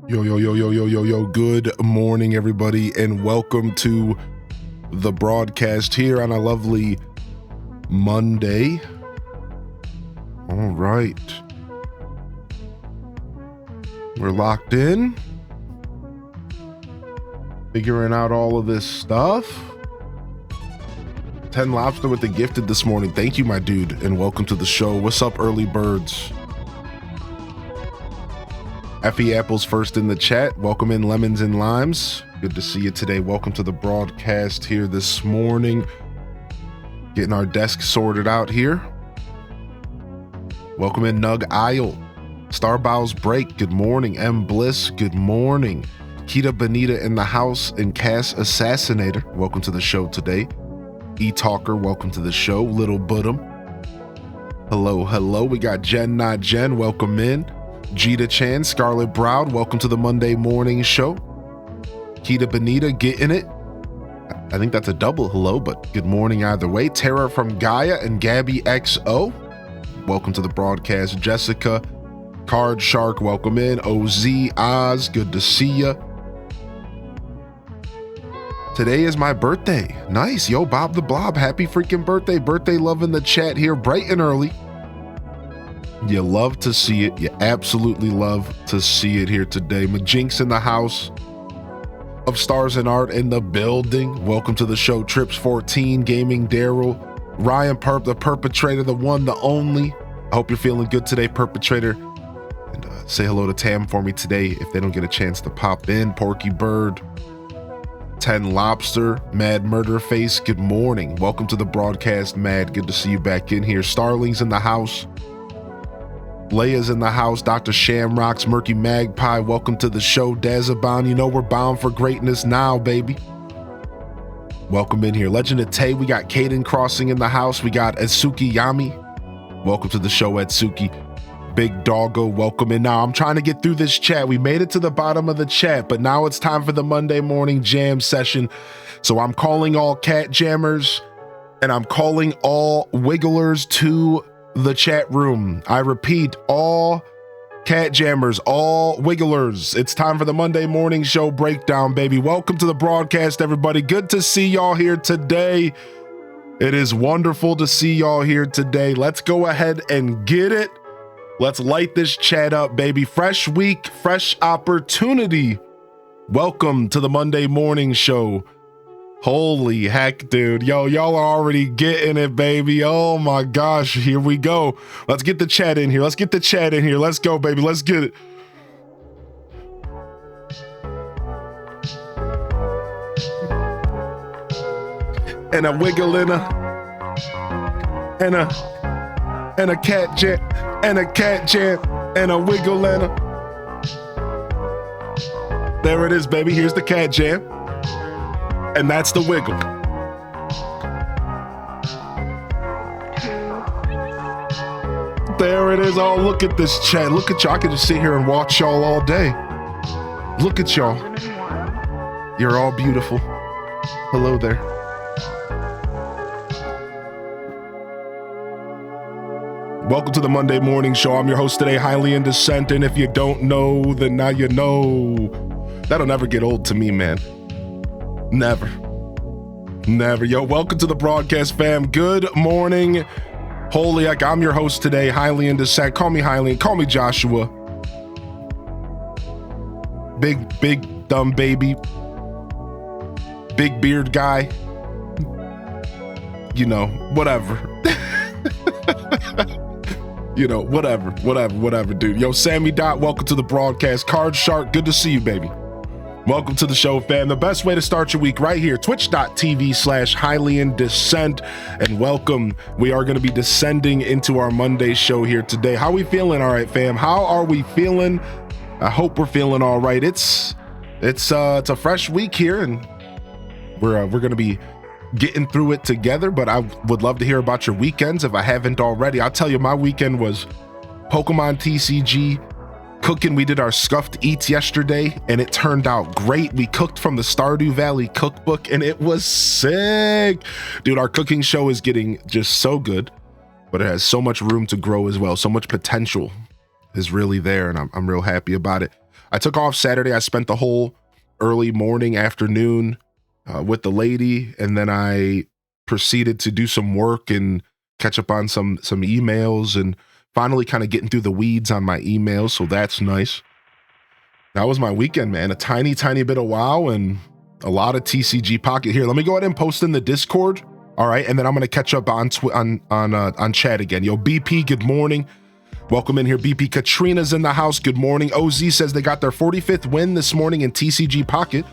Yo, good morning, everybody, and welcome to the broadcast here on a lovely Monday. All right. We're locked in. Figuring out all of this stuff. 10 Lobster with the gifted this morning. Thank you, my dude, and welcome to the show. What's up, early birds? Effie Apples first in the chat. Welcome in, Lemons and Limes. Good to see you today. Welcome to the broadcast here this morning. Getting our desk sorted out here. Welcome in, Nug Isle. Starbow's Break. Good morning. M Bliss. Good morning. Kita Benita in the house and Cass Assassinator. Welcome to the show today. E-Talker. Welcome to the show. Little Budum. Hello. We got Jen Not Jen. Welcome in. Jita Chan, Scarlet Browd, welcome to the Monday morning show. Kita Benita getting it. I think that's a double hello, but good morning either way. Tara from Gaia and Gabby XO, welcome to the broadcast. Jessica, Card Shark, welcome in. OZ, Oz, good to see ya. Today is my birthday. Nice. Yo, Bob the Blob, happy freaking birthday. Birthday love in the chat here bright and early. You love to see it. You absolutely love to see it here today. Majinx in the house. Of Stars and Art in the building. Welcome to the show. Trips 14, Gaming Daryl, Ryan Perp, the perpetrator, the one, the only. I hope you're feeling good today, perpetrator. And say hello to Tam for me today if they don't get a chance to pop in. Porky Bird, 10 Lobster, Mad Murder Face, good morning. Welcome to the broadcast, Mad. Good to see you back in here. Starling's in the house. Leia's in the house. Dr. Shamrocks, Murky Magpie, welcome to the show. Dazabon, you know we're bound for greatness now, baby. Welcome in here. Legend of Tay, we got Kaden Crossing in the house. We got Atsuki Yami. Welcome to the show, Atsuki. Big Doggo, welcome in. Now, I'm trying to get through this chat. We made it to the bottom of the chat, but now it's time for the Monday morning jam session. So I'm calling all cat jammers and I'm calling all wigglers to the chat room. I repeat, all cat jammers, all wigglers. It's time for the Monday morning show breakdown, baby. Welcome to the broadcast, everybody. Good to see y'all here today. It is wonderful to see y'all here today. Let's go ahead and get it. Let's light this chat up, baby. Fresh week, fresh opportunity. Welcome to the Monday morning show. Holy heck, dude. Yo, y'all are already getting it, baby. Oh my gosh, here we go. Let's get the chat in here. Let's go, baby. Let's get it. And a wiggle and a cat jam, and a cat jam, and a wiggle and a. There it is, baby. Here's the cat jam. And that's the wiggle. There it is. Oh, look at this chat. Look at y'all. I could just sit here and watch y'all all day. Look at y'all. You're all beautiful. Hello there. Welcome to the Monday morning show. I'm your host today, Highly in Descent. And if you don't know, then now you know. That'll never get old to me, man. Never. Yo, welcome to the broadcast, fam. Good morning. Holy heck, I'm your host today, Highly in Descent. Call me Highly, call me Joshua. Big dumb baby. Big beard guy. You know, whatever. You know, whatever, dude. Yo, Sammy Dot, welcome to the broadcast. Card Shark, good to see you, baby. Welcome to the show, fam. The best way to start your week right here, twitch.tv/Highly in Descent. And welcome. We are going to be descending into our Monday show here today. How we feeling? All right, fam. How are we feeling? I hope we're feeling all right. It's a fresh week here, and we're going to be getting through it together, but I would love to hear about your weekends if I haven't already. I'll tell you, my weekend was Pokemon TCG, Cooking, we did our scuffed eats yesterday and it turned out great. We cooked from the Stardew Valley cookbook and it was sick. Dude, our cooking show is getting just so good, but it has so much room to grow as well. So much potential is really there, and I'm real happy about it. I took off Saturday. I spent the whole early morning, afternoon with the lady, and then I proceeded to do some work and catch up on some emails and finally kind of getting through the weeds on my emails, so that's nice. That was my weekend, man. A tiny bit of WoW and a lot of TCG Pocket. Here, let me go ahead and post in the Discord. All right, and then I'm gonna catch up on chat again. Yo, BP, good morning. Welcome in here, BP. Katrina's in the house. Good morning. OZ says they got their 45th win this morning in TCG Pocket.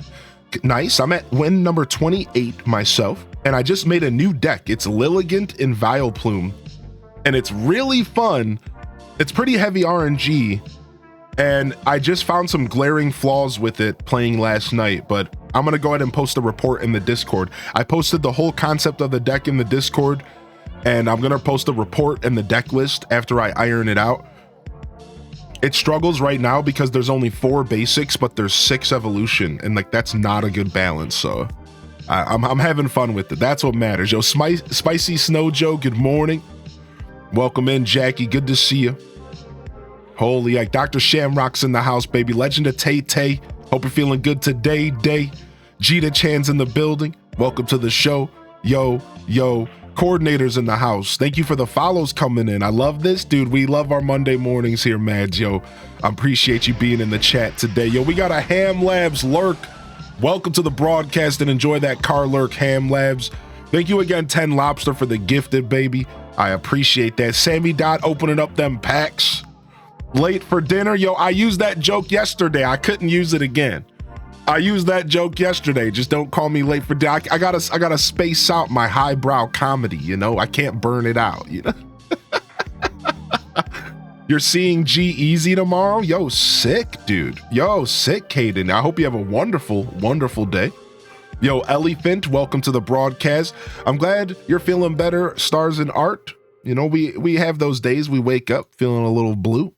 Nice. I'm at win number 28 myself, and I just made a new deck. It's Lilligant and Vileplume, and it's really fun. It's pretty heavy RNG, and I just found some glaring flaws with it playing last night, but I'm gonna go ahead and post a report in the Discord. I posted the whole concept of the deck in the Discord, and I'm gonna post a report in the deck list after I iron it out. It struggles right now because there's only 4 basics, but there's 6 evolution, and like that's not a good balance. So I'm having fun with it. That's what matters. Yo, Spicy Snow Joe, good morning. Welcome in, Jackie. Good to see you. Holy, like Dr. Shamrock's in the house, baby. Legend of Tay Tay. Hope you're feeling good today, day. Gita Chan's in the building. Welcome to the show. Yo. Coordinators in the house. Thank you for the follows coming in. I love this, dude. We love our Monday mornings here, Mads. Yo, I appreciate you being in the chat today. Yo, we got a Ham Labs lurk. Welcome to the broadcast and enjoy that car lurk, Ham Labs. Thank you again, 10 Lobster, for the gifted, baby. I appreciate that. Sammy Dot opening up them packs. Late for dinner. Yo, I used that joke yesterday. I couldn't use it again. I used that joke yesterday. Just don't call me late for dinner. I gotta space out my highbrow comedy, you know? I can't burn it out, you know? You're seeing G-Eazy tomorrow? Yo, sick, dude. Yo, sick, Caden. I hope you have a wonderful, wonderful day. Yo, Elephant, welcome to the broadcast. I'm glad you're feeling better, Stars and Art. You know, we have those days we wake up feeling a little blue,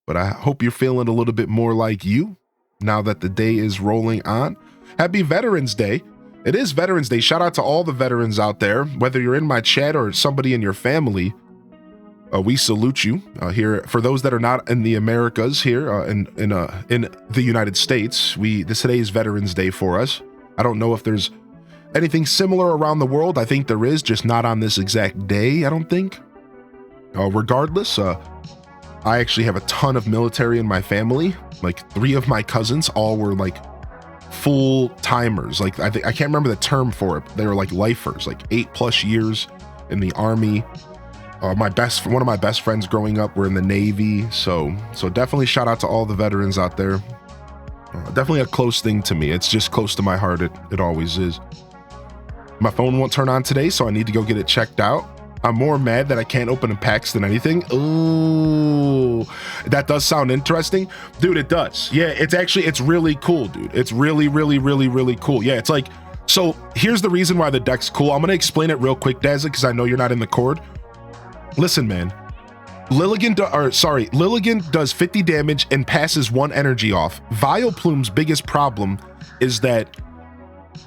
but I hope you're feeling a little bit more like you now that the day is rolling on. Happy Veterans Day. It is Veterans Day. Shout out to all the veterans out there, whether you're in my chat or somebody in your family. We salute you here. For those that are not in the Americas here in the United States, today is Veterans Day for us. I don't know if there's anything similar around the world. I think there is, just not on this exact day, I don't think. Regardless, I actually have a ton of military in my family. Like 3 of my cousins all were like full timers. Like I can't remember the term for it. They were like lifers, like 8+ years in the Army. One of my best friends growing up were in the Navy. So definitely shout out to all the veterans out there. Definitely a close thing to me. It's just close to my heart. It always is. My phone won't turn on today, so I need to go get it checked out. I'm more mad that I can't open a packs than anything. Ooh, that does sound interesting. Dude, it does. Yeah, it's really cool, dude. It's really cool. Yeah, it's like, so here's the reason why the deck's cool. I'm going to explain it real quick, Dazza, because I know you're not in the cord. Listen, man. Lilligant does 50 damage and passes 1 energy off. Vileplume's biggest problem is that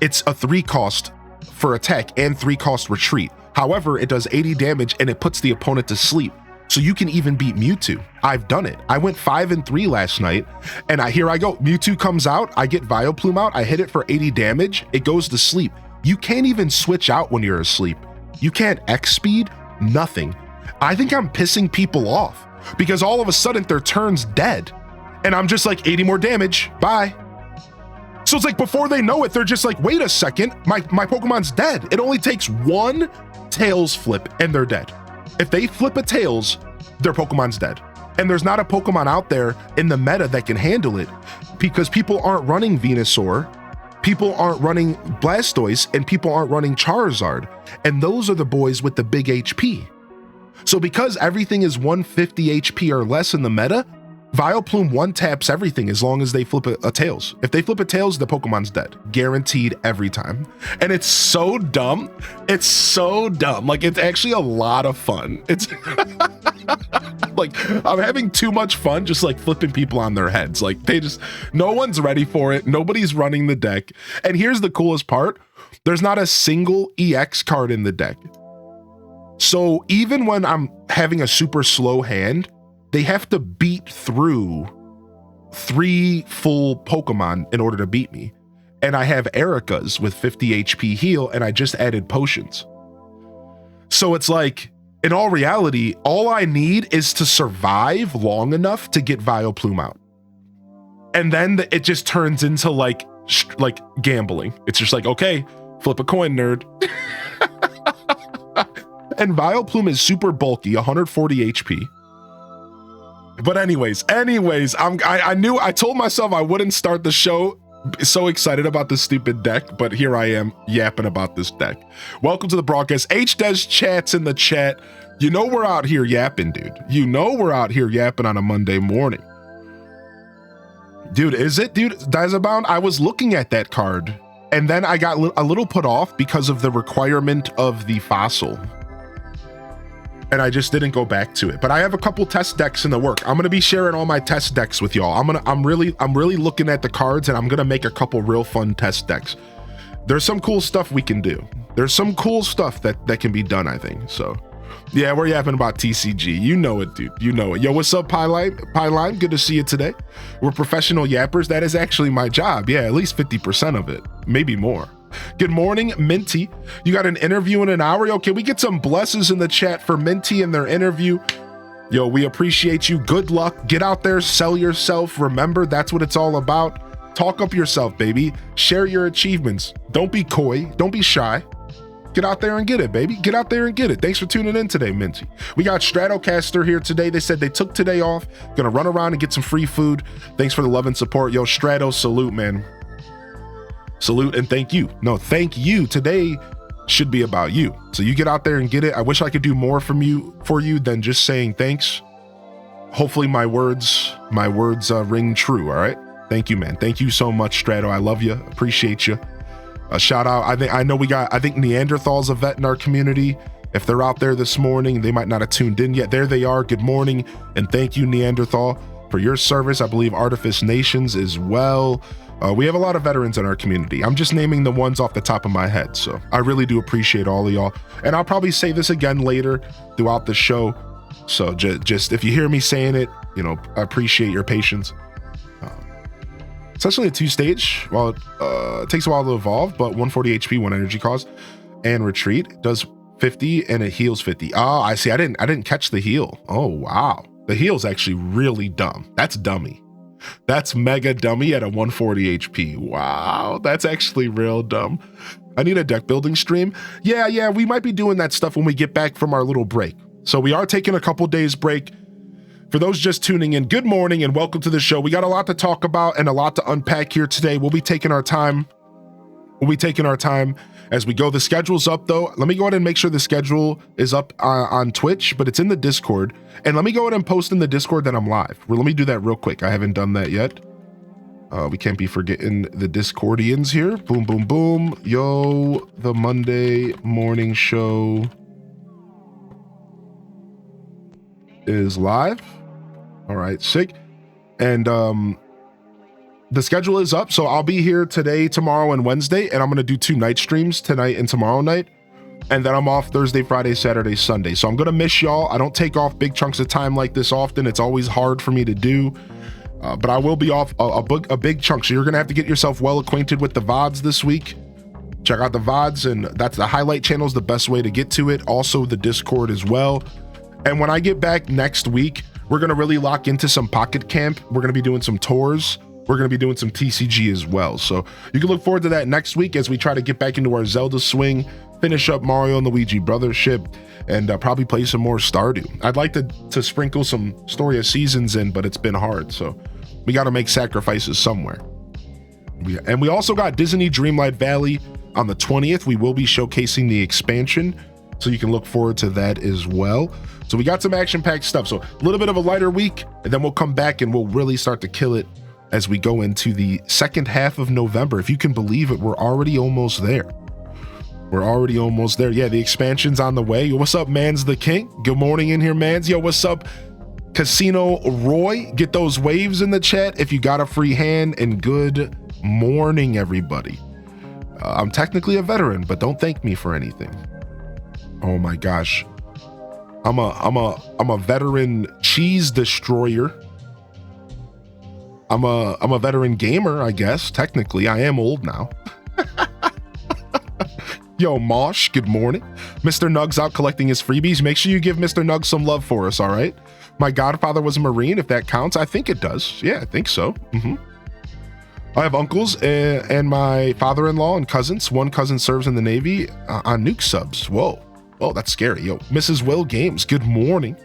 it's a 3 cost for attack and 3 cost retreat. However, it does 80 damage and it puts the opponent to sleep. So you can even beat Mewtwo. I've done it. I went 5-3 last night, and here I go. Mewtwo comes out, I get Vileplume out, I hit it for 80 damage, it goes to sleep. You can't even switch out when you're asleep. You can't X speed, nothing. I think I'm pissing people off because all of a sudden their turn's dead. And I'm just like, 80 more damage, bye. So it's like before they know it, they're just like, wait a second, my Pokemon's dead. It only takes 1 Tails flip and they're dead. If they flip a Tails, their Pokemon's dead. And there's not a Pokemon out there in the meta that can handle it because people aren't running Venusaur, people aren't running Blastoise, and people aren't running Charizard. And those are the boys with the big HP. So because everything is 150 HP or less in the meta, Vileplume one taps everything as long as they flip a tails. If they flip a tails, the Pokemon's dead. Guaranteed every time. And it's so dumb. It's so dumb. Like, it's actually a lot of fun. It's like, I'm having too much fun just like flipping people on their heads. Like, no one's ready for it. Nobody's running the deck. And here's the coolest part. There's not a single EX card in the deck. So even when I'm having a super slow hand, they have to beat through 3 full Pokemon in order to beat me. And I have Erika's with 50 HP heal, and I just added potions. So it's like, in all reality, all I need is to survive long enough to get Vileplume out. And then it just turns into like gambling. It's just like, okay, flip a coin, nerd. And Vileplume is super bulky, 140 HP. But anyways, I told myself I wouldn't start the show so excited about this stupid deck, but here I am yapping about this deck. Welcome to the broadcast. HDes chats in the chat. You know we're out here yapping, dude. You know we're out here yapping on a Monday morning. Dude, is it? Dude, Dizabound, I was looking at that card, and then I got a little put off because of the requirement of the fossil. And I just didn't go back to it. But I have a couple test decks in the work. I'm gonna be sharing all my test decks with y'all. I'm really looking at the cards, and I'm gonna make a couple real fun test decks. There's some cool stuff we can do. There's some cool stuff that can be done, I think. So yeah, we're yapping about TCG. You know it, dude. You know it. Yo, what's up, Pylime? Good to see you today. We're professional yappers. That is actually my job. Yeah, at least 50% of it, maybe more. Good morning, Minty. You got an interview in an hour? Yo, can we get some blesses in the chat for Minty and their interview? Yo, we appreciate you. Good luck. Get out there, sell yourself. Remember, that's what it's all about. Talk up yourself, baby. Share your achievements. Don't be coy. Don't be shy. Get out there and get it, baby. Get out there and get it. Thanks for tuning in today, Minty. We got Stratocaster here today. They said they took today off. Gonna run around and get some free food. Thanks for the love and support. Yo, Strato, salute, man. Salute and thank you. No, thank you. Today should be about you. So you get out there and get it. I wish I could do more for you than just saying thanks. Hopefully my words ring true. All right. Thank you, man. Thank you so much, Strato. I love you. Appreciate you. A shout out. I think Neanderthal's a vet in our community. If they're out there this morning, they might not have tuned in yet. There they are. Good morning. And thank you, Neanderthal, for your service. I believe Artifice Nations as well. We have a lot of veterans in our community. I'm just naming the ones off the top of my head. So I really do appreciate all of y'all. And I'll probably say this again later throughout the show. So just if you hear me saying it, you know, I appreciate your patience. It's actually a 2-stage. Well, it takes a while to evolve, but 140 HP, 1 energy cost, and retreat. It does 50 and it heals 50. Oh, I see. I didn't catch the heal. Oh, wow. The heal's actually really dumb. That's dummy. That's mega dummy at a 140 HP. Wow, that's actually real dumb. I need a deck building stream. Yeah, we might be doing that stuff when we get back from our little break. So we are taking a couple days break. For those just tuning in, good morning and welcome to the show. We got a lot to talk about and a lot to unpack here today. We'll be taking our time. As we go. The schedule's up though. Let me go ahead and make sure the schedule is up on Twitch, but it's in the Discord. And let me go ahead and post in the Discord that I'm live. Well, let me do that real quick. I haven't done that yet. We can't be forgetting the Discordians here. Boom, boom, boom. Yo, the Monday morning show is live. All right, sick. And the schedule is up, so I'll be here today, tomorrow, and Wednesday, and I'm going to do 2 night streams tonight and tomorrow night, and then I'm off Thursday, Friday, Saturday, Sunday. So I'm going to miss y'all. I don't take off big chunks of time like this often. It's always hard for me to do, but I will be off a big chunk, so you're going to have to get yourself well acquainted with the VODs this week. Check out the VODs, and that's the highlight channel is the best way to get to it. Also, the Discord as well. And when I get back next week, we're going to really lock into some Pocket Camp. We're going to be doing some tours. We're going to be doing some TCG as well. So you can look forward to that next week as we try to get back into our Zelda swing, finish up Mario and Luigi Brothership, and probably play some more Stardew. I'd like to sprinkle some Story of Seasons in, but it's been hard. So we got to make sacrifices somewhere. And we also got Disney Dreamlight Valley on the 20th. We will be showcasing the expansion. So you can look forward to that as well. So we got some action-packed stuff. So a little bit of a lighter week, and then we'll come back and we'll really start to kill it as we go into the second half of November. If you can believe it, we're already almost there. We're already almost there. Yeah, the expansion's on the way. Yo, what's up, Mans the King? Good morning in here, Mans. Yo, what's up, Casino Roy? Get those waves in the chat if you got a free hand, and good morning, everybody. I'm technically a veteran, but don't thank me for anything. Oh my gosh. I'm a veteran cheese destroyer. I'm a veteran gamer, I guess. Technically, I am old now. Yo, Mosh, good morning. Mr. Nugs out collecting his freebies. Make sure you give Mr. Nugs some love for us, all right? My godfather was a Marine, if that counts. I think it does. Yeah, I think so. I have uncles and my father-in-law and cousins. One cousin serves in the Navy on nuke subs. Whoa. Oh, that's scary. Yo, Mrs. Will Games, good morning.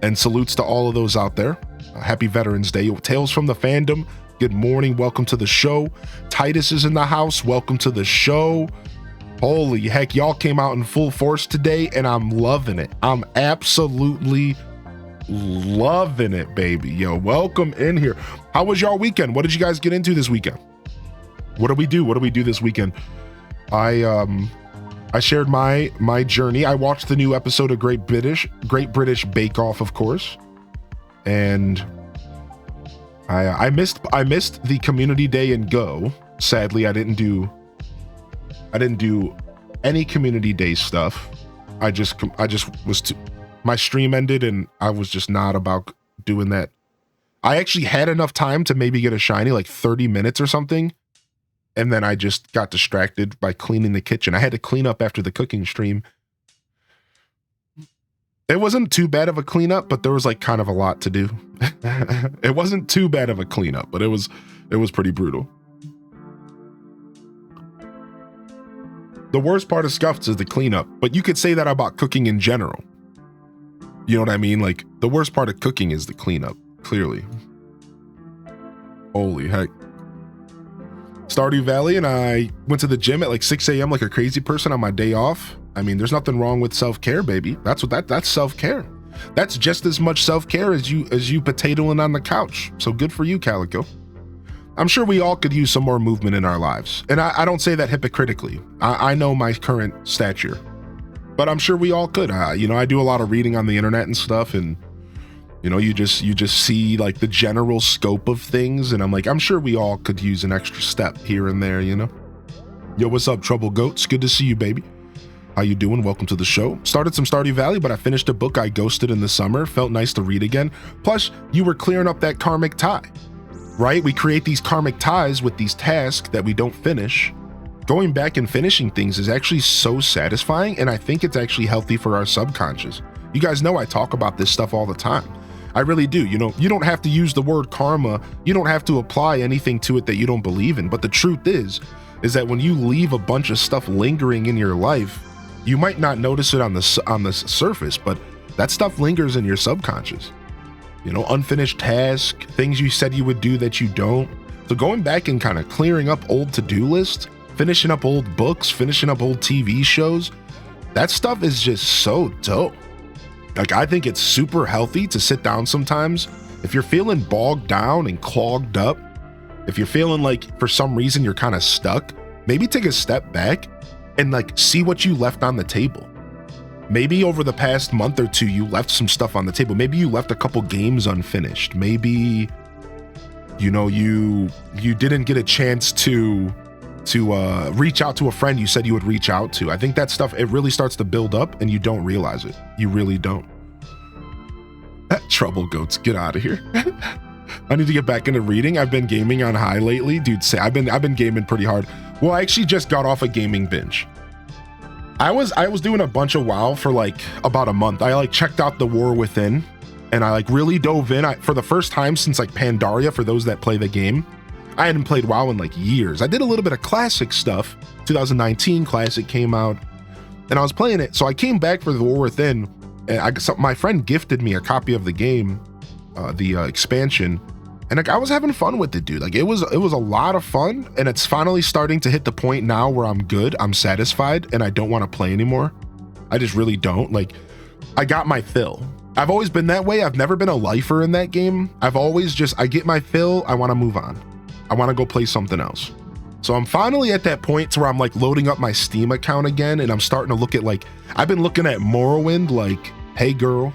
And salutes to all of those out there. Happy Veterans Day. Yo, Tales from the Fandom, good morning. Welcome to the show. Titus is in the house. Welcome to the show. Holy heck, y'all came out in full force today, and I'm loving it. I'm absolutely loving it, baby. Yo, welcome in here. How was y'all weekend? What did you guys get into this weekend? What do we do this weekend? I shared my journey. I watched the new episode of Great British Bake Off, of course, and I missed the community day and go. Sadly, I didn't do any community day stuff. I just was too, my stream ended and I was just not about doing that. I actually had enough time to maybe get a shiny, like 30 minutes or something. And then I just got distracted by cleaning the kitchen. I had to clean up after the cooking stream. It wasn't too bad of a cleanup, but there was like kind of a lot to do. It wasn't too bad of a cleanup, but it was pretty brutal. The worst part of Scuffs is the cleanup, but you could say that about cooking in general. You know what I mean? Like, the worst part of cooking is the cleanup, clearly. Holy heck. Stardew Valley, and I went to the gym at like 6 a.m. like a crazy person on my day off. I mean, there's nothing wrong with self-care, baby. That's self-care. That's just as much self-care as you potatoing on the couch. So good for you, Calico. I'm sure we all could use some more movement in our lives. And I don't say that hypocritically. I know my current stature, but I'm sure we all could. You know, I do a lot of reading on the internet and stuff, and you know, you just see like the general scope of things, and I'm like, I'm sure we all could use an extra step here and there, you know? Yo, what's up, Trouble Goats? Good to see you, baby. How you doing? Welcome to the show. Started some Stardew Valley, but I finished a book I ghosted in the summer. Felt nice to read again. Plus, you were clearing up that karmic tie, right? We create these karmic ties with these tasks that we don't finish. Going back and finishing things is actually so satisfying, and I think it's actually healthy for our subconscious. You guys know I talk about this stuff all the time. I really do. You know, you don't have to use the word karma. You don't have to apply anything to it that you don't believe in. But the truth is that when you leave a bunch of stuff lingering in your life, you might not notice it on the surface, but that stuff lingers in your subconscious. You know, unfinished tasks, things you said you would do that you don't. So going back and kind of clearing up old to-do lists, finishing up old books, finishing up old TV shows, that stuff is just so dope. Like, I think it's super healthy to sit down sometimes. If you're feeling bogged down and clogged up, if you're feeling like for some reason you're kind of stuck, maybe take a step back and like see what you left on the table. Maybe over the past month or two, you left some stuff on the table. Maybe you left a couple games unfinished. Maybe, you know, you didn't get a chance to reach out to a friend you said you would reach out to. I think that stuff, it really starts to build up and you don't realize it. You really don't. Trouble Goats, get out of here. I need to get back into reading. I've been gaming on high lately. Dude, I've been gaming pretty hard. Well, I actually just got off a gaming binge. I was doing a bunch of WoW for like about a month. I like checked out The War Within and I like really dove in. For the first time since like Pandaria, for those that play the game. I hadn't played WoW in like years. I did a little bit of classic stuff. 2019 Classic came out and I was playing it. So I came back for The War Within and my friend gifted me a copy of the game, the expansion. And like, I was having fun with it, dude. Like it was a lot of fun, and it's finally starting to hit the point now where I'm good, I'm satisfied, and I don't want to play anymore. I just really don't. Like, I got my fill. I've always been that way. I've never been a lifer in that game. I've always just, I get my fill, I want to move on. I want to go play something else. So I'm finally at that point to where I'm like loading up my Steam account again, and I'm starting to look at, like, I've been looking at Morrowind, like, hey girl.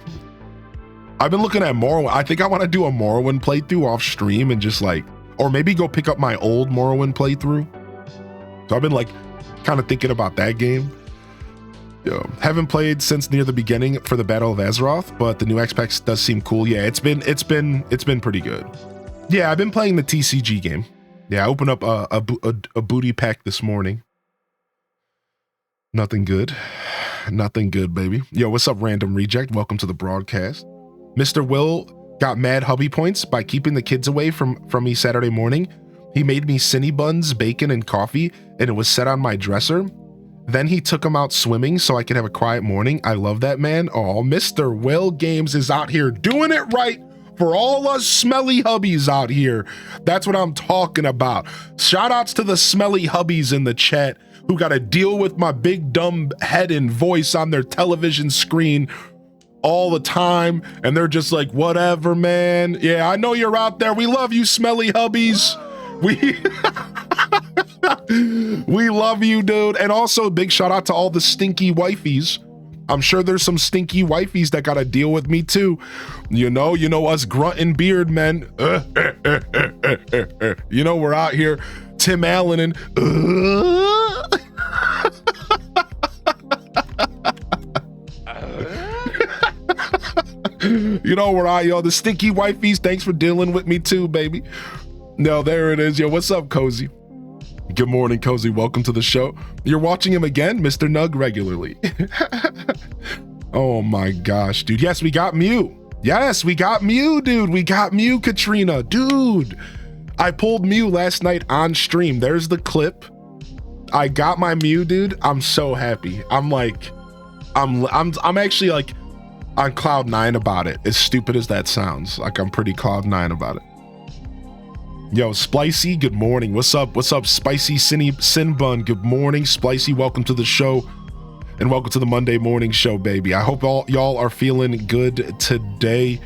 I've been looking at Morrowind. I think I want to do a Morrowind playthrough off stream and just like, or maybe go pick up my old Morrowind playthrough. So I've been like kind of thinking about that game. Haven't played since near the beginning for the Battle of Azeroth, but the new X-Pax does seem cool. Yeah, it's been pretty good. Yeah, I've been playing the TCG game. Yeah, I opened up a booty pack this morning. Nothing good. Nothing good, baby. Yo, what's up, Random Reject? Welcome to the broadcast. Mr. Will got mad hubby points by keeping the kids away from me Saturday morning. He made me Cinny buns, bacon, and coffee, and it was set on my dresser. Then he took him out swimming so I could have a quiet morning. I love that man. Oh, Mr. Will Games is out here doing it right for all us smelly hubbies out here. That's what I'm talking about. Shout outs to the smelly hubbies in the chat who got to deal with my big dumb head and voice on their television screen all the time. And they're just like, whatever, man. Yeah, I know you're out there. We love you, smelly hubbies. We love you, dude. And also big shout out to all the stinky wifeys. I'm sure there's some stinky wifeys that gotta deal with me too. You know us grunt and beard men. You know, we're out here, Tim Allen and you know, we're out, yo, the stinky wifeys. Thanks for dealing with me too, baby. No, there it is. Yo, what's up, Cozy? Good morning, Cozy. Welcome to the show. You're watching him again, Mr. Nug, regularly. Oh my gosh, dude. Yes, we got Mew. Yes, we got Mew, dude. We got Mew, Katrina. Dude, I pulled Mew last night on stream. There's the clip. I got my Mew, dude. I'm so happy. I'm like, I'm actually like on cloud 9 about it. As stupid as that sounds, like I'm pretty cloud 9 about it. Yo, Spicy, good morning. What's up? What's up, Spicy Sin Bun? Good morning, Spicy. Welcome to the show, and welcome to the Monday morning show, baby. I hope y'all are feeling good today,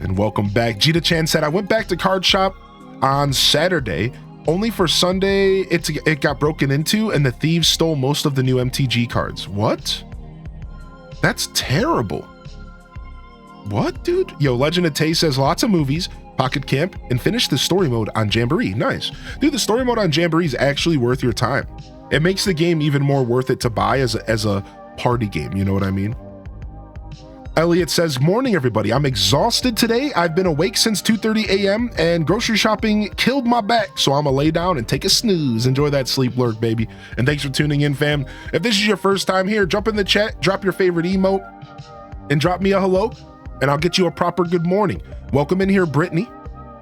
and welcome back. Jita Chan said, I went back to Card Shop on Saturday, only for Sunday it got broken into, and the thieves stole most of the new MTG cards. What? That's terrible. What, dude? Yo, Legend of Tay says, lots of movies, Pocket Camp, and finish the story mode on Jamboree. Nice. Dude, the story mode on Jamboree is actually worth your time. It makes the game even more worth it to buy as a party game, you know what I mean? Elliot says, morning, everybody. I'm exhausted today. I've been awake since 2:30 a.m. and grocery shopping killed my back, so I'm gonna lay down and take a snooze. Enjoy that sleep lurk, baby. And thanks for tuning in, fam. If this is your first time here, jump in the chat, drop your favorite emote, and drop me a hello, and I'll get you a proper good morning. Welcome in here, Brittany.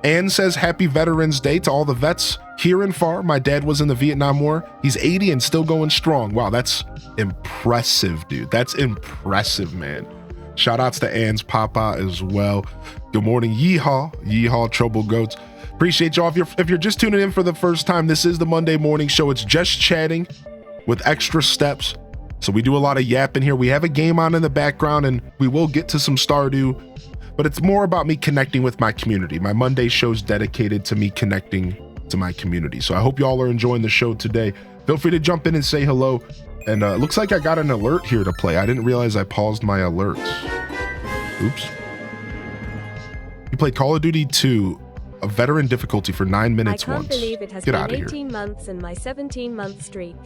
Ann says, happy Veterans Day to all the vets here and far. My dad was in the Vietnam War. He's 80 and still going strong. Wow, that's impressive, dude. That's impressive, man. Shout outs to Ann's Papa as well. Good morning, yeehaw. Yeehaw, Trouble Goats. Appreciate y'all. If you're just tuning in for the first time, this is the Monday morning show. It's just chatting with extra steps. So we do a lot of yapping here. We have a game on in the background, and we will get to some Stardew, but it's more about me connecting with my community. My Monday show's dedicated to me connecting to my community. So I hope y'all are enjoying the show today. Feel free to jump in and say hello. And it looks like I got an alert here to play. I didn't realize I paused my alerts. Oops. You played Call of Duty 2, a veteran difficulty for 9 minutes once. I can't believe it has Get been out of 18 here. months and my 17-month streak.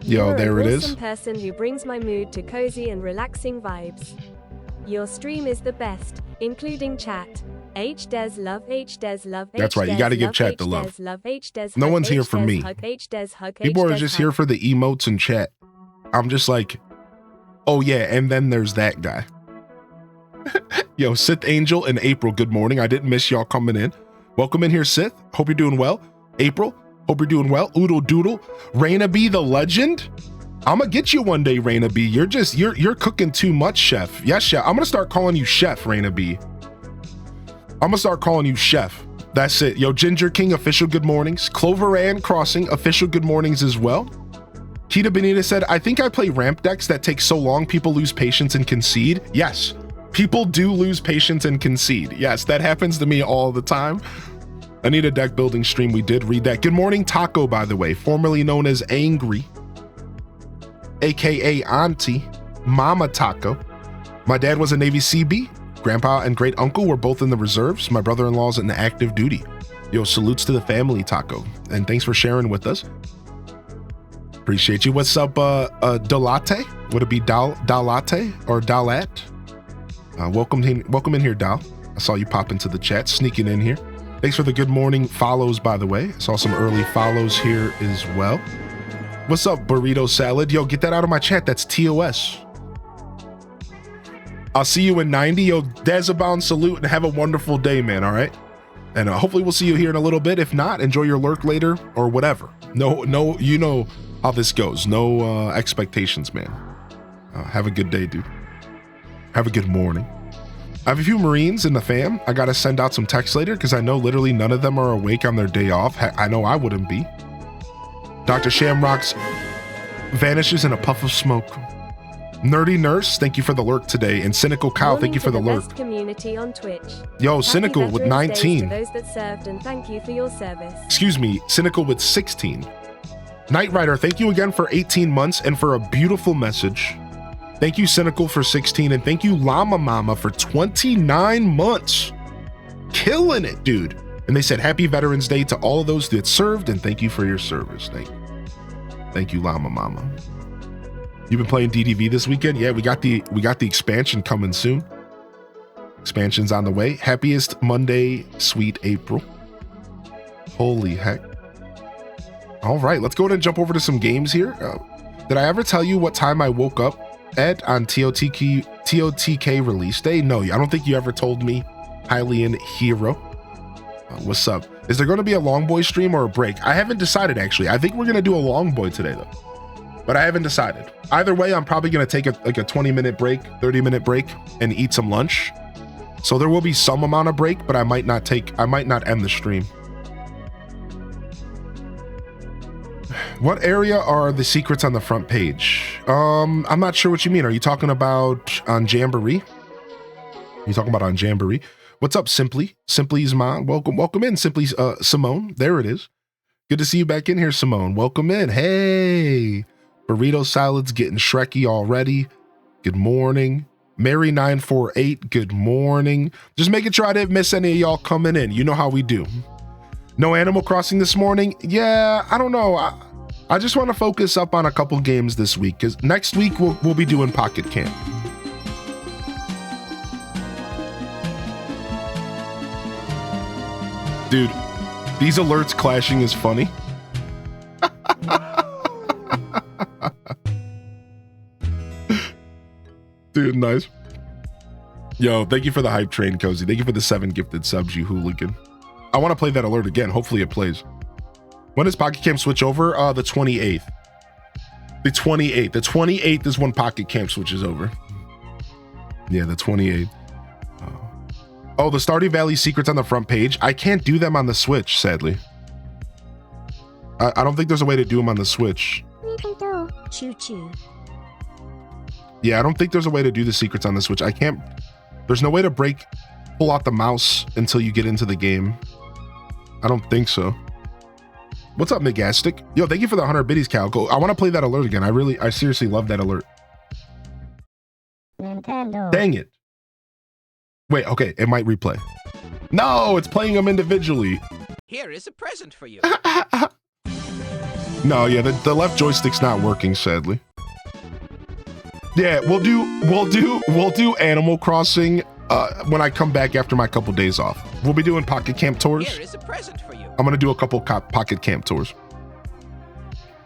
Yo, You're there an it awesome is. Person who brings my mood to cozy and relaxing vibes. Your stream is the best, including chat. H-Des love, H-Des love, That's right, you gotta give chat the love. No one's here for me. People are just here for the emotes and chat. I'm just like, oh yeah, and then there's that guy. Yo, Sith Angel and April, good morning. I didn't miss y'all coming in. Welcome in here, Sith. Hope you're doing well. April, hope you're doing well. Oodle Doodle. Raina B, the legend. I'm gonna get you one day, Raina B. You're cooking too much, chef. Yes, chef. I'm gonna start calling you chef, Raina B. I'm gonna start calling you chef. That's it. Yo, Ginger King, official good mornings. Clover Ann Crossing, official good mornings as well. Kita Benita said, I think I play ramp decks that take so long people lose patience and concede. Yes, people do lose patience and concede. Yes, that happens to me all the time. I need a deck building stream. We did read that. Good morning, Taco, by the way, formerly known as Angry, aka Auntie, Mama Taco. My dad was a Navy CB. Grandpa and great uncle were both in the reserves. My brother-in-law's in the active duty. Yo, salutes to the family, Taco. And thanks for sharing with us. Appreciate you. What's up, Dalate? Would it be Dalate or Dalat? Welcome in here, Dal. I saw you pop into the chat, sneaking in here. Thanks for the good morning follows, by the way. I saw some early follows here as well. What's up, Burrito Salad? Yo, get that out of my chat. That's TOS. I'll see you in 90. Yo, Dazabound, salute and have a wonderful day, man. All right. And hopefully we'll see you here in a little bit. If not, enjoy your lurk later or whatever. No, you know how this goes. No expectations, man. Have a good day, dude. Have a good morning. I have a few Marines in the fam. I got to send out some texts later because I know literally none of them are awake on their day off. I know I wouldn't be. Dr. Shamrocks vanishes in a puff of smoke. Nerdy Nurse, thank you for the lurk today. And Cynical Cow, thank you for the lurk. Best community on Twitch. Yo, Cynical with 19. Those that served, and thank you for your service. Excuse me, Cynical with 16. Knight Rider, thank you again for 18 months and for a beautiful message. Thank you, Cynical, for 16. And thank you, Llama Mama, for 29 months. Killing it, dude. And they said, Happy Veterans Day to all of those that served, and thank you for your service. Thank you, Llama Mama. You've been playing DDV this weekend? Yeah, we got the expansion coming soon. Expansion's on the way. Happiest Monday, sweet April. Holy heck. All right, let's go ahead and jump over to some games here. Did I ever tell you what time I woke up at on TOTK release day? No, I don't think you ever told me. Hylian Hero. What's up? Is there going to be a Long Boy stream or a break? I haven't decided, actually. I think we're going to do a Long Boy today, though. But I haven't decided. Either way, I'm probably going to take a 20-minute break, 30-minute break, and eat some lunch. So there will be some amount of break, but I might not end the stream. What area are the secrets on the front page? I'm not sure what you mean. Are you talking about on Jamboree? What's up, Simply? Simply's mom. Welcome in, Simply Simone. There it is. Good to see you back in here, Simone. Welcome in. Hey. Burrito Salad's getting Shrekky already. Good morning. Mary948, good morning. Just making sure I didn't miss any of y'all coming in. You know how we do. No Animal Crossing this morning? Yeah, I don't know. I just want to focus up on a couple games this week because next week we'll be doing Pocket Camp. Dude, these alerts clashing is funny. Dude, nice. Yo, thank you for the hype train, Cozy. Thank you for the 7 gifted subs, you hooligan. I want to play that alert again. Hopefully it plays. When does Pocket Camp switch over? The 28th. The 28th. The 28th is when Pocket Camp switches over. Yeah, the 28th. Oh, the Stardew Valley secrets on the front page. I can't do them on the Switch, sadly. I don't think there's a way to do them on the Switch. Choo-choo. Yeah, I don't think there's a way to do the secrets on the Switch. I can't. There's no way to pull out the mouse until you get into the game. I don't think so. What's up, Megastic? Yo, thank you for the 100 biddies, Cal. I want to play that alert again. I seriously love that alert. Nintendo. Dang it. Wait, okay, it might replay. No, it's playing them individually. Here is a present for you. No, yeah, the left joystick's not working, sadly. Yeah, we'll do Animal Crossing when I come back after my couple days off. We'll be doing Pocket Camp tours. Here is a present for you. I'm gonna do a couple Pocket Camp tours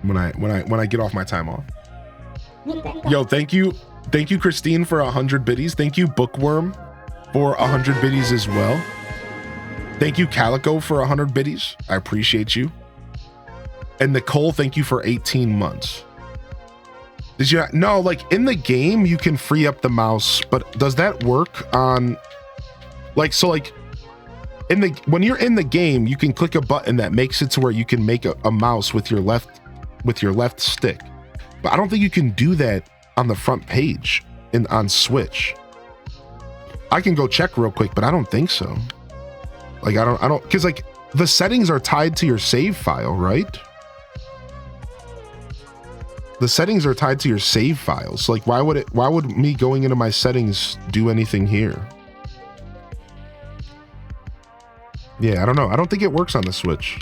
when I get off my time off. Yo, thank you, Christine, for 100 biddies. Thank you, Bookworm, for 100 biddies as well. Thank you, Calico, for 100 biddies. I appreciate you. And Nicole, thank you for 18 months. Did you not? No, like in the game, you can free up the mouse, but does that work on when you're in the game, you can click a button that makes it to where you can make a mouse with your left stick. But I don't think you can do that on the front page on Switch. I can go check real quick, but I don't think so. Like, I don't, because like the settings are tied to your save file, right? The settings are tied to your save files. So like, why would me going into my settings do anything here? Yeah, I don't know. I don't think it works on the Switch.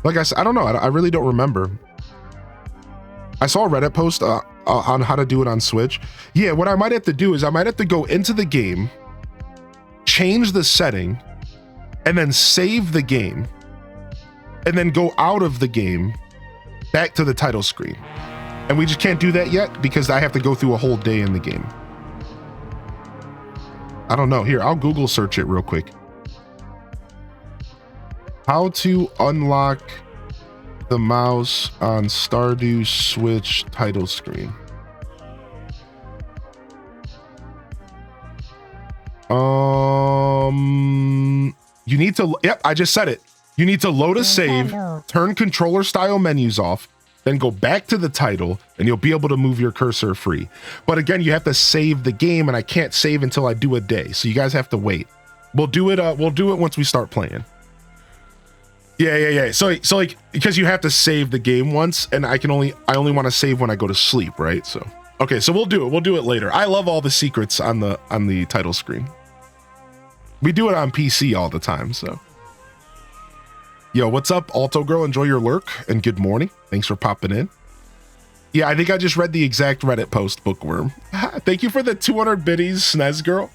Like I said, I don't know. I really don't remember. I saw a Reddit post on how to do it on Switch. Yeah, what I might have to do is I might have to go into the game, change the setting, and then save the game, and then go out of the game back to the title screen. And we just can't do that yet because I have to go through a whole day in the game. I don't know. Here, I'll Google search it real quick. How to unlock the mouse on Stardew Switch title screen. You need to, yep, I just said it. You need to load a save, turn controller style menus off, then go back to the title, and you'll be able to move your cursor free. But again, you have to save the game, and I can't save until I do a day. So you guys have to wait. We'll do it once we start playing. Yeah. So like, because you have to save the game once, and I only want to save when I go to sleep, right? So okay, so we'll do it. We'll do it later. I love all the secrets on the title screen. We do it on PC all the time, so. Yo, what's up, Alto Girl? Enjoy your lurk, and good morning. Thanks for popping in. Yeah, I think I just read the exact Reddit post, Bookworm. Thank you for the 200 biddies, Snez Girl.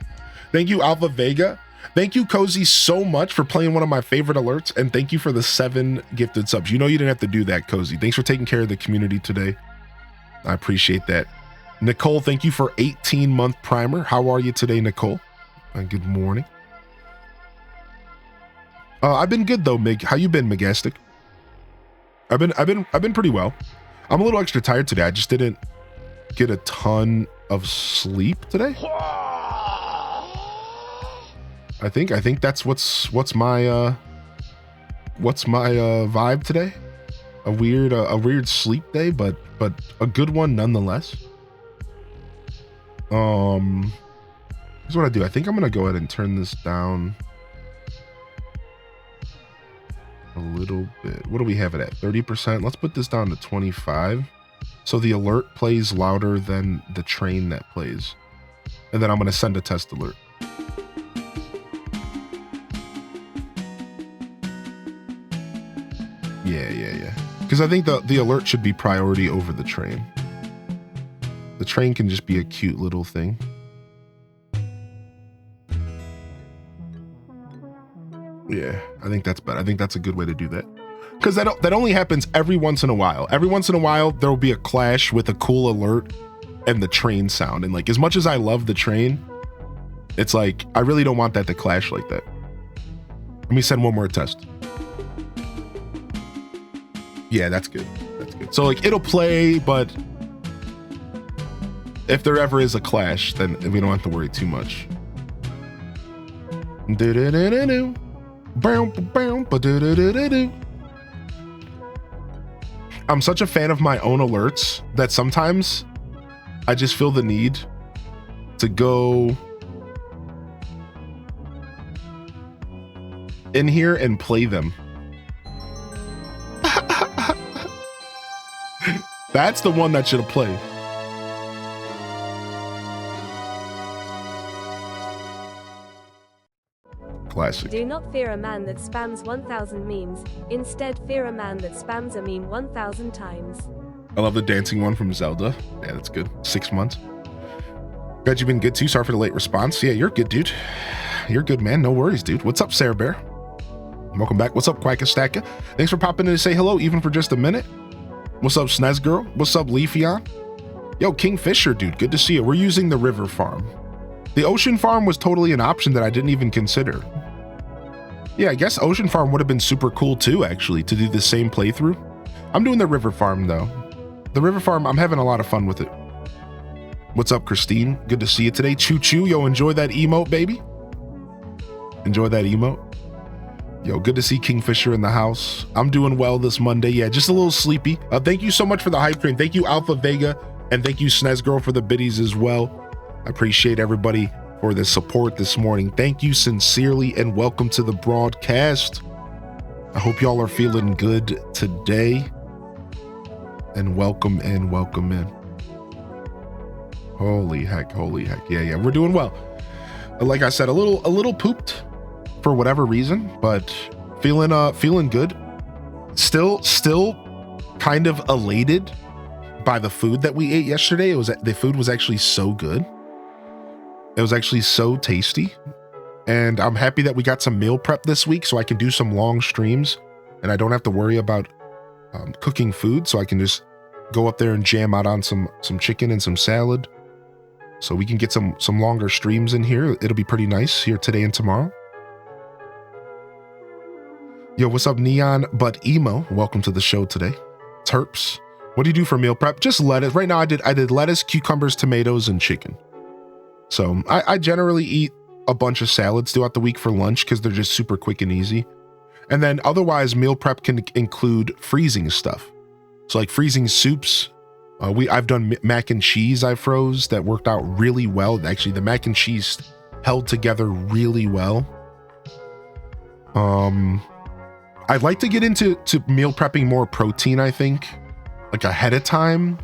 Thank you, Alpha Vega. Thank you, Cozy, so much for playing one of my favorite alerts, and thank you for the 7 gifted subs. You know you didn't have to do that, Cozy. Thanks for taking care of the community today. I appreciate that. Nicole, thank you for 18-month primer. How are you today, Nicole? Good morning. I've been good though, Mig. How you been, Megastic? I've been pretty well. I'm a little extra tired today. I just didn't get a ton of sleep today. I think that's what's my vibe today. A weird sleep day, but a good one nonetheless. Here's what I do. I think I'm gonna go ahead and turn this down a little bit. What do we have it at? 30%. Let's put this down to 25. So the alert plays louder than the train that plays. And then I'm gonna send a test alert. Yeah. Because I think the alert should be priority over the train. The train can just be a cute little thing. Yeah, I think that's better. I think that's a good way to do that. Because that only happens every once in a while. Every once in a while, there will be a clash with a cool alert and the train sound. And like, as much as I love the train, it's like, I really don't want that to clash like that. Let me send one more test. Yeah, that's good. That's good. So like, it'll play, but if there ever is a clash, then we don't have to worry too much. I'm such a fan of my own alerts that sometimes I just feel the need to go in here and play them. That's the one that should have played. Classic. Do not fear a man that spams 1,000 memes. Instead, fear a man that spams a meme 1,000 times. I love the dancing one from Zelda. Yeah, that's good. 6 months. Glad you've been good too. Sorry for the late response. Yeah, you're good, dude. You're good, man. No worries, dude. What's up, Sarah Bear? Welcome back. What's up, Quackastacka? Thanks for popping in to say hello, even for just a minute. What's up, Snez Girl? What's up, Leafeon? Yo, Kingfisher, dude. Good to see you. We're using the river farm. The ocean farm was totally an option that I didn't even consider. Yeah, I guess Ocean Farm would have been super cool too, actually, to do the same playthrough. I'm doing the River Farm, though. The River Farm, I'm having a lot of fun with it. What's up, Christine? Good to see you today. Choo choo. Yo, enjoy that emote, baby. Enjoy that emote. Yo, good to see Kingfisher in the house. I'm doing well this Monday. Yeah, just a little sleepy. Thank you so much for the hype train. Thank you, Alpha Vega, and thank you, Snez Girl, for the biddies as well. I appreciate everybody for the support this morning. Thank you sincerely, and welcome to the broadcast. I hope y'all are feeling good today. And welcome in, welcome in. Holy heck, holy heck. Yeah, we're doing well. Like I said, a little pooped for whatever reason, but feeling good. Still kind of elated by the food that we ate yesterday. The food was actually so good. It was actually so tasty. And I'm happy that we got some meal prep this week so I can do some long streams and I don't have to worry about cooking food, so I can just go up there and jam out on some chicken and some salad. So we can get some longer streams in here. It'll be pretty nice here today and tomorrow. Yo, what's up, Neon but Emo? Welcome to the show today. Terps, what do you do for meal prep? Just lettuce. Right now I did lettuce, cucumbers, tomatoes, and chicken. So I generally eat a bunch of salads throughout the week for lunch because they're just super quick and easy. And then otherwise, meal prep can include freezing stuff. So like freezing soups. I've done mac and cheese I froze that worked out really well. Actually, the mac and cheese held together really well. I'd like to get into meal prepping more protein, I think, like ahead of time.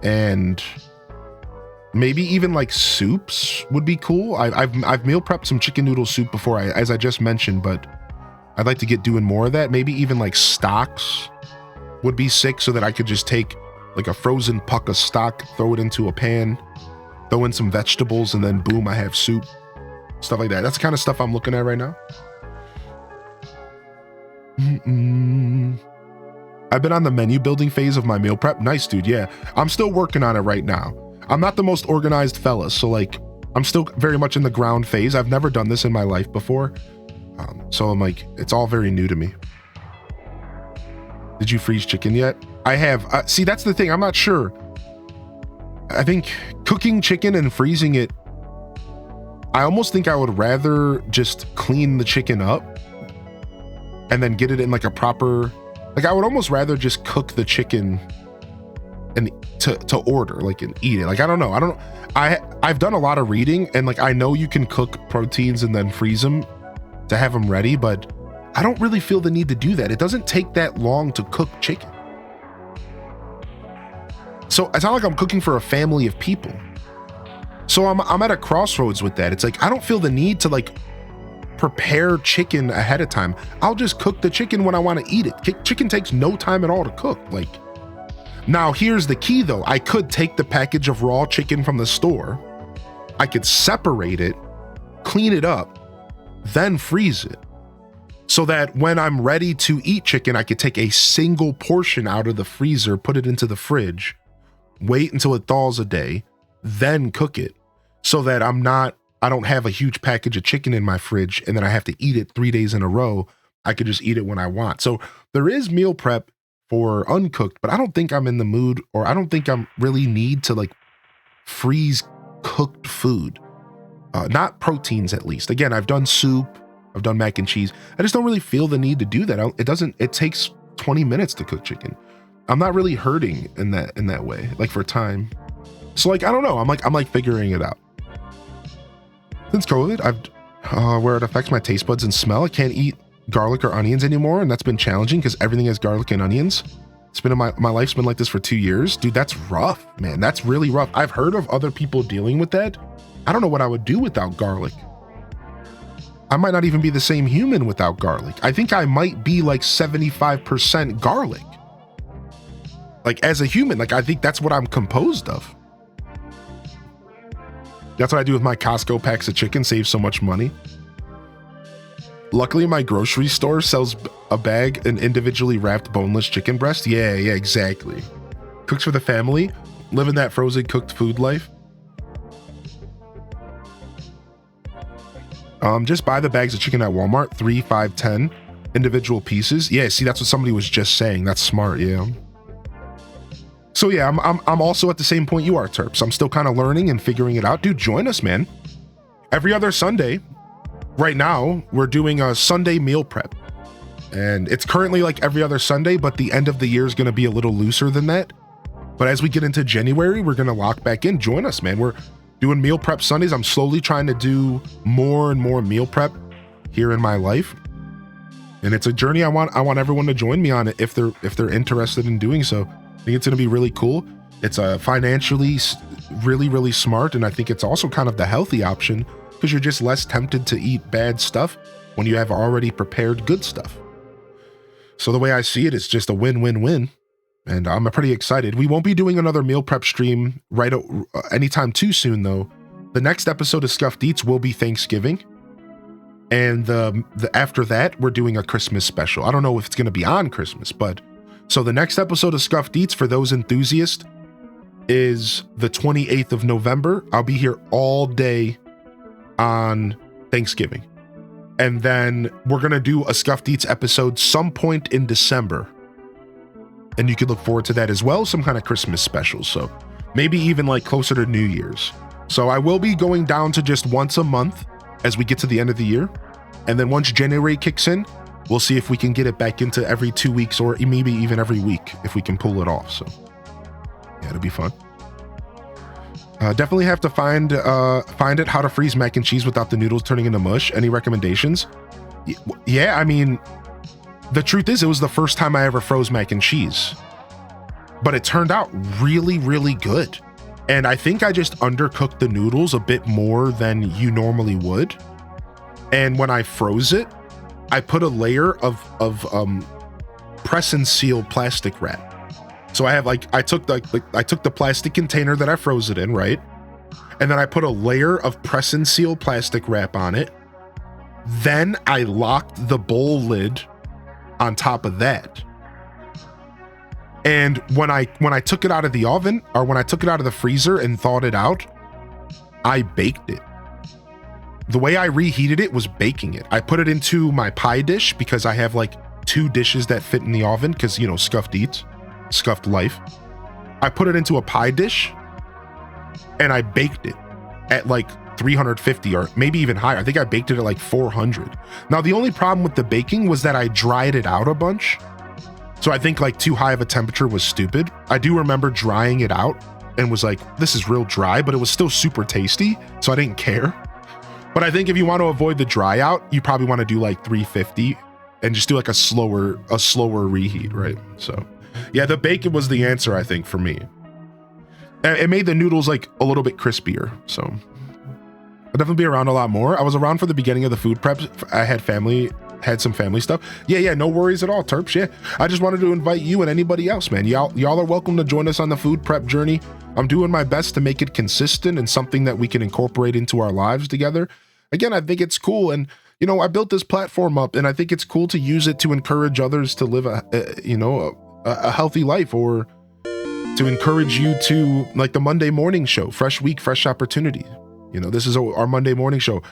And maybe even like soups would be cool. I've meal prepped some chicken noodle soup before, as I just mentioned, but I'd like to get doing more of that. Maybe even like stocks would be sick, so that I could just take like a frozen puck of stock, throw it into a pan, throw in some vegetables, and then boom, I have soup. Stuff like that. That's the kind of stuff I'm looking at right now. I've been on the menu building phase of my meal prep. Nice, dude. Yeah, I'm still working on it right now. I'm not the most organized fella, so like I'm still very much in the ground phase. I've never done this in my life before. So I'm like, it's all very new to me. Did you freeze chicken yet? I have. See, that's the thing. I'm not sure. I think cooking chicken and freezing it, I almost think I would rather just clean the chicken up and then get it in like a proper, like I would almost rather just cook the chicken and to order, like, and eat it. Like, I don't know. I've done a lot of reading, and like, I know you can cook proteins and then freeze them to have them ready, but I don't really feel the need to do that. It doesn't take that long to cook chicken. So it's not like I'm cooking for a family of people. So I'm at a crossroads with that. It's like, I don't feel the need to like prepare chicken ahead of time. I'll just cook the chicken when I want to eat it. Chicken takes no time at all to cook. Like, now here's the key though. I could take the package of raw chicken from the store. I could separate it, clean it up, then freeze it. So that when I'm ready to eat chicken, I could take a single portion out of the freezer, put it into the fridge, wait until it thaws a day, then cook it, so that I don't have a huge package of chicken in my fridge and then I have to eat it 3 days in a row. I could just eat it when I want. So there is meal prep for uncooked, but I don't think I'm in the mood, or I don't think I'm really need to like freeze cooked food. Not proteins, at least. Again, I've done soup, I've done mac and cheese. I just don't really feel the need to do that. It takes 20 minutes to cook chicken. I'm not really hurting in that way, like for time. So like, I don't know. I'm like figuring it out. Since COVID, where it affects my taste buds and smell, I can't eat garlic or onions anymore. And that's been challenging because everything has garlic and onions. It's been my life's been like this for 2 years. Dude, that's rough, man. That's really rough. I've heard of other people dealing with that. I don't know what I would do without garlic. I might not even be the same human without garlic. I think I might be like 75% garlic. Like as a human, like I think that's what I'm composed of. That's what I do with my Costco packs of chicken, save so much money. Luckily, my grocery store sells a bag, an individually wrapped boneless chicken breast. Yeah, exactly. Cooks for the family, living that frozen cooked food life. Just buy the bags of chicken at Walmart, 3, 5, 10 individual pieces. Yeah, see, that's what somebody was just saying. That's smart, yeah. So yeah, I'm also at the same point you are, Terps. I'm still kind of learning and figuring it out. Dude, join us, man. Every other Sunday, right now we're doing a Sunday meal prep. And it's currently like every other Sunday, but the end of the year is going to be a little looser than that. But as we get into January, we're going to lock back in. Join us, man. We're doing meal prep Sundays. I'm slowly trying to do more and more meal prep here in my life. And it's a journey I want everyone to join me on it if they're interested in doing so. I think it's going to be really cool. It's financially really, really smart. And I think it's also kind of the healthy option because you're just less tempted to eat bad stuff when you have already prepared good stuff. So the way I see it, it's just a win-win-win. And I'm pretty excited. We won't be doing another meal prep stream anytime too soon, though. The next episode of Scuffed Eats will be Thanksgiving. And after that, we're doing a Christmas special. I don't know if it's going to be on Christmas, but... So the next episode of Scuffed Eats, for those enthusiasts, is the 28th of November. I'll be here all day on Thanksgiving. And then we're going to do a Scuffed Eats episode some point in December. And you can look forward to that as well, some kind of Christmas special. So maybe even like closer to New Year's. So I will be going down to just once a month as we get to the end of the year. And then once January kicks in, we'll see if we can get it back into every 2 weeks or maybe even every week if we can pull it off. So yeah, it'll be fun. Definitely have to find it how to freeze mac and cheese without the noodles turning into mush. Any recommendations? Yeah, I mean, the truth is it was the first time I ever froze mac and cheese, but it turned out really, really good. And I think I just undercooked the noodles a bit more than you normally would. And when I froze it, I put a layer of press and seal plastic wrap. So I took the plastic container that I froze it in, right? And then I put a layer of press and seal plastic wrap on it. Then I locked the bowl lid on top of that. And when I took it out of the oven, or when I took it out of the freezer and thawed it out, I baked it. The way I reheated it was baking it. I put it into my pie dish because I have like 2 dishes that fit in the oven because, you know, Scuffed Eats, Scuffed Life. I put it into a pie dish and I baked it at like 350 or maybe even higher. I think I baked it at like 400. Now, the only problem with the baking was that I dried it out a bunch. So I think like too high of a temperature was stupid. I do remember drying it out and was like, this is real dry, but it was still super tasty. So I didn't care. But I think if you want to avoid the dry out, you probably want to do like 350 and just do like a slower reheat, right? So yeah, the bacon was the answer, I think, for me. It made the noodles like a little bit crispier. So I'll definitely be around a lot more. I was around for the beginning of the food preps. I had some family stuff. Yeah, no worries at all, Terps. Yeah, I just wanted to invite you and anybody else, man. Y'all are welcome to join us on the food prep journey. I'm doing my best to make it consistent and something that we can incorporate into our lives together. Again, I think it's cool. And, you know, I built this platform up and I think it's cool to use it to encourage others to live a healthy life, or to encourage you to, like the Monday morning show, fresh week, fresh opportunity. You know, this is our Monday morning show.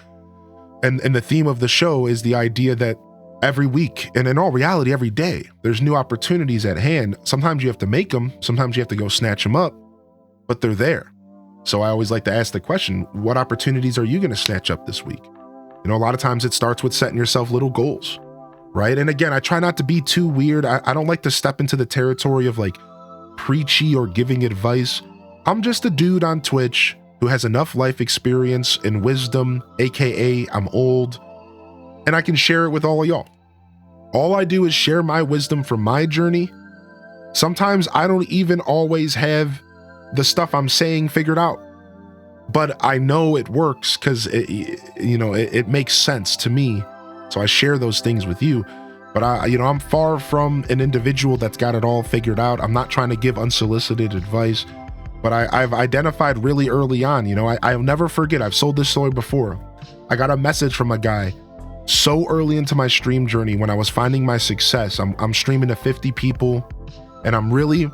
And the theme of the show is the idea that every week, and in all reality, every day, there's new opportunities at hand. Sometimes you have to make them. Sometimes you have to go snatch them up, but they're there. So I always like to ask the question, what opportunities are you going to snatch up this week? You know, a lot of times it starts with setting yourself little goals, right? And again, I try not to be too weird. I don't like to step into the territory of like preachy or giving advice. I'm just a dude on Twitch who has enough life experience and wisdom, AKA I'm old, and I can share it with all of y'all. All I do is share my wisdom from my journey. Sometimes I don't even always have the stuff I'm saying figured out, but I know it works because it makes sense to me. So I share those things with you. But I'm far from an individual that's got it all figured out. I'm not trying to give unsolicited advice, but I've identified really early on, I'll never forget. I've sold this story before. I got a message from a guy so early into my stream journey when I was finding my success. I'm streaming to 50 people and I'm really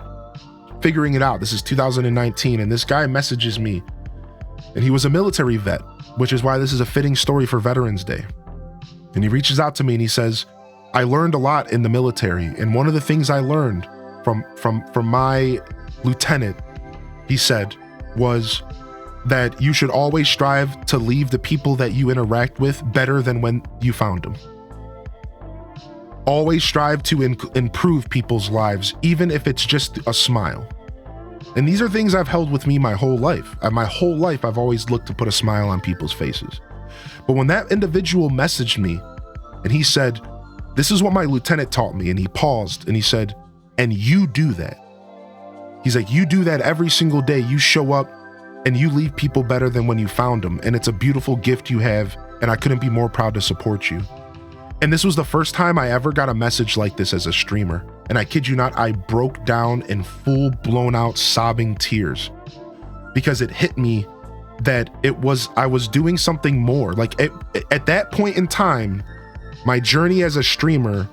figuring it out. This is 2019, and this guy messages me, and he was a military vet, which is why this is a fitting story for Veterans Day. And he reaches out to me and he says, I learned a lot in the military, and one of the things I learned from my lieutenant, he said, was that you should always strive to leave the people that you interact with better than when you found them. Always strive to improve people's lives, even if it's just a smile. And these are things I've held with me my whole life. My whole life, I've always looked to put a smile on people's faces. But when that individual messaged me and he said, "This is what my lieutenant taught me," and he paused and he said, "And you do that." He's like, "You do that every single day. You show up and you leave people better than when you found them. And it's a beautiful gift you have. And I couldn't be more proud to support you." And this was the first time I ever got a message like this as a streamer. And I kid you not, I broke down in full blown out sobbing tears because it hit me that I was doing something more. Like at that point in time, my journey as a streamer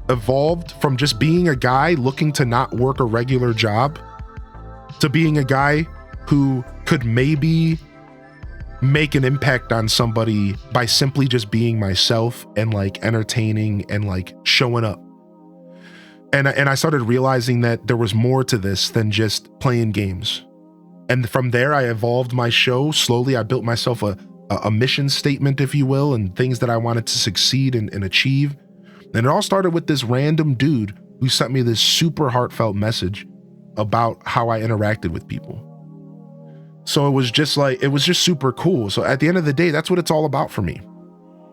evolved from just being a guy looking to not work a regular job to being a guy who could maybe make an impact on somebody by simply just being myself and like entertaining and like showing up. And I started realizing that there was more to this than just playing games. And from there, I evolved my show slowly. I built myself a mission statement, if you will, and things that I wanted to succeed and achieve. And it all started with this random dude who sent me this super heartfelt message about how I interacted with people. So it was just super cool. So at the end of the day, that's what it's all about for me.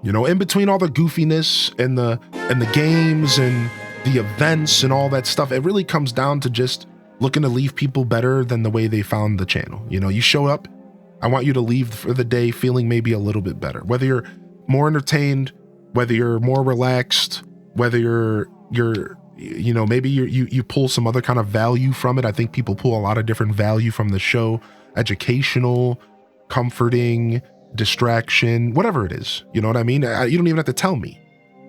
You know, in between all the goofiness and the games and the events and all that stuff, it really comes down to just looking to leave people better than the way they found the channel. You know, you show up, I want you to leave for the day feeling maybe a little bit better. Whether you're more entertained, whether you're more relaxed, whether you're you know, maybe you pull some other kind of value from it. I think people pull a lot of different value from the show. Educational, comforting, distraction, whatever it is. You know what I mean? You don't even have to tell me.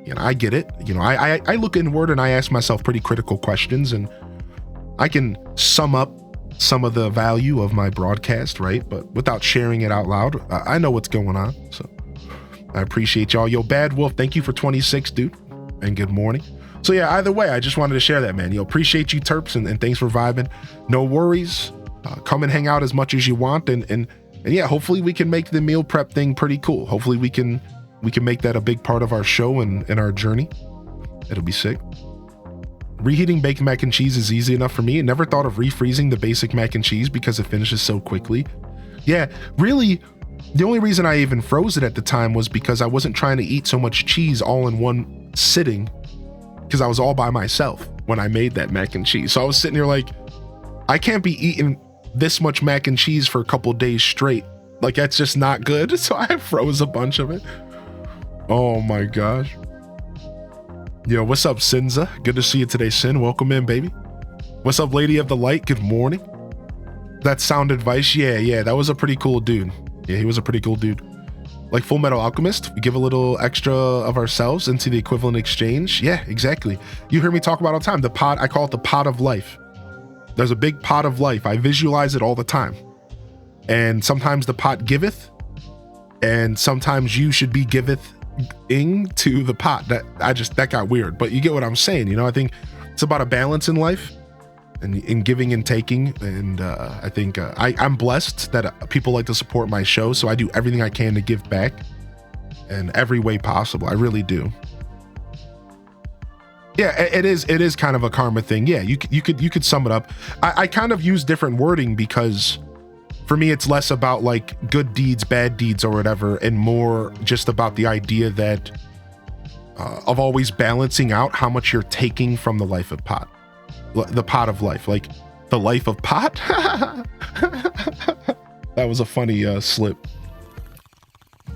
You know, I get it. You know, I look inward and I ask myself pretty critical questions, and I can sum up some of the value of my broadcast, right? But without sharing it out loud, I know what's going on. So I appreciate y'all. Yo, Bad Wolf, thank you for 26, dude. And good morning. So yeah, either way, I just wanted to share that, man. Yo, appreciate you, Terps, and thanks for vibing. No worries. Come and hang out as much as you want, and yeah, hopefully we can make the meal prep thing pretty cool. Hopefully we can make that a big part of our show and our journey. It'll be sick. Reheating baked mac and cheese is easy enough for me. I never thought of refreezing the basic mac and cheese because it finishes so quickly. Yeah, really, the only reason I even froze it at the time was because I wasn't trying to eat so much cheese all in one sitting, because I was all by myself when I made that mac and cheese. So I was sitting here like, I can't be eating this much mac and cheese for a couple days straight. Like, that's just not good. So I froze a bunch of it. Oh my gosh. Yo, what's up, Sinza? Good to see you today, Sin. Welcome in, baby. What's up, Lady of the Light? Good morning. That sound advice. Yeah, that was a pretty cool dude. Yeah, he was a pretty cool dude. Like Full Metal Alchemist, we give a little extra of ourselves into the equivalent exchange. Yeah, exactly. You hear me talk about all the time. The pot, I call it the pot of life. There's a big pot of life. I visualize it all the time. And sometimes the pot giveth, and sometimes you should be giveth-ing to the pot. That got weird, but you get what I'm saying. You know, I think it's about a balance in life and in giving and taking. And I think I'm blessed that people like to support my show. So I do everything I can to give back in every way possible. I really do. Yeah, it is kind of a karma thing. Yeah, you could sum it up. I kind of use different wording because for me, it's less about like good deeds, bad deeds or whatever, and more just about the idea that of always balancing out how much you're taking from the life of pot, the pot of life, like the life of pot. That was a funny slip.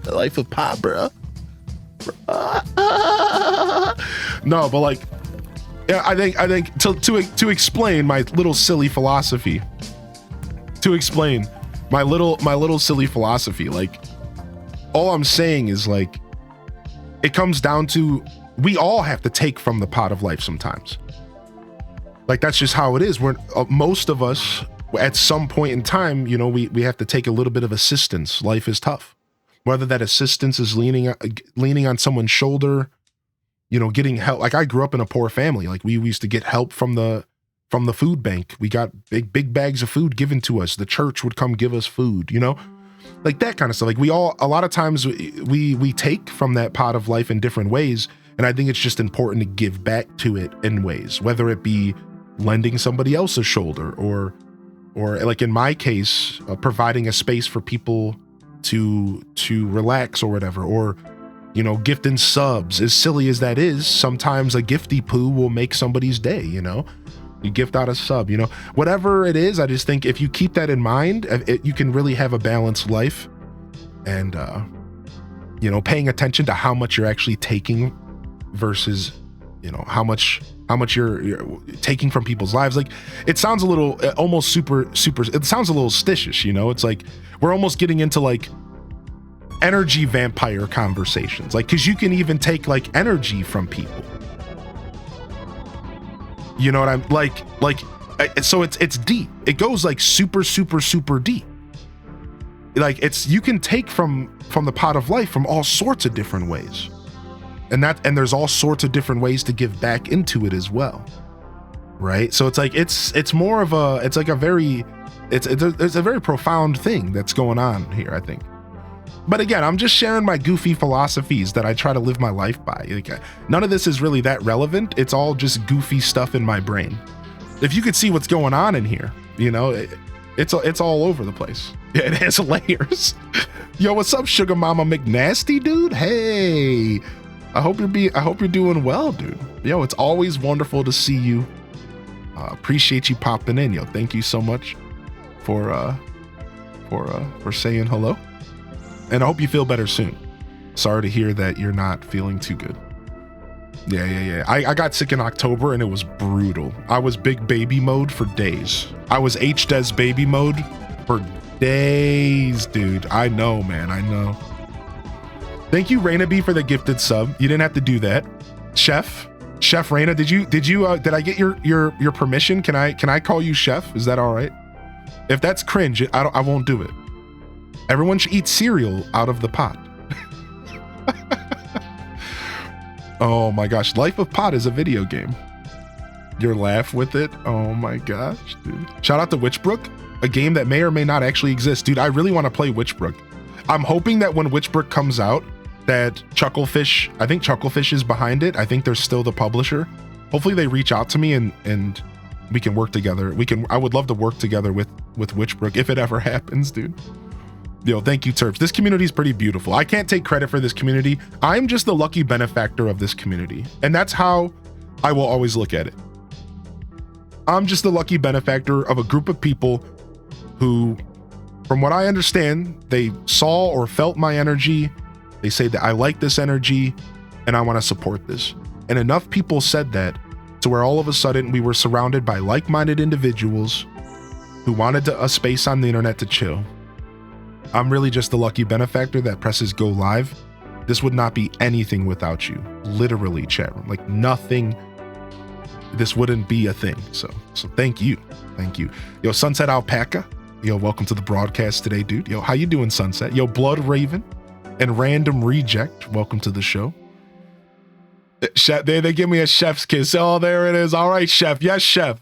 The life of pot, bro. No, but like, yeah, I think to explain my little silly philosophy, like, all I'm saying is like, it comes down to, we all have to take from the pot of life sometimes. Like, that's just how it is. Most of us at some point in time, you know, we have to take a little bit of assistance. Life is tough. Whether that assistance is leaning on someone's shoulder, you know, getting help. Like, I grew up in a poor family. Like, we used to get help from the from the food bank. We got big bags of food given to us. The church would come give us food, you know, like that kind of stuff. Like a lot of times we take from that pot of life in different ways. And I think it's just important to give back to it in ways, whether it be lending somebody else a shoulder or like in my case, providing a space for people to relax or whatever, or, you know, gifting subs. As silly as that is, sometimes a gifty poo will make somebody's day, you know. You gift out a sub, you know, whatever it is. I just think if you keep that in mind, you can really have a balanced life, and, you know, paying attention to how much you're actually taking versus, you know, how much you're taking from people's lives. Like, it sounds a little almost super, it sounds a little stitious, you know. It's like we're almost getting into like energy vampire conversations, like, because you can even take like energy from people. You know what I'm like, so it's deep. It goes like super deep. Like, you can take from the pot of life from all sorts of different ways. And there's all sorts of different ways to give back into it as well. Right? So it's like, it's more of a, it's like a very, there's a very profound thing that's going on here, I think. But again, I'm just sharing my goofy philosophies that I try to live my life by. Like, none of this is really that relevant. It's all just goofy stuff in my brain. If you could see what's going on in here, you know, it's all over the place. Yeah, it has layers. Yo, what's up, Sugar Mama McNasty, dude? Hey, I hope you're doing well, dude. Yo, it's always wonderful to see you. Appreciate you popping in, yo. Thank you so much for saying hello. And I hope you feel better soon. Sorry to hear that you're not feeling too good. Yeah. I got sick in October and it was brutal. I was big baby mode for days. I was HDES baby mode for days, dude. I know, man. I know. Thank you, Raina B, for the gifted sub. You didn't have to do that. Chef Raina, did I get your permission? Can I call you Chef? Is that all right? If that's cringe, I won't do it. Everyone should eat cereal out of the pot. Oh my gosh, Life of Pot is a video game. Your laugh with it, oh my gosh, dude. Shout out to Witchbrook, a game that may or may not actually exist. Dude, I really want to play Witchbrook. I'm hoping that when Witchbrook comes out, that Chucklefish, I think Chucklefish is behind it. I think they're still the publisher. Hopefully they reach out to me and we can work together. I would love to work together with Witchbrook if it ever happens, dude. Yo, thank you, Terps. This community is pretty beautiful. I can't take credit for this community. I'm just the lucky benefactor of this community. And that's how I will always look at it. I'm just the lucky benefactor of a group of people who, from what I understand, they saw or felt my energy. They say that I like this energy and I want to support this. And enough people said that to where all of a sudden we were surrounded by like-minded individuals who wanted a space on the internet to chill. I'm really just the lucky benefactor that presses go live. This would not be anything without you. Literally, chat room. Like nothing. This wouldn't be a thing. So thank you. Thank you. Yo, Sunset Alpaca. Yo, welcome to the broadcast today, dude. Yo, how you doing, Sunset? Yo, Blood Raven and Random Reject. Welcome to the show. They give me a chef's kiss. Oh, there it is. All right, Chef. Yes, Chef.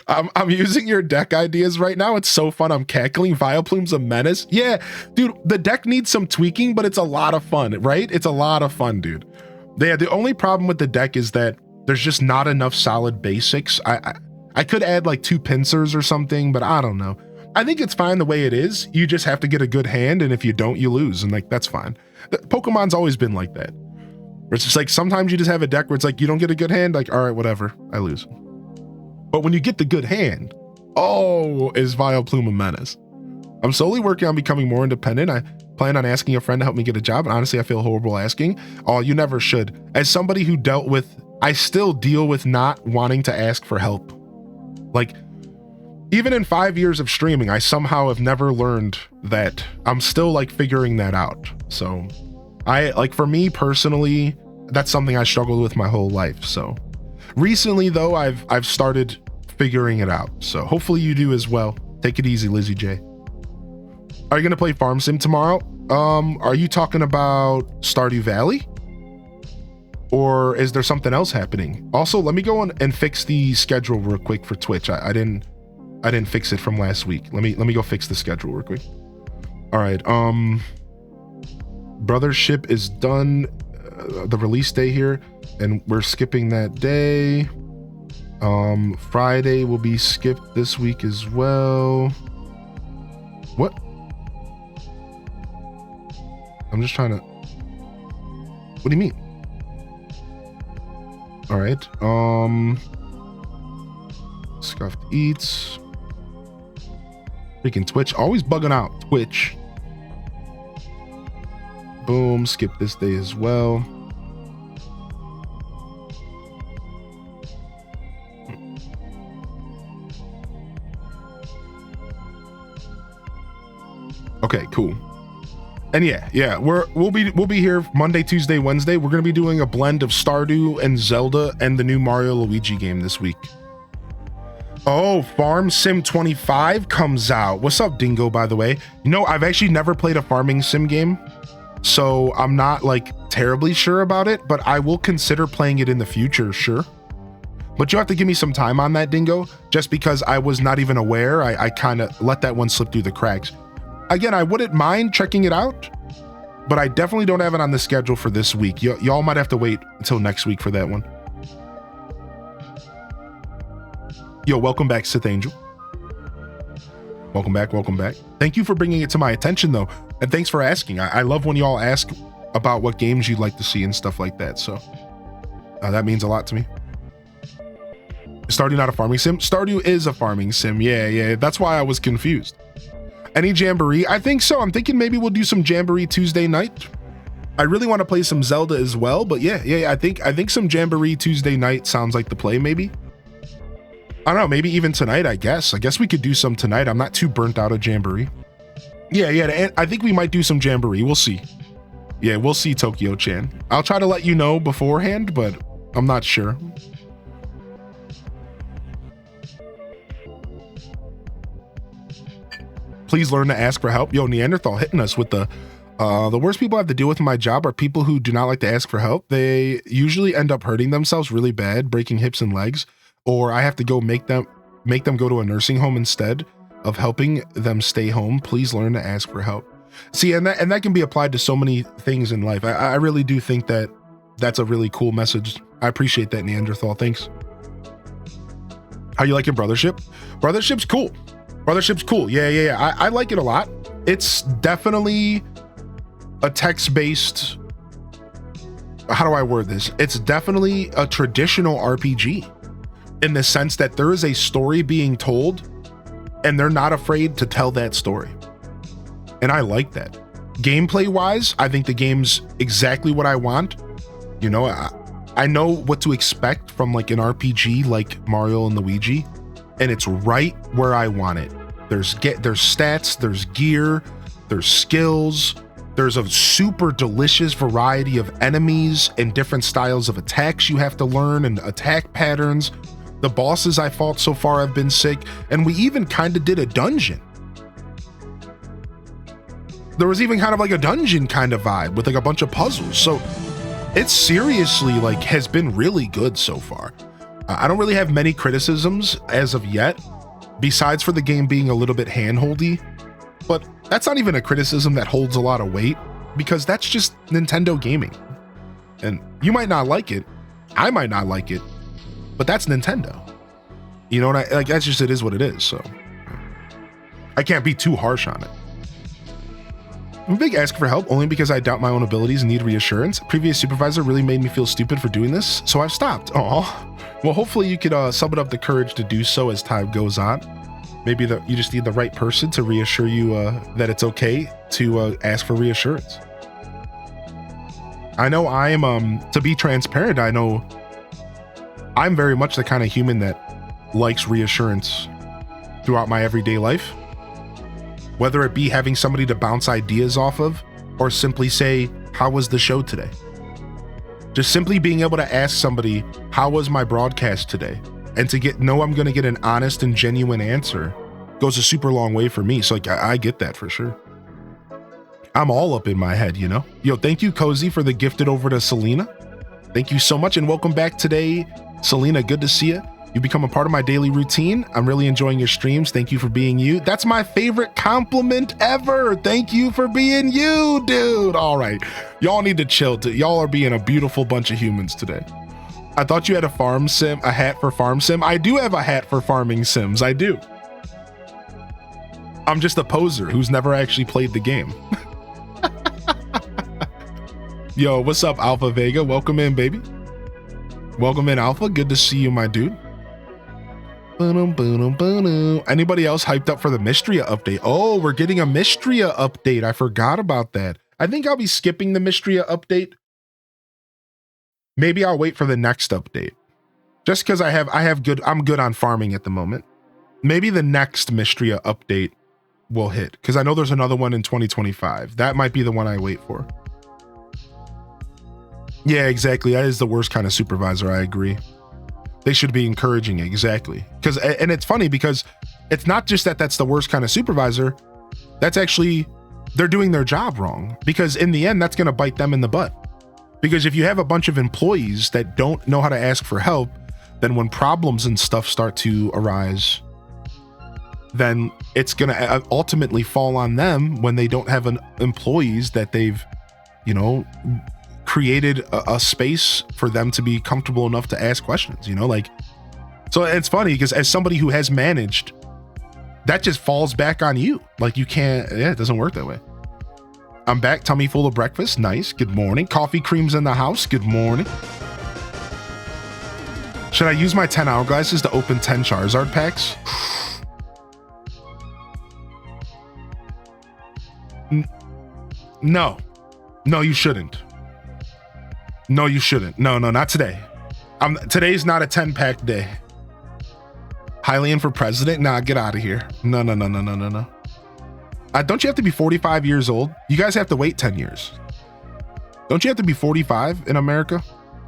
I'm using your deck ideas right now. It's so fun. I'm cackling. Vileplume's a menace. Yeah, dude, the deck needs some tweaking, but it's a lot of fun, right? It's a lot of fun, dude. The only problem with the deck is that there's just not enough solid basics. I could add like 2 pincers or something, but I don't know. I think it's fine the way it is. You just have to get a good hand, and if you don't, you lose, and like that's fine. Pokemon's always been like that. It's just like sometimes you just have a deck where it's like you don't get a good hand, like all right, whatever, I lose. But when you get the good hand, oh, is Vileplume a menace? I'm slowly working on becoming more independent. I plan on asking a friend to help me get a job, and honestly, I feel horrible asking. Oh, you never should. As somebody who I still deal with not wanting to ask for help. Like, even in 5 years of streaming, I somehow have never learned that. I'm still like figuring that out. So for me personally, that's something I struggled with my whole life. So recently though, I've started figuring it out. So hopefully you do as well. Take it easy, Lizzie J. Are you gonna play Farm Sim tomorrow? Are you talking about Stardew Valley? Or is there something else happening? Also, let me go on and fix the schedule real quick for Twitch. I didn't fix it from last week. Let me go fix the schedule real quick. All right. Brothership is done. The release day here, and we're skipping that day. Friday will be skipped this week as well. What? I'm just trying to. What do you mean? All right. Scuffed Eats. Freaking Twitch. Always bugging out. Twitch. Boom. Skip this day as well. Okay, cool. And yeah, we'll be here Monday, Tuesday, Wednesday. We're gonna be doing a blend of Stardew and Zelda and the new Mario Luigi game this week. Oh, Farm Sim 25 comes out. What's up, Dingo, by the way? You know, I've actually never played a farming sim game, so I'm not like terribly sure about it, but I will consider playing it in the future, sure. But you have to give me some time on that, Dingo, just because I was not even aware. I kind of let that one slip through the cracks. Again, I wouldn't mind checking it out, but I definitely don't have it on the schedule for this week. Y'all might have to wait until next week for that one. Yo, welcome back, Sith Angel. Welcome back, welcome back. Thank you for bringing it to my attention, though, and thanks for asking. I love when y'all ask about what games you'd like to see and stuff like that, so that means a lot to me. Stardew not a farming sim? Stardew is a farming sim, yeah, that's why I was confused. Any Jamboree? I think so. I'm thinking maybe we'll do some Jamboree Tuesday night. I really want to play some Zelda as well, but yeah, I think some Jamboree Tuesday night sounds like the play, maybe. I don't know, maybe even tonight, I guess. I guess we could do some tonight. I'm not too burnt out of Jamboree. Yeah, I think we might do some Jamboree. We'll see. Yeah, we'll see, Tokyo-chan. I'll try to let you know beforehand, but I'm not sure. Please learn to ask for help. Yo, Neanderthal hitting us with the worst people I have to deal with in my job are people who do not like to ask for help. They usually end up hurting themselves really bad, breaking hips and legs, or I have to go make them go to a nursing home instead of helping them stay home. Please learn to ask for help. See, and that can be applied to so many things in life. I really do think that that's a really cool message. I appreciate that, Neanderthal. Thanks. How you liking Brothership? Brothership's cool. Brothership's cool. Yeah. I like it a lot. It's definitely a text-based, how do I word this? It's definitely a traditional RPG in the sense that there is a story being told and they're not afraid to tell that story. And I like that. Gameplay-wise, I think the game's exactly what I want. You know, I know what to expect from like an RPG like Mario and Luigi, and it's right where I want it. There's stats, there's gear, there's skills, there's a super delicious variety of enemies and different styles of attacks you have to learn and attack patterns. The bosses I fought so far have been sick, and we even kind of did a dungeon. There was even kind of like a dungeon kind of vibe with like a bunch of puzzles. So it seriously like has been really good so far. I don't really have many criticisms as of yet, besides for the game being a little bit handholdy, but that's not even a criticism that holds a lot of weight because that's just Nintendo gaming. And you might not like it, I might not like it, but that's Nintendo. You know what like that's just, it is what it is. So I can't be too harsh on it. I'm a big ask for help only because I doubt my own abilities and need reassurance. Previous supervisor really made me feel stupid for doing this, so I've stopped. Aw. Well, hopefully you could summon up the courage to do so as time goes on. Maybe you just need the right person to reassure you that it's okay to ask for reassurance. I know I am, to be transparent, I know I'm very much the kind of human that likes reassurance throughout my everyday life. Whether it be having somebody to bounce ideas off of, or simply say, how was the show today? Just simply being able to ask somebody, how was my broadcast today? And to know I'm gonna get an honest and genuine answer goes a super long way for me. So like, I get that for sure. I'm all up in my head, you know? Yo, thank you, Cozy, for the gifted over to Selena. Thank you so much and welcome back today. Selena, good to see you. You become a part of my daily routine. I'm really enjoying your streams. Thank you for being you. That's my favorite compliment ever. Thank you for being you, dude. All right. Y'all need to chill. Y'all are being a beautiful bunch of humans today. I thought you had a farm sim, a hat for farm sim. I do have a hat for farming sims. I do. I'm just a poser who's never actually played the game. Yo, what's up, Alpha Vega? Welcome in, baby. Welcome in, Alpha. Good to see you, my dude. Anybody else hyped up for the Mystria update? Oh, we're getting a Mystria update. I forgot about that. I think I'll be skipping the Mystria update. Maybe I'll wait for the next update. Just because I'm good on farming at the moment. Maybe the next Mystria update will hit. Because I know there's another one in 2025. That might be the one I wait for. Yeah, exactly. That is the worst kind of supervisor. I agree. They should be encouraging it, exactly. And it's funny because it's not just that that's the worst kind of supervisor. That's actually, they're doing their job wrong. Because in the end, that's going to bite them in the butt. Because if you have a bunch of employees that don't know how to ask for help, then when problems and stuff start to arise, then it's going to ultimately fall on them when they don't have employees that they've, created a space for them to be comfortable enough to ask questions, so it's funny because as somebody who has managed, that just falls back on you. Like you can't, it doesn't work that way. I'm back, tummy full of breakfast. Nice. Good morning. Coffee creams in the house. Good morning. Should I use my 10 hourglasses to open 10 Charizard packs? No, you shouldn't. No, you shouldn't. No, not today. Today's not a 10-pack day. Hylian for president? Nah, get out of here. No. Don't you have to be 45 years old? You guys have to wait 10 years. Don't you have to be 45 in America?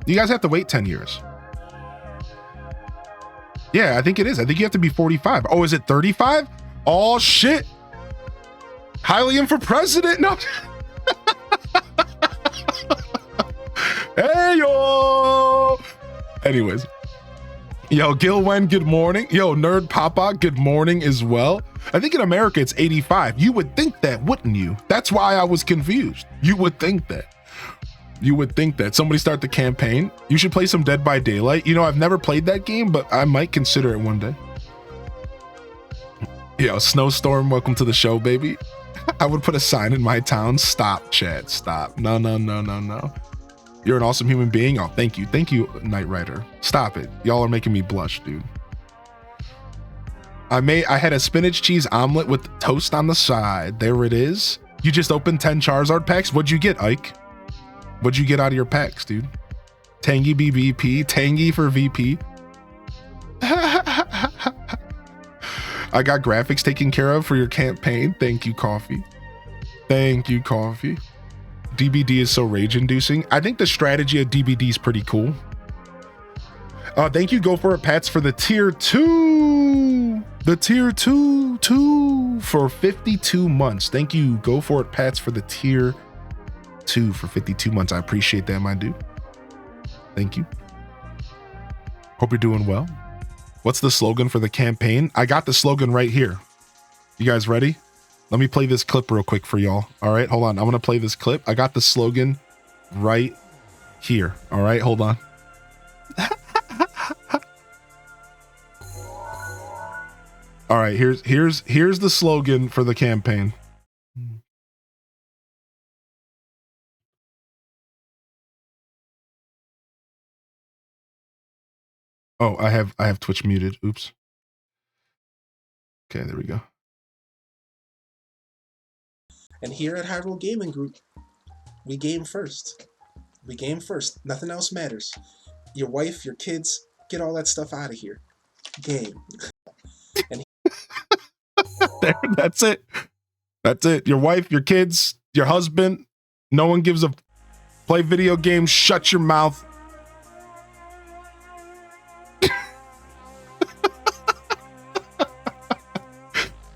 You guys have to wait 10 years. Yeah, I think it is. I think you have to be 45. Oh, is it 35? Oh, shit. Hylian for president? No. Hey, yo. Anyways. Yo, Gilwen, good morning. Yo, Nerd Papa, good morning as well. I think in America it's 85. You would think that, wouldn't you? That's why I was confused. You would think that. Somebody start the campaign. You should play some Dead by Daylight. I've never played that game, but I might consider it one day. Yo, Snowstorm, welcome to the show, baby. I would put a sign in my town. Stop, Chad. Stop. No. You're an awesome human being. Oh, thank you. Thank you, Knight Rider. Stop it. Y'all are making me blush, dude. I had a spinach cheese omelet with toast on the side. There it is. You just opened 10 Charizard packs. What'd you get, Ike? What'd you get out of your packs, dude? Tangy BVP. Tangy for VP. I got graphics taken care of for your campaign. Thank you, Coffee. DBD is so rage-inducing. I think the strategy of DBD is pretty cool. Thank you, Go For It Pats, for the tier 2. The tier 2 for 52 months. Thank you, Go For It Pats, for the tier 2 for 52 months. I appreciate that, my dude. Thank you. Hope you're doing well. What's the slogan for the campaign? I got the slogan right here. You guys ready? Let me play this clip real quick for y'all. All right, hold on. I'm going to play this clip. I got the slogan right here. All right, hold on. All right, here's the slogan for the campaign. Oh, I have Twitch muted. Oops. Okay, there we go. And here at Hyrule Gaming Group, we game first. Nothing else matters. Your wife, your kids, get all that stuff out of here. Game. There, that's it. Your wife, your kids, your husband. No one gives a play video games. Shut your mouth.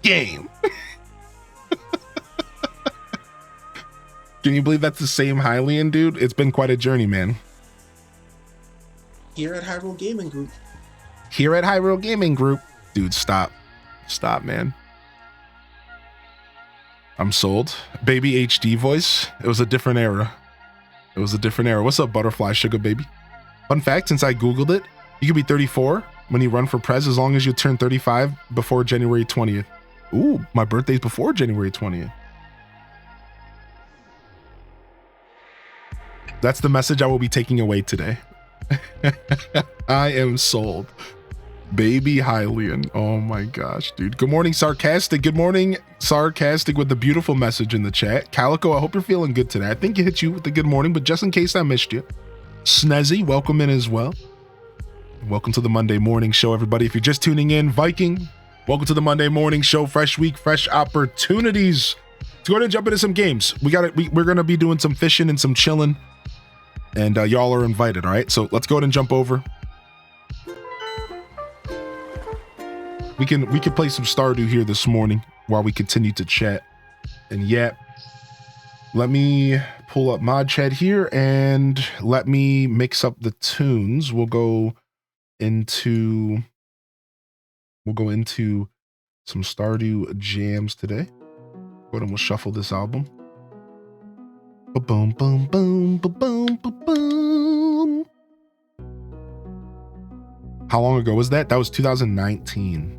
Game. Can you believe that's the same Hylian, dude? It's been quite a journey, man. Here at Hyrule Gaming Group. Here at Hyrule Gaming Group. Dude, stop. Stop, man. I'm sold. Baby HD voice. It was a different era. It was a different era. What's up, Butterfly Sugar Baby? Fun fact, since I Googled it, you can be 34 when you run for Prez as long as you turn 35 before January 20th. Ooh, my birthday's before January 20th. That's the message I will be taking away today. I am sold. Baby Hylian. Oh my gosh, dude. Good morning, Sarcastic. Good morning, Sarcastic, with the beautiful message in the chat. Calico, I hope you're feeling good today. I think it hit you with the good morning, but just in case I missed you. Snezzy, welcome in as well. Welcome to the Monday morning show, everybody. If you're just tuning in, Viking, welcome to the Monday morning show. Fresh week, fresh opportunities. Let's go ahead and jump into some games. We're gonna be doing some fishing and some chilling, and y'all are invited. All right, so let's go ahead and jump over. We can play some Stardew here this morning while we continue to chat. And yet, let me pull up mod chat here and let me mix up the tunes. We'll go into some Stardew jams today. Go ahead and we'll shuffle this album. Ba-boom, boom, boom, ba-boom, ba-boom. How long ago was that? That was 2019.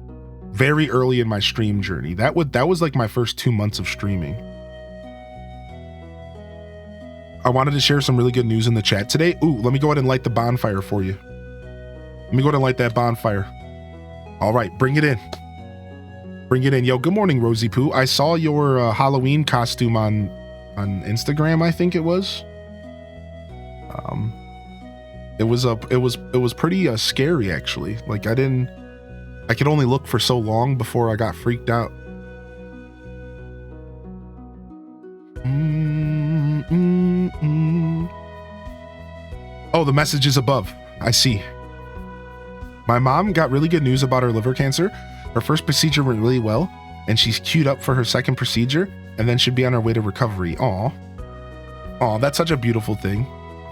Very early in my stream journey. That was like my first 2 months of streaming. I wanted to share some really good news in the chat today. Ooh, let me go ahead and light the bonfire for you. Let me go ahead and light that bonfire. All right, bring it in. Bring it in. Yo, good morning, Rosie Poo. I saw your Halloween costume on Instagram, I think it was. It was pretty scary, actually. Like I could only look for so long before I got freaked out. Oh, the message is above. I see. My mom got really good news about her liver cancer. Her first procedure went really well, and she's queued up for her second procedure, and then should be on her way to recovery. Aw. Aw, that's such a beautiful thing.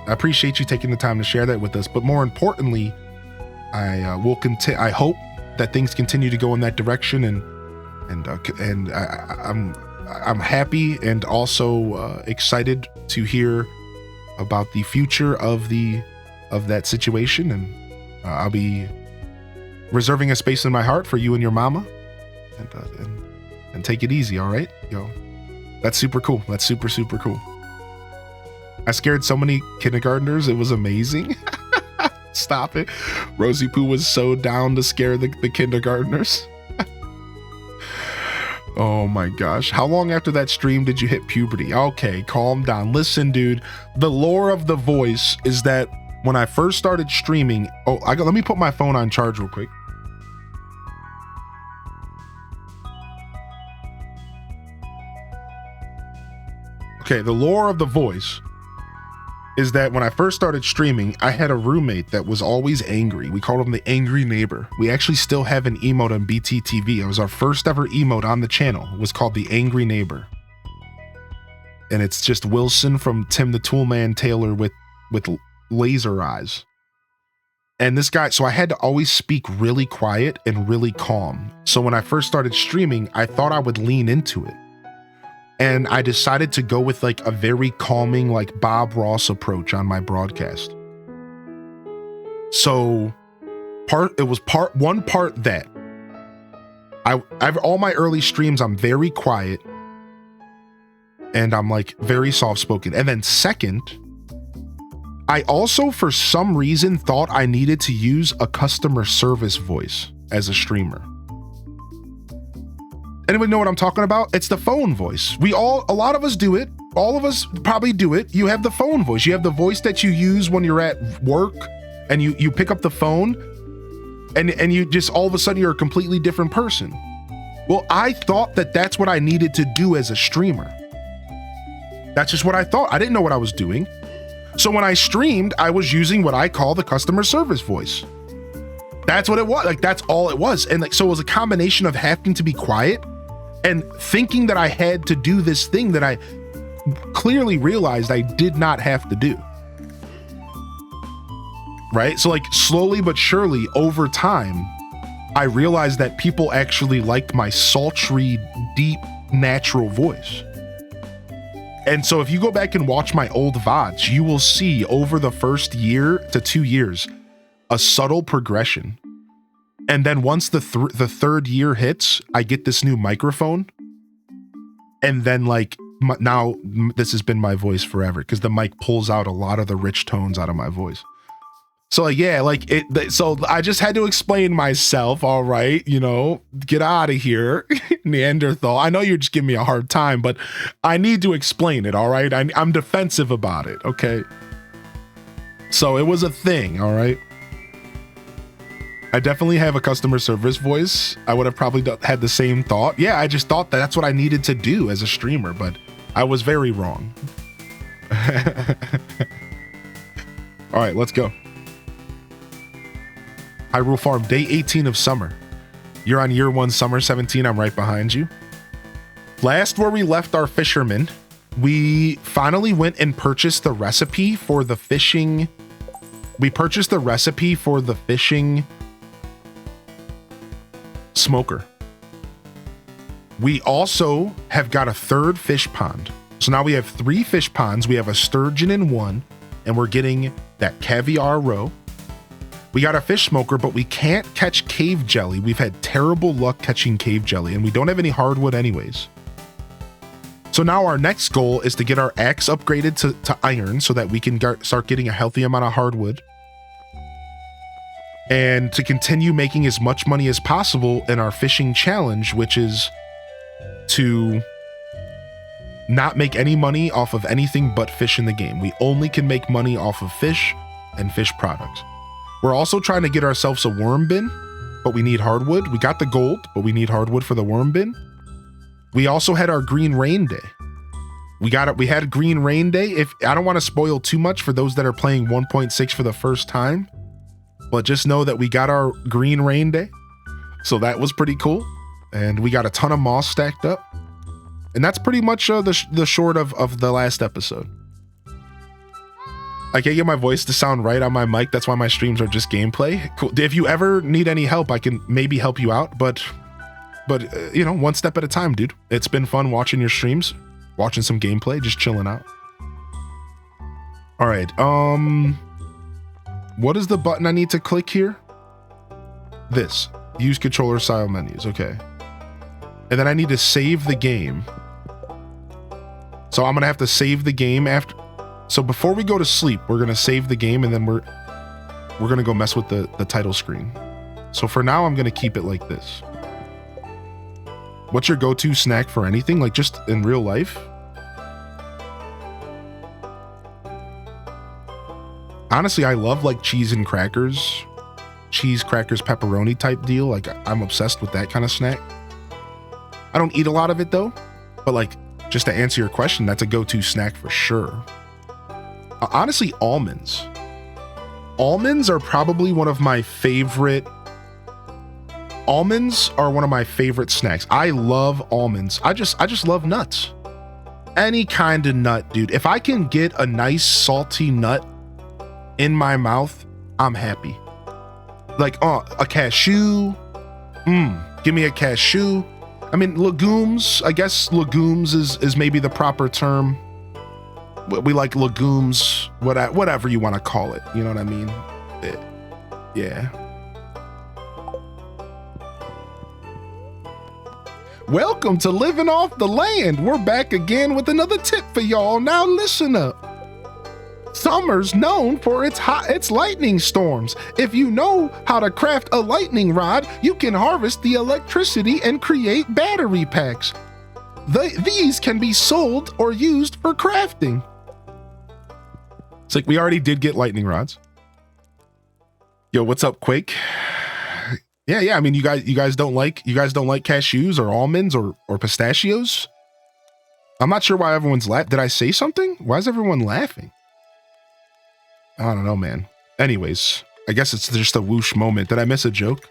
I appreciate you taking the time to share that with us, but more importantly, I hope that things continue to go in that direction, and I'm happy and also excited to hear about the future of that situation, and I'll be reserving a space in my heart for you and your mama, and take it easy, all right? Yo, that's super cool. That's super cool. I scared so many kindergartners. It was amazing. Stop it. Rosie Poo was so down to scare the kindergartners. Oh my gosh. How long after that stream did you hit puberty? Okay, calm down. Listen, dude, the lore of the voice is that when I first started streaming, let me put my phone on charge real quick. Okay, the lore of the voice is that when I first started streaming, I had a roommate that was always angry. We called him the angry neighbor. We actually still have an emote on BTTV. It was our first ever emote on the channel. It was called the angry neighbor. And it's just Wilson from Tim the Toolman Taylor with laser eyes. And this guy, so I had to always speak really quiet and really calm. So when I first started streaming, I thought I would lean into it. And I decided to go with like a very calming, like Bob Ross approach on my broadcast. So it was one part that I've all my early streams, I'm very quiet and I'm like very soft spoken. And then second, I also for some reason thought I needed to use a customer service voice as a streamer. Anybody know what I'm talking about? It's the phone voice. A lot of us do it. All of us probably do it. You have the phone voice. You have the voice that you use when you're at work and you pick up the phone and you just all of a sudden you're a completely different person. Well, I thought that that's what I needed to do as a streamer. That's just what I thought. I didn't know what I was doing. So when I streamed, I was using what I call the customer service voice. That's what it was. Like, that's all it was. And like, so it was a combination of having to be quiet and thinking that I had to do this thing that I clearly realized I did not have to do. right? So like slowly but surely over time, I realized that people actually liked my sultry, deep, natural voice. And so if you go back and watch my old VODs, you will see over the first year to 2 years, a subtle progression. And then once the third year hits, I get this new microphone. And then like now this has been my voice forever because the mic pulls out a lot of the rich tones out of my voice. So like, yeah, like so I just had to explain myself. All right. You know, get out of here. Neanderthal. I know you're just giving me a hard time, but I need to explain it. All right. I'm defensive about it. Okay. So it was a thing. All right. I definitely have a customer service voice. I would have probably had the same thought. Yeah. I just thought that's what I needed to do as a streamer, but I was very wrong. All right, let's go. Hyrule Farm, day 18 of summer. You're on year 1, summer 17. I'm right behind you. Last where we left our fishermen, we finally went and purchased the recipe for the fishing. We purchased the recipe for the fishing smoker. We also have got a third fish pond. So now we have 3 fish ponds. We have a sturgeon in one, and we're getting that caviar roe. We got a fish smoker, but we can't catch cave jelly. We've had terrible luck catching cave jelly, and we don't have any hardwood anyways. So now our next goal is to get our axe upgraded to iron so that we can start getting a healthy amount of hardwood. And to continue making as much money as possible in our fishing challenge, which is to not make any money off of anything but fish in the game. We only can make money off of fish and fish products. We're also trying to get ourselves a worm bin, but we need hardwood. We got the gold, but we need hardwood for the worm bin. We also had our green rain day. We had green rain day. If I don't want to spoil too much for those that are playing 1.6 for the first time, but just know that we got our green rain day. So that was pretty cool. And we got a ton of moss stacked up. And that's pretty much the short of the last episode. I can't get my voice to sound right on my mic. That's why my streams are just gameplay. Cool. If you ever need any help, I can maybe help you out. But you know, one step at a time, dude. It's been fun watching your streams, watching some gameplay, just chilling out. All right. What is the button I need to click here? This. Use controller style menus. Okay. And then I need to save the game. So I'm going to have to save the game after. So before we go to sleep, we're going to save the game and then we're going to go mess with the title screen. So for now, I'm going to keep it like this. What's your go-to snack for anything? Like just in real life? Honestly, I love like cheese and crackers. Cheese, crackers, pepperoni type deal. Like I'm obsessed with that kind of snack. I don't eat a lot of it though, but like just to answer your question, that's a go-to snack for sure. Honestly, almonds. Almonds are probably one of my favorite. Almonds are one of my favorite snacks. I love almonds. I just love nuts. Any kind of nut, dude. If I can get a nice salty nut in my mouth, I'm happy. Like, a cashew. Give me a cashew. I mean, legumes. I guess legumes is maybe the proper term. We like legumes, whatever you want to call it. You know what I mean? Yeah. Welcome to Living Off the Land. We're back again with another tip for y'all. Now listen up. Summer's known for its lightning storms. If you know how to craft a lightning rod, you can harvest the electricity and create battery packs. These can be sold or used for crafting. It's like we already did get lightning rods. Yo, what's up, Quake? Yeah. I mean, you guys don't like cashews or almonds or pistachios? I'm not sure why everyone's laughing. Did I say something? Why is everyone laughing? I don't know, man. Anyways, I guess it's just a whoosh moment. Did I miss a joke?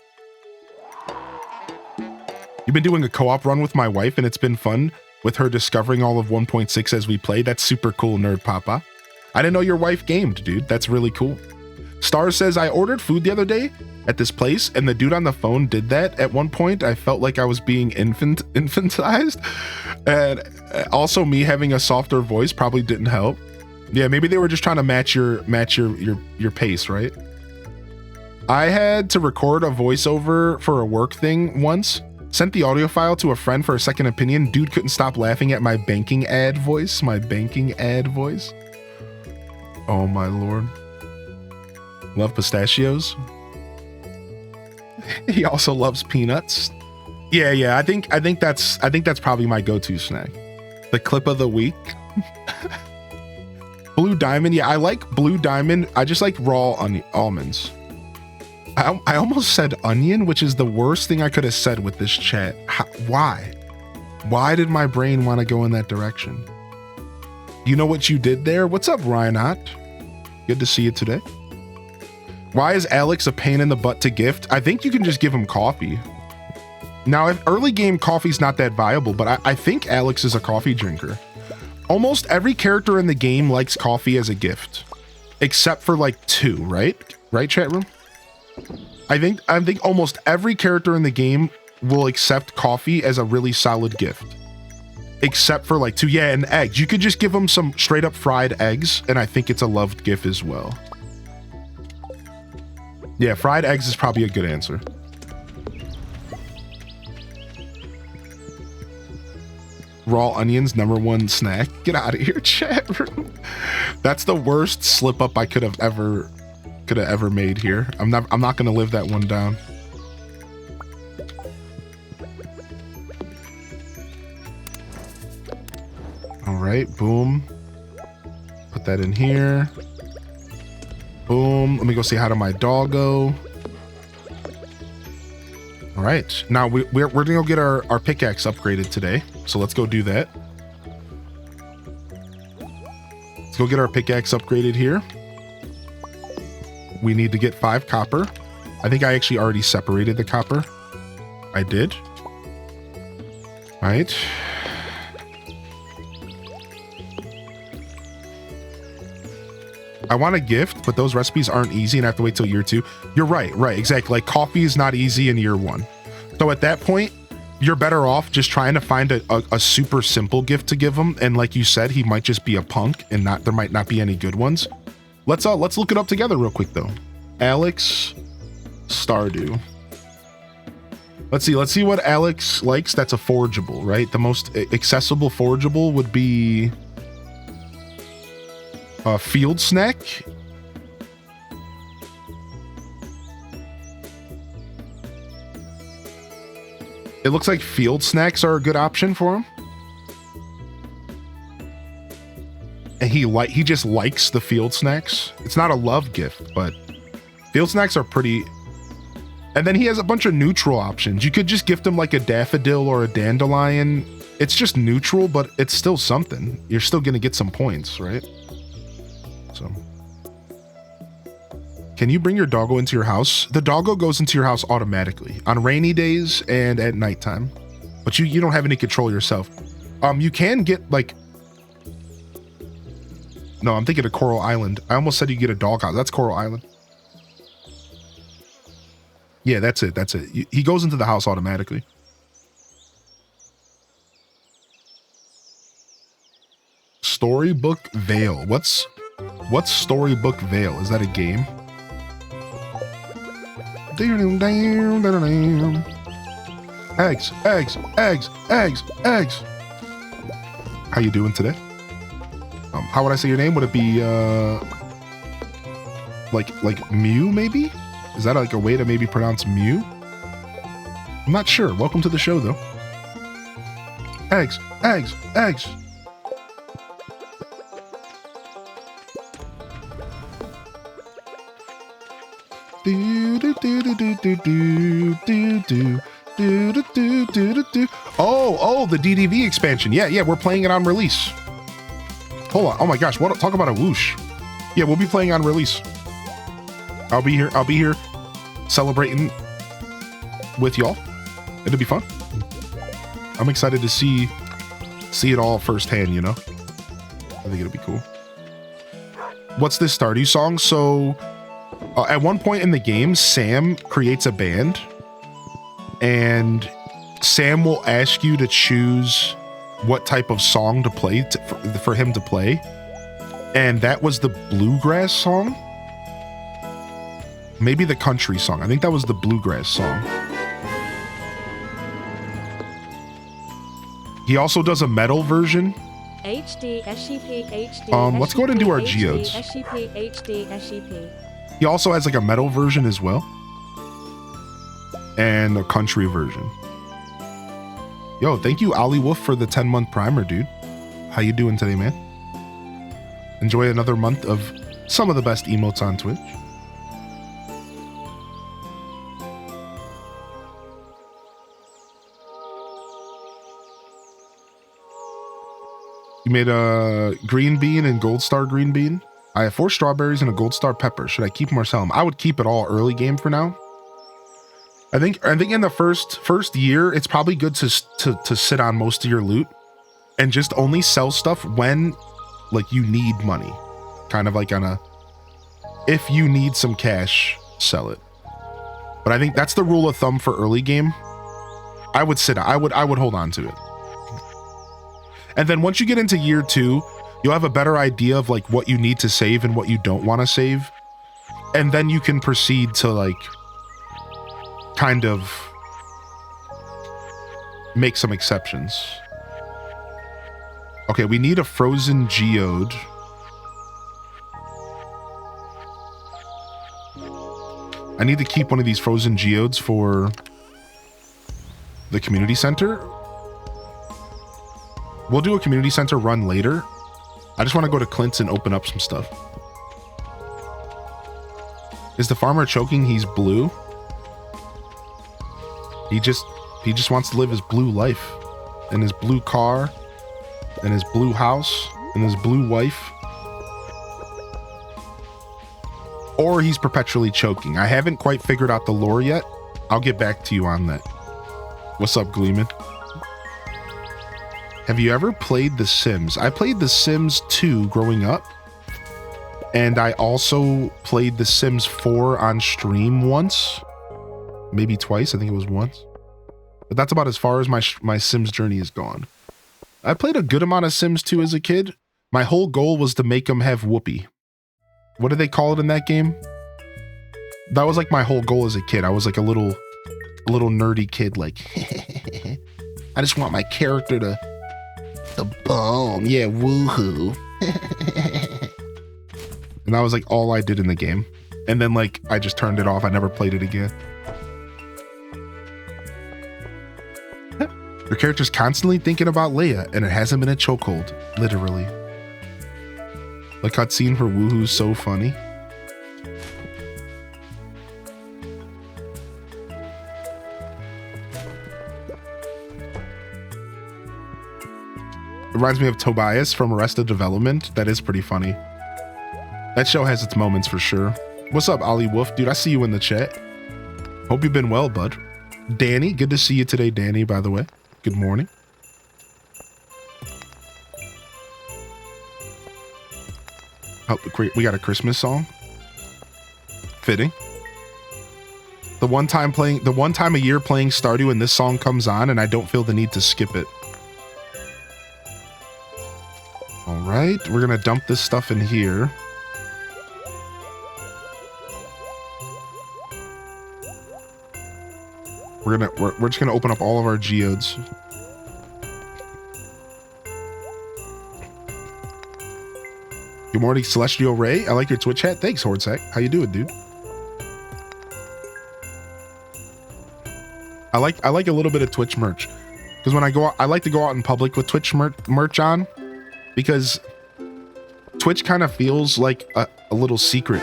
You've been doing a co-op run with my wife, and it's been fun with her discovering all of 1.6 as we play. That's super cool, Nerd Papa. I didn't know your wife gamed, dude. That's really cool. Star says, I ordered food the other day at this place, and the dude on the phone did that. At one point, I felt like I was being infantized. And also me having a softer voice probably didn't help. Yeah, maybe they were just trying to match your pace, right? I had to record a voiceover for a work thing once. Sent the audio file to a friend for a second opinion. Dude couldn't stop laughing at my banking ad voice. Oh my lord. Love pistachios. He also loves peanuts. Yeah. I think that's probably my go-to snack. The clip of the week. Blue Diamond. Yeah, I like Blue Diamond. I just like raw almonds. I almost said onion, which is the worst thing I could have said with this chat. Why? Why did my brain want to go in that direction? You know what you did there? What's up, Ryanot? Good to see you today. Why is Alex a pain in the butt to gift? I think you can just give him coffee. Now, if early game coffee's not that viable, but I think Alex is a coffee drinker. Almost every character in the game likes coffee as a gift, except for like 2, right? Right, chat room? I think almost every character in the game will accept coffee as a really solid gift, except for like 2. Yeah, and eggs. You could just give them some straight up fried eggs, and I think it's a loved gift as well. Yeah, fried eggs is probably a good answer. Raw onions, #1 snack. Get out of here, chat room. That's the worst slip up I could have ever made here. I'm not gonna live that one down. All right, boom. Put that in here. Boom. Let me go say hi to my doggo. All right, now we're gonna go get our pickaxe upgraded today. So let's go do that. Let's go get our pickaxe upgraded here. We need to get 5 copper. I think I actually already separated the copper. I did. All right. I want a gift, but those recipes aren't easy and I have to wait till year 2. You're right, exactly. Like coffee is not easy in year 1. So at that point, you're better off just trying to find a super simple gift to give him. And like you said, he might just be a punk and there might not be any good ones. Let's look it up together real quick though. Alex Stardew. Let's see what Alex likes. That's a forageable, right? The most accessible forageable would be a field snack. It looks like field snacks are a good option for him. And he just likes the field snacks. It's not a love gift, but field snacks are pretty. And then he has a bunch of neutral options. You could just gift him like a daffodil or a dandelion. It's just neutral, but it's still something. You're still gonna get some points, right? So, can you bring your doggo into your house? The doggo goes into your house automatically on rainy days and at nighttime, but you don't have any control yourself. You can get like. No, I'm thinking of Coral Island. I almost said you get a doghouse. That's Coral Island. Yeah, that's it. He goes into the house automatically. Storybook Vale. What's Storybook Vale? Is that a game? Eggs. How you doing today? How would I say your name? Would it be like Mew maybe? Is that like a way to maybe pronounce Mew? I'm not sure. Welcome to the show though. Eggs. Oh, the DDV expansion. Yeah, we're playing it on release. Hold on. Oh my gosh, talk about a whoosh. Yeah, we'll be playing on release. I'll be here celebrating with y'all. It'll be fun. I'm excited to see it all firsthand, you know? I think it'll be cool. What's this Stardew song? So At one point in the game, Sam creates a band, and Sam will ask you to choose what type of song to play for him to play. And that was the bluegrass song. Maybe the country song. I think that was the bluegrass song. He also does a metal version. HD, SCP, HD, let's go ahead and do our geodes. SCP, HD, SCP. He also has like a metal version as well. And a country version. Yo, thank you, Ollie Wolf, for the 10-month primer, dude. How you doing today, man? Enjoy another month of some of the best emotes on Twitch. You made a green bean and gold star green bean. I have 4 strawberries and a gold star pepper. Should I keep them or sell them? I would keep it all early game for now. I think in the first year, it's probably good to sit on most of your loot and just only sell stuff when like you need money. Kind of like if you need some cash, sell it. But I think that's the rule of thumb for early game. I would hold on to it. And then once you get into year 2, you'll have a better idea of like what you need to save and what you don't want to save. And then you can proceed to like kind of make some exceptions. Okay, we need a frozen geode. I need to keep one of these frozen geodes for the community center. We'll do a community center run later. I just want to go to Clint's and open up some stuff. Is the farmer choking? He's blue. He just wants to live his blue life. In his blue car. In his blue house. And his blue wife. Or he's perpetually choking. I haven't quite figured out the lore yet. I'll get back to you on that. What's up, Gleeman? Have you ever played The Sims? I played The Sims 2 growing up. And I also played The Sims 4 on stream once. Maybe twice. I think it was once. But that's about as far as my Sims journey has gone. I played a good amount of Sims 2 as a kid. My whole goal was to make them have whoopee. What do they call it in that game? That was like my whole goal as a kid. I was like a little nerdy kid, like I just want my character to bone. Yeah, woohoo. And that was like all I did in the game. And then like I just turned it off. I never played it again. Your character's constantly thinking about Leia, and it hasn't been a chokehold, literally. The cutscene for Woohoo's so funny. Reminds me of Tobias from Arrested Development. That is pretty funny. That show has its moments for sure. What's up, Ollie Wolf? Dude, I see you in the chat. Hope you've been well, bud. Danny, good to see you today, Danny, by the way. Good morning. Oh, we got a Christmas song. Fitting. The one time a year playing Stardew and this song comes on and I don't feel the need to skip it. All right, we're gonna dump this stuff in here. We're just gonna open up all of our geodes. Good morning, Celestial Ray. I like your Twitch hat. Thanks, Hordsack. How you doing, dude? I like a little bit of Twitch merch because when I go out, I like to go out in public with Twitch merch on because Twitch kind of feels like a little secret,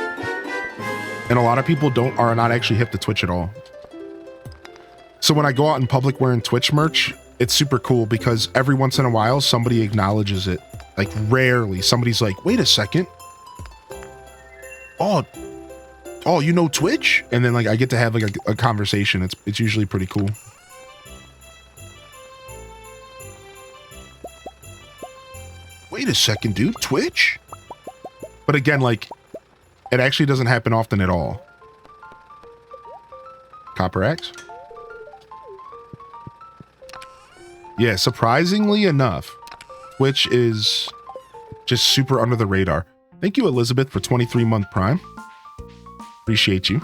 and a lot of people are not actually hip to Twitch at all. So when I go out in public wearing Twitch merch, it's super cool because every once in a while somebody acknowledges it. Like rarely somebody's like, wait a second. Oh, you know Twitch? And then like I get to have like a conversation. It's usually pretty cool. Wait a second, dude, Twitch? But again, like It actually doesn't happen often at all. Copper axe. Yeah, surprisingly enough, Twitch is just super under the radar. Thank you, Elizabeth, for 23-month Prime. Appreciate you.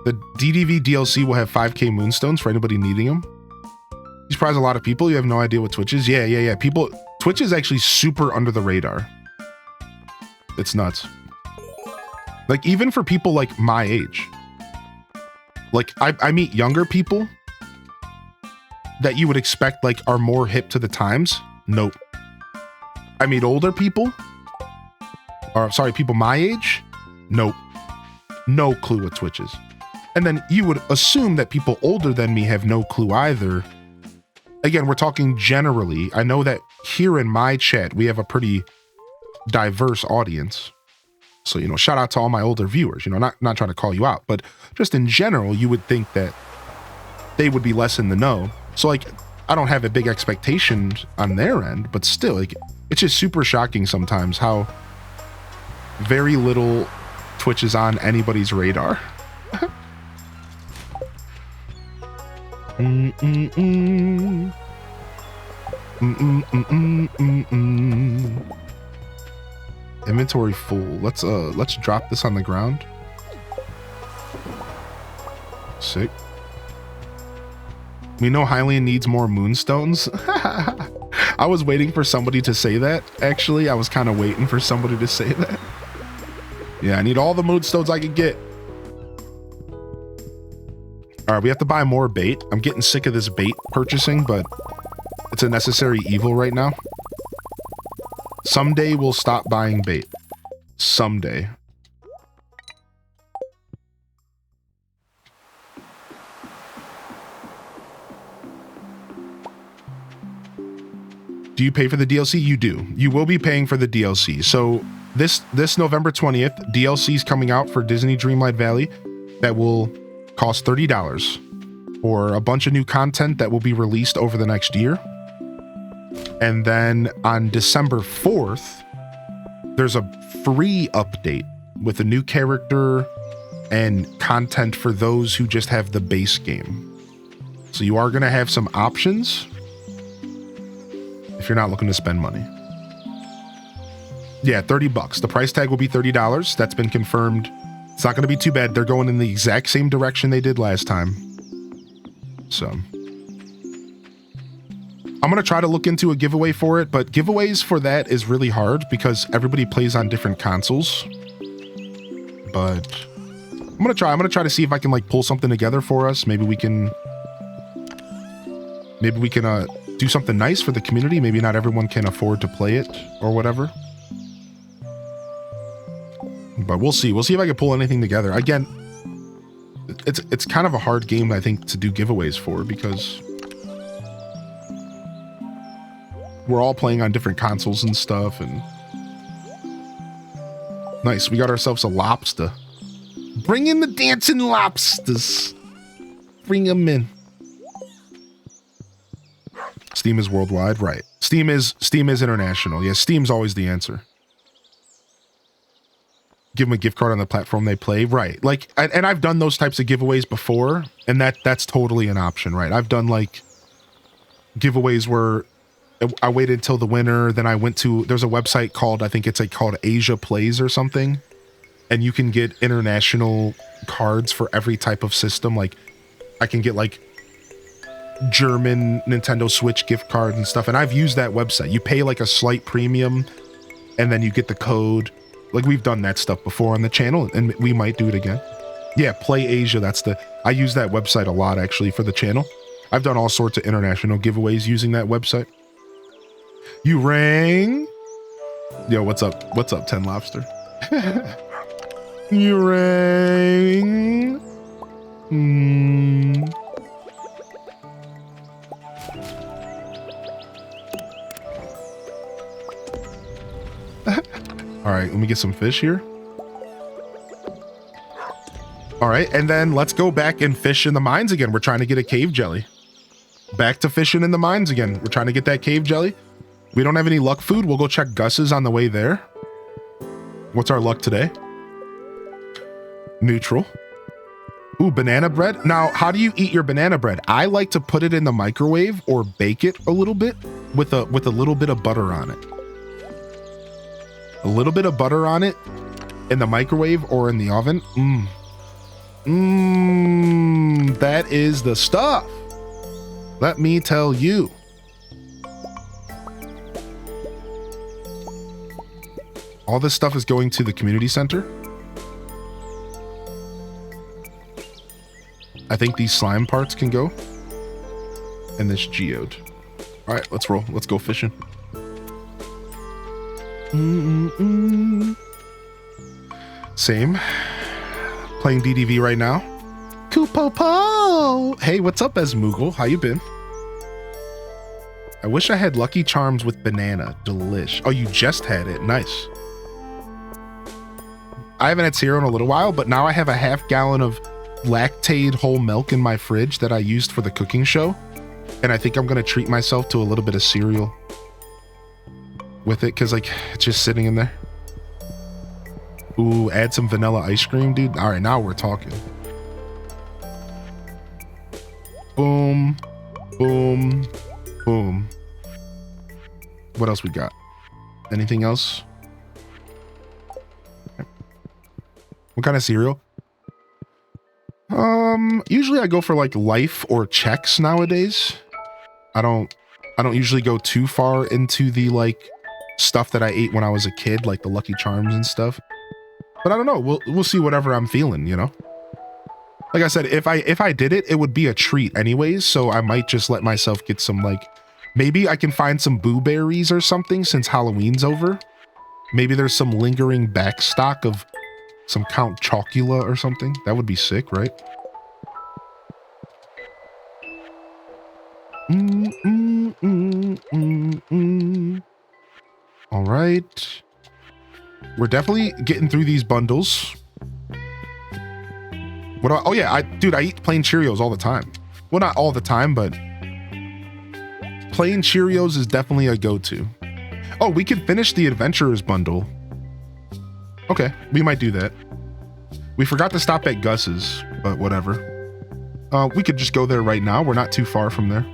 The DDV DLC will have 5k moonstones for anybody needing them. You surprise a lot of people. You have no idea what Twitch is. Yeah. Twitch is actually super under the radar. It's nuts. Like, even for people like my age. Like, I meet younger people that you would expect, like, are more hip to the times. Nope. I meet older people. Or, sorry, people my age. Nope. No clue what Twitch is. And then you would assume that people older than me have no clue either. Again, we're talking generally. I know that here in my chat, we have a pretty diverse audience. So, you know, shout out to all my older viewers, you know, not trying to call you out, but just in general, you would think that they would be less in the know. So, like, I don't have a big expectation on their end, but still, like, it's just super shocking sometimes how very little Twitch is on anybody's radar. Inventory full. Let's drop this on the ground. Sick. We know Hylian needs more moonstones. I was waiting for somebody to say that, actually. I was kind of waiting for somebody to say that. Yeah, I need all the moonstones I can get. All right, we have to buy more bait. I'm getting sick of this bait purchasing, but it's a necessary evil right now. Someday we'll stop buying bait. Someday. Do you pay for the DLC? You do. You will be paying for the DLC. So this November 20th, DLC is coming out for Disney Dreamlight Valley that will cost $30 for a bunch of new content that will be released over the next year. And then on December 4th, there's a free update with a new character and content for those who just have the base game. So you are going to have some options if you're not looking to spend money. Yeah, $30. The price tag will be $30. That's been confirmed. It's not going to be too bad. They're going in the exact same direction they did last time. So I'm going to try to look into a giveaway for it, but giveaways for that is really hard because everybody plays on different consoles. But I'm going to try to see if I can like pull something together for us. Maybe we can do something nice for the community. Maybe not everyone can afford to play it or whatever. But we'll see. We'll see if I can pull anything together. Again, it's kind of a hard game, I think, to do giveaways for because we're all playing on different consoles and stuff. And nice. We got ourselves a lobster. Bring in the dancing lobsters. Bring them in. Steam is worldwide, right? Steam is international. Yeah, Steam's always the answer. Give them a gift card on the platform they play, right? Like, and I've done those types of giveaways before, and that's totally an option, right? I've done like giveaways where I waited until the winter, then I went to, there's a website called, I think it's like called Asia Plays or something, and you can get international cards for every type of system. Like, I can get like German Nintendo Switch gift cards and stuff, and I've used that website. You pay like a slight premium, and then you get the code. Like, we've done that stuff before on the channel, and we might do it again. Yeah, Play Asia, I use that website a lot, actually, for the channel. I've done all sorts of international giveaways using that website. You rang? Yo, what's up? What's up, 10 Lobster? You rang? All right, let me get some fish here. All right, and then let's go back and fish in the mines again. We're trying to get a cave jelly. Back to fishing in the mines again. We're trying to get that cave jelly. We don't have any luck food. We'll go check Gus's on the way there. What's our luck today? Neutral. Ooh, banana bread. Now, how do you eat your banana bread? I like to put it in the microwave or bake it a little bit with a little bit of butter on it. A little bit of butter on it in the microwave or in the oven. That is the stuff. Let me tell you. All this stuff is going to the community center. I think these slime parts can go. And this geode. All right, let's roll. Let's go fishing. Same. Playing DDV right now. Kupopo! Hey, what's up, Esmoogle? How you been? I wish I had Lucky Charms with banana. Delish. Oh, you just had it. Nice. I haven't had cereal in a little while, but now I have a half gallon of lactated whole milk in my fridge that I used for the cooking show. And I think I'm going to treat myself to a little bit of cereal with it because, like, it's just sitting in there. Ooh, add some vanilla ice cream, dude. All right, now we're talking. Boom, boom, boom. What else we got? Anything else? What kind of cereal? Usually I go for like Life or Chex nowadays. I don't usually go too far into the like stuff that I ate when I was a kid, like the Lucky Charms and stuff. But I don't know. We'll see whatever I'm feeling, you know? Like I said, if I did it, it would be a treat anyways, so I might just let myself get some, like, maybe I can find some Boo Berries or something since Halloween's over. Maybe there's some lingering backstock of some Count Chocula or something. That would be sick, right? All right. We're definitely getting through these bundles. Oh yeah, I eat plain Cheerios all the time. Well, not all the time, but plain Cheerios is definitely a go-to. Oh, we could finish the Adventurers bundle. Okay, we might do that. We forgot to stop at Gus's, but whatever. We could just go there right now. We're not too far from there.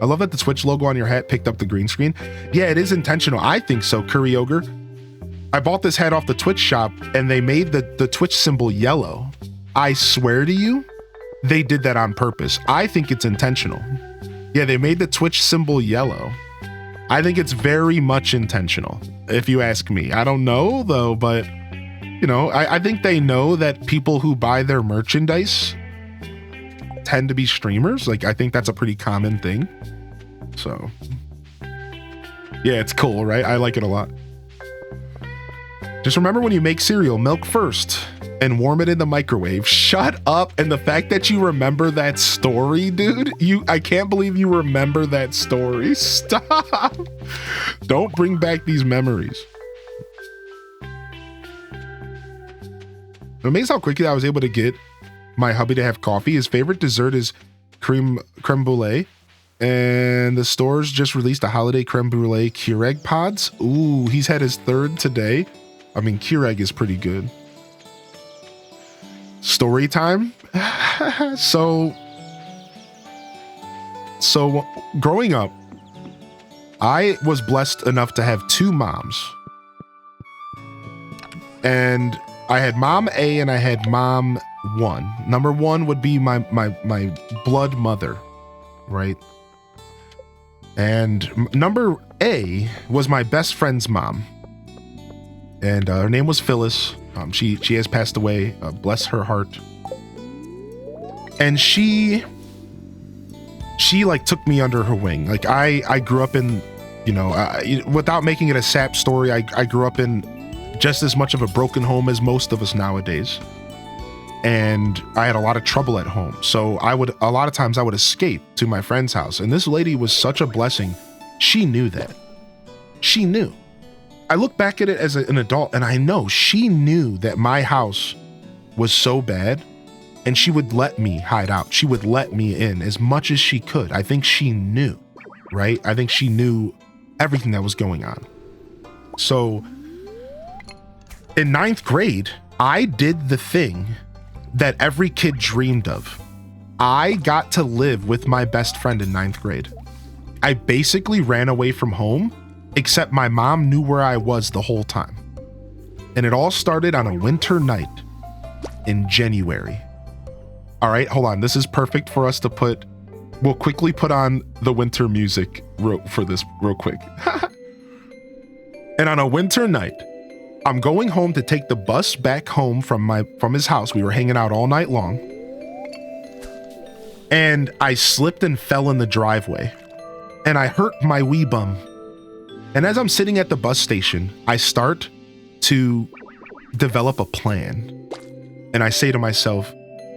I love that the Twitch logo on your hat picked up the green screen. Yeah, it is intentional. I think so, Curry Ogre. I bought this hat off the Twitch shop and they made the Twitch symbol yellow. I swear to you, they did that on purpose. I think it's intentional. Yeah, they made the Twitch symbol yellow. I think it's very much intentional, if you ask me. I don't know though, but you know, I think they know that people who buy their merchandise tend to be streamers. Like, I think that's a pretty common thing. So yeah, it's cool, right? I like it a lot. Just remember, when you make cereal, milk first and warm it in the microwave. Shut up. And the fact that you remember that story, dude, I can't believe you remember that story. Stop. Don't bring back these memories. I'm amazed how quickly I was able to get my hubby to have coffee. His favorite dessert is creme brulee. And the stores just released a holiday creme brulee Keurig pods. Ooh, he's had his third today. I mean, Keurig is pretty good. Story time. So growing up, I was blessed enough to have two moms. And I had mom A and I had mom 1. Number 1 would be my blood mother, right? And number A was my best friend's mom. And her name was Phyllis. She has passed away. Bless her heart. And she like took me under her wing. Like I grew up in, you know, without making it a sap story, I grew up in just as much of a broken home as most of us nowadays. And I had a lot of trouble at home. So a lot of times I would escape to my friend's house. And this lady was such a blessing. She knew that. She knew. I look back at it as an adult and I know she knew that my house was so bad and she would let me hide out. She would let me in as much as she could. I think she knew, right? I think she knew everything that was going on. So in ninth grade, I did the thing that every kid dreamed of. I got to live with my best friend in ninth grade. I basically ran away from home, except my mom knew where I was the whole time. And it all started on a winter night in January. All right, hold on. This is perfect for us to put, we'll quickly put on the winter music for this real quick. And on a winter night, I'm going home to take the bus back home from his house. We were hanging out all night long. And I slipped and fell in the driveway. And I hurt my wee bum. And as I'm sitting at the bus station, I start to develop a plan. And I say to myself,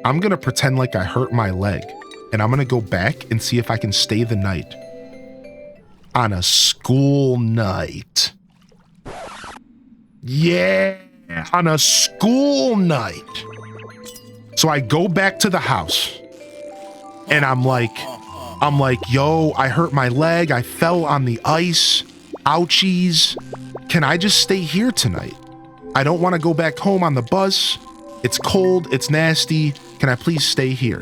I'm gonna pretend like I hurt my leg. And I'm gonna go back and see if I can stay the night. On a school night. Yeah, on a school night. So I go back to the house. And I'm like, yo, I hurt my leg. I fell on the ice. Ouchies. Can I just stay here tonight? I don't want to go back home on the bus. It's cold. It's nasty. Can I please stay here?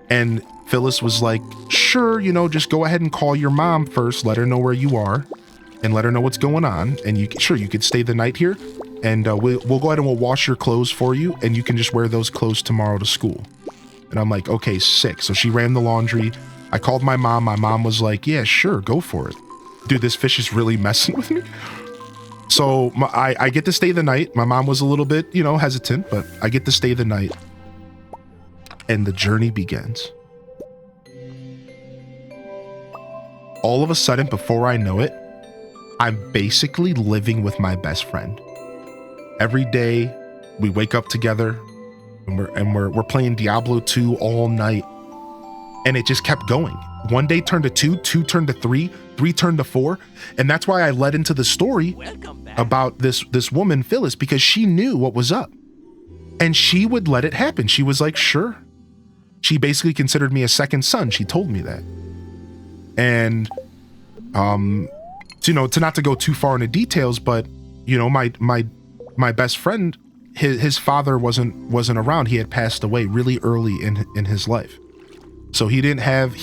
And Phyllis was like, sure, just go ahead and call your mom first. Let her know where you are and let her know what's going on. And you could stay the night here. And we'll go ahead and we'll wash your clothes for you. And you can just wear those clothes tomorrow to school. And I'm like, okay, sick. So she ran the laundry. I called my mom. My mom was like, yeah, sure, go for it. Dude, this fish is really messing with me. So I get to stay the night. My mom was a little bit, hesitant, but I get to stay the night. And the journey begins. All of a sudden, before I know it, I'm basically living with my best friend. Every day, we wake up together. And we're playing Diablo 2 all night. And it just kept going. One day turned to 2, 2 turned to 3, 3 turned to 4. And that's why I led into the story about this woman, Phyllis, because she knew what was up. And she would let it happen. She was like, sure. She basically considered me a second son. She told me that. And, to not to go too far into details, but, my best friend, his father wasn't around. He had passed away really early in his life. So he didn't have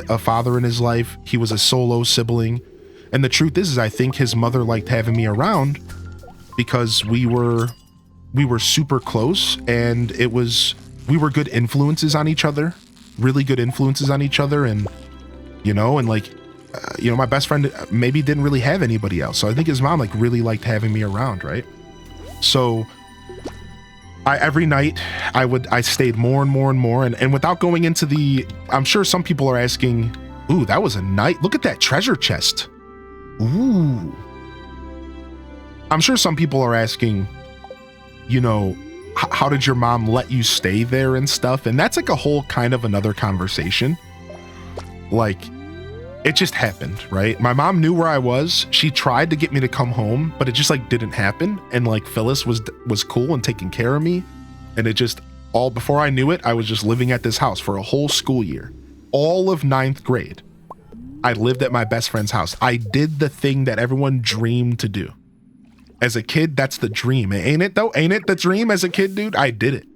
a father in his life. He was a solo sibling. And the truth is I think his mother liked having me around because we were super close, and we were good influences on each other, really good influences on each other. And, my best friend maybe didn't really have anybody else. So I think his mom really liked having me around. Right. So every night I stayed more and more and more. And without going into I'm sure some people are asking, ooh, that was a night. Look at that treasure chest. Ooh. I'm sure some people are asking, how did your mom let you stay there and stuff? And that's a whole kind of another conversation. It just happened, right? My mom knew where I was. She tried to get me to come home, but it just didn't happen. And Phyllis was cool and taking care of me. And it just before I knew it, I was just living at this house for a whole school year. All of ninth grade, I lived at my best friend's house. I did the thing that everyone dreamed to do. As a kid, that's the dream. Ain't it though? Ain't it the dream as a kid, dude? I did it.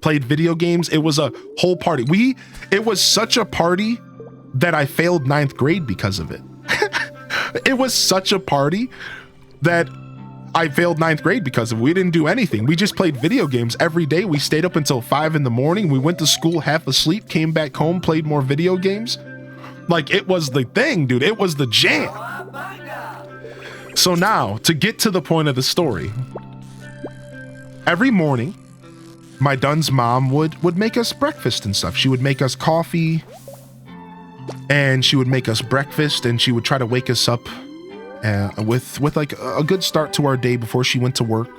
Played video games. It was a whole party. It was such a party that I failed ninth grade because of it. It was such a party that I failed ninth grade because of it. We didn't do anything. We just played video games every day. We stayed up until 5 a.m. We went to school half asleep, came back home, played more video games. It was the thing, dude. It was the jam. So now, to get to the point of the story, every morning, my Dun's mom would make us breakfast and stuff. She would make us coffee, and she would make us breakfast, and she would try to wake us up with a good start to our day before she went to work.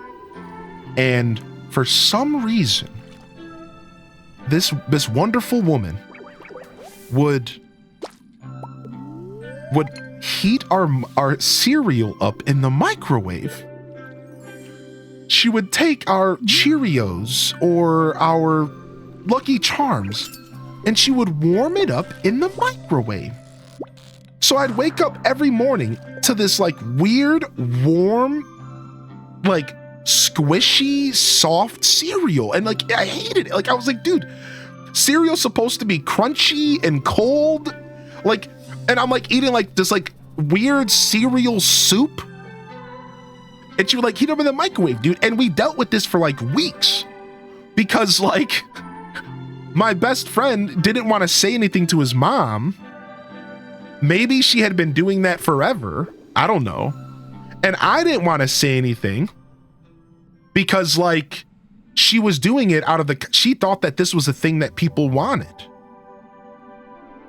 And for some reason, this wonderful woman would heat our cereal up in the microwave. She would take our Cheerios or our Lucky Charms, and she would warm it up in the microwave. So I'd wake up every morning to this weird, warm like squishy, soft cereal. And like, I hated it. Like, I was like, dude, cereal's supposed to be crunchy and cold. Like, and I'm like eating like this like weird cereal soup. And she would like heat up in the microwave, dude. And we dealt with this for like weeks because like my best friend didn't want to say anything to his mom. Maybe she had been doing that forever. I don't know. And I didn't want to say anything because like she was doing it out of she thought that this was a thing that people wanted.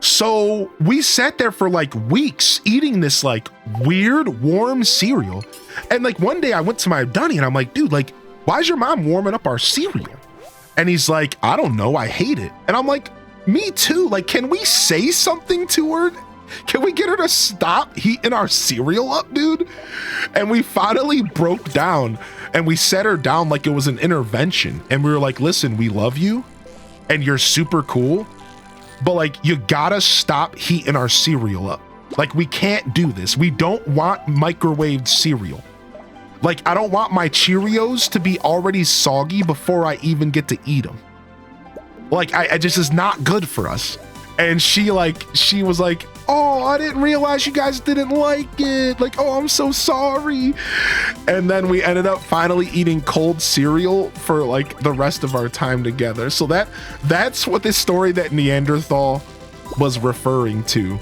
So we sat there for like weeks eating this like weird warm cereal. And like one day I went to my Dunny and I'm like, dude, like, why is your mom warming up our cereal? And he's like, I don't know, I hate it. And I'm like, me too. Like, can we say something to her? Can we get her to stop heating our cereal up, dude? And we finally broke down and we set her down like it was an intervention. And we were like, listen, we love you and you're super cool, but like, you gotta stop heating our cereal up. Like, we can't do this. We don't want microwaved cereal. Like, I don't want my Cheerios to be already soggy before I even get to eat them. Like, I just is not good for us. And she was like, oh, I didn't realize you guys didn't like it. Like, oh, I'm so sorry. And then we ended up finally eating cold cereal for like the rest of our time together. So that's what this story that Neanderthal was referring to.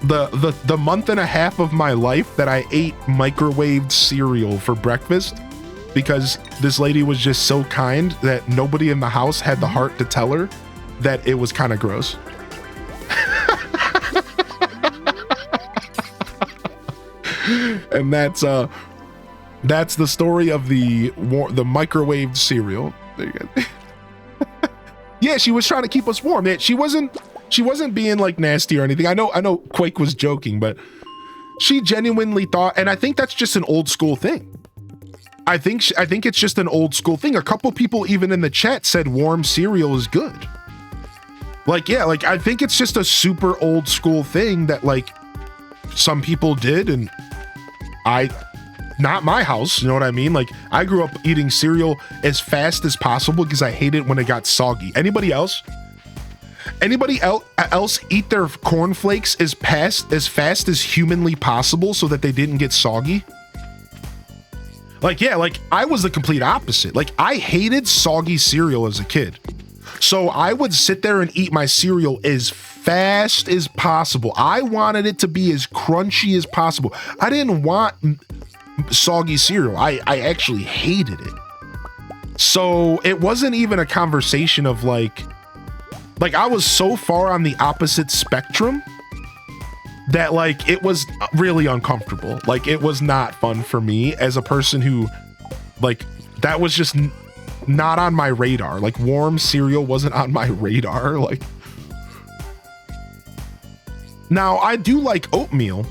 The month and a half of my life that I ate microwaved cereal for breakfast because this lady was just so kind that nobody in the house had the heart to tell her that it was kind of gross. And that's the story of the microwaved cereal. There you go. Yeah, she was trying to keep us warm. She wasn't being like nasty or anything. I know Quake was joking, but she genuinely thought, and I think that's just an old school thing. I think it's just an old school thing. A couple people even in the chat said warm cereal is good. Like, yeah, like I think it's just a super old school thing that like some people did, and not my house, you know what I mean? Like, I grew up eating cereal as fast as possible because I hate it when it got soggy. Anybody else eat their cornflakes as fast as humanly possible so that they didn't get soggy? Like, yeah, like I was the complete opposite. Like, I hated soggy cereal as a kid. So I would sit there and eat my cereal as fast as possible. I wanted it to be as crunchy as possible. I didn't want soggy cereal. I actually hated it. So it wasn't even a conversation of like I was so far on the opposite spectrum that like it was really uncomfortable. Like, it was not fun for me as a person who like that was just not on my radar. Like, warm cereal wasn't on my radar. Like, now I do like oatmeal,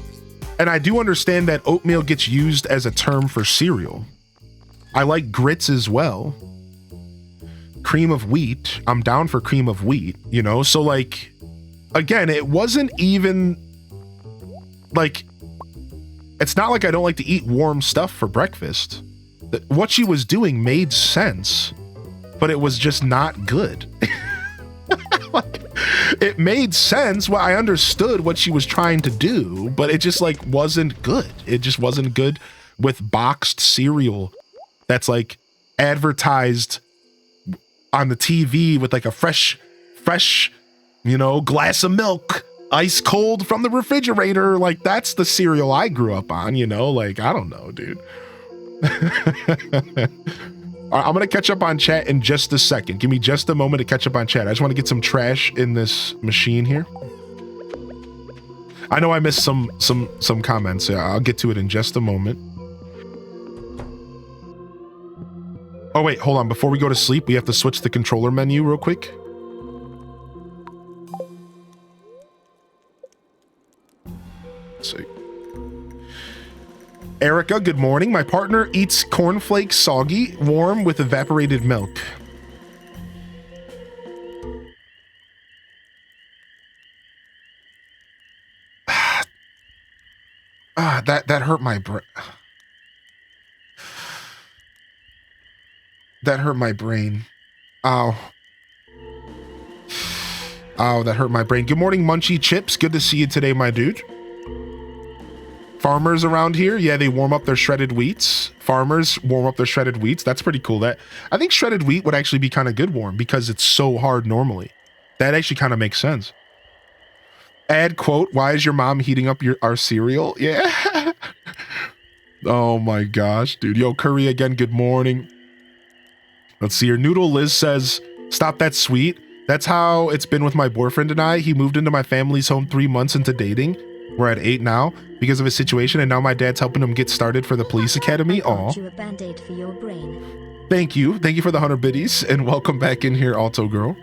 and I do understand that oatmeal gets used as a term for cereal. I like grits as well. Cream of wheat, I'm down for cream of wheat, you know? So like, again, it wasn't even like, it's not like I don't like to eat warm stuff for breakfast. What she was doing made sense, but it was just not good. Like, it made sense. Well, I understood what she was trying to do, but it just like wasn't good. It just wasn't good with boxed cereal that's like advertised on the TV with like a fresh, you know, glass of milk, ice cold from the refrigerator. Like, that's the cereal I grew up on, you know? Like, I don't know, dude. I'm gonna catch up on chat in just a second. Give me just a moment to catch up on chat. I just want to get some trash in this machine here. I know I missed some comments. I'll get to it in just a moment. Oh wait, hold on. Before we go to sleep, we have to switch the controller menu real quick. Let's see. Erica, good morning. My partner eats cornflakes soggy, warm with evaporated milk. That hurt my brain. That hurt my brain. Ow. Ow, that hurt my brain. Good morning, Munchie Chips. Good to see you today, my dude. Farmers around here, yeah, they warm up their shredded wheats. Farmers warm up their shredded wheats. That's pretty cool. That I think shredded wheat would actually be kind of good warm because it's so hard normally. That actually kind of makes sense. Add quote, why is your mom heating up our cereal? Yeah. Oh my gosh, dude. Yo, Curry again, good morning. Let's see here. Noodle Liz says, stop that sweet. That's how it's been with my boyfriend and I. He moved into my family's home 3 months into dating. We're at 8 now because of his situation, and now my dad's helping him get started for the police academy. Aw. You a band-aid for your brain. Thank you. Thank you for the 100 biddies, and welcome back in here, Alto Girl.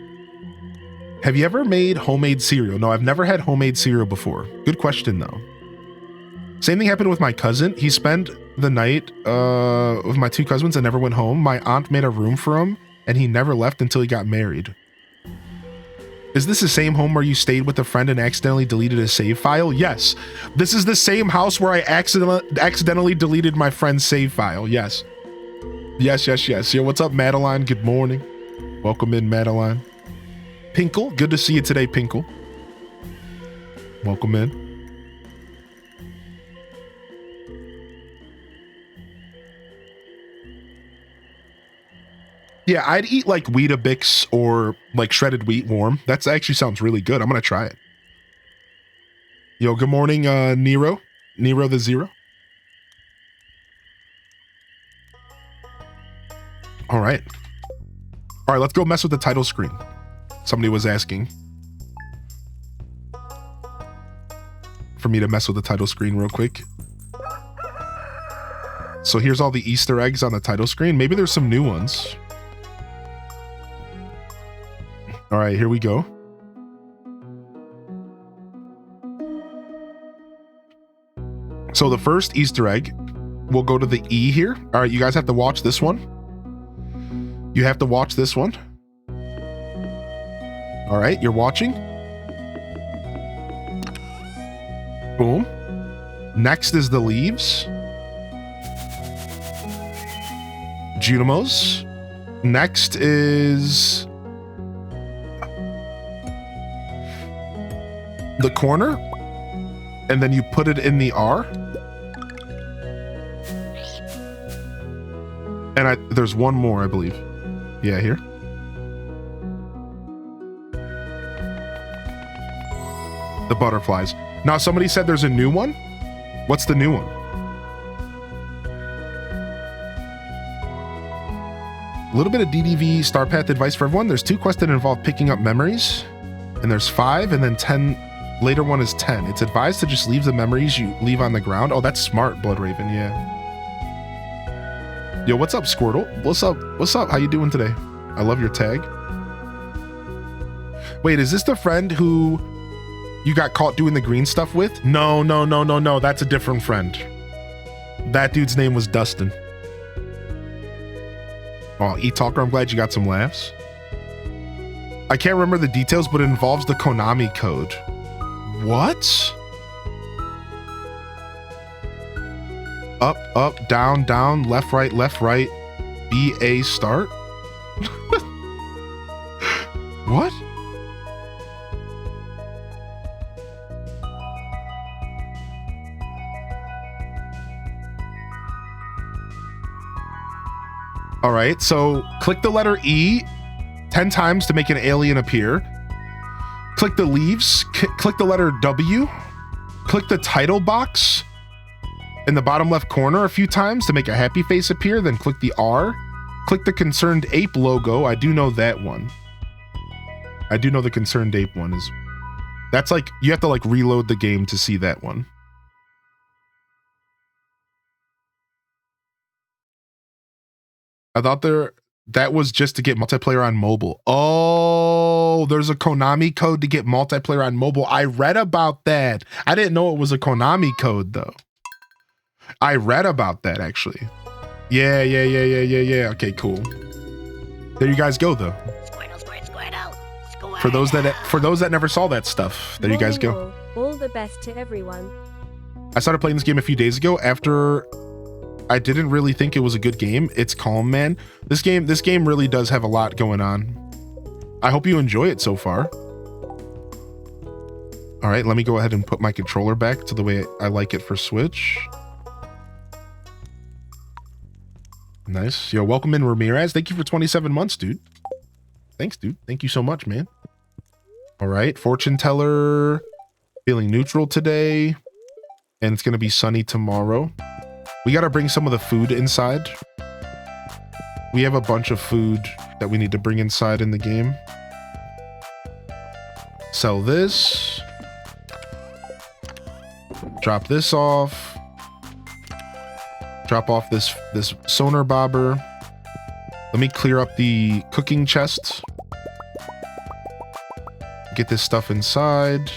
Have you ever made homemade cereal? No, I've never had homemade cereal before. Good question, though. Same thing happened with my cousin. He spent the night with my 2 cousins and never went home. My aunt made a room for him, and he never left until he got married. Is this the same home where you stayed with a friend and accidentally deleted a save file? Yes. This is the same house where I accidentally deleted my friend's save file. Yes. Yes, yes, yes. Yo, what's up, Madeline? Good morning. Welcome in, Madeline. Pinkle, good to see you today, Pinkle. Welcome in. Yeah, I'd eat like Weetabix or like shredded wheat warm. That actually sounds really good. I'm going to try it. Yo, good morning, Nero. Nero the Zero. All right. All right, let's go mess with the title screen. Somebody was asking for me to mess with the title screen real quick. So here's all the Easter eggs on the title screen. Maybe there's some new ones. All right, here we go. So the first Easter egg, we'll go to the E here. All right, you guys have to watch this one. You have to watch this one. All right, you're watching. Boom. Next is the leaves. Junimos. Next is the corner, and then you put it in the R. And there's one more, I believe. Yeah, here. The butterflies. Now, somebody said there's a new one. What's the new one? A little bit of DDV Star Path advice for everyone. There's 2 quests that involve picking up memories, and there's 5, and then 10. Later one is 10. It's advised to just leave the memories you leave on the ground. Oh, that's smart, Blood Raven. Yeah. Yo, what's up, Squirtle? What's up? What's up? How you doing today? I love your tag. Wait, is this the friend who you got caught doing the green stuff with? No. That's a different friend. That dude's name was Dustin. Oh, E-Talker, I'm glad you got some laughs. I can't remember the details, but it involves the Konami code. What? Up, up, down, down, left, right, BA start? What? All right, so click the letter E 10 times to make an alien appear. Click the leaves, click the letter W, click the title box in the bottom left corner a few times to make a happy face appear, then click the R. Click the Concerned Ape logo. I do know that one. I do know the Concerned Ape one is... That's like, you have to like reload the game to see that one. I thought that was just to get multiplayer on mobile. Oh, there's a Konami code to get multiplayer on mobile. I read about that. I didn't know it was a Konami code though. I read about that actually. Yeah. Okay, cool. There you guys go though. For those that never saw that stuff, there you guys go. All the best to everyone. I started playing this game a few days ago after I didn't really think it was a good game. It's calm, man. This game really does have a lot going on. I hope you enjoy it so far. All right, let me go ahead and put my controller back to the way I like it for Switch. Nice. Yo, welcome in, Ramirez. Thank you for 27 months, dude. Thanks, dude. Thank you so much, man. All right, fortune teller, feeling neutral today, and it's going to be sunny tomorrow. We got to bring some of the food inside. We have a bunch of food that we need to bring inside in the game. Sell this. Drop this off. Drop off this sonar bobber. Let me clear up the cooking chests. Get this stuff inside.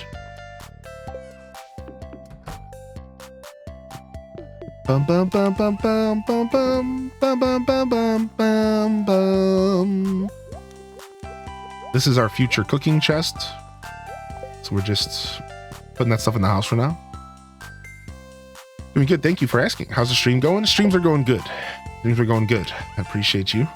Bum bum bum bum bum bum bum bum bum bum bum bum bum. This is our future cooking chest. So we're just putting that stuff in the house for now. Doing good. Thank you for asking. How's the stream going? Streams are going good. Things are going good. I appreciate you.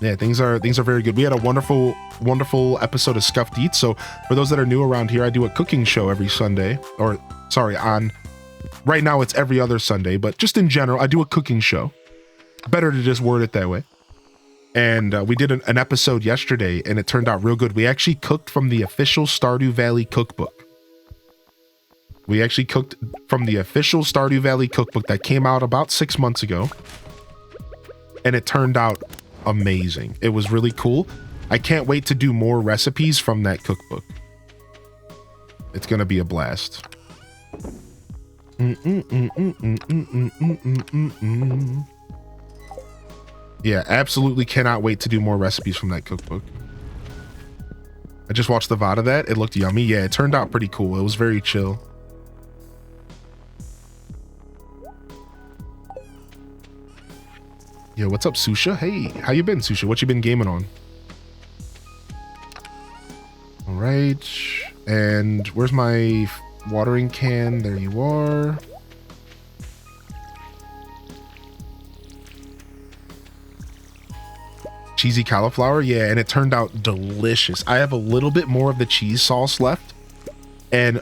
Yeah, things are very good. We had a wonderful episode of Scuffed Eats. So for those that are new around here, I do a cooking show every Sunday, or sorry, right now it's every other Sunday, but just in general, I do a cooking show. Better to just word it that way. And we did an episode yesterday, and it turned out real good. We actually cooked from the official Stardew Valley cookbook. We actually cooked from the official Stardew Valley cookbook that came out about 6 months ago. And it turned out amazing. It was really cool. I can't wait to do more recipes from that cookbook. It's gonna be a blast. Yeah, absolutely cannot wait to do more recipes from that cookbook. I just watched the VOD of that. It looked yummy. Yeah, it turned out pretty cool. It was very chill. Yo, what's up, Susha? Hey, how you been, Susha? What you been gaming on? All right, and where's my watering can? There you are. Cheesy cauliflower, yeah, and it turned out delicious. I have a little bit more of the cheese sauce left and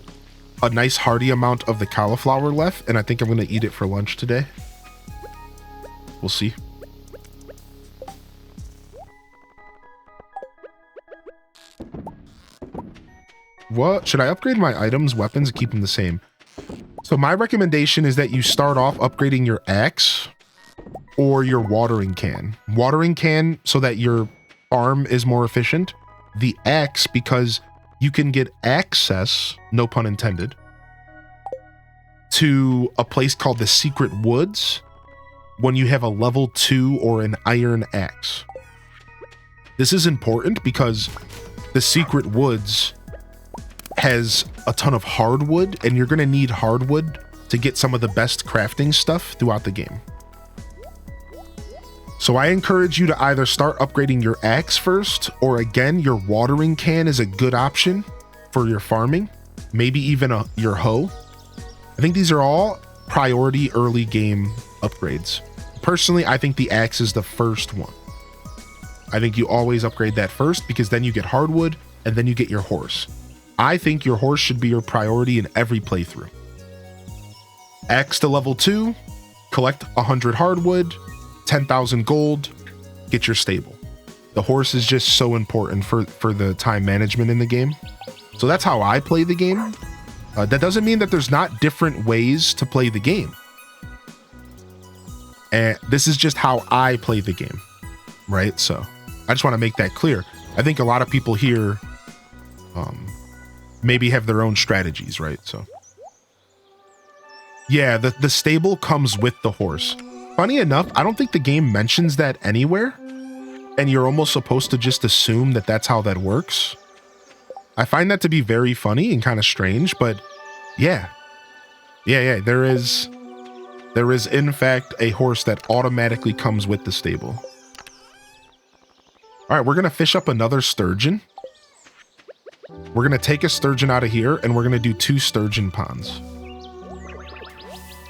a nice hearty amount of the cauliflower left, and I think I'm gonna eat it for lunch today. We'll see. What? Should I upgrade my items, weapons, and keep them the same? So my recommendation is that you start off upgrading your axe or your watering can. Watering can so that your farm is more efficient. The axe because you can get access, no pun intended, to a place called the Secret Woods when you have a level 2 or an iron axe. This is important because the Secret Woods has a ton of hardwood, and you're going to need hardwood to get some of the best crafting stuff throughout the game. So I encourage you to either start upgrading your axe first, or again, your watering can is a good option for your farming, maybe even your hoe. I think these are all priority early game upgrades. Personally, I think the axe is the first one. I think you always upgrade that first because then you get hardwood and then you get your horse. I think your horse should be your priority in every playthrough. Axe to level 2, collect 100 hardwood, 10,000 gold, get your stable. The horse is just so important for the time management in the game. So that's how I play the game. That doesn't mean that there's not different ways to play the game. And this is just how I play the game, right? So I just want to make that clear. I think a lot of people here maybe have their own strategies, right? So yeah, the stable comes with the horse. Funny enough, I don't think the game mentions that anywhere, and you're almost supposed to just assume that that's how that works. I find that to be very funny and kind of strange, but yeah, there is in fact a horse that automatically comes with the stable. All right, we're gonna fish up another sturgeon. We're gonna take a sturgeon out of here, and we're gonna do 2 sturgeon ponds.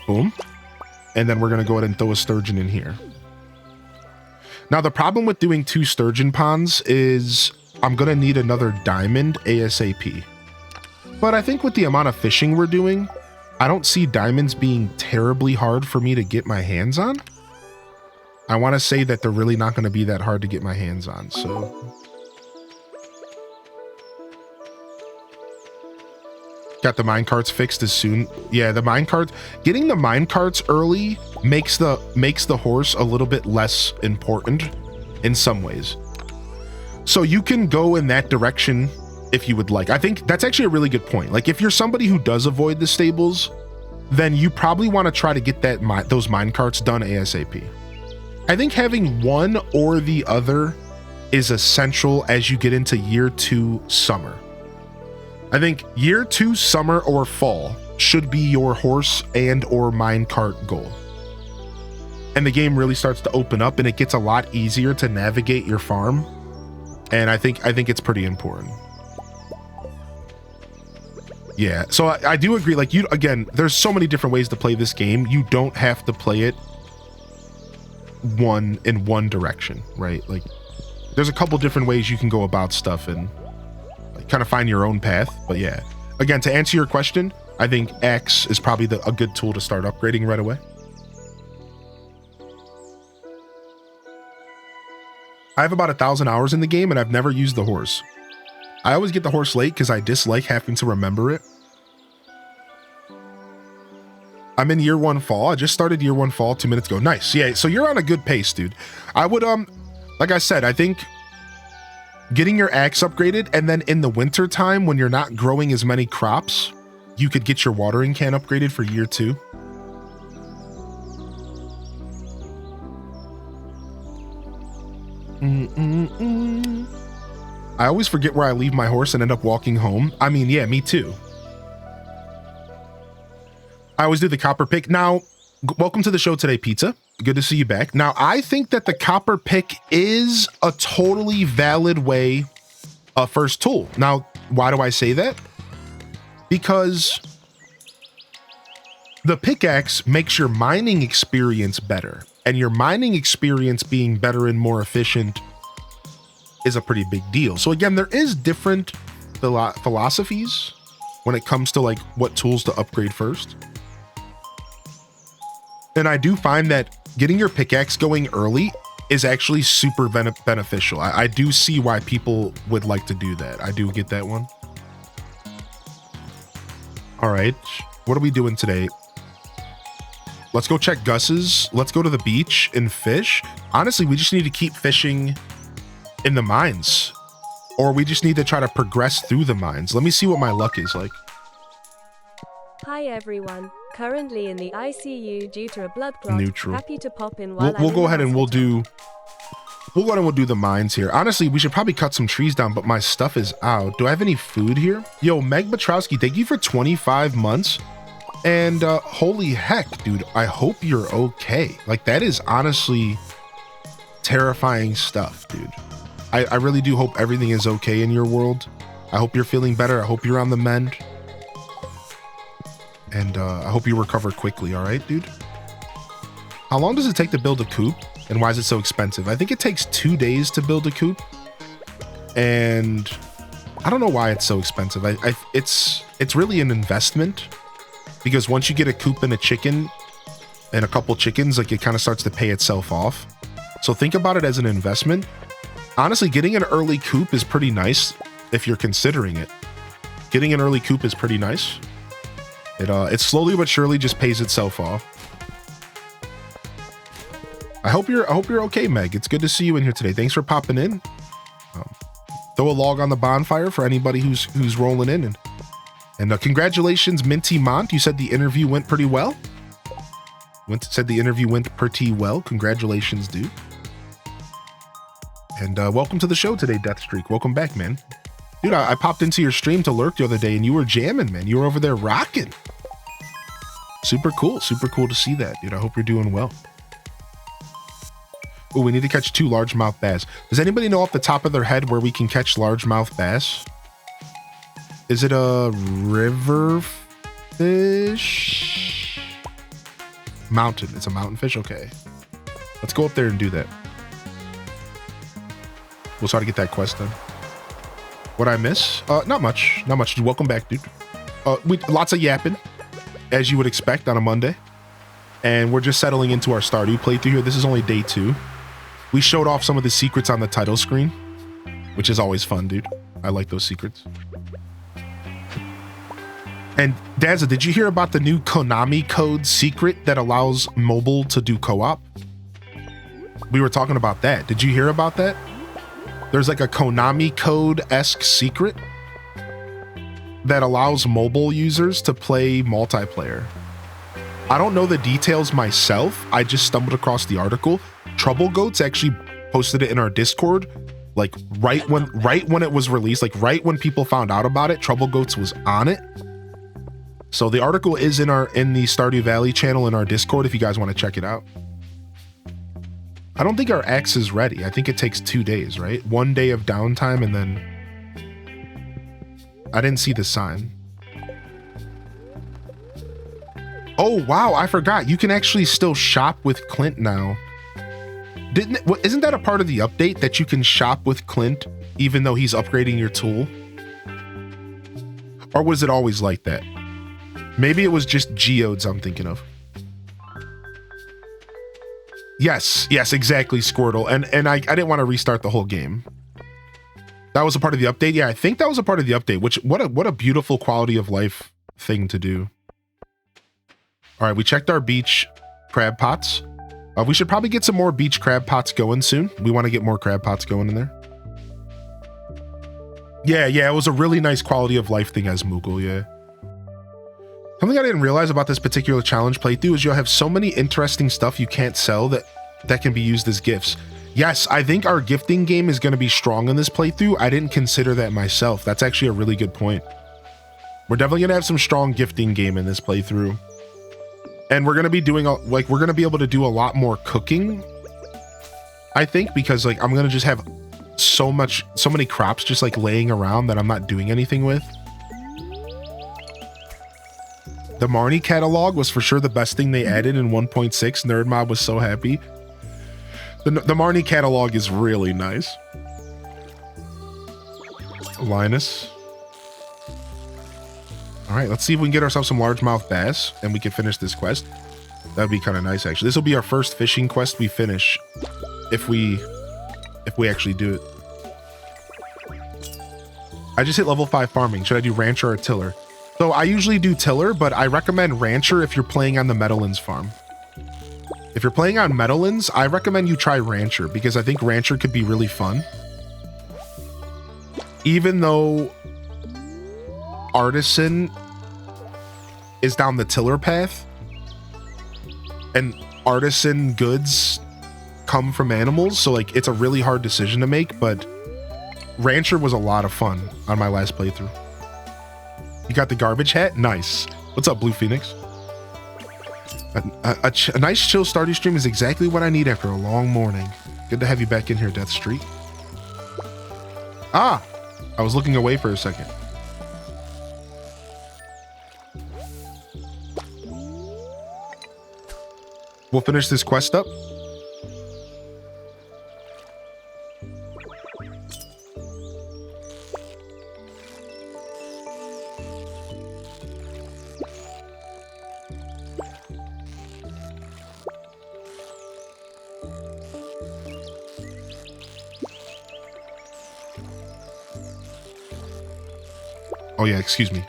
Boom. And then we're going to go ahead and throw a sturgeon in here. Now, the problem with doing 2 sturgeon ponds is I'm going to need another diamond ASAP. But I think with the amount of fishing we're doing, I don't see diamonds being terribly hard for me to get my hands on. I want to say that they're really not going to be that hard to get my hands on, so... Got the minecarts fixed as soon. Yeah, the minecart. Getting the minecarts early makes the horse a little bit less important in some ways. So you can go in that direction if you would like. I think that's actually a really good point. Like if you're somebody who does avoid the stables, then you probably want to try to get those minecarts done ASAP. I think having one or the other is essential as you get into year 2 summer. I think year 2 summer or fall should be your horse and or minecart goal. And the game really starts to open up and it gets a lot easier to navigate your farm. And I think it's pretty important. Yeah, so I do agree. Like again, there's so many different ways to play this game. You don't have to play it in one direction, right? Like there's a couple different ways you can go about stuff and kind of find your own path. But yeah, again, to answer your question, I think X is probably a good tool to start upgrading right away. I have about 1,000 hours in the game and I've never used the horse. I always get the horse late because I dislike having to remember it. I'm in year 1 fall. I just started year 1 fall 2 minutes ago. Nice. Yeah, so you're on a good pace, dude. I would, like I said, I think getting your axe upgraded, and then in the winter time when you're not growing as many crops, you could get your watering can upgraded for year 2. I always forget where I leave my horse and end up walking home. I mean, yeah, me too. I always do the copper pick. Now, welcome to the show today, Pizza. Good to see you back. Now, I think that the copper pick is a totally valid way, a first tool. Now, why do I say that? Because the pickaxe makes your mining experience better, and your mining experience being better and more efficient is a pretty big deal. So again, there is different philosophies when it comes to like what tools to upgrade first. And I do find that getting your pickaxe going early is actually super beneficial. I do see why people would like to do that. I do get that one. All right, what are we doing today? Let's go check Gus's. Let's go to the beach and fish. Honestly, we just need to keep fishing in the mines, or we just need to try to progress through the mines. Let me see what my luck is like. Hi everyone. Currently in the ICU due to a blood clot. Neutral. Happy to pop in while we'll go ahead and we'll do the mines here. Honestly, we should probably cut some trees down, but my stuff is out. Do I have any food here? Yo, Meg Batrowski, thank you for 25 months. And holy heck, dude, I hope you're okay. Like, that is honestly terrifying stuff, dude. I really do hope everything is okay in your world. I hope you're feeling better. I hope you're on the mend. And I hope you recover quickly, all right, dude? How long does it take to build a coop? And why is it so expensive? I think it takes 2 days to build a coop. And I don't know why it's so expensive. It's really an investment. Because once you get a coop and a chicken and a couple chickens, like, it kind of starts to pay itself off. So think about it as an investment. Honestly, getting an early coop is pretty nice if you're considering it. Getting an early coop is pretty nice. It slowly but surely just pays itself off. I hope you're okay, Meg. It's good to see you in here today. Thanks for popping in. Throw a log on the bonfire for anybody who's rolling in. And congratulations, Minty Mont. You said the interview went pretty well. Said the interview went pretty well. Congratulations, dude. And welcome to the show today, Deathstreak. Welcome back, man. Dude, I popped into your stream to lurk the other day and you were jamming, man. You were over there rocking. Super cool. Super cool to see that, dude. I hope you're doing well. Oh, we need to catch 2 largemouth bass. Does anybody know off the top of their head where we can catch largemouth bass? Is it a river fish? Mountain. It's a mountain fish? Okay. Let's go up there and do that. We'll try to get that quest done. What'd I miss? Not much. Not much. Welcome back, dude. Lots of yapping, as you would expect on a Monday. And we're just settling into our Stardew playthrough here. This is only day 2. We showed off some of the secrets on the title screen, which is always fun, dude. I like those secrets. And Dazza, did you hear about the new Konami code secret that allows mobile to do co-op? We were talking about that. Did you hear about that? There's like a Konami code-esque secret that allows mobile users to play multiplayer. I don't know the details myself. I just stumbled across the article. Trouble Goats actually posted it in our Discord, like right when it was released, like right when people found out about it. Trouble Goats was on it. So the article is in the Stardew Valley channel in our Discord if you guys want to check it out. I don't think our axe is ready. I think it takes 2 days, right? 1 day of downtime and then I didn't see the sign. Oh, wow, I forgot. You can actually still shop with Clint now. Isn't that a part of the update that you can shop with Clint even though he's upgrading your tool? Or was it always like that? Maybe it was just geodes I'm thinking of. Yes, exactly, Squirtle. And I didn't want to restart the whole game. That was a part of the update. Yeah, I think that was a part of the update, which what a beautiful quality of life thing to do. All right, we checked our beach crab pots. We should probably get some more beach crab pots going soon. We want to get more crab pots going in there. Yeah, it was a really nice quality of life thing as Moogle, yeah. Something I didn't realize about this particular challenge playthrough is you'll have so many interesting stuff you can't sell that can be used as gifts. Yes, I think our gifting game is going to be strong in this playthrough. I didn't consider that myself. That's actually a really good point. We're definitely going to have some strong gifting game in this playthrough. And we're going to be doing, we're going to be able to do a lot more cooking, I think, because like I'm going to just have so many crops just like laying around that I'm not doing anything with. The Marnie catalog was for sure the best thing they added in 1.6. Nerdmob was so happy. The Marnie catalog is really nice. Linus. All right, let's see if we can get ourselves some largemouth bass and we can finish this quest. That'd be kind of nice, actually. This will be our first fishing quest we finish if we actually do it. I just hit level 5 farming. Should I do rancher or tiller? So I usually do tiller, but I recommend rancher if you're playing on the Meadowlands farm. If you're playing on Meadowlands, I recommend you try rancher because I think rancher could be really fun. Even though artisan is down the tiller path and artisan goods come from animals, so like it's a really hard decision to make, but rancher was a lot of fun on my last playthrough. You got the garbage hat? Nice. What's up, Blue Phoenix? A nice chill Stardew stream is exactly what I need after a long morning. Good to have you back in here, Death Street. Ah, I was looking away for a second. We'll finish this quest up. Oh yeah, excuse me.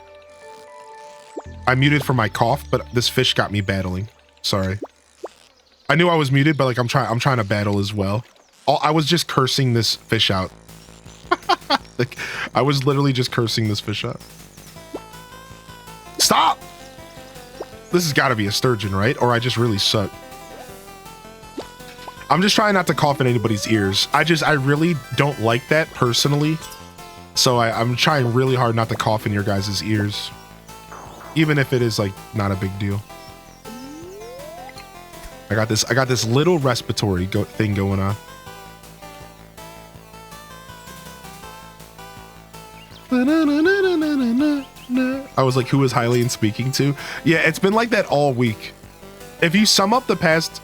I muted for my cough, but this fish got me battling. Sorry. I knew I was muted, but like I'm trying to battle as well. I was just cursing this fish out. Like I was literally just cursing this fish out. Stop! This has got to be a sturgeon, right? Or I just really suck. I'm just trying not to cough in anybody's ears. I really don't like that personally. So I'm trying really hard not to cough in your guys' ears. Even if it is like not a big deal. I got this little respiratory thing going on. I was like, who is Hylian speaking to? Yeah, it's been like that all week. If you sum up the past,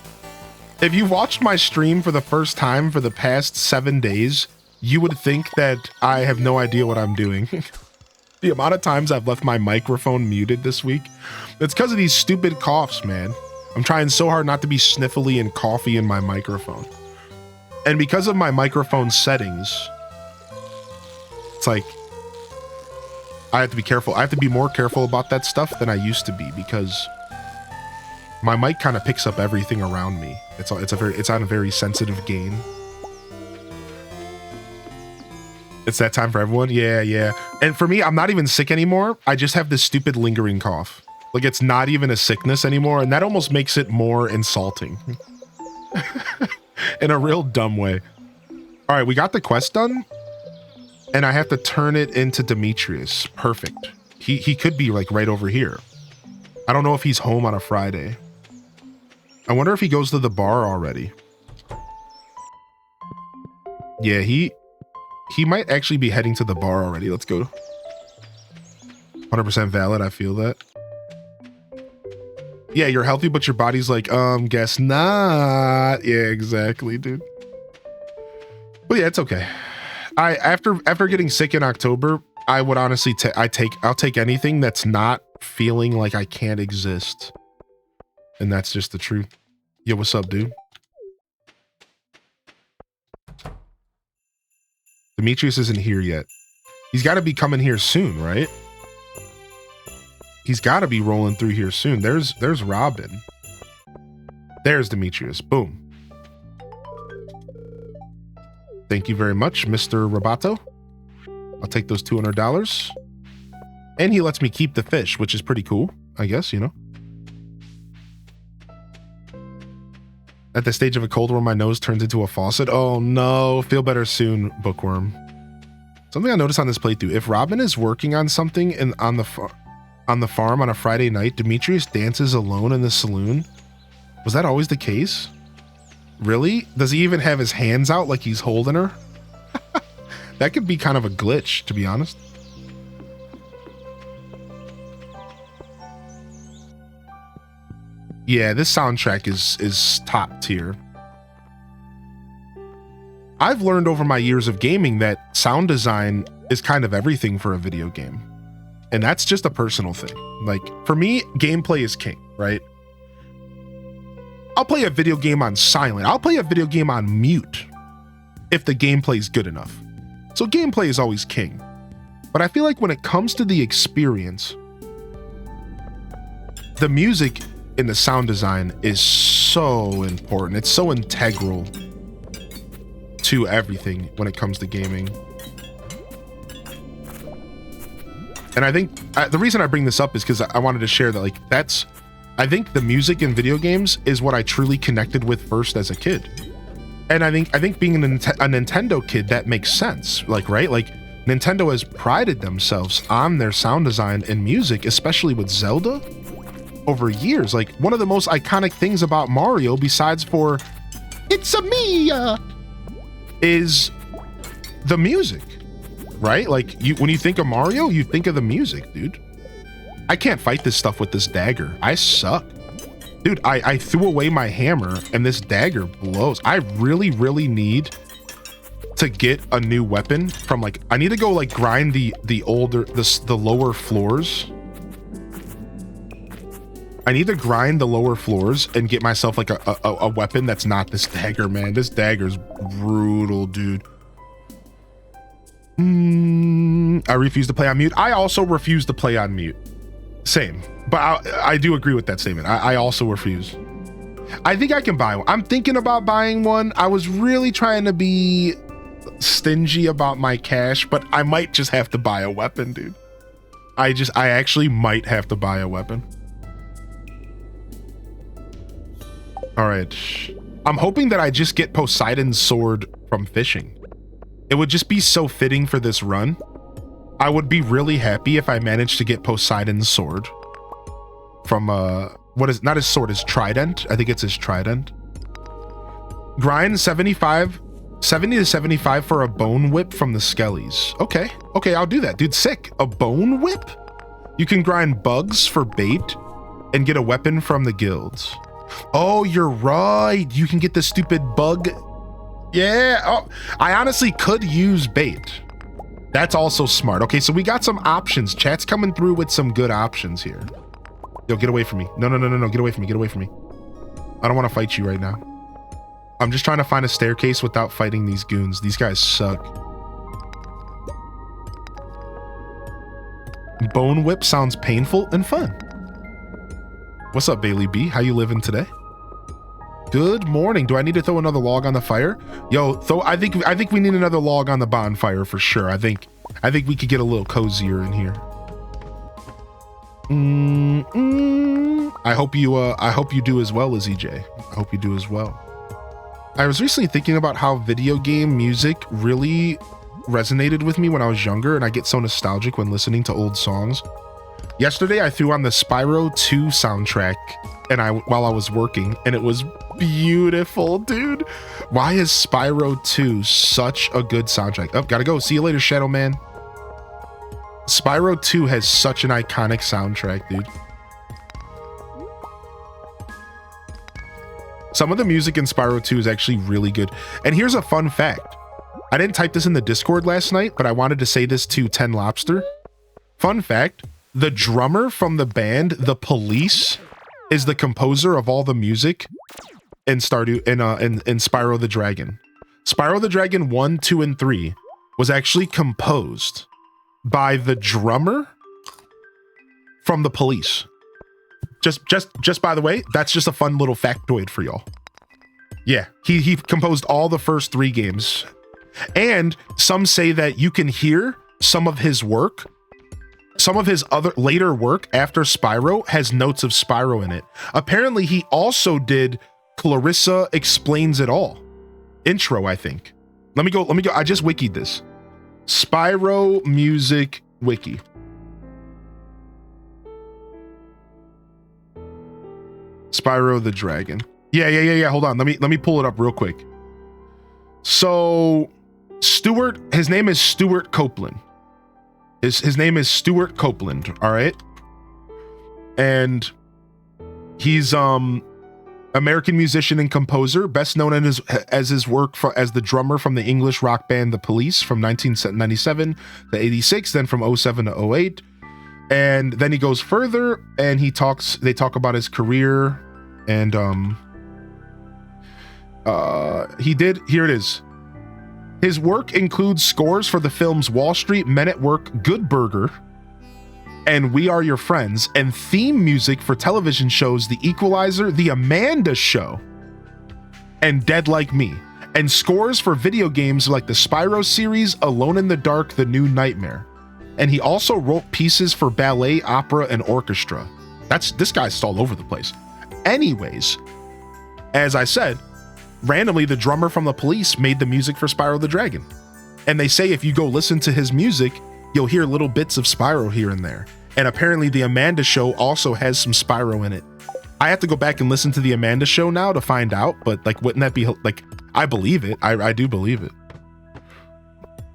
if you watched my stream for the first time for the past 7 days, you would think that I have no idea what I'm doing. The amount of times I've left my microphone muted this week, it's because of these stupid coughs, man. I'm trying so hard not to be sniffly and coughy in my microphone. And because of my microphone settings, it's like, I have to be careful. I have to be more careful about that stuff than I used to be because my mic kind of picks up everything around me. It's on a very sensitive gain. It's that time for everyone. Yeah. And for me, I'm not even sick anymore. I just have this stupid lingering cough. Like it's not even a sickness anymore. And that almost makes it more insulting in a real dumb way. All right, we got the quest done and I have to turn it into Demetrius. Perfect. He could be like right over here. I don't know if he's home on a Friday. I wonder if he goes to the bar already. Yeah, he might actually be heading to the bar already. Let's go. 100% valid. I feel that. Yeah, you're healthy, but your body's like, guess not. Yeah, exactly, dude. But yeah, it's okay. After getting sick in October, I would honestly I'll take anything that's not feeling like I can't exist. And that's just the truth. Yo, what's up, dude? Demetrius isn't here yet. He's got to be coming here soon, right? He's got to be rolling through here soon. There's Robin. There's Demetrius. Boom. Thank you very much, Mr. Roboto. I'll take those $200. And he lets me keep the fish, which is pretty cool, I guess, you know. At the stage of a cold where my nose turns into a faucet. Oh no, feel better soon, Bookworm. Something I noticed on this playthrough, if Robin is working on something on the farm on a Friday night, Demetrius dances alone in the saloon. Was that always the case? Really? Does he even have his hands out like he's holding her? That could be kind of a glitch, to be honest. Yeah, this soundtrack is top tier. I've learned over my years of gaming that sound design is kind of everything for a video game. And that's just a personal thing. Like, for me, gameplay is king, right? I'll play a video game on silent. I'll play a video game on mute if the gameplay is good enough. So gameplay is always king. But I feel like when it comes to the experience, the music in the sound design is so important. It's so integral to everything when it comes to gaming. And I think the reason I bring this up is because I wanted to share that, like, I think the music in video games is what I truly connected with first as a kid. And I think being a Nintendo kid, that makes sense. Like, right? Like, Nintendo has prided themselves on their sound design and music, especially with Zelda, over years. Like, one of the most iconic things about Mario, besides for "It's a me," is the music, right? Like, when you think of Mario, you think of the music, dude. I can't fight this stuff with this dagger. I suck. Dude, I threw away my hammer and this dagger blows. I really, really need to get a new weapon from, like, I need to go, like, grind the lower floors. I need to grind the lower floors and get myself, like, a weapon that's not this dagger, man. This dagger's brutal, dude. I refuse to play on mute. I also refuse to play on mute. Same. But I do agree with that statement. I also refuse. I think I can buy one. I'm thinking about buying one. I was really trying to be stingy about my cash, but I might just have to buy a weapon, dude. I actually might have to buy a weapon. All right. I'm hoping that I just get Poseidon's sword from fishing. It would just be so fitting for this run. I would be really happy if I managed to get Poseidon's sword from what is not his sword, his trident. I think it's his trident. Grind 70 to 75 for a bone whip from the Skellies. Okay, I'll do that, dude. Sick. A bone whip? You can grind bugs for bait and get a weapon from the guilds. Oh, you're right. You can get the stupid bug. Yeah. Oh, I honestly could use bait. That's also smart. Okay, so we got some options. Chat's coming through with some good options here. Yo, get away from me. No. Get away from me. Get away from me. I don't want to fight you right now. I'm just trying to find a staircase without fighting these goons. These guys suck. Bone whip sounds painful and fun. What's up, Bailey B? How you living today? Good morning. Do I need to throw another log on the fire? Yo, I think we need another log on the bonfire for sure. I think we could get a little cozier in here. I hope you do as well as EJ. I hope you do as well. I was recently thinking about how video game music really resonated with me when I was younger, and I get so nostalgic when listening to old songs. Yesterday, I threw on the Spyro 2 soundtrack while I was working, and it was beautiful, dude. Why is Spyro 2 such a good soundtrack? Oh, gotta go. See you later, Shadow Man. Spyro 2 has such an iconic soundtrack, dude. Some of the music in Spyro 2 is actually really good. And here's a fun fact. I didn't type this in the Discord last night, but I wanted to say this to 10 Lobster. Fun fact, the drummer from the band The Police is the composer of all the music in Stardew in Spyro the Dragon. Spyro the Dragon 1, 2, and 3 was actually composed by the drummer from The Police. Just by the way, that's just a fun little factoid for y'all. Yeah, he composed all the first 3 games. And some say that you can hear some of his work. Some of his other later work after Spyro has notes of Spyro in it. Apparently, he also did Clarissa Explains It All intro, I think. Let me go. I just wikied this. Spyro music wiki. Spyro the Dragon. Yeah. Hold on. Let me pull it up real quick. So his name is Stuart Copeland. His name is Stuart Copeland, all right? And he's American musician and composer, best known as his work as the drummer from the English rock band The Police from 1997 to 86, then from 07 to 08. And then he goes further and they talk about his career and here it is. His work includes scores for the films Wall Street, Men at Work, Good Burger, and We Are Your Friends, and theme music for television shows The Equalizer, The Amanda Show, and Dead Like Me, and scores for video games like the Spyro series, Alone in the Dark, The New Nightmare. And he also wrote pieces for ballet, opera, and orchestra. This guy's all over the place. Anyways, as I said, randomly, the drummer from The Police made the music for Spyro the Dragon. And they say if you go listen to his music, you'll hear little bits of Spyro here and there. And apparently the Amanda Show also has some Spyro in it. I have to go back and listen to the Amanda Show now to find out, but like, wouldn't that be like, I believe it. I do believe it.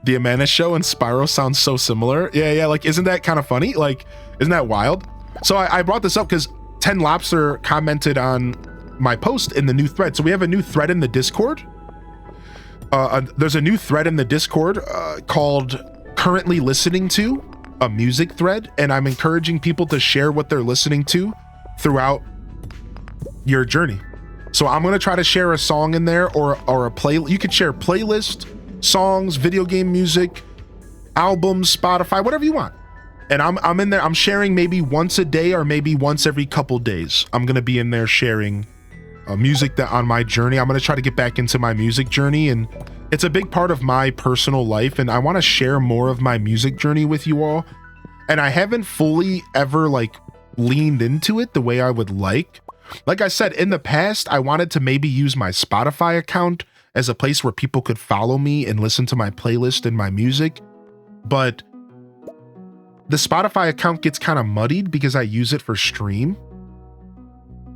The Amanda Show and Spyro sound so similar. Yeah, like, isn't that kind of funny? Like, isn't that wild? So I brought this up because 10 Lobster commented on my post in the new thread. So we have a new thread in the Discord. There's a new thread in the Discord called Currently Listening To, a music thread. And I'm encouraging people to share what they're listening to throughout your journey. So I'm going to try to share a song in there or a play. You could share playlist, songs, video game music, albums, Spotify, whatever you want. And I'm in there. I'm sharing maybe once a day or maybe once every couple days. I'm going to be in there sharing music that on my journey. I'm going to try to get back into my music journey, and it's a big part of my personal life, and I want to share more of my music journey with you all. And I haven't fully ever like leaned into it the way I would like. Like I said, in the past, I wanted to maybe use my Spotify account as a place where people could follow me and listen to my playlist and my music. But the Spotify account gets kind of muddied because I use it for stream.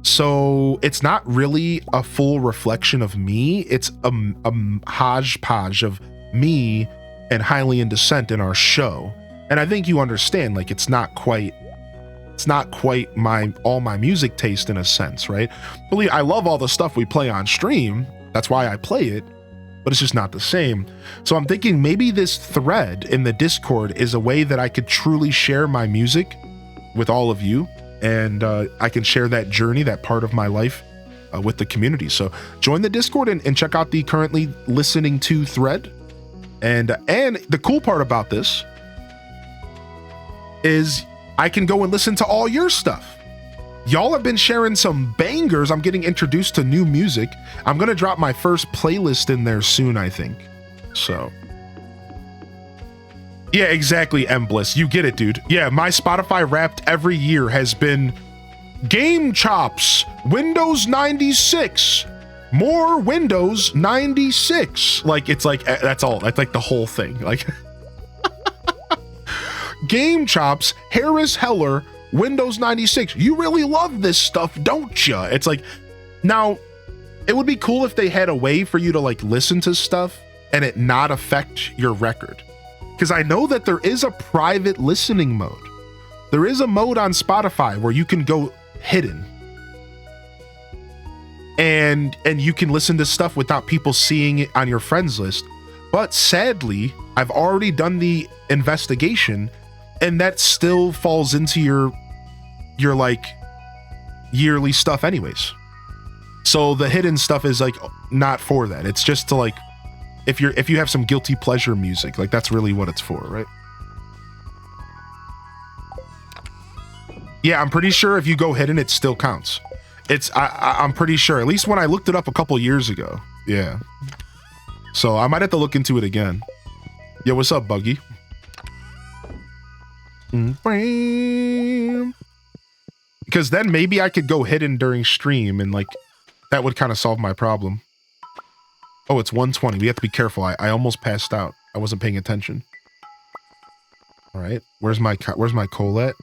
So it's not really a full reflection of me. It's a hodgepodge of me and Highly in Descent in our show. And I think you understand, like, it's not quite it's not quite all my music taste in a sense, right? Believe I love all the stuff we play on stream. That's why I play it, but it's just not the same. So I'm thinking maybe this thread in the Discord is a way that I could truly share my music with all of you, and I can share that journey, that part of my life with the community. So join the Discord and check out the currently listening to thread. And the cool part about this is I can go and listen to all your stuff. Y'all have been sharing some bangers. I'm getting introduced to new music. I'm gonna drop my first playlist in there soon, I think. So yeah, exactly, Embliss. You get it, dude. Yeah, my Spotify Wrapped every year has been Game Chops, Windows 96, more Windows 96. Like, it's like, that's all. That's like the whole thing. Like, Game Chops, Harris Heller, Windows 96. You really love this stuff, don't ya? It's like, now, it would be cool if they had a way for you to like listen to stuff and it not affect your record. Because I know that there is a private listening mode. There is a mode on Spotify where you can go hidden. And you can listen to stuff without people seeing it on your friends list. But sadly, I've already done the investigation, and that still falls into your like yearly stuff anyways. So the hidden stuff is like not for that. It's just to like, if you have some guilty pleasure music, like that's really what it's for, right? Yeah, I'm pretty sure if you go hidden, it still counts. I'm pretty sure, at least when I looked it up a couple years ago. Yeah. So I might have to look into it again. Yo, what's up, Buggy? Because then maybe I could go hidden during stream and like, that would kind of solve my problem. Oh, it's 1:20. We have to be careful. I almost passed out. I wasn't paying attention. All right. Where's my coal at?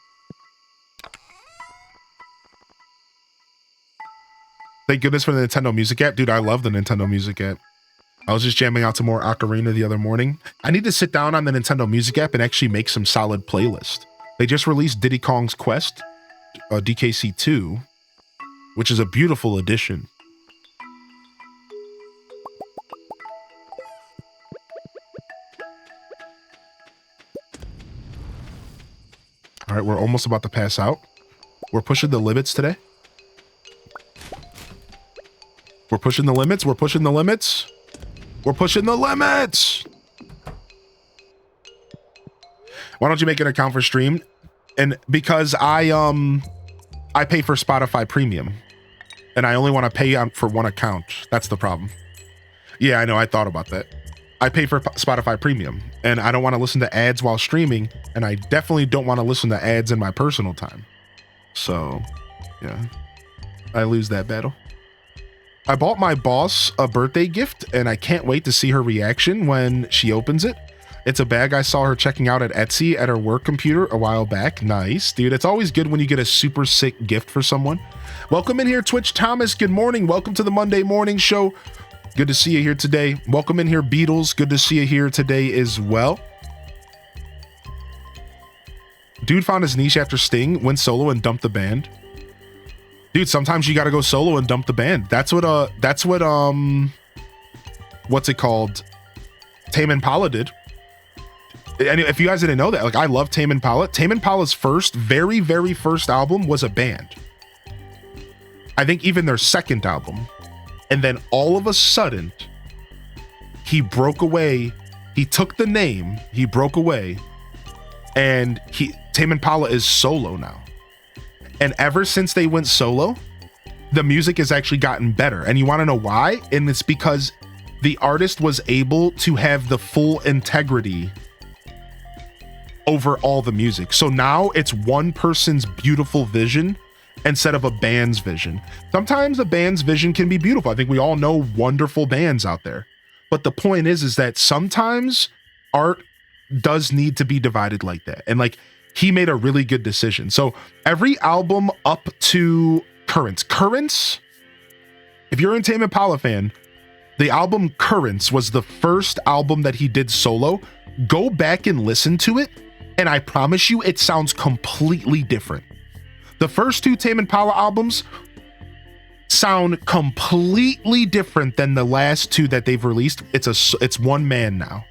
Thank goodness for the Nintendo Music app. Dude, I love the Nintendo Music app. I was just jamming out to more Ocarina the other morning. I need to sit down on the Nintendo Music app and actually make some solid playlist. They just released Diddy Kong's Quest, DKC 2, which is a beautiful addition. All right, we're almost about to pass out. We're pushing the limits today. We're pushing the limits. We're pushing the limits. We're pushing the limits. Why don't you make an account for stream? And because I pay for Spotify Premium, and I only want to pay for one account. That's the problem. Yeah, I know. I thought about that. I pay for Spotify Premium, and I don't want to listen to ads while streaming, and I definitely don't want to listen to ads in my personal time. So, yeah, I lose that battle. I bought my boss a birthday gift, and I can't wait to see her reaction when she opens it. It's a bag I saw her checking out at Etsy at her work computer a while back. Nice, dude. It's always good when you get a super sick gift for someone. Welcome in here, Twitch Thomas. Good morning. Welcome to the Monday morning show. Good to see you here today. Welcome in here, Beatles. Good to see you here today as well. Dude found his niche after Sting, went solo and dumped the band. Dude, sometimes you gotta go solo and dump the band. That's what what's it called? Tame Impala did. And if you guys didn't know that, like, I love Tame Impala. Tame Impala's very, very first album was a band. I think even their second album. And then all of a sudden, he broke away. He took the name, he broke away, and Tame Impala is solo now. And ever since they went solo, the music has actually gotten better. And you want to know why? And it's because the artist was able to have the full integrity over all the music. So now it's one person's beautiful vision instead of a band's vision. Sometimes a band's vision can be beautiful. I think we all know wonderful bands out there. But the point is that sometimes art does need to be divided like that. And like, he made a really good decision. So every album up to Currents, if you're a Tame Impala fan, the album Currents was the first album that he did solo. Go back and listen to it, and I promise you it sounds completely different. The first two Tame Impala albums sound completely different than the last two that they've released. It's one man now,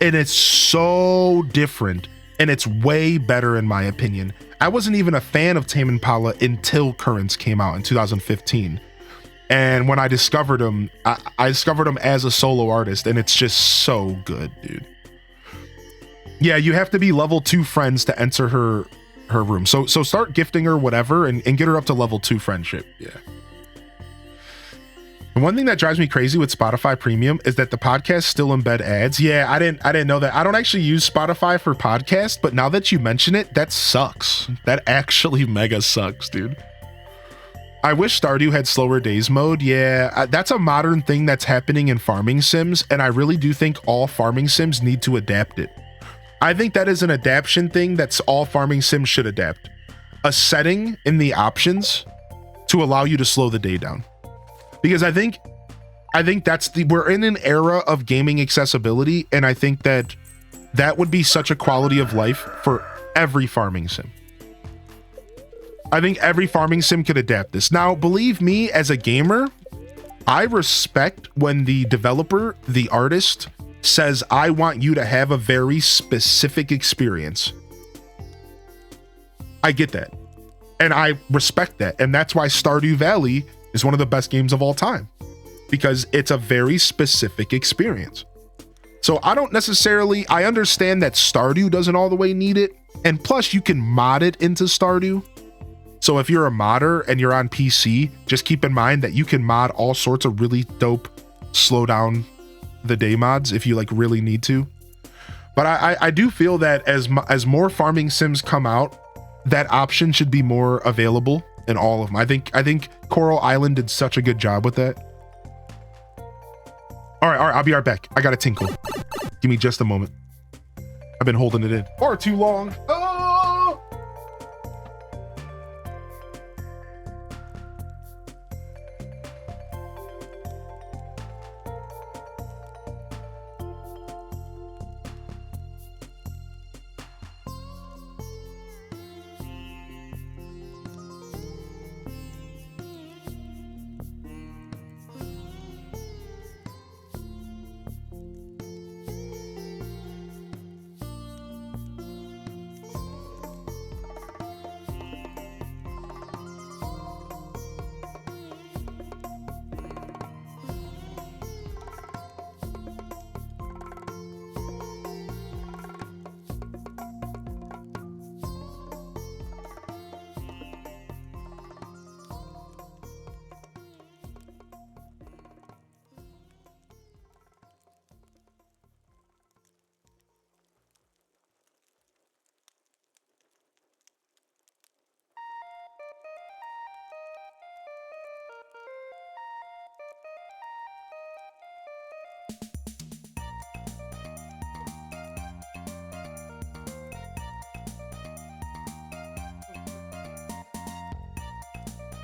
and it's so different, and it's way better in my opinion. I wasn't even a fan of Tame Impala until Currents came out in 2015. And when I discovered him, I discovered him as a solo artist, and it's just so good, dude. Yeah, you have to be level 2 friends to enter her room. So start gifting her whatever and get her up to level 2 friendship. Yeah. And one thing that drives me crazy with Spotify Premium is that the podcasts still embed ads. Yeah, I didn't know that. I don't actually use Spotify for podcasts, but now that you mention it, that sucks. That actually mega sucks, dude. I wish Stardew had slower days mode. Yeah, that's a modern thing that's happening in farming sims, and I really do think all farming sims need to adapt it. I think that is an adaptation thing that's all farming sims should adapt. A setting in the options to allow you to slow the day down. Because I think we're in an era of gaming accessibility, and I think that would be such a quality of life for every farming sim. I think every farming sim could adapt this. Now, believe me, as a gamer, I respect when the developer, the artist, says, I want you to have a very specific experience. I get that. And I respect that. And that's why Stardew Valley is one of the best games of all time. Because it's a very specific experience. So I understand that Stardew doesn't all the way need it. And plus, you can mod it into Stardew. So if you're a modder and you're on PC, just keep in mind that you can mod all sorts of really dope slow down the day mods if you like really need to. But I do feel that as more farming sims come out, that option should be more available in all of them. I think Coral Island did such a good job with that. All right, I'll be right back. I got a tinkle. Give me just a moment. I've been holding it in far too long. Oh!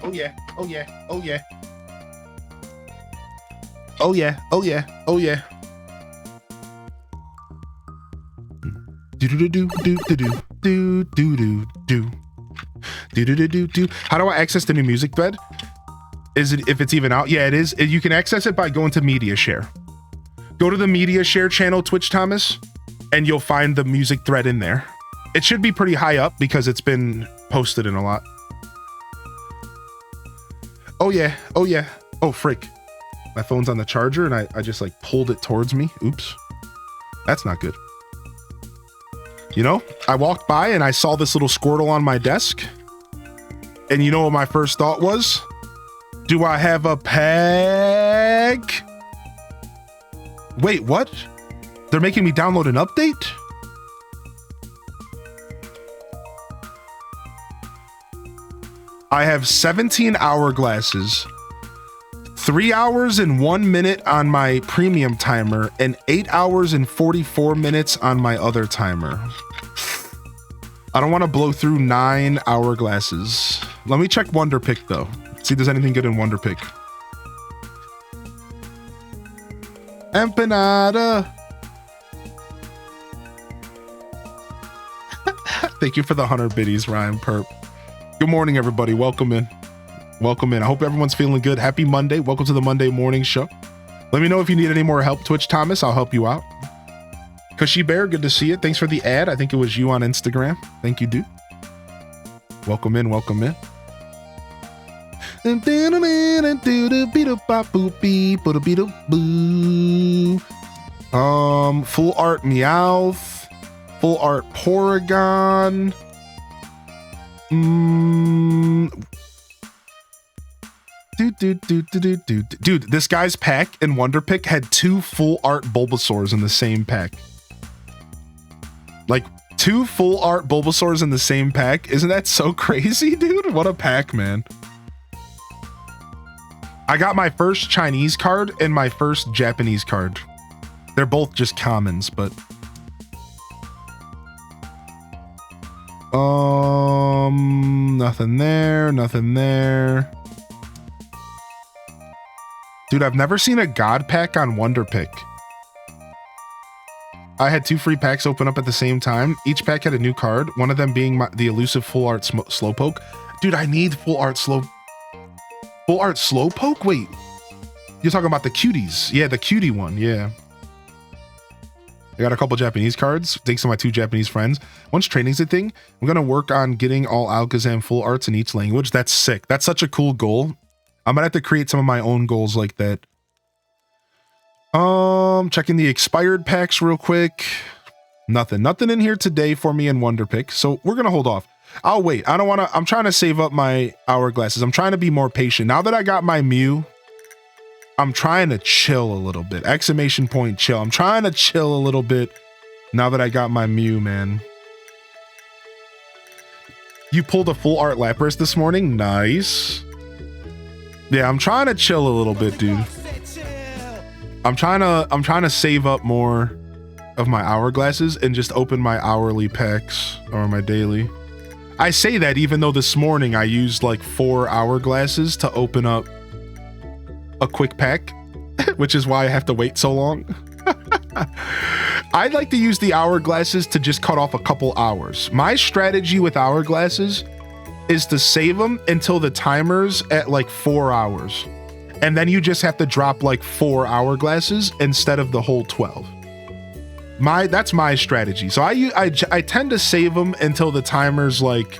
Oh yeah, oh yeah, oh yeah. Oh yeah, oh yeah, oh yeah. Do do do do do do do do do do do do do do. How do I access the new music thread? Is it, if it's even out? Yeah, it is. You can access it by going to media share. Go to the media share channel, Twitch Thomas, and you'll find the music thread in there. It should be pretty high up because it's been posted in a lot. Oh yeah, oh yeah. Oh frick. My phone's on the charger and I just like pulled it towards me. Oops. That's not good. You know, I walked by and I saw this little Squirtle on my desk. And you know what my first thought was? Do I have a peg? Wait, what? They're making me download an update? I have 17 hourglasses, 3 hours and 1 minute on my premium timer, and 8 hours and 44 minutes on my other timer. I don't want to blow through 9 hourglasses. Let me check Wonder Pick though. See if there's anything good in Wonder Pick. Empanada. Thank you for the 100 biddies, Ryan Perp. Good morning, everybody. Welcome in. Welcome in. I hope everyone's feeling good. Happy Monday. Welcome to the Monday morning show. Let me know if you need any more help, Twitch Thomas. I'll help you out. Cushy Bear, good to see you. Thanks for the ad. I think it was you on Instagram. Thank you, dude. Welcome in. Welcome in. Full art Meowth. Full art Porygon. Dude, this guy's pack in Wonder Pick had 2 full art Bulbasaurs in the same pack. Like 2 full art Bulbasaurs in the same pack. Isn't that so crazy, dude? What a pack, man. I got my first Chinese card and my first Japanese card. They're both just commons, but nothing there, nothing there. Dude, I've never seen a God pack on Wonder Pick. I had 2 free packs open up at the same time. Each pack had a new card, one of them being the elusive full art Slowpoke. Dude, I need full art Slowpoke? Wait, you're talking about the cuties. Yeah, the cutie one, yeah. I got a couple Japanese cards, thanks to my 2 Japanese friends. Once training's a thing, I'm gonna work on getting all Alakazam full arts in each language. That's sick. That's such a cool goal. I'm gonna have to create some of my own goals like that. Checking the expired packs real quick. Nothing in here today for me in Wonder Pick, so we're gonna hold off. I'll wait. I don't want to. I'm trying to save up my hourglasses. I'm trying to be more patient. Now that I got my Mew, I'm trying to chill a little bit. Exclamation point chill. I'm trying to chill a little bit now that I got my Mew, man. You pulled a full art Lapras this morning? Nice. Yeah, I'm trying to chill a little bit, dude. I'm trying to save up more of my hourglasses and just open my hourly packs or my daily. I say that even though this morning I used like 4 hourglasses to open up a quick pack, which is why I have to wait so long. I'd like to use the hourglasses to just cut off a couple hours. My strategy with hourglasses is to save them until the timer's at like 4 hours. And then you just have to drop like 4 hourglasses instead of the whole 12. That's my strategy. So I tend to save them until the timer's like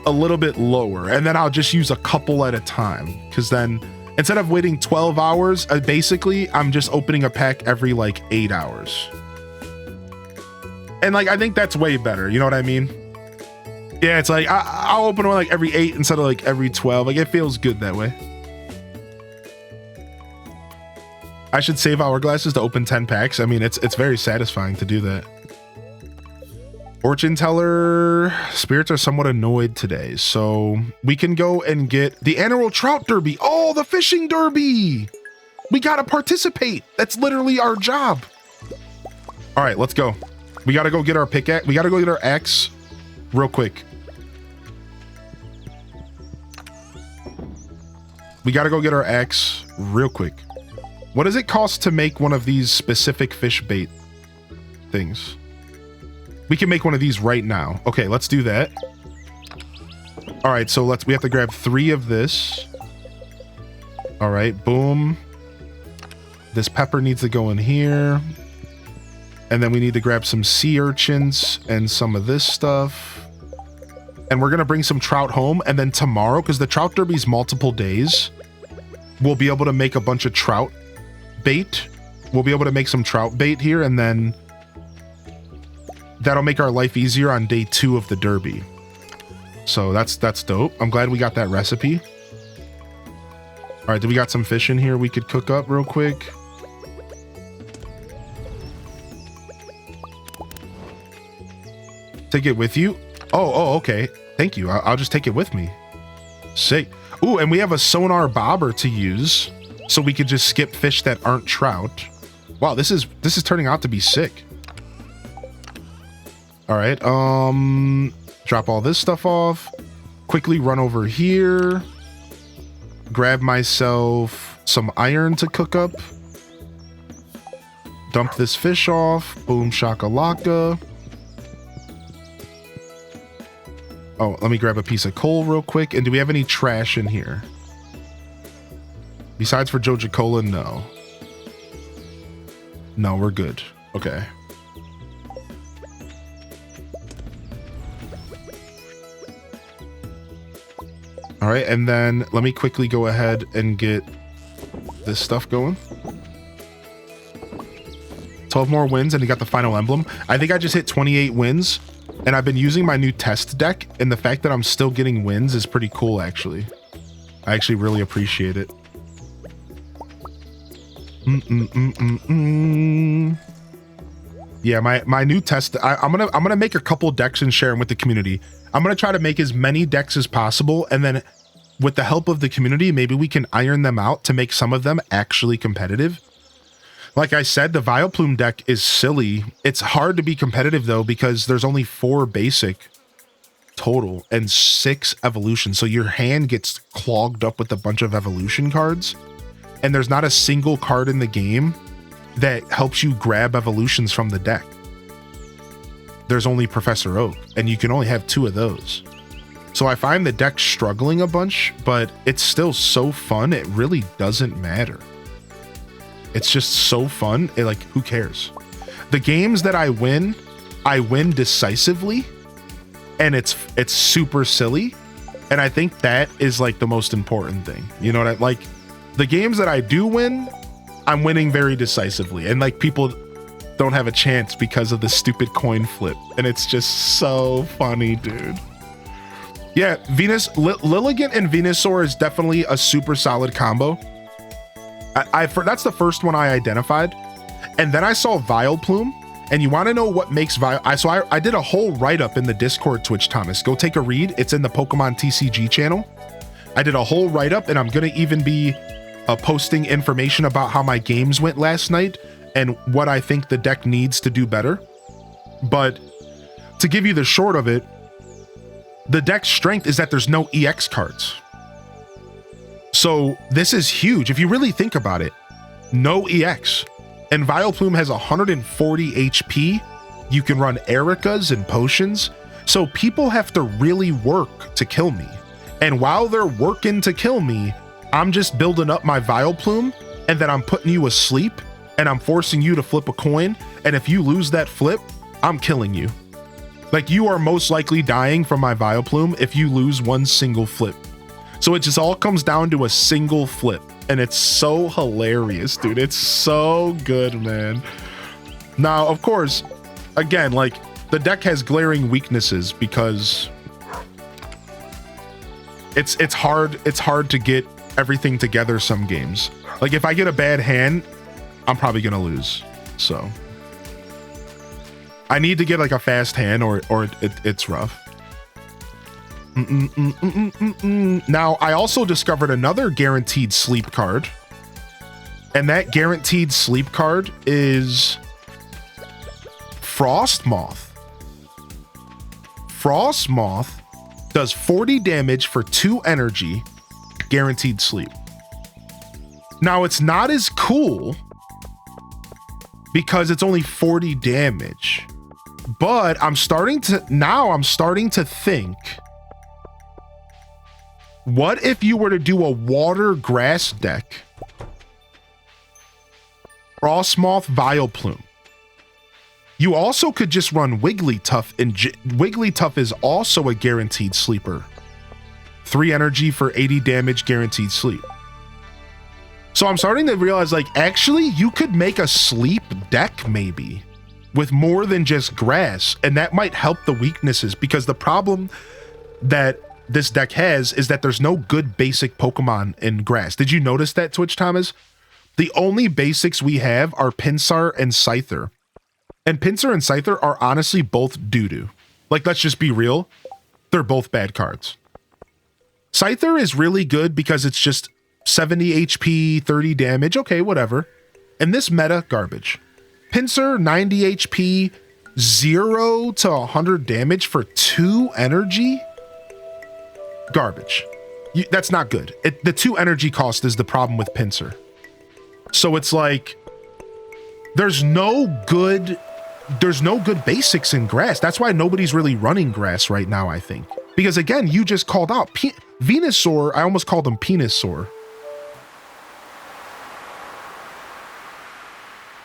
a little bit lower, and then I'll just use a couple at a time, because then instead of waiting 12 hours, basically I'm just opening a pack every like 8 hours. And like I think that's way better, you know what I mean? Yeah, it's like I'll open one like every 8 instead of like every 12. Like it feels good that way. I should save hourglasses to open 10 packs. I mean, it's very satisfying to do that. Fortune teller spirits are somewhat annoyed today, so we can go and get the annual trout derby. Oh, the fishing derby. We gotta participate. That's literally our job. All right, let's go. We gotta go get our pickaxe. We gotta go get our axe real quick. We gotta go get our axe real quick. What does it cost to make one of these specific fish bait things? We can make one of these right now. Okay, let's do that. All right, so we have to grab 3 of this. All right, boom. This pepper needs to go in here. And then we need to grab some sea urchins and some of this stuff. And we're gonna bring some trout home, and then tomorrow, because the trout derby's multiple days, we'll be able to make a bunch of trout bait. We'll be able to make some trout bait here, and then that'll make our life easier on day 2 of the derby. So that's dope. I'm glad we got that recipe. All right, do we got some fish in here we could cook up real quick? Take it with you? Oh, okay. Thank you. I'll just take it with me. Sick. Ooh, and we have a sonar bobber to use, so we could just skip fish that aren't trout. Wow, this is turning out to be sick. All right, drop all this stuff off. Quickly run over here. Grab myself some iron to cook up. Dump this fish off. Boom shakalaka. Oh, let me grab a piece of coal real quick. And do we have any trash in here? Besides for Joja Cola, no. No, we're good. Okay. All right, and then let me quickly go ahead and get this stuff going. 12 more wins, and you got the final emblem. I think I just hit 28 wins, and I've been using my new test deck, and the fact that I'm still getting wins is pretty cool, actually. I actually really appreciate it. Yeah, my new test. I'm gonna make a couple decks and share them with the community. I'm gonna try to make as many decks as possible, and then with the help of the community, maybe we can iron them out to make some of them actually competitive. Like I said, the Vileplume deck is silly. It's hard to be competitive though because there's only 4 basic total and 6 evolution, so your hand gets clogged up with a bunch of evolution cards, and there's not a single card in the game that helps you grab evolutions from the deck. There's only Professor Oak, and you can only have 2 of those. So I find the deck struggling a bunch, but it's still so fun, it really doesn't matter. It's just so fun, like, who cares? The games that I win decisively, and it's super silly, and I think that is like the most important thing. You know what I like? The games that I do win, I'm winning very decisively, and like people don't have a chance because of the stupid coin flip, and it's just so funny, dude. Yeah, Lilligant and Venusaur is definitely a super solid combo. That's the first one I identified, and then I saw Vileplume, and you want to know what makes I did a whole write-up in the Discord, Twitch Thomas. Go take a read. It's in the Pokemon TCG channel. I did a whole write-up, and I'm gonna even be posting information about how my games went last night and what I think the deck needs to do better. But to give you the short of it, the deck's strength is that there's no EX cards. So this is huge. If you really think about it, no EX. And Vileplume has 140 HP. You can run Ericas and potions. So people have to really work to kill me. And while they're working to kill me, I'm just building up my Vileplume, and then I'm putting you asleep, and I'm forcing you to flip a coin. And if you lose that flip, I'm killing you. Like, you are most likely dying from my Vileplume if you lose one single flip. So it just all comes down to a single flip, and it's so hilarious, dude. It's so good, man. Now, of course, again, like, the deck has glaring weaknesses because it's hard to get everything together some games. Like, if I get a bad hand, I'm probably gonna lose. So I need to get like a fast hand or it's rough. Now, I also discovered another guaranteed sleep card, and that guaranteed sleep card is Frostmoth. Frostmoth does 40 damage for 2 energy, guaranteed sleep. Now, it's not as cool because it's only 40 damage, but I'm starting to think, what if you were to do a water grass deck? Frostmoth Vileplume. You also could just run Wigglytuff, and Wigglytuff is also a guaranteed sleeper. 3 energy for 80 damage, guaranteed sleep. So I'm starting to realize, like, actually, you could make a sleep deck maybe with more than just grass, and that might help the weaknesses, because the problem that this deck has is that there's no good basic Pokemon in grass. Did you notice that, Twitch Thomas? The only basics we have are Pinsir and Scyther. And Pinsir and Scyther are honestly both doo-doo. Like, let's just be real. They're both bad cards. Scyther is really good because it's just 70 HP, 30 damage. Okay, whatever. And this meta, garbage. Pinsir, 90 HP, 0 to 100 damage for 2 energy? Garbage. That's not good. The 2 energy cost is the problem with Pinsir. So it's like, there's no good basics in grass. That's why nobody's really running grass right now, I think. Because again, you just called out Venusaur. I almost called him Penisaur.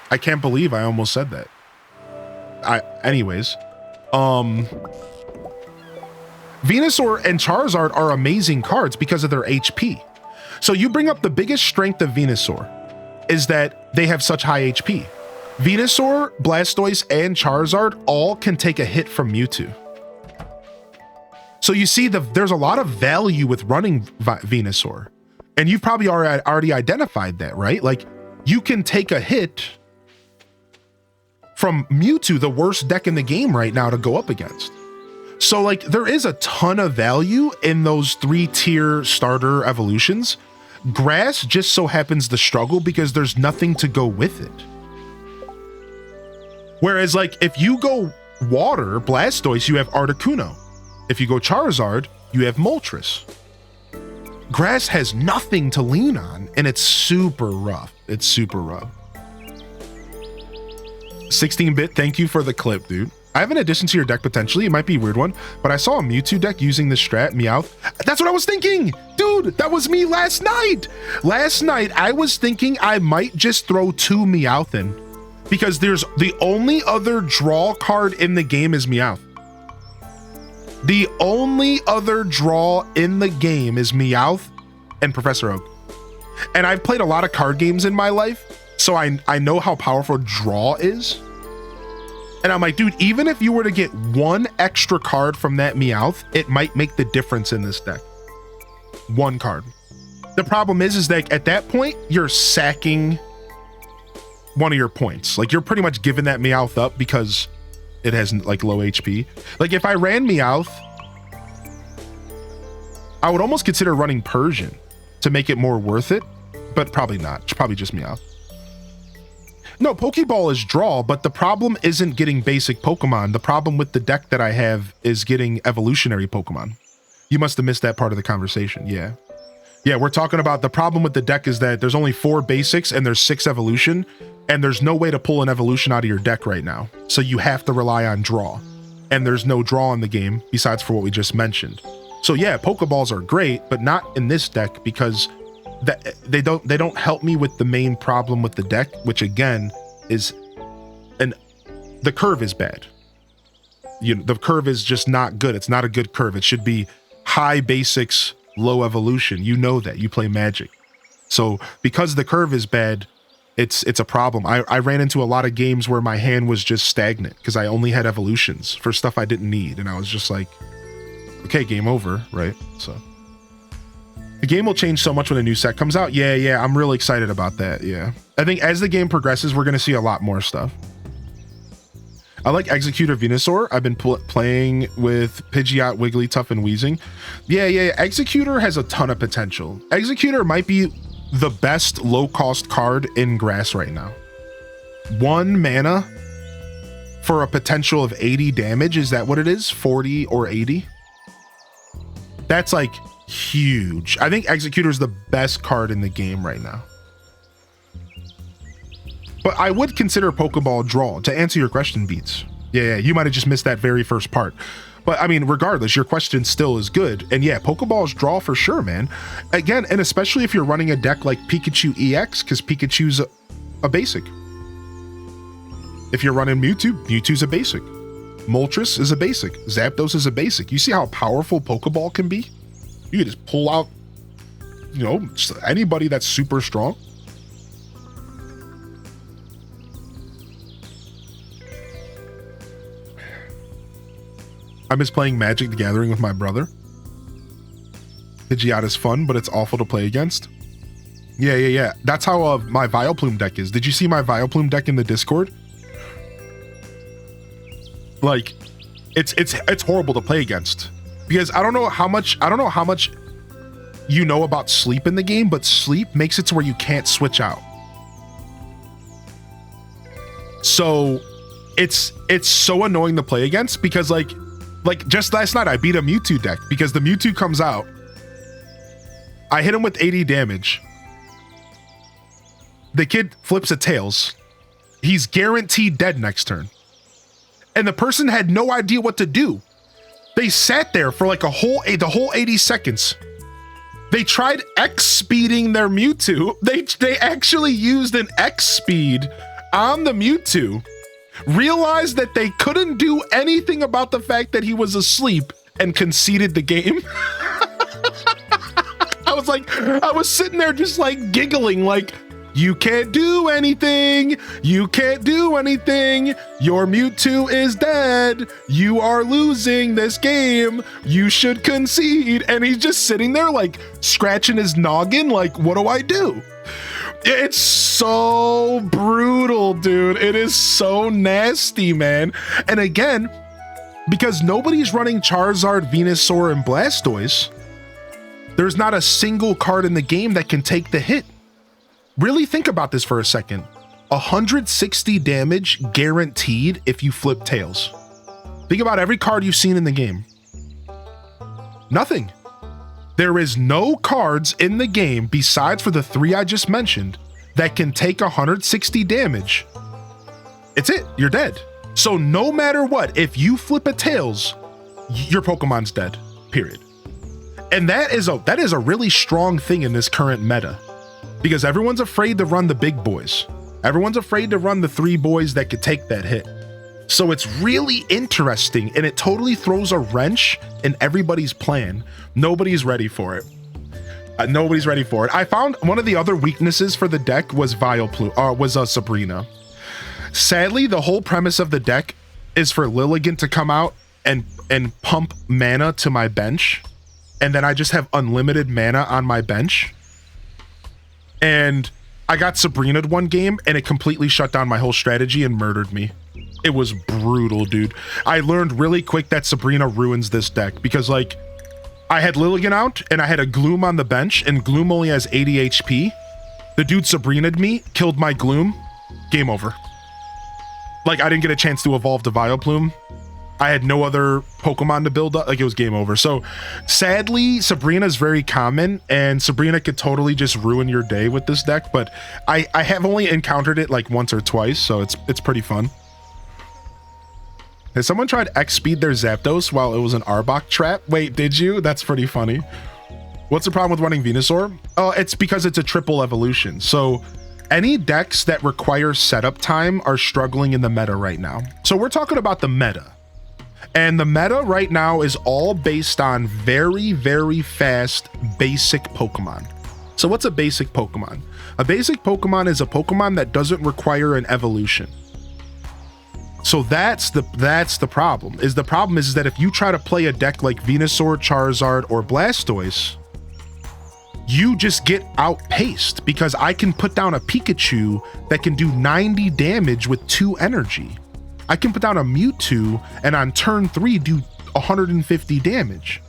I can't believe I almost said that. Anyways, Venusaur and Charizard are amazing cards because of their HP. So you bring up the biggest strength of Venusaur is that they have such high HP. Venusaur, Blastoise, and Charizard all can take a hit from Mewtwo. So you see there's a lot of value with running Venusaur. And you've probably already identified that, right? Like, you can take a hit from Mewtwo, the worst deck in the game right now to go up against. So like, there is a ton of value in those 3-tier starter evolutions. Grass just so happens to struggle because there's nothing to go with it. Whereas like, if you go water, Blastoise, you have Articuno. If you go Charizard, you have Moltres. Grass has nothing to lean on, and it's super rough. It's super rough. 16-bit, thank you for the clip, dude. I have an addition to your deck potentially. It might be a weird one, but I saw a Mewtwo deck using the strat, Meowth. That's what I was thinking! Dude, that was me last night! Last night, I was thinking I might just throw 2 Meowth in, because there's the only other draw card in the game is Meowth. The only other draw in the game is Meowth and Professor Oak. And I've played a lot of card games in my life, so I know how powerful draw is. And I'm like, dude, even if you were to get 1 extra card from that Meowth, it might make the difference in this deck. 1 card. The problem is that at that point, you're sacking one of your points. Like, you're pretty much giving that Meowth up because it has like low HP. Like, if I ran Meowth, I would almost consider running Persian to make it more worth it, but probably not. It's probably just Meowth. No, Pokeball is draw, but the problem isn't getting basic Pokemon. The problem with the deck that I have is getting evolutionary Pokemon. You must have missed that part of the conversation. Yeah. Yeah, we're talking about the problem with the deck is that there's only 4 basics and there's 6 evolution, and there's no way to pull an evolution out of your deck right now. So you have to rely on draw. And there's no draw in the game besides for what we just mentioned. So yeah, Pokeballs are great, but not in this deck because they don't help me with the main problem with the deck, which again is the curve is bad. The curve is just not good. It's not a good curve. It should be high basics, low evolution. You know that. You play Magic. So because the curve is bad, it's a problem. I ran into a lot of games where my hand was just stagnant because I only had evolutions for stuff I didn't need, and I was just like, okay, game over, right? So the game will change so much when a new set comes out. Yeah, I'm really excited about that. Yeah, I think as the game progresses, we're gonna see a lot more stuff. I like Executor Venusaur. I've been playing with Pidgeot, Wigglytuff, and Weezing. Yeah. Executor has a ton of potential. Executor might be the best low-cost card in Grass right now. 1 mana for a potential of 80 damage. Is that what it is? 40 or 80? That's like huge. I think Executor is the best card in the game right now. But I would consider Pokeball draw, to answer your question, Beats. Yeah, you might have just missed that very first part. But I mean, regardless, your question still is good. And yeah, Pokeball's draw for sure, man. Again, and especially if you're running a deck like Pikachu EX, because Pikachu's a basic. If you're running Mewtwo, Mewtwo's a basic. Moltres is a basic. Zapdos is a basic. You see how powerful Pokeball can be? You can just pull out, just anybody that's super strong. I miss playing Magic the Gathering with my brother. Pidgeot is fun, but it's awful to play against. Yeah. That's how my Vileplume deck is. Did you see my Vileplume deck in the Discord? Like, it's horrible to play against because I don't know how much you know about sleep in the game, but sleep makes it to where you can't switch out. So it's so annoying to play against because like just last night I beat a Mewtwo deck because the Mewtwo comes out. I hit him with 80 damage. The kid flips a tails. He's guaranteed dead next turn. And the person had no idea what to do. They sat there for like the whole 80 seconds. They tried X speeding their Mewtwo. They actually used an X speed on the Mewtwo, realized that they couldn't do anything about the fact that he was asleep, and conceded the game. I was sitting there just like giggling, like, you can't do anything. You can't do anything. Your Mewtwo is dead. You are losing this game. You should concede. And he's just sitting there like scratching his noggin, like, what do I do? It's so brutal, dude. It is so nasty, man. And again, because nobody's running Charizard, Venusaur, and Blastoise, there's not a single card in the game that can take the hit. Really think about this for a second. 160 damage guaranteed if you flip tails. Think about every card you've seen in the game. Nothing. There is no cards in the game besides for the 3 I just mentioned that can take 160 damage. It's it, you're dead. So no matter what, if you flip a tails, your Pokemon's dead, period. And that is a really strong thing in this current meta, because everyone's afraid to run the big boys. Everyone's afraid to run the 3 boys that could take that hit. So it's really interesting, and it totally throws a wrench in everybody's plan. Nobody's ready for it. Nobody's ready for it. I found one of the other weaknesses for the deck was Sabrina. Sadly, the whole premise of the deck is for Lilligant to come out and pump mana to my bench, and then I just have unlimited mana on my bench. And I got Sabrina'd one game, and it completely shut down my whole strategy and murdered me. It was brutal, dude. I learned really quick that Sabrina ruins this deck, because like I had Lilligant out and I had a Gloom on the bench, and Gloom only has 80 HP. The dude Sabrina'd me, killed my Gloom, game over. Like I didn't get a chance to evolve to Vileplume. I had no other Pokemon to build up, like it was game over. So sadly, Sabrina's very common, and Sabrina could totally just ruin your day with this deck, but I have only encountered it like once or twice, so it's pretty fun. Has someone tried X-Speed their Zapdos while it was an Arbok trap? Wait, did you? That's pretty funny. What's the problem with running Venusaur? Oh, it's because it's a triple evolution. So any decks that require setup time are struggling in the meta right now. So we're talking about the meta. And the meta right now is all based on very, very fast basic Pokemon. So what's a basic Pokemon? A basic Pokemon is a Pokemon that doesn't require an evolution. So that's the problem. The problem is that if you try to play a deck like Venusaur, Charizard, or Blastoise, you just get outpaced, because I can put down a Pikachu that can do 90 damage with 2 energy. I can put down a Mewtwo and on turn 3 do 150 damage.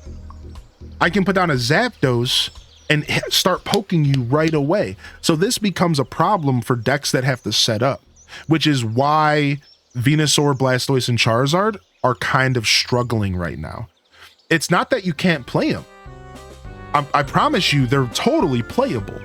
I can put down a Zapdos and start poking you right away. So this becomes a problem for decks that have to set up, which is why Venusaur, Blastoise, and Charizard are kind of struggling right now. It's not that you can't play them. I promise you, they're totally playable.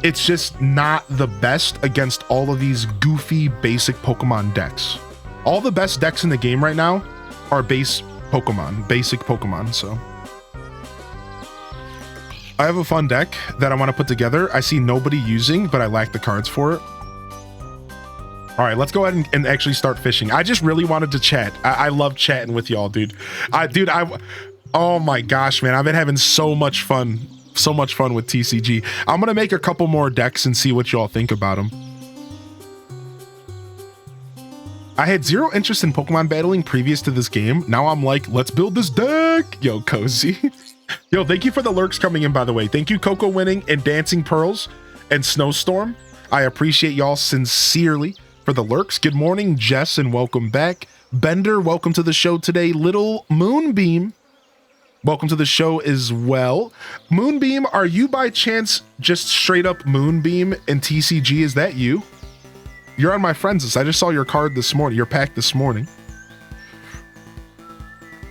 It's just not the best against all of these goofy basic Pokemon decks. All the best decks in the game right now are basic Pokemon, so. I have a fun deck that I want to put together. I see nobody using, but I lack the cards for it. All right, let's go ahead and actually start fishing. I just really wanted to chat. I love chatting with y'all, dude. Oh my gosh, man. I've been having so much fun with TCG. I'm going to make a couple more decks and see what y'all think about them. I had zero interest in Pokemon battling previous to this game. Now I'm like, let's build this deck. Yo, Cozy. Yo, thank you for the lurks coming in, by the way. Thank you, Coco Winning and Dancing Pearls and Snowstorm. I appreciate y'all sincerely for the lurks. Good morning, Jess, and welcome back. Bender, welcome to the show today. Little Moonbeam, welcome to the show as well. Moonbeam, are you by chance just straight up Moonbeam in TCG? Is that you? You're on my friends list. I just saw your card this morning, your pack this morning.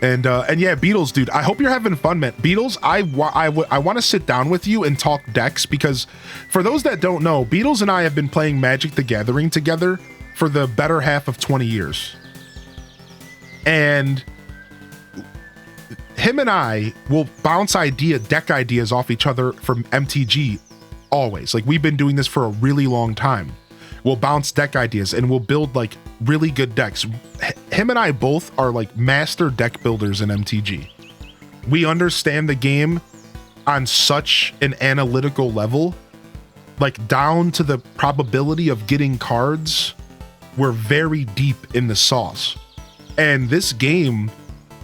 And yeah, Beatles, dude, I hope you're having fun, man. Beatles, I want to sit down with you and talk decks, because for those that don't know, Beatles and I have been playing Magic the Gathering together for the better half of 20 years. And him and I will bounce deck ideas off each other from MTG always. Like, we've been doing this for a really long time. We'll bounce deck ideas and we'll build like really good decks. Him and I both are like master deck builders in MTG. We understand the game on such an analytical level, like down to the probability of getting cards. We're very deep in the sauce. And this game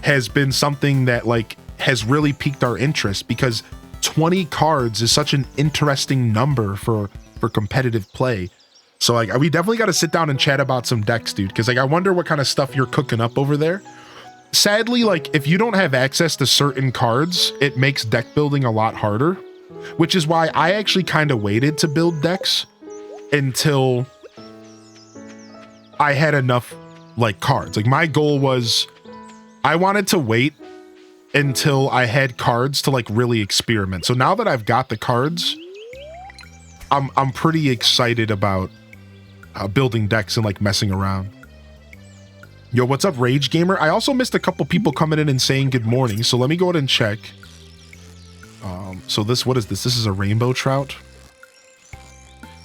has been something that like has really piqued our interest because 20 cards is such an interesting number for competitive play. So like we definitely got to sit down and chat about some decks, dude, because like I wonder what kind of stuff you're cooking up over there. Sadly, like if you don't have access to certain cards, it makes deck building a lot harder, which is why I actually kind of waited to build decks until I had enough like cards. Like my goal was I wanted to wait until I had cards to like really experiment. So now that I've got the cards, I'm pretty excited about building decks and like messing around. Yo, what's up, Rage Gamer? I also missed a couple people coming in and saying good morning, so let me go ahead and check. So this, what is this? This is a rainbow trout.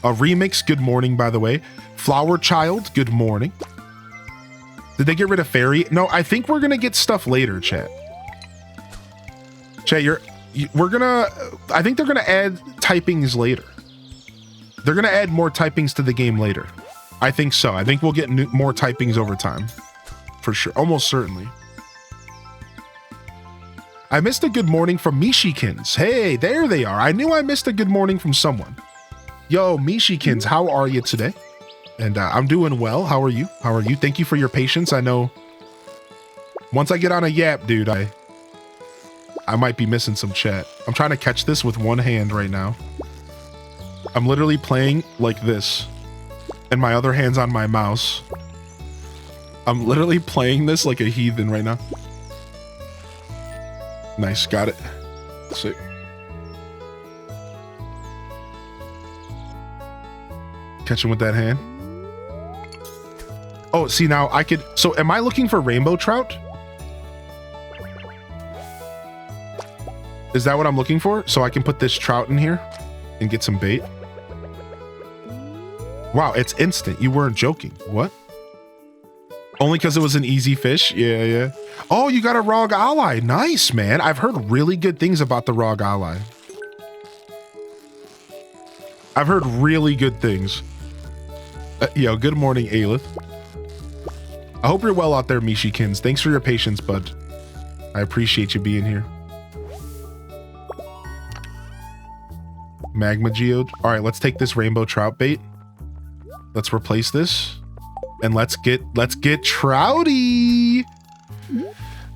A remix, good morning, by the way. Flower Child, good morning. Did they get rid of Fairy? No, I think we're gonna get stuff later, chat. Chat, I think they're gonna add typings later. They're gonna add more typings to the game later. I think so. I think we'll get more typings over time. For sure. Almost certainly. I missed a good morning from Mishikins. Hey, there they are. I knew I missed a good morning from someone. Yo, Mishikins, how are you today? And I'm doing well. How are you? How are you? Thank you for your patience. I know once I get on a yap, dude, I might be missing some chat. I'm trying to catch this with one hand right now. I'm literally playing like this, and my other hand's on my mouse. I'm literally playing this like a heathen right now. Nice, got it. Sick. Catch him with that hand. Oh, see now I could, so am I looking for rainbow trout? Is that what I'm looking for? So I can put this trout in here and get some bait? Wow, it's instant. You weren't joking. What? Only because it was an easy fish? Yeah. Oh, you got a Rog Ally. Nice, man. I've heard really good things about the Rog Ally. I've heard really good things. Yo, good morning, Aelith. I hope you're well out there, Mishikins. Thanks for your patience, bud. I appreciate you being here. Magma Geode. All right, let's take this rainbow trout bait. Let's replace this. And let's get trouty.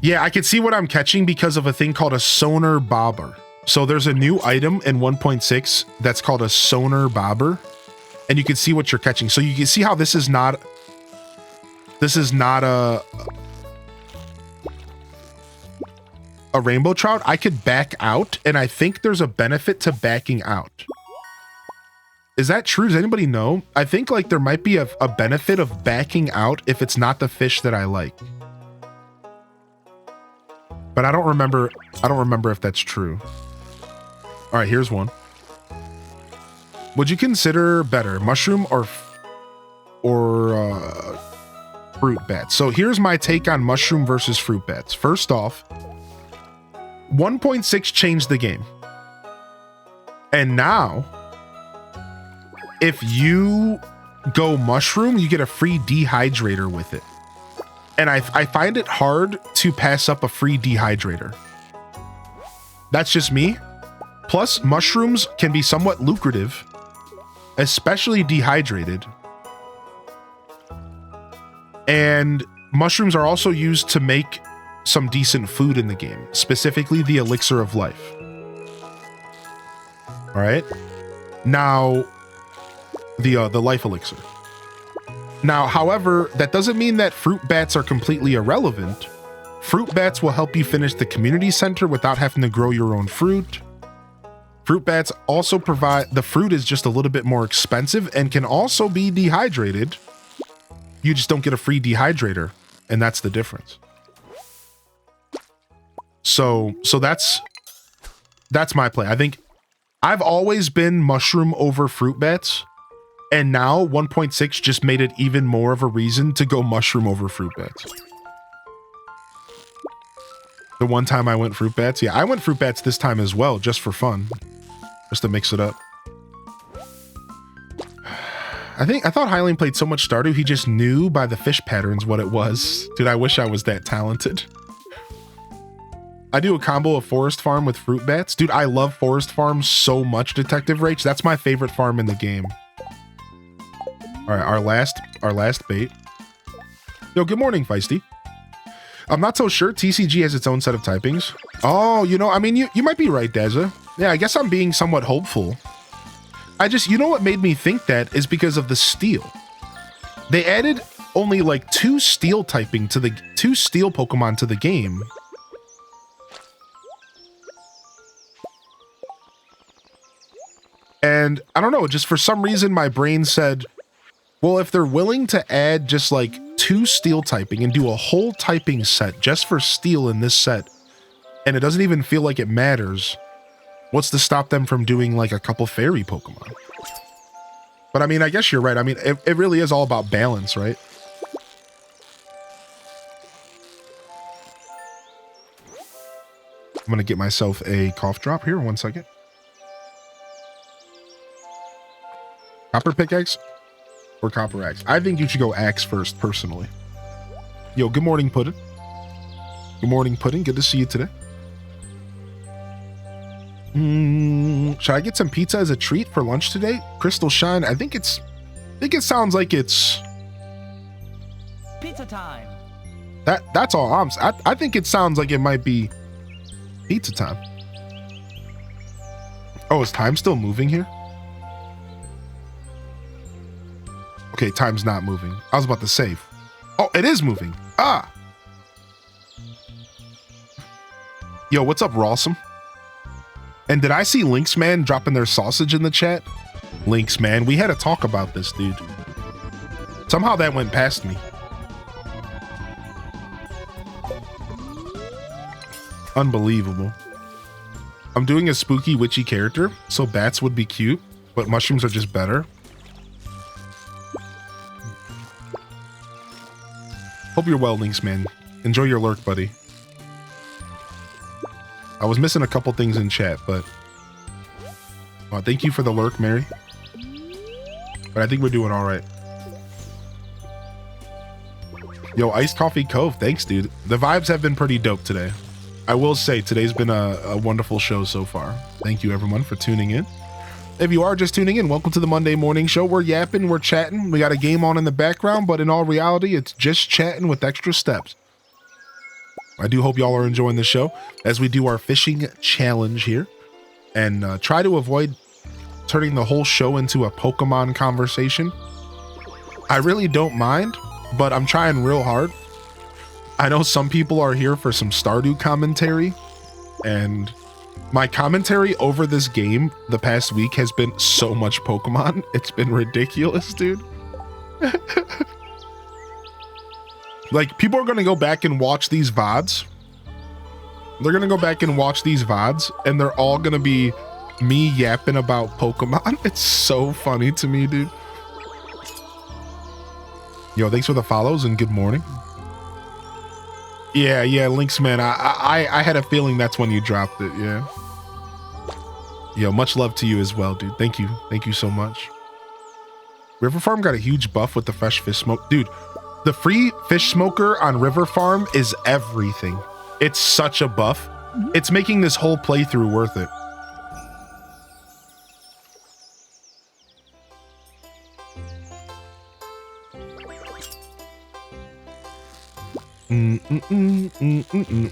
Yeah, I can see what I'm catching because of a thing called a sonar bobber. So there's a new item in 1.6 that's called a sonar bobber, and you can see what you're catching. So you can see how this is not a rainbow trout. I could back out, and I think there's a benefit to backing out. Is that true? Does anybody know? I think like there might be a benefit of backing out if it's not the fish that I like. But I don't remember if that's true. All right, here's one. Would you consider better mushroom or fruit bats? So here's my take on mushroom versus fruit bats. First off, 1.6 changed the game. And now, if you go mushroom, you get a free dehydrator with it. And I find it hard to pass up a free dehydrator. That's just me. Plus, mushrooms can be somewhat lucrative, especially dehydrated. And mushrooms are also used to make some decent food in the game, specifically the elixir of life. All right. Now, the life elixir. Now, however, that doesn't mean that fruit bats are completely irrelevant. Fruit bats will help you finish the community center without having to grow your own fruit. Fruit bats also provide, the fruit is just a little bit more expensive and can also be dehydrated. You just don't get a free dehydrator, and that's the difference. So that's my play. I think I've always been mushroom over fruit bats, and now 1.6 just made it even more of a reason to go mushroom over fruit bats. The one time I went fruit bats, yeah, I went fruit bats this time as well, just for fun, just to mix it up. I thought Hylian played so much Stardew, he just knew by the fish patterns what it was. Dude, I wish I was that talented. I do a combo of Forest Farm with fruit bats. Dude, I love Forest Farm so much, Detective Rach. That's my favorite farm in the game. All right, our last bait. Yo, good morning, Feisty. I'm not so sure TCG has its own set of typings. Oh, you know, I mean, you might be right, Daza. Yeah, I guess I'm being somewhat hopeful. You know what made me think that is because of the steel. They added only like two steel Pokemon to the game. And I don't know, just for some reason my brain said, well, if they're willing to add just like two steel typing and do a whole typing set just for steel in this set, and it doesn't even feel like it matters, what's to stop them from doing like a couple fairy Pokemon? But I mean, I guess you're right. I mean, it really is all about balance, right? I'm gonna get myself a cough drop here, 1 second. Copper pickaxe or copper axe? I think you should go axe first, personally. Yo, good morning, Puddin'. Good morning, Puddin'. Good to see you today. Should I get some pizza as a treat for lunch today? Crystal Shine. I think it sounds like it's pizza time. That's all I think it sounds like it might be pizza time. Oh, is time still moving here? Okay, time's not moving. I was about to save. Oh, it is moving. Ah. Yo, what's up, Rawsome? And did I see Lynx Man dropping their sausage in the chat? Lynx Man, we had a talk about this, dude. Somehow that went past me. Unbelievable. I'm doing a spooky witchy character, so bats would be cute, but mushrooms are just better. Hope you're well, Lynx Man. Enjoy your lurk, buddy. I was missing a couple things in chat, but thank you for the lurk, Mary. But I think we're doing all right. Yo, Iced Coffee Cove, thanks, dude. The vibes have been pretty dope today. I will say today's been a wonderful show so far. Thank you, everyone, for tuning in. If you are just tuning in, welcome to the Monday morning show. We're yapping, we're chatting. We got a game on in the background, but in all reality, it's just chatting with extra steps. I do hope y'all are enjoying the show as we do our fishing challenge here and try to avoid turning the whole show into a Pokemon conversation. I really don't mind, but I'm trying real hard. I know some people are here for some Stardew commentary, and my commentary over this game the past week has been so much Pokemon. It's been ridiculous, dude. Like, people are going to go back and watch these VODs. They're going to go back and watch these VODs, and they're all going to be me yapping about Pokemon. It's so funny to me, dude. Yo, thanks for the follows and good morning. Yeah, Lynx Man. I had a feeling that's when you dropped it, yeah. Yo, much love to you as well, dude. Thank you. Thank you so much. River Farm got a huge buff with the fresh fish smoke. Dude, the free fish smoker on River Farm is everything. It's such a buff. It's making this whole playthrough worth it.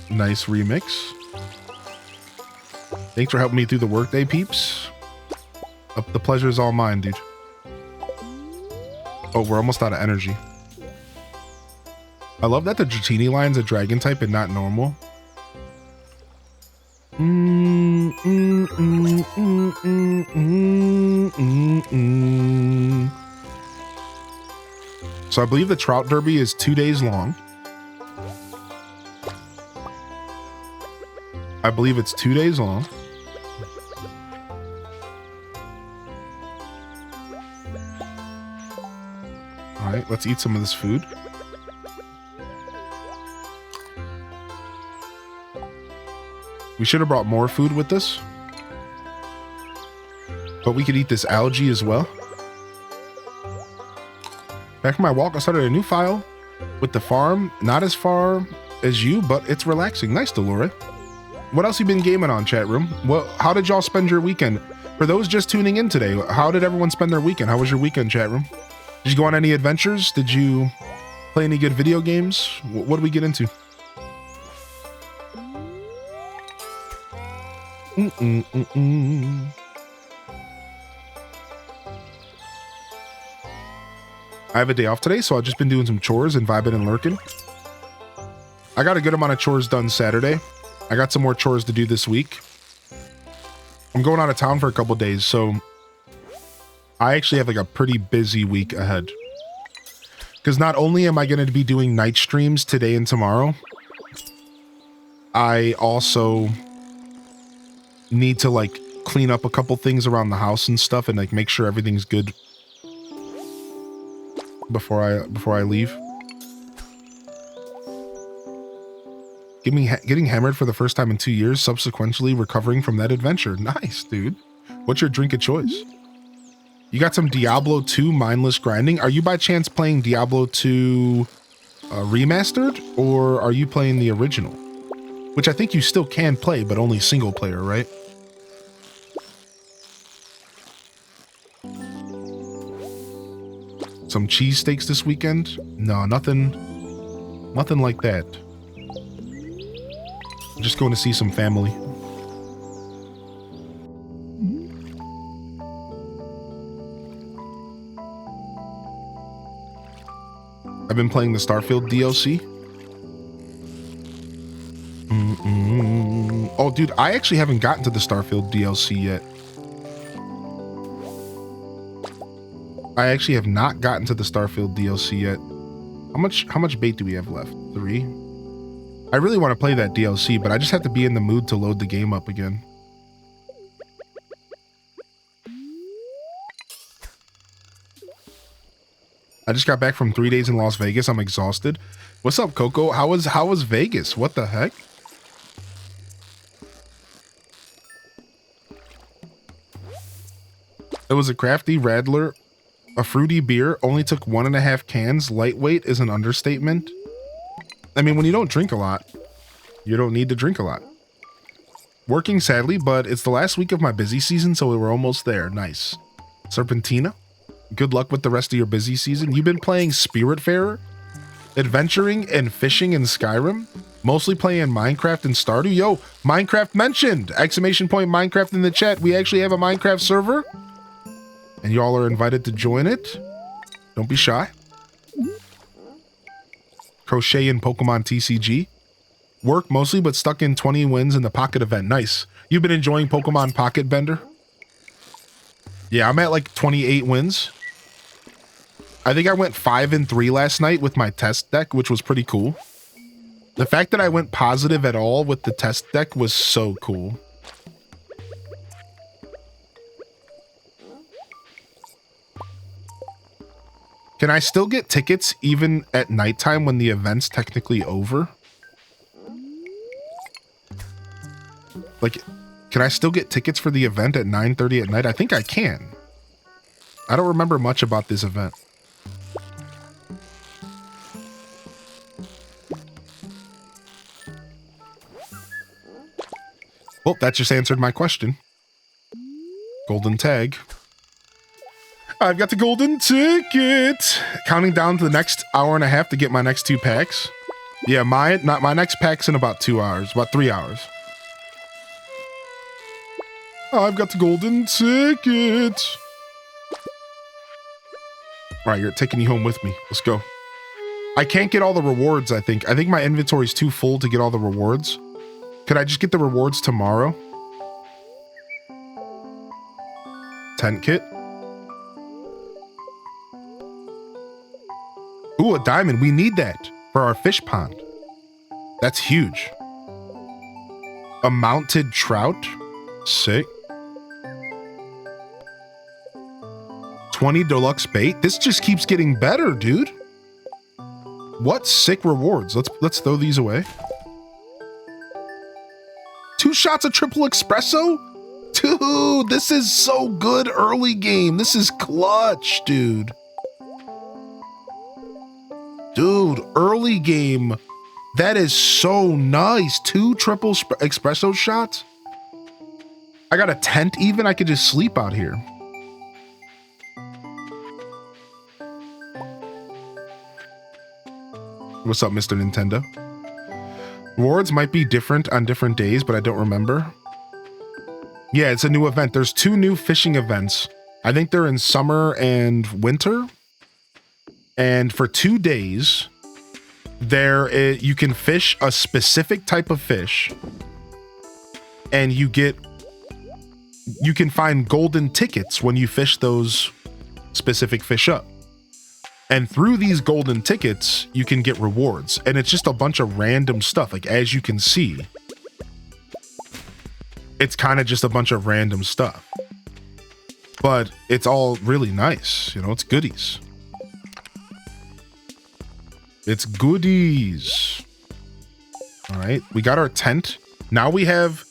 Nice remix. Thanks for helping me through the workday, peeps. The pleasure is all mine, dude. Oh, we're almost out of energy. I love that the Dratini line's a dragon type and not normal. So I believe the Trout Derby is 2 days long. I believe it's 2 days long. All right, let's eat some of this food. We should have brought more food with us. But we could eat this algae as well. Back from my walk, I started a new file with the farm. Not as far as you, but it's relaxing. Nice, Delore. What else you been gaming on, chat room? Well, how did y'all spend your weekend? For those just tuning in today, how did everyone spend their weekend? How was your weekend, chat room? Did you go on any adventures? Did you play any good video games? What did we get into? I have a day off today, so I've just been doing some chores and vibing and lurking. I got a good amount of chores done Saturday. I got some more chores to do this week. I'm going out of town for a couple days, so I actually have like a pretty busy week ahead. Because not only am I going to be doing night streams today and tomorrow, I also need to like clean up a couple things around the house and stuff and like make sure everything's good before I leave. Getting hammered for the first time in 2 years, subsequently recovering from that adventure. Nice, dude. What's your drink of choice? You got some Diablo 2 mindless grinding. Are you by chance playing Diablo 2 remastered, or are you playing the original? Which I think you still can play, but only single player, right? Some cheesesteaks this weekend? No, nothing like that. I'm just going to see some family. I've been playing the Starfield DLC. Oh, dude, I actually haven't gotten to the Starfield DLC yet. I actually have not gotten to the Starfield DLC yet. How much bait do we have left? 3? I really want to play that DLC, but I just have to be in the mood to load the game up again. I just got back from 3 days in Las Vegas. I'm exhausted. What's up, Coco? How was Vegas? What the heck? It was a crafty Radler, a fruity beer, only took 1.5 cans. Lightweight is an understatement. I mean, when you don't drink a lot, you don't need to drink a lot. Working sadly, but it's the last week of my busy season, so we're almost there. Nice. Serpentina, good luck with the rest of your busy season. You've been playing Spiritfarer, adventuring and fishing in Skyrim, mostly playing Minecraft and Stardew. Yo, Minecraft mentioned! Exclamation point Minecraft in the chat. We actually have a Minecraft server, and y'all are invited to join it. Don't be shy. Crochet in Pokemon TCG. Work mostly, but stuck in 20 wins in the Pocket event. Nice. You've been enjoying Pokemon Pocket Bender? Yeah, I'm at like 28 wins. I think I went 5-3 last night with my test deck, which was pretty cool. The fact that I went positive at all with the test deck was so cool. Can I still get tickets even at nighttime when the event's technically over? Like, can I still get tickets for the event at 9:30 at night? I think I can. I don't remember much about this event. Well, that just answered my question. Golden tag. I've got the golden ticket. Counting down to the next hour and a half to get my next 2 packs. Yeah, my next pack's in about 2 hours, about 3 hours. I've got the golden ticket. All right, you're taking you home with me. Let's go. I can't get all the rewards, I think. I think my inventory's too full to get all the rewards. Could I just get the rewards tomorrow? Tent kit. Ooh, a diamond. We need that for our fish pond. That's huge. A mounted trout. Sick. 20 deluxe bait. This just keeps getting better, dude. What sick rewards. Let's throw these away. 2 shots of triple espresso? Dude, this is so good early game. This is clutch, dude. Dude, early game. That is so nice. 2 triple espresso shots. I got a tent even. I could just sleep out here. What's up, Mr. Nintendo? Rewards might be different on different days, but I don't remember. Yeah, it's a new event. There's 2 new fishing events. I think they're in summer and winter. And for 2 days, you can fish a specific type of fish. And you can find golden tickets when you fish those specific fish up. And through these golden tickets, you can get rewards. And it's just a bunch of random stuff. Like, as you can see, it's kind of just a bunch of random stuff. But it's all really nice. You know, it's goodies. It's goodies. All right, we got our tent. Now we have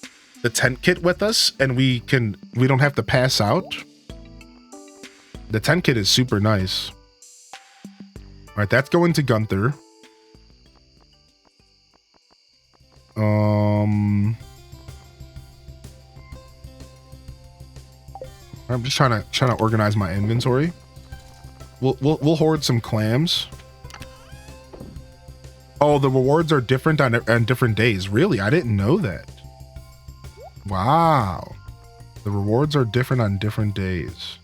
the tent kit with us, and we don't have to pass out. The tent kit is super nice. All right, that's going to Gunther. I'm just trying to organize my inventory. We'll hoard some clams. Oh, the rewards are different on different days. Really? I didn't know that. Wow. The rewards are different on different days.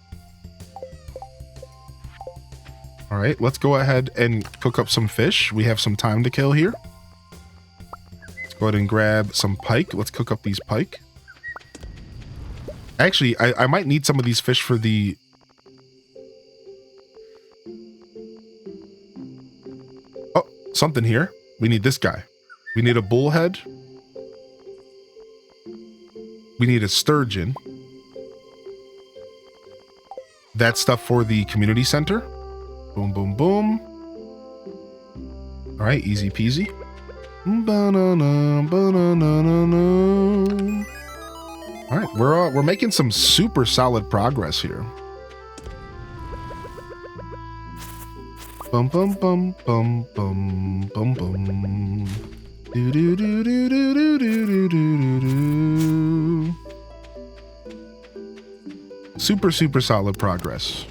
All right, let's go ahead and cook up some fish. We have some time to kill here. Let's go ahead and grab some pike. Let's cook up these pike. Actually, I might need some of these fish for the... Oh, something here. We need this guy. We need a bullhead. We need a sturgeon. That stuff for the community center. Boom, boom, boom. All right, easy peasy. Ba-na-na, ba-na-na-na-na. All right, we're making some super solid progress here. Bum bum bum bum bum bum bum. Do do do do do do do do do do. Super solid progress.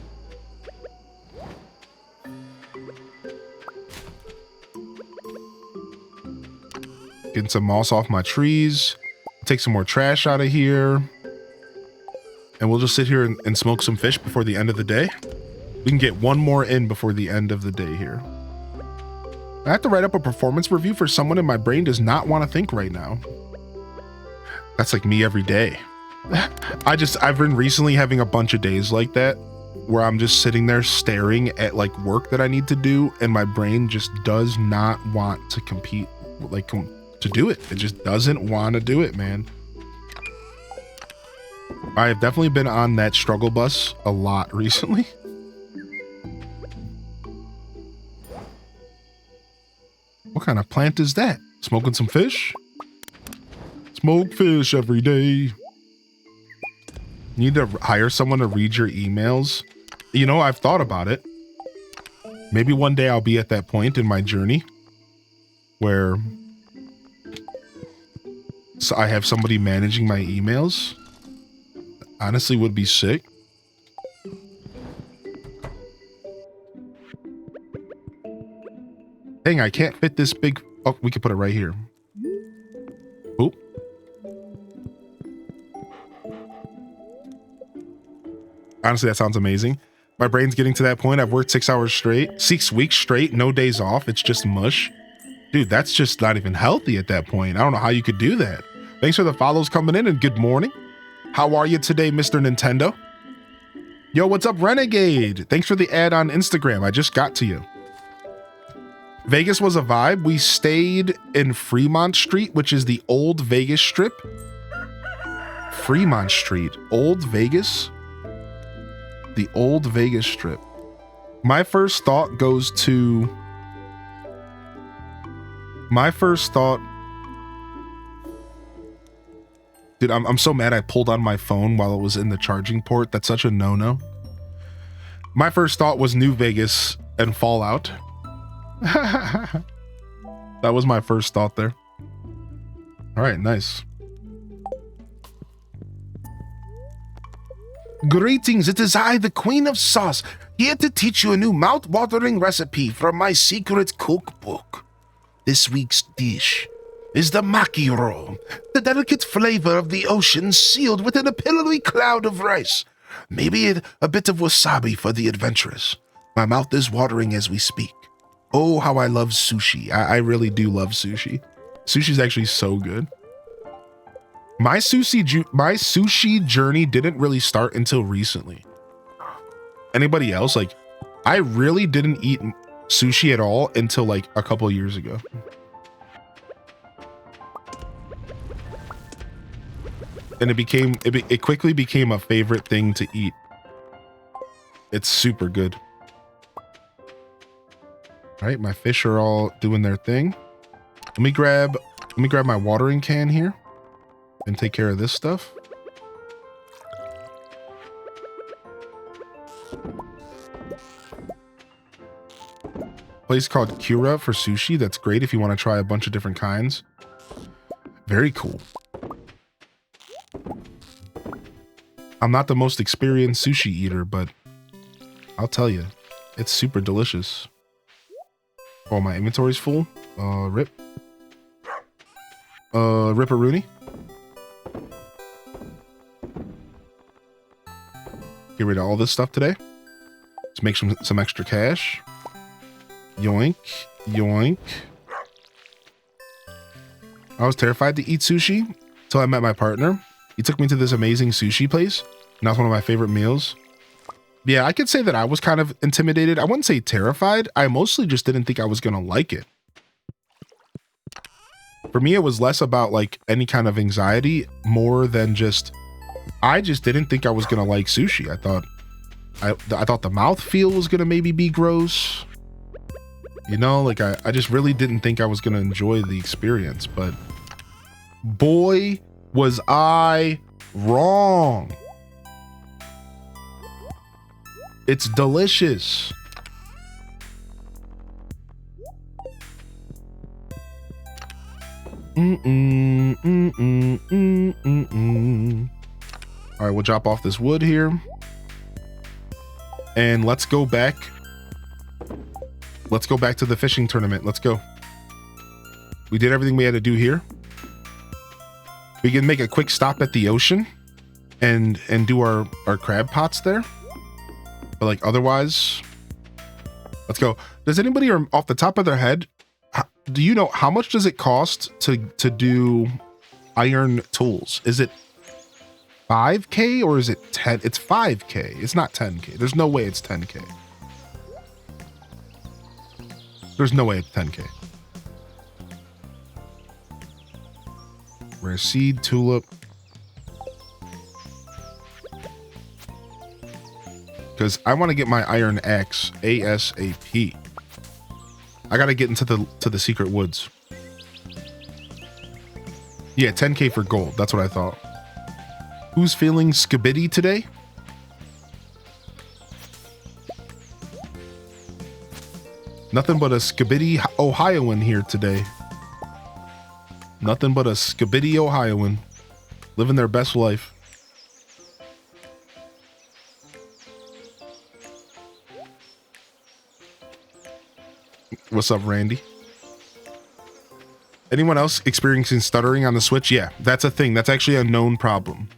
Getting some moss off my trees. Take some more trash out of here. And we'll just sit here and smoke some fish before the end of the day. We can get one more in before the end of the day here. I have to write up a performance review for someone and my brain does not want to think right now. That's like me every day. I've been recently having a bunch of days like that where I'm just sitting there staring at like work that I need to do and my brain just does not want to compete, like to do it. It just doesn't want to do it, man. I have definitely been on that struggle bus a lot recently. What kind of plant is that? Smoking some fish? Smoke fish every day. You need to hire someone to read your emails. You know, I've thought about it. Maybe one day I'll be at that point in my journey where I have somebody managing my emails. Honestly, would be sick. Dang, I can't fit this big... Oh, we can put it right here. Oop. Honestly, that sounds amazing. My brain's getting to that point. I've worked 6 hours straight, 6 weeks straight, no days off. It's just mush. Dude, that's just not even healthy at that point. I don't know how you could do that. Thanks for the follows coming in and good morning. How are you today, Mr. Nintendo? Yo, what's up, Renegade? Thanks for the ad on Instagram. I just got to you. Vegas was a vibe. We stayed in Fremont Street, which is the old Vegas strip. Fremont Street, old Vegas. The old Vegas strip. My first thought goes to... Dude, I'm so mad I pulled on my phone while it was in the charging port. That's such a no-no. My first thought was New Vegas and Fallout. That was my first thought there. All right, nice. Greetings, it is I, the Queen of Sauce, here to teach you a new mouth-watering recipe from my secret cookbook. This week's dish is the maki roll, the delicate flavor of the ocean sealed within a pillowy cloud of rice. Maybe a bit of wasabi for the adventurous. My mouth is watering as we speak. Oh, how I love sushi. I really do love sushi. Sushi's actually so good. My sushi journey didn't really start until recently. Anybody else? Like, I really didn't eat sushi at all until like a couple years ago. And it quickly became a favorite thing to eat. It's super good. All right, my fish are all doing their thing. Let me grab my watering can here and take care of this stuff. Place called Kura for sushi. That's great if you want to try a bunch of different kinds. Very cool. I'm not the most experienced sushi eater, but I'll tell you, it's super delicious. Oh, my inventory's full. Rip. Ripperoonie. Get rid of all this stuff today. Let's make some extra cash. Yoink, yoink. I was terrified to eat sushi until I met my partner. He took me to this amazing sushi place, and that's one of my favorite meals. Yeah, I could say that I was kind of intimidated. I wouldn't say terrified. I mostly just didn't think I was going to like it. For me, it was less about like any kind of anxiety, more than just, I just didn't think I was going to like sushi. I thought the mouthfeel was going to maybe be gross. You know, like I just really didn't think I was going to enjoy the experience, but boy, was I wrong. It's delicious. All right, we'll drop off this wood here. And let's go back. Let's go back to the fishing tournament. Let's go. We did everything we had to do here. We can make a quick stop at the ocean and do our crab pots there. But like otherwise, let's go. Does anybody off the top of their head, do you know how much does it cost to do iron tools? Is it 5K or is it 10? It's 5K. It's not 10K. There's no way it's 10K. There's no way it's 10K. Rare seed, tulip. Because I want to get my iron axe ASAP. I got to get into the secret woods. Yeah, 10K for gold. That's what I thought. Who's feeling skibidi today? Nothing but a skibidi Ohioan here today. Nothing but a skibidi Ohioan. Living their best life. What's up, Randy? Anyone else experiencing stuttering on the Switch? Yeah, that's a thing. That's actually a known problem.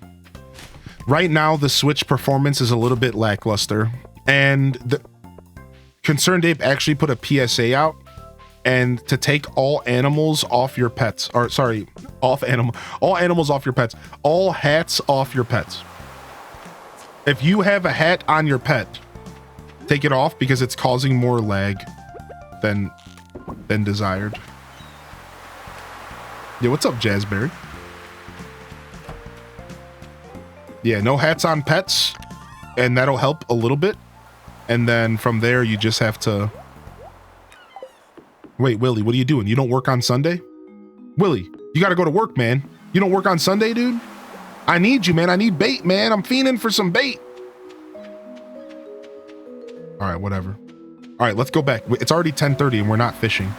Right now, the Switch performance is a little bit lackluster. And the Concerned Ape actually put a PSA out and to take all animals off your pets. Or sorry, all animals off your pets. All hats off your pets. If you have a hat on your pet, take it off because it's causing more lag than been desired. Yeah, what's up, Jazzberry? Yeah, no hats on pets, and that'll help a little bit. And then from there, you just have to... Wait, Willie, what are you doing? You don't work on Sunday? Willie, you gotta go to work, man. You don't work on Sunday, dude? I need you, man. I need bait, man. I'm fiending for some bait. All right, whatever. All right, let's go back. It's already 10:30 and we're not fishing.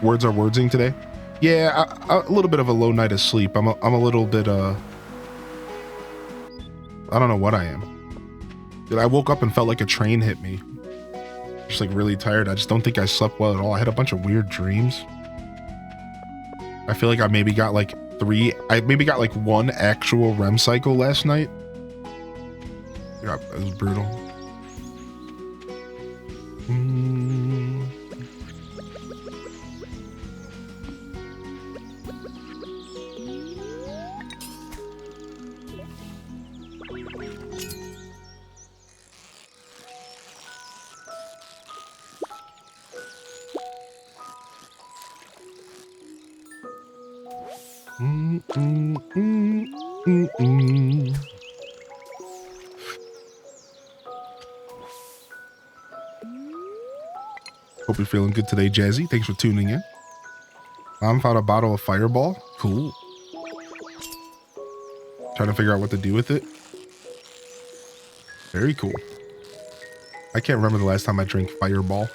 Words are wordsing today. Yeah, a little bit of a low night of sleep. I'm a little bit, I don't know what I am. Dude, I woke up and felt like a train hit me. Just like really tired. I just don't think I slept well at all. I had a bunch of weird dreams. I feel like I maybe got like one actual REM cycle last night. Yeah, it was brutal. Hope you're feeling good today, Jazzy. Thanks for tuning in. Mom found a bottle of Fireball. Cool. Trying to figure out what to do with it. Very cool. I can't remember the last time I drank Fireball.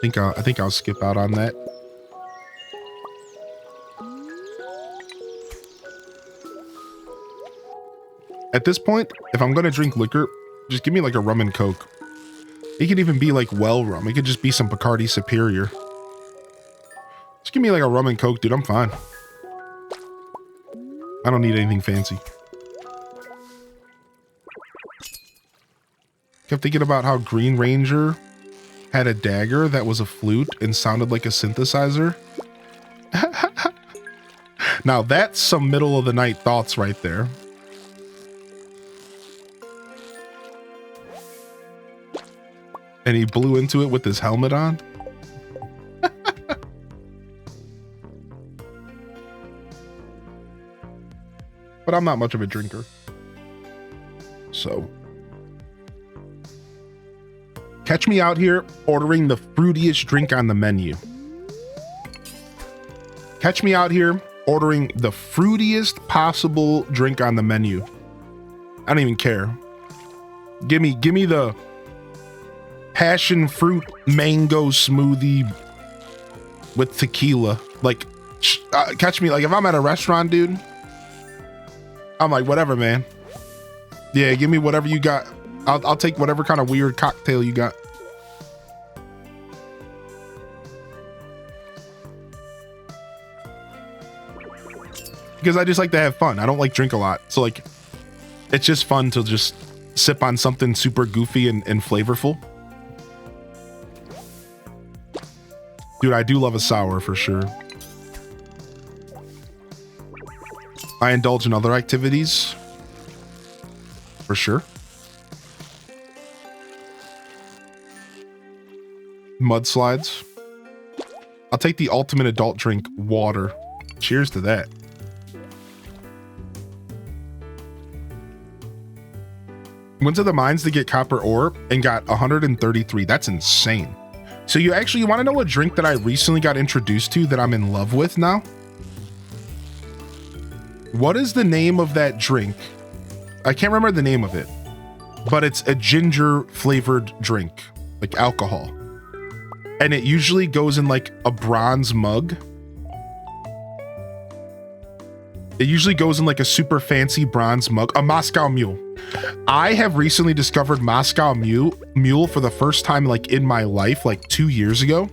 I think I'll skip out on that. At this point, if I'm gonna drink liquor, just give me like a rum and coke. It could even be like well rum. It could just be some Bacardi Superior. Just give me like a rum and coke, dude. I'm fine. I don't need anything fancy. Kept thinking about how Green Ranger had a dagger that was a flute and sounded like a synthesizer. Now that's some middle of the night thoughts right there. And he blew into it with his helmet on. But I'm not much of a drinker. So. Catch me out here ordering the fruitiest drink on the menu. Catch me out here ordering the fruitiest possible drink on the menu. I don't even care. Give me the passion fruit mango smoothie with tequila. Like, catch me, like if I'm at a restaurant, dude, I'm like, whatever, man. Yeah, give me whatever you got. I'll take whatever kind of weird cocktail you got. Because I just like to have fun. I don't like drink a lot. So like, it's just fun to just sip on something super goofy and flavorful. Dude, I do love a sour for sure. I indulge in other activities for sure. Mudslides. I'll take the ultimate adult drink, water. Cheers to that. Went to the mines to get copper ore and got 133. That's insane. So you want to know a drink that I recently got introduced to that I'm in love with now? What is the name of that drink? I can't remember the name of it, but it's a ginger flavored drink, like alcohol. And it usually goes in like a bronze mug. It usually goes in like a super fancy bronze mug, a Moscow Mule. I have recently discovered Moscow Mule for the first time like in my life, like 2 years ago.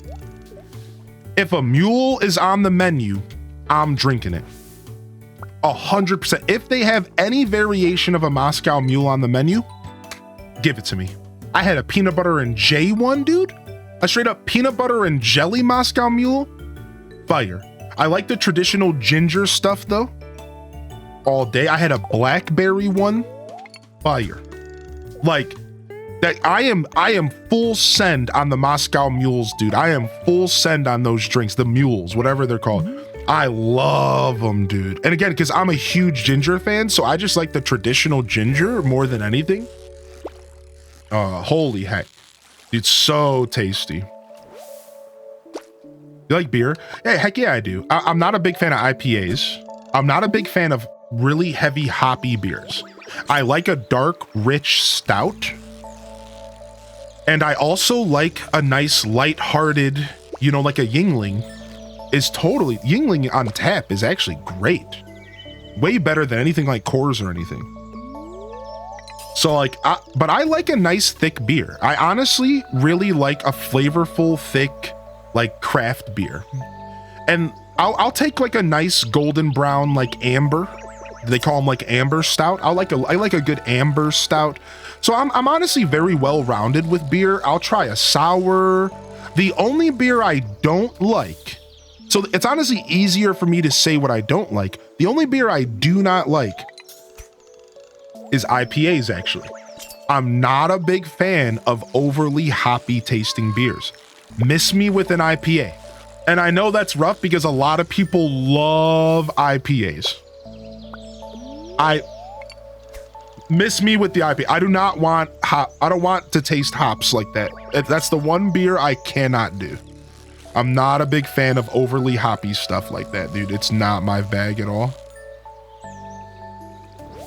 If a mule is on the menu, I'm drinking it. 100%. If they have any variation of a Moscow Mule on the menu, give it to me. I had a peanut butter and J one, dude. A straight up peanut butter and jelly Moscow Mule. Fire. I like the traditional ginger stuff though. All day. I had a blackberry one. Fire. Like, That I am full send on the Moscow mules, dude. I am full send on those drinks, the mules, whatever they're called. I love them, dude. And again, because I'm a huge ginger fan, so I just like the traditional ginger more than anything. Holy heck. It's so tasty. You like beer? Hey, heck yeah, I do. I'm not a big fan of IPAs. I'm not a big fan of really heavy hoppy beers. I like a dark, rich stout. And I also like a nice light-hearted, you know, like a Yingling is totally, Yingling on tap is actually great. Way better than anything like Coors or anything. So like, but I like a nice thick beer. I honestly really like a flavorful, thick, like craft beer. And I'll take like a nice golden brown, like amber. They call them like amber stout. I like a good amber stout. So I'm honestly very well rounded with beer. I'll try a sour. The only beer I don't like, so it's honestly easier for me to say what I don't like. The only beer I do not like is IPAs, actually. I'm not a big fan of overly hoppy tasting beers. Miss me with an IPA. And I know that's rough because a lot of people love IPAs. Miss me with the IPA. I do not want hop. I don't want to taste hops like that. That's the one beer I cannot do. I'm not a big fan of overly hoppy stuff like that, dude. It's not my bag at all.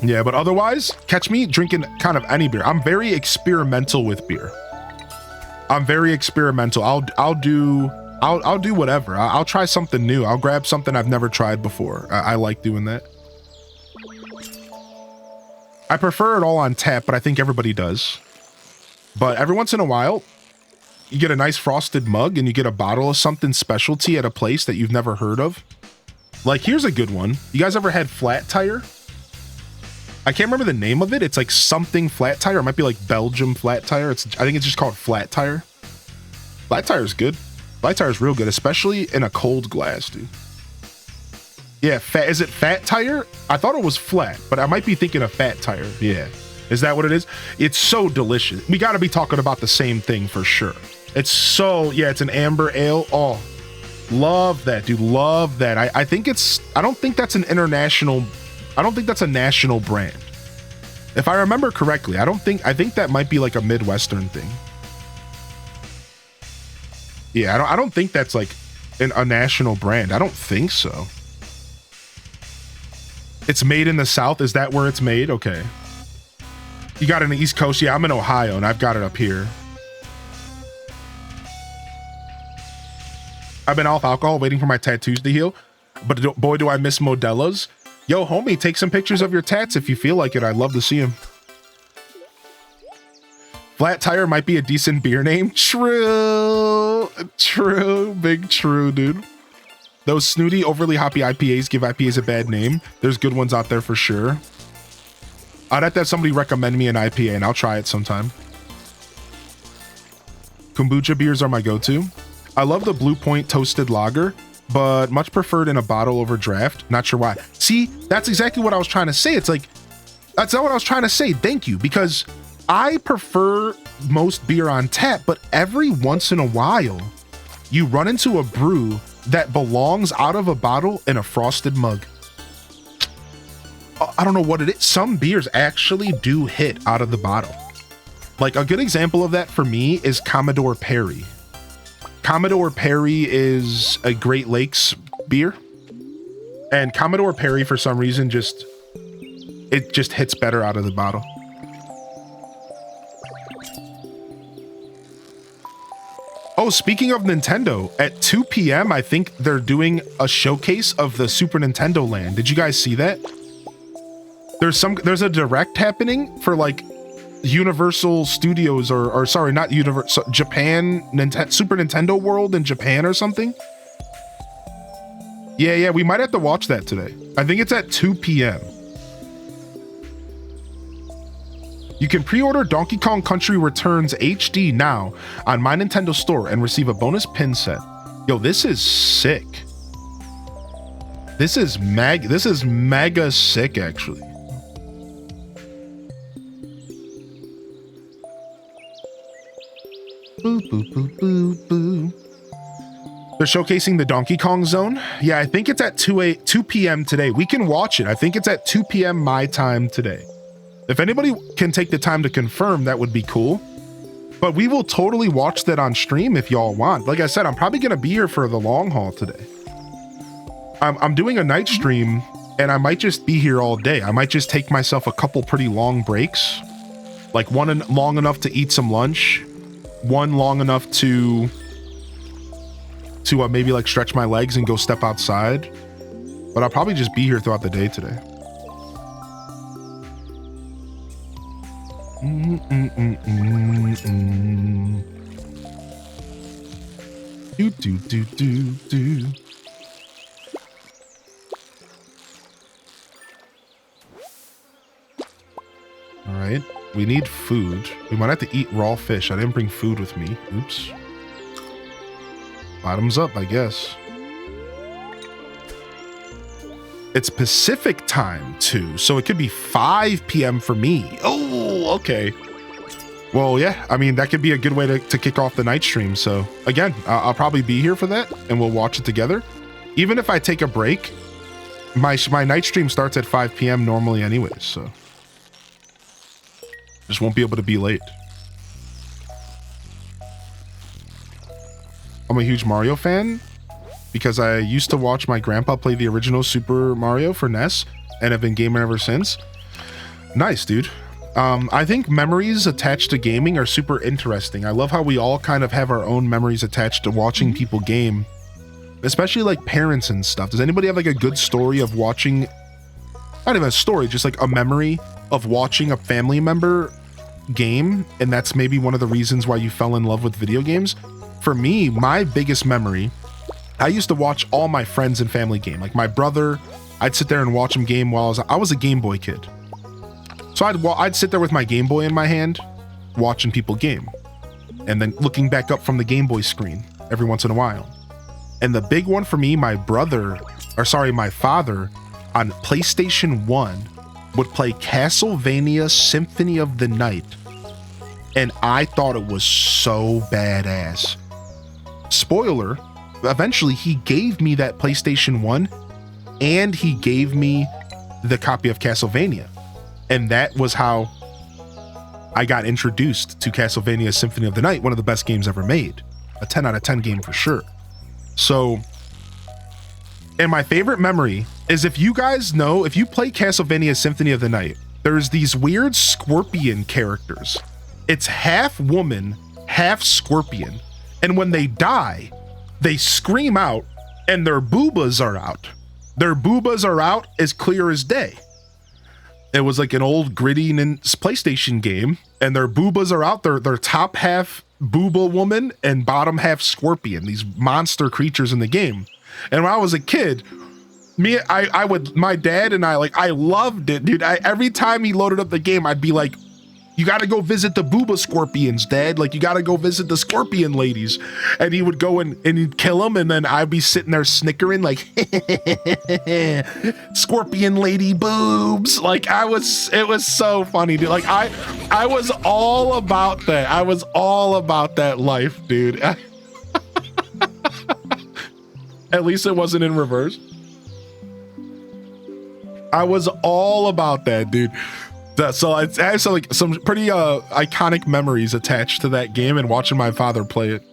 Yeah, but otherwise, catch me drinking kind of any beer. I'm very experimental with beer. I'm very experimental. I'll do whatever. I'll try something new. I'll grab something I've never tried before. I like doing that. I prefer it all on tap, but I think everybody does. But every once in a while, you get a nice frosted mug and you get a bottle of something specialty at a place that you've never heard of. Like, here's a good one. You guys ever had Flat Tire? I can't remember the name of it. It's like something Flat Tire. It might be like Belgium Flat Tire. I think it's just called Flat Tire. Flat Tire is good. Flat Tire is real good, especially in a cold glass, dude. Yeah, is it Fat Tire? I thought it was flat, but I might be thinking of Fat Tire. Yeah. Is that what it is? It's so delicious. We got to be talking about the same thing for sure. It's so, yeah, it's an amber ale. Oh, love that, dude. Love that. I think I don't think that's a national brand. If I remember correctly, I think that might be like a Midwestern thing. Yeah, I don't think that's like a national brand. I don't think so. It's made in the South. Is that where it's made? Okay. You got it in the East Coast. Yeah, I'm in Ohio and I've got it up here. I've been off alcohol waiting for my tattoos to heal, but boy, do I miss Modelo's. Yo, homie, take some pictures of your tats if you feel like it. I'd love to see them. Flat Tire might be a decent beer name. True, big true, dude. Those snooty, overly hoppy IPAs give IPAs a bad name. There's good ones out there for sure. I'd have to have somebody recommend me an IPA and I'll try it sometime. Kombucha beers are my go-to. I love the Blue Point Toasted Lager, but much preferred in a bottle over draft. Not sure why. See, that's exactly what I was trying to say. It's like, that's not what I was trying to say. Thank you. Because I prefer most beer on tap, but every once in a while, you run into a brew that belongs out of a bottle in a frosted mug. I don't know what it is. Some beers actually do hit out of the bottle. Like a good example of that for me is Commodore Perry. Commodore Perry is a Great Lakes beer. And Commodore Perry, for some reason, it just hits better out of the bottle. Oh, speaking of Nintendo, at 2 p.m., I think they're doing a showcase of the Super Nintendo Land. Did you guys see that? There's a direct happening for like Universal Studios or sorry, not Universal, Japan, Super Nintendo World in Japan or something. Yeah, we might have to watch that today. I think it's at 2 p.m. You can pre-order Donkey Kong Country Returns HD now on My Nintendo Store and receive a bonus pin set. Yo, this is sick. This is mega sick, actually. boo, boo. They're showcasing the Donkey Kong Zone. Yeah, I think it's at 2 p.m. today. We can watch it. I think it's at 2 p.m. my time today. If anybody can take the time to confirm, that would be cool. But we will totally watch that on stream if y'all want. Like I said, I'm probably going to be here for the long haul today. I'm doing a night stream, and I might just be here all day. I might just take myself a couple pretty long breaks. Like one long enough to eat some lunch. One long enough to maybe like stretch my legs and go step outside. But I'll probably just be here throughout the day today. Do. All right, we need food. We might have to eat raw fish. I didn't bring food with me. Oops. Bottoms up, I guess. It's Pacific time too, so it could be 5 p.m. for me. Oh, okay. Well, yeah, I mean, that could be a good way to kick off the night stream. So again, I'll probably be here for that and we'll watch it together. Even if I take a break, my night stream starts at 5 p.m. normally anyways, so just won't be able to be late. I'm a huge Mario fan because I used to watch my grandpa play the original Super Mario for NES and have been gaming ever since. Nice, dude. I think memories attached to gaming are super interesting. I love how we all kind of have our own memories attached to watching people game, especially like parents and stuff. Does anybody have like a good story of watching, not even a story, just like a memory of watching a family member game, and that's maybe one of the reasons why you fell in love with video games? For me, my biggest memory, I used to watch all my friends and family game. Like my brother, I'd sit there and watch him game while I was a Game Boy kid. So I'd sit there with my Game Boy in my hand, watching people game, and then looking back up from the Game Boy screen every once in a while. And the big one for me, my father on PlayStation 1 would play Castlevania Symphony of the Night. And I thought it was so badass. Spoiler, eventually he gave me that PlayStation 1 and he gave me the copy of Castlevania. And that was how I got introduced to Castlevania Symphony of the Night, one of the best games ever made. A 10 out of 10 game for sure. So, and my favorite memory is, if you guys know, if you play Castlevania Symphony of the Night, there's these weird scorpion characters. It's half woman, half scorpion. And when they die, they scream out and their boobas are out. Their boobas are out as clear as day. It was like an old gritty PlayStation game, and their boobas are out. They're top half booba woman and bottom half scorpion, these monster creatures in the game. And when I was a kid, my dad and I loved it, dude. Every time he loaded up the game, I'd be like, you got to go visit the booba scorpions, Dad. Like, you got to go visit the scorpion ladies. And he would go and he'd kill them. And then I'd be sitting there snickering like, scorpion lady boobs. Like, it was so funny, dude. Like, I was all about that. I was all about that life, dude. At least it wasn't in reverse. I was all about that, dude. So it's actually like some pretty iconic memories attached to that game and watching my father play it.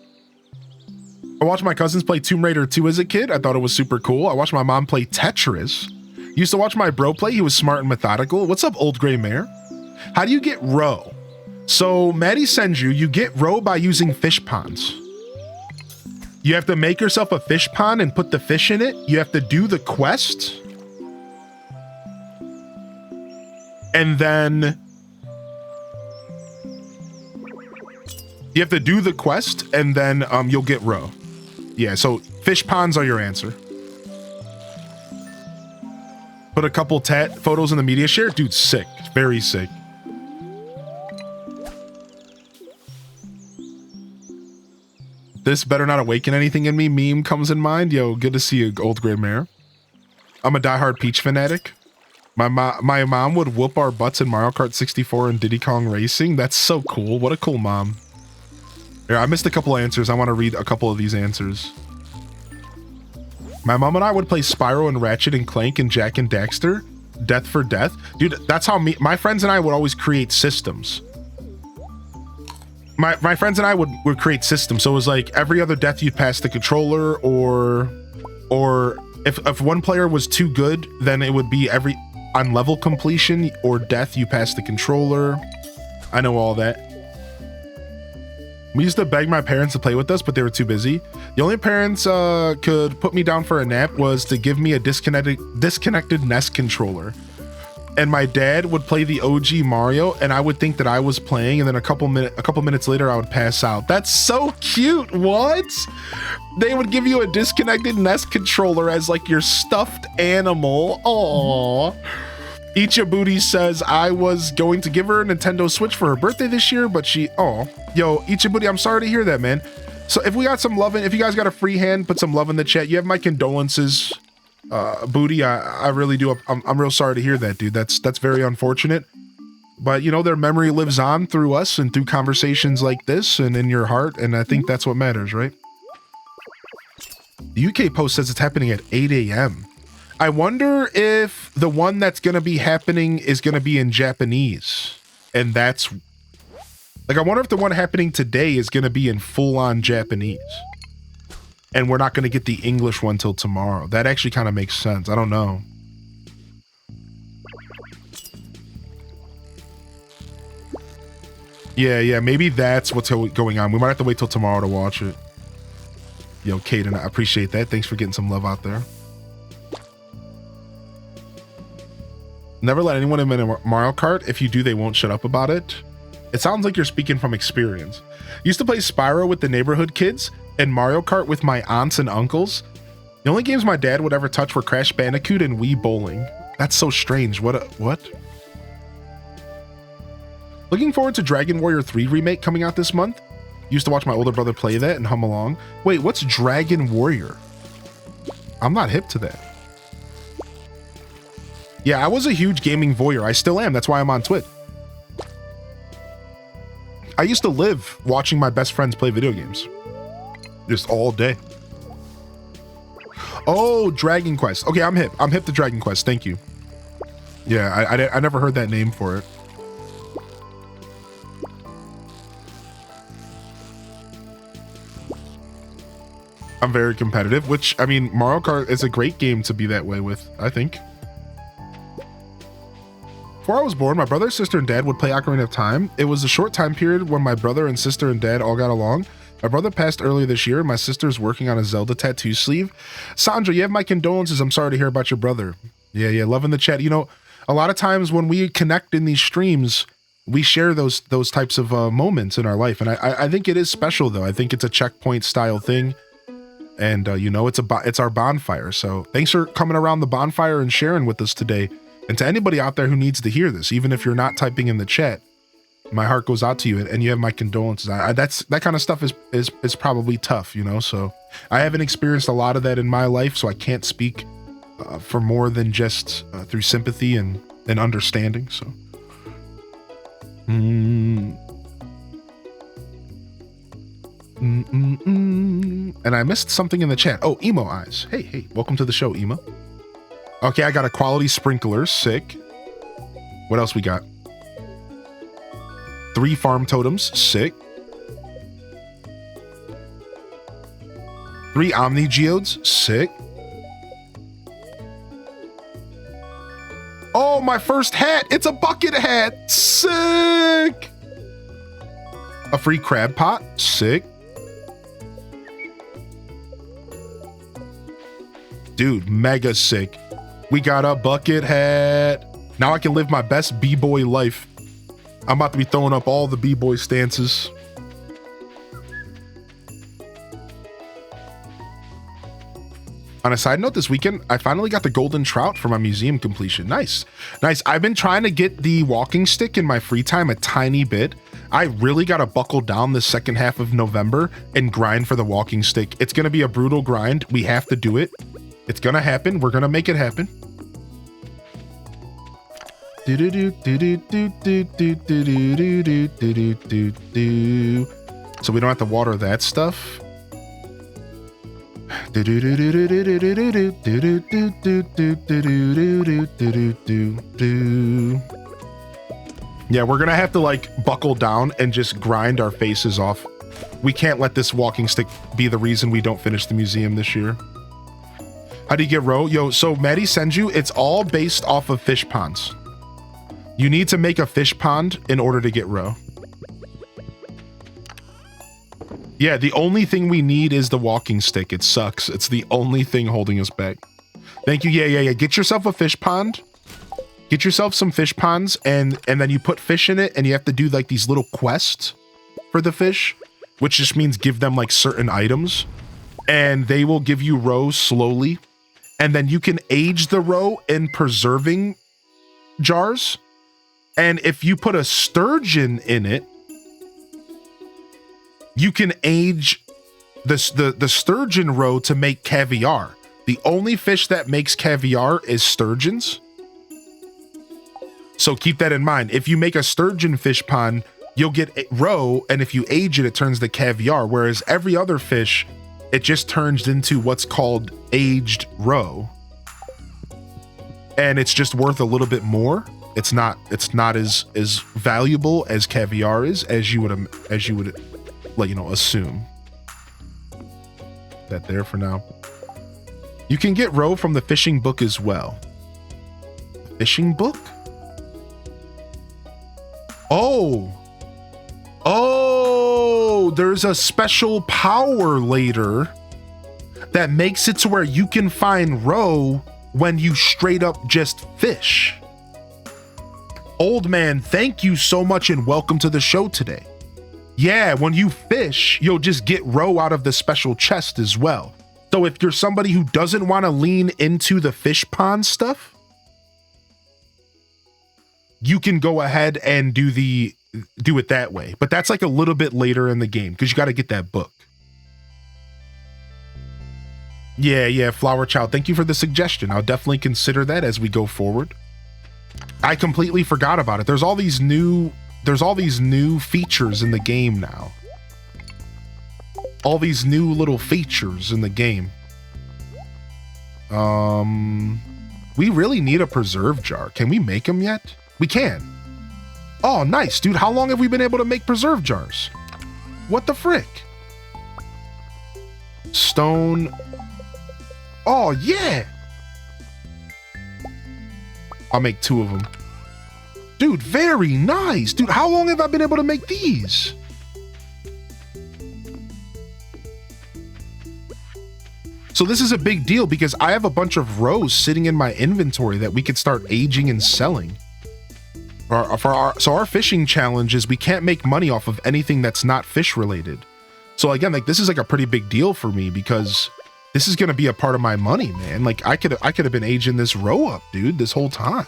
I watched my cousins play Tomb Raider 2 as a kid. I thought it was super cool. I watched my mom play Tetris. Used to watch my bro play. He was smart and methodical. What's up, Old Gray Mare? How do you get roe? So Maddie sends you get roe by using fish ponds. You have to make yourself a fish pond and put the fish in it. You have to do the quest. And then you have to do the quest, and then you'll get roe. Yeah, so fish ponds are your answer. Put a couple photos in the media share. Dude, sick. Very sick. This better not awaken anything in me meme comes in mind. Yo, good to see you, Old Gray Mare. I'm a diehard Peach fanatic. My mom would whoop our butts in Mario Kart 64 and Diddy Kong Racing. That's so cool. What a cool mom. Here, I missed a couple answers. I want to read a couple of these answers. My mom and I would play Spyro and Ratchet and Clank and Jack and Daxter. Death for Death. Dude, that's how my friends and I would always create systems. My friends and I would create systems. So it was like every other death you'd pass the controller, or if one player was too good, then it would be on level completion or death you pass the controller. I know all that. We used to beg my parents to play with us, but they were too busy. The only parents could put me down for a nap was to give me a disconnected NES controller. And my dad would play the OG Mario, and I would think that I was playing, and then a couple minutes later I would pass out. That's so cute. What? They would give you a disconnected NES controller as like your stuffed animal. Aww. Ichibuti says I was going to give her a Nintendo Switch for her birthday this year, but yo, Ichibuti, I'm sorry to hear that, man. So if we got some love if you guys got a free hand, put some love in the chat. You have my condolences, Booty. I really do. I'm real sorry to hear that, dude. That's very unfortunate. But you know, their memory lives on through us and through conversations like this and in your heart, and I think that's what matters, right? The UK Post says it's happening at 8 a.m. I wonder if the one that's going to be happening is going to be in Japanese. And that's... Like, I wonder if the one happening today is going to be in full-on Japanese. And we're not going to get the English one till tomorrow. That actually kind of makes sense. I don't know. Yeah, maybe that's what's going on. We might have to wait till tomorrow to watch it. Yo, Kaden, I appreciate that. Thanks for getting some love out there. Never let anyone in a Mario Kart. If you do, they won't shut up about it. It sounds like you're speaking from experience. Used to play Spyro with the neighborhood kids and Mario Kart with my aunts and uncles. The only games my dad would ever touch were Crash Bandicoot and Wii Bowling. That's so strange. What? Looking forward to Dragon Warrior 3 remake coming out this month. Used to watch my older brother play that and hum along. Wait, what's Dragon Warrior? I'm not hip to that. Yeah, I was a huge gaming voyeur. I still am. That's why I'm on Twitch. I used to live watching my best friends play video games. Just all day. Oh, Dragon Quest. Okay, I'm hip. I'm hip to Dragon Quest. Thank you. Yeah, I never heard that name for it. I'm very competitive, which, I mean, Mario Kart is a great game to be that way with, I think. Before I was born, my brother, sister, and dad would play Ocarina of Time. It was a short time period when my brother and sister and dad all got along. My brother passed earlier this year, and my sister's working on a Zelda tattoo sleeve. Sandra, you have my condolences. I'm sorry to hear about your brother. Yeah, loving the chat. You know, a lot of times when we connect in these streams, we share those types of moments in our life. And I think it is special, though. I think it's a checkpoint style thing. And, you know, it's our bonfire. So thanks for coming around the bonfire and sharing with us today. And to anybody out there who needs to hear this, even if you're not typing in the chat, my heart goes out to you, and you have my condolences. That kind of stuff is probably tough, you know. So I haven't experienced a lot of that in my life, so I can't speak for more than just through sympathy and understanding. So. And I missed something in the chat. Oh, Emo Eyes. Hey, welcome to the show, Emo. Okay, I got a quality sprinkler. Sick. What else we got? 3 farm totems. Sick. 3 Omni Geodes. Sick. Oh, my first hat. It's a bucket hat. Sick. A free crab pot. Sick. Dude, mega sick. We got a bucket hat. Now I can live my best b-boy life. I'm about to be throwing up all the b-boy stances. On a side note, this weekend, I finally got the golden trout for my museum completion. Nice. I've been trying to get the walking stick in my free time a tiny bit. I really got to buckle down the second half of November and grind for the walking stick. It's going to be a brutal grind. We have to do it. It's going to happen. We're going to make it happen. So we don't have to water that stuff. Yeah, we're gonna have to like buckle down and just grind our faces off. We can't let this walking stick be the reason we don't finish the museum this year. How do you get roe? Yo, so Maddie sends you, it's all based off of fish ponds. You need to make a fish pond in order to get roe. Yeah, the only thing we need is the walking stick. It sucks. It's the only thing holding us back. Thank you. Yeah. Get yourself a fish pond. Get yourself some fish ponds, and then you put fish in it, and you have to do like these little quests for the fish, which just means give them like certain items, and they will give you roe slowly, and then you can age the roe in preserving jars, and if you put a sturgeon in it, you can age the sturgeon roe to make caviar. The only fish that makes caviar is sturgeons. So keep that in mind. If you make a sturgeon fish pond, you'll get roe, and if you age it, it turns to caviar. Whereas every other fish, it just turns into what's called aged roe. And it's just worth a little bit more. It's not as valuable as caviar is, as you would like, you know, assume. That there for now. You can get roe from the fishing book as well. Fishing book? Oh, there's a special power later that makes it to where you can find roe when you straight up just fish. Old man, thank you so much and welcome to the show today. Yeah, when you fish, you'll just get roe out of the special chest as well. So if you're somebody who doesn't want to lean into the fish pond stuff, you can go ahead and do it that way. But that's like a little bit later in the game because you got to get that book. Yeah, Flower Child, thank you for the suggestion. I'll definitely consider that as we go forward. I completely forgot about it. There's all these new features in the game now. All these new little features in the game. We really need a preserve jar. Can we make them yet? We can. Oh, nice, dude. How long have we been able to make preserve jars? What the frick? Stone. Oh, yeah. I'll make 2 of them. Dude, very nice. Dude, how long have I been able to make these? So this is a big deal because I have a bunch of roes sitting in my inventory that we could start aging and selling. So our fishing challenge is we can't make money off of anything that's not fish related. So again, like this is like a pretty big deal for me because this is going to be a part of my money, man. Like I could have been aging this roe up, dude, this whole time.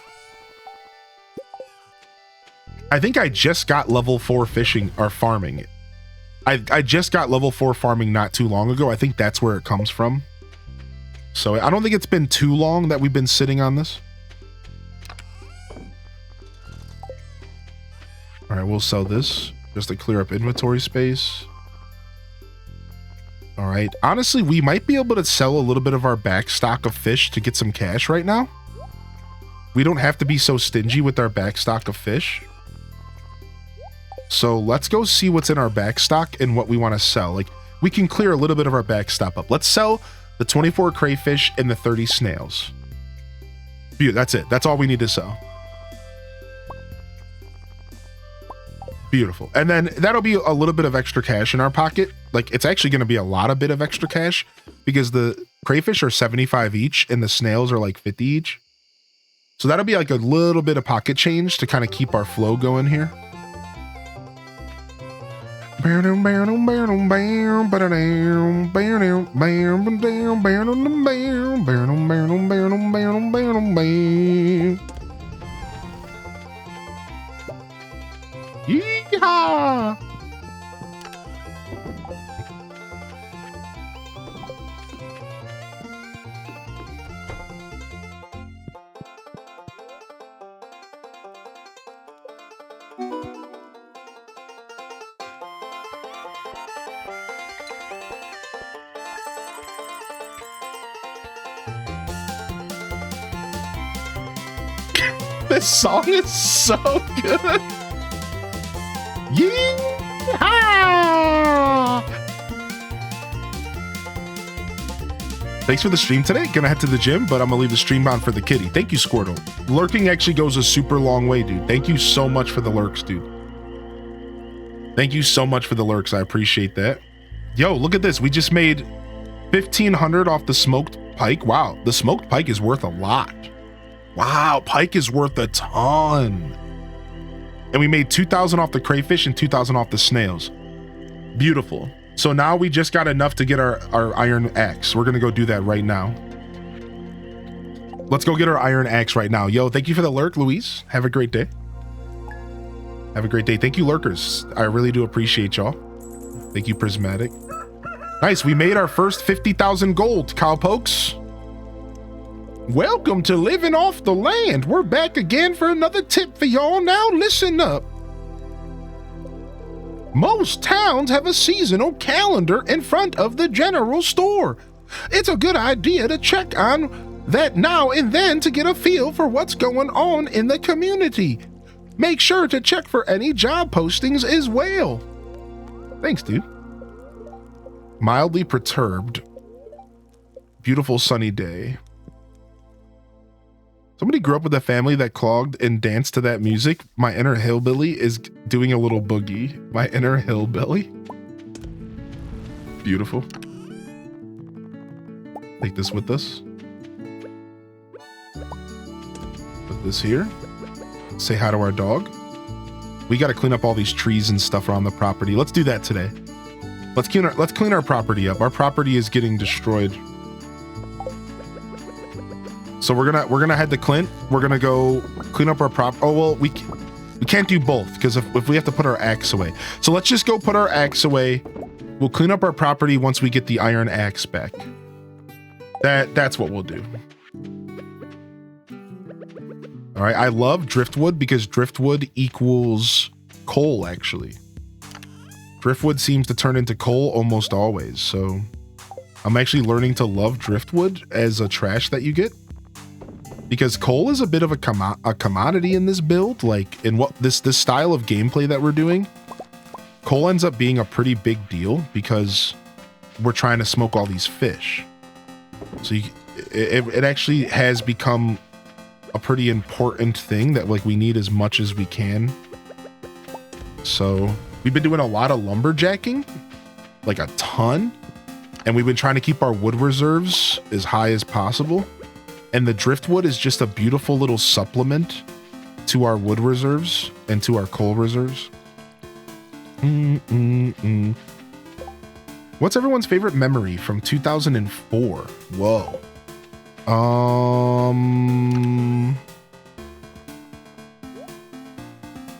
I think I just got level 4 fishing or farming. I just got level 4 farming not too long ago. I think that's where it comes from. So I don't think it's been too long that we've been sitting on this. All right, we'll sell this just to clear up inventory space. All right, honestly, we might be able to sell a little bit of our back stock of fish to get some cash right now. We don't have to be so stingy with our back stock of fish. So let's go see what's in our back stock and what we want to sell. Like we can clear a little bit of our back stock up. Let's sell the 24 crayfish and the 30 snails. That's it. That's all we need to sell. Beautiful. And then that'll be a little bit of extra cash in our pocket. Like it's actually going to be a lot of bit of extra cash because the crayfish are 75 each and the snails are like 50 each. So that'll be like a little bit of pocket change to kind of keep our flow going here. Yeehaw! This song is so good. Yeehaw! Thanks for the stream today. Gonna head to the gym, but I'm gonna leave the stream on for the kitty. Thank you, Squirtle. Lurking actually goes a super long way, dude. Thank you so much for the lurks, dude. Thank you so much for the lurks. I appreciate that. Yo, look at this. We just made 1,500 off the smoked pike. Wow, the smoked pike is worth a lot. Wow, pike is worth a ton. And we made 2,000 off the crayfish and 2,000 off the snails. Beautiful. So now we just got enough to get our iron axe. We're gonna go do that right now. Let's go get our iron axe right now. Yo, thank you for the lurk, Louise. Have a great day. Have a great day. Thank you, lurkers. I really do appreciate y'all. Thank you, Prismatic. Nice, we made our first 50,000 gold, cowpokes. Welcome to Living Off the Land. We're back again for another tip for y'all. Now listen up. Most towns have a seasonal calendar in front of the general store. It's a good idea to check on that now and then to get a feel for what's going on in the community. Make sure to check for any job postings as well. Thanks, dude. Mildly perturbed. Beautiful sunny day. Somebody grew up with a family that clogged and danced to that music. My inner hillbilly is doing a little boogie. My inner hillbilly. Beautiful. Take this with us. Put this here. Say hi to our dog. We got to clean up all these trees and stuff around the property. Let's do that today. Let's clean our property up. Our property is getting destroyed. So we're gonna head to Clint. We're gonna go clean up our Oh well, we can't do both because if we have to put our axe away. So let's just go put our axe away. We'll clean up our property once we get the iron axe back. That's what we'll do. All right, I love driftwood because driftwood equals coal. Actually, driftwood seems to turn into coal almost always. So I'm actually learning to love driftwood as a trash that you get. Because coal is a bit of a commodity in this build, like in what this style of gameplay that we're doing. Coal ends up being a pretty big deal because we're trying to smoke all these fish. So it actually has become a pretty important thing that like we need as much as we can. So we've been doing a lot of lumberjacking, like a ton, and we've been trying to keep our wood reserves as high as possible. And the driftwood is just a beautiful little supplement to our wood reserves and to our coal reserves. What's everyone's favorite memory from 2004? Whoa.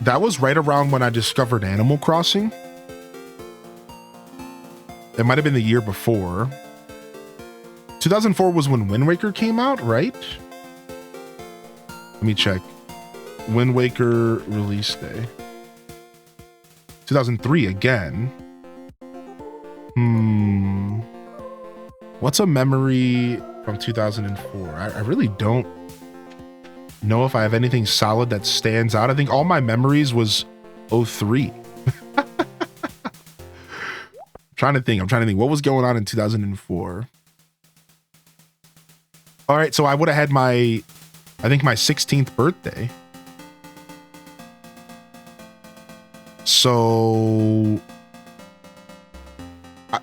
That was right around when I discovered Animal Crossing. It might have been the year before. 2004 was when Wind Waker came out, right? Let me check. Wind Waker release day. 2003 again. What's a memory from 2004? I really don't know if I have anything solid that stands out. I think all my memories was 03. I'm trying to think what was going on in 2004. All right, so I would have had my 16th birthday. So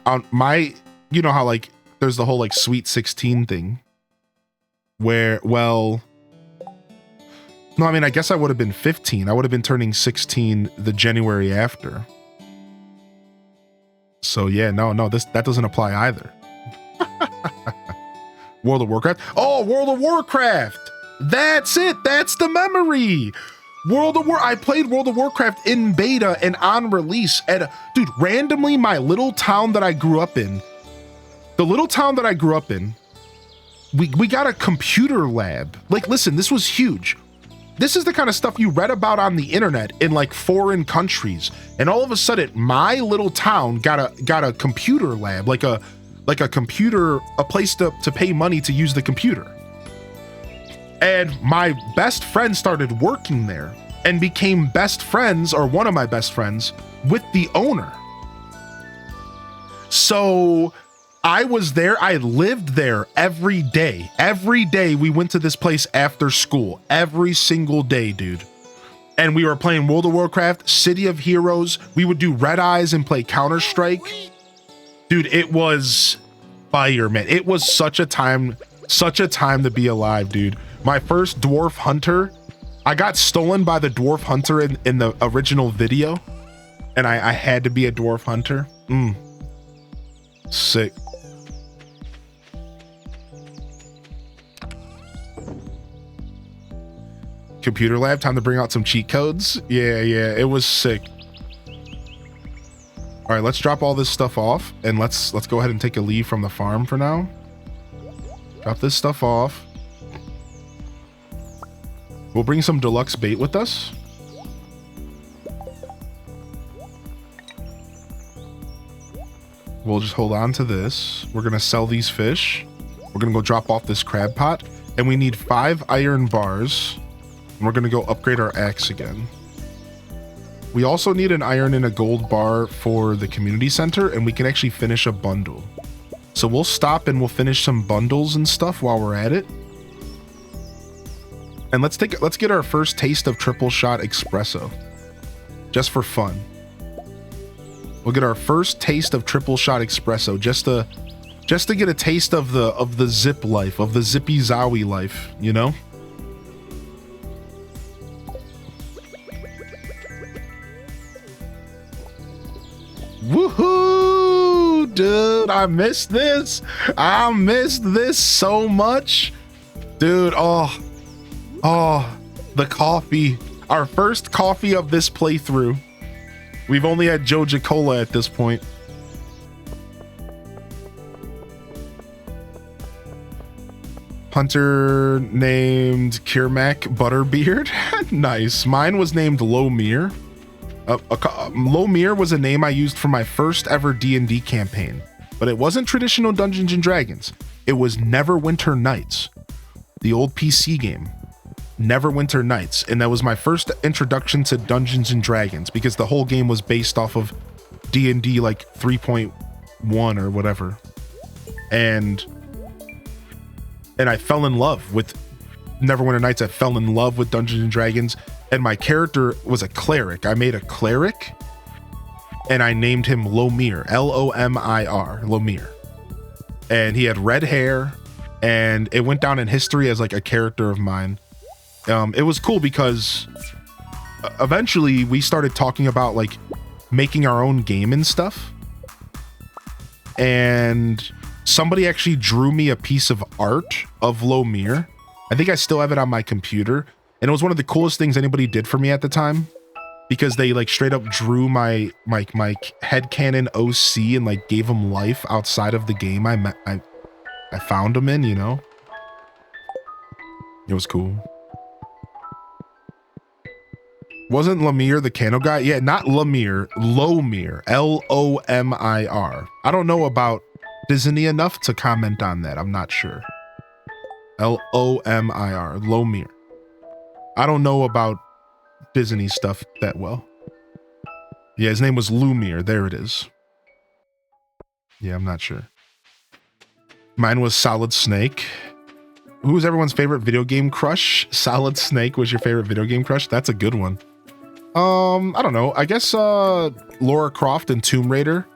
on my, you know how like there's the whole like sweet 16 thing where, well, no, I mean, I guess I would have been 15. I would have been turning 16 the January after. So yeah, no, that doesn't apply either. World of Warcraft. Oh, World of Warcraft. That's it. That's the memory. I played World of Warcraft in beta and on release. And dude, randomly, my little town that I grew up in, we got a computer lab. Like, listen, this was huge. This is the kind of stuff you read about on the internet in like foreign countries. And all of a sudden, my little town got a computer lab, like a computer, a place to pay money to use the computer. And my best friend started working there and became best friends, or one of my best friends, with the owner. So I was there. I lived there every day. Every day we went to this place after school. Every single day, dude. And we were playing World of Warcraft, City of Heroes. We would do Red Eyes and play Counter-Strike. Dude, it was fire, man. It was such a time to be alive, dude. My first dwarf hunter, I got stolen by the dwarf hunter in the original video. And I had to be a dwarf hunter. Sick. Computer lab, time to bring out some cheat codes. Yeah, it was sick. All right, let's drop all this stuff off and let's go ahead and take a leave from the farm for now. Drop this stuff off. We'll bring some deluxe bait with us. We'll just hold on to this. We're gonna sell these fish. We're gonna go drop off this crab pot, and we need 5 iron bars. And we're gonna go upgrade our axe again. We also need an iron and a gold bar for the community center, and we can actually finish a bundle. So we'll stop and we'll finish some bundles and stuff while we're at it. And let's get our first taste of triple shot espresso, just for fun. We'll get our first taste of triple shot espresso just to get a taste of the zip life, of the zippy zowie life, you know? Woohoo, dude, I missed this. I missed this so much. Dude, oh, the coffee. Our first coffee of this playthrough. We've only had Joja Cola at this point. Hunter named Kirmac Butterbeard. Nice. Mine was named Lomir. Lomir was a name I used for my first ever D&D campaign, but it wasn't traditional Dungeons and Dragons. It was Neverwinter Nights, the old PC game. Neverwinter Nights, and that was my first introduction to Dungeons and Dragons because the whole game was based off of D&D like 3.1 or whatever. And I fell in love with Neverwinter Nights. I fell in love with Dungeons and Dragons, and my character was a cleric. I made a cleric and I named him Lomir, Lomir, Lomir. And he had red hair, and it went down in history as like a character of mine. It was cool because eventually we started talking about like making our own game and stuff. And somebody actually drew me a piece of art of Lomir. I think I still have it on my computer. And it was one of the coolest things anybody did for me at the time, because they like straight up drew my headcanon OC and like gave him life outside of the game I found him in, you know? It was cool. Wasn't Lemire the Cano guy? Yeah, not Lemire, Lomir, Lomir. I don't know about Disney enough to comment on that. I'm not sure. Lomir, Lomir. I don't know about Disney stuff that well. Yeah, his name was Lumir. There it is. Yeah, I'm not sure. Mine was Solid Snake. Who was everyone's favorite video game crush? Solid Snake was your favorite video game crush? That's a good one. I don't know. I guess Lara Croft and Tomb Raider.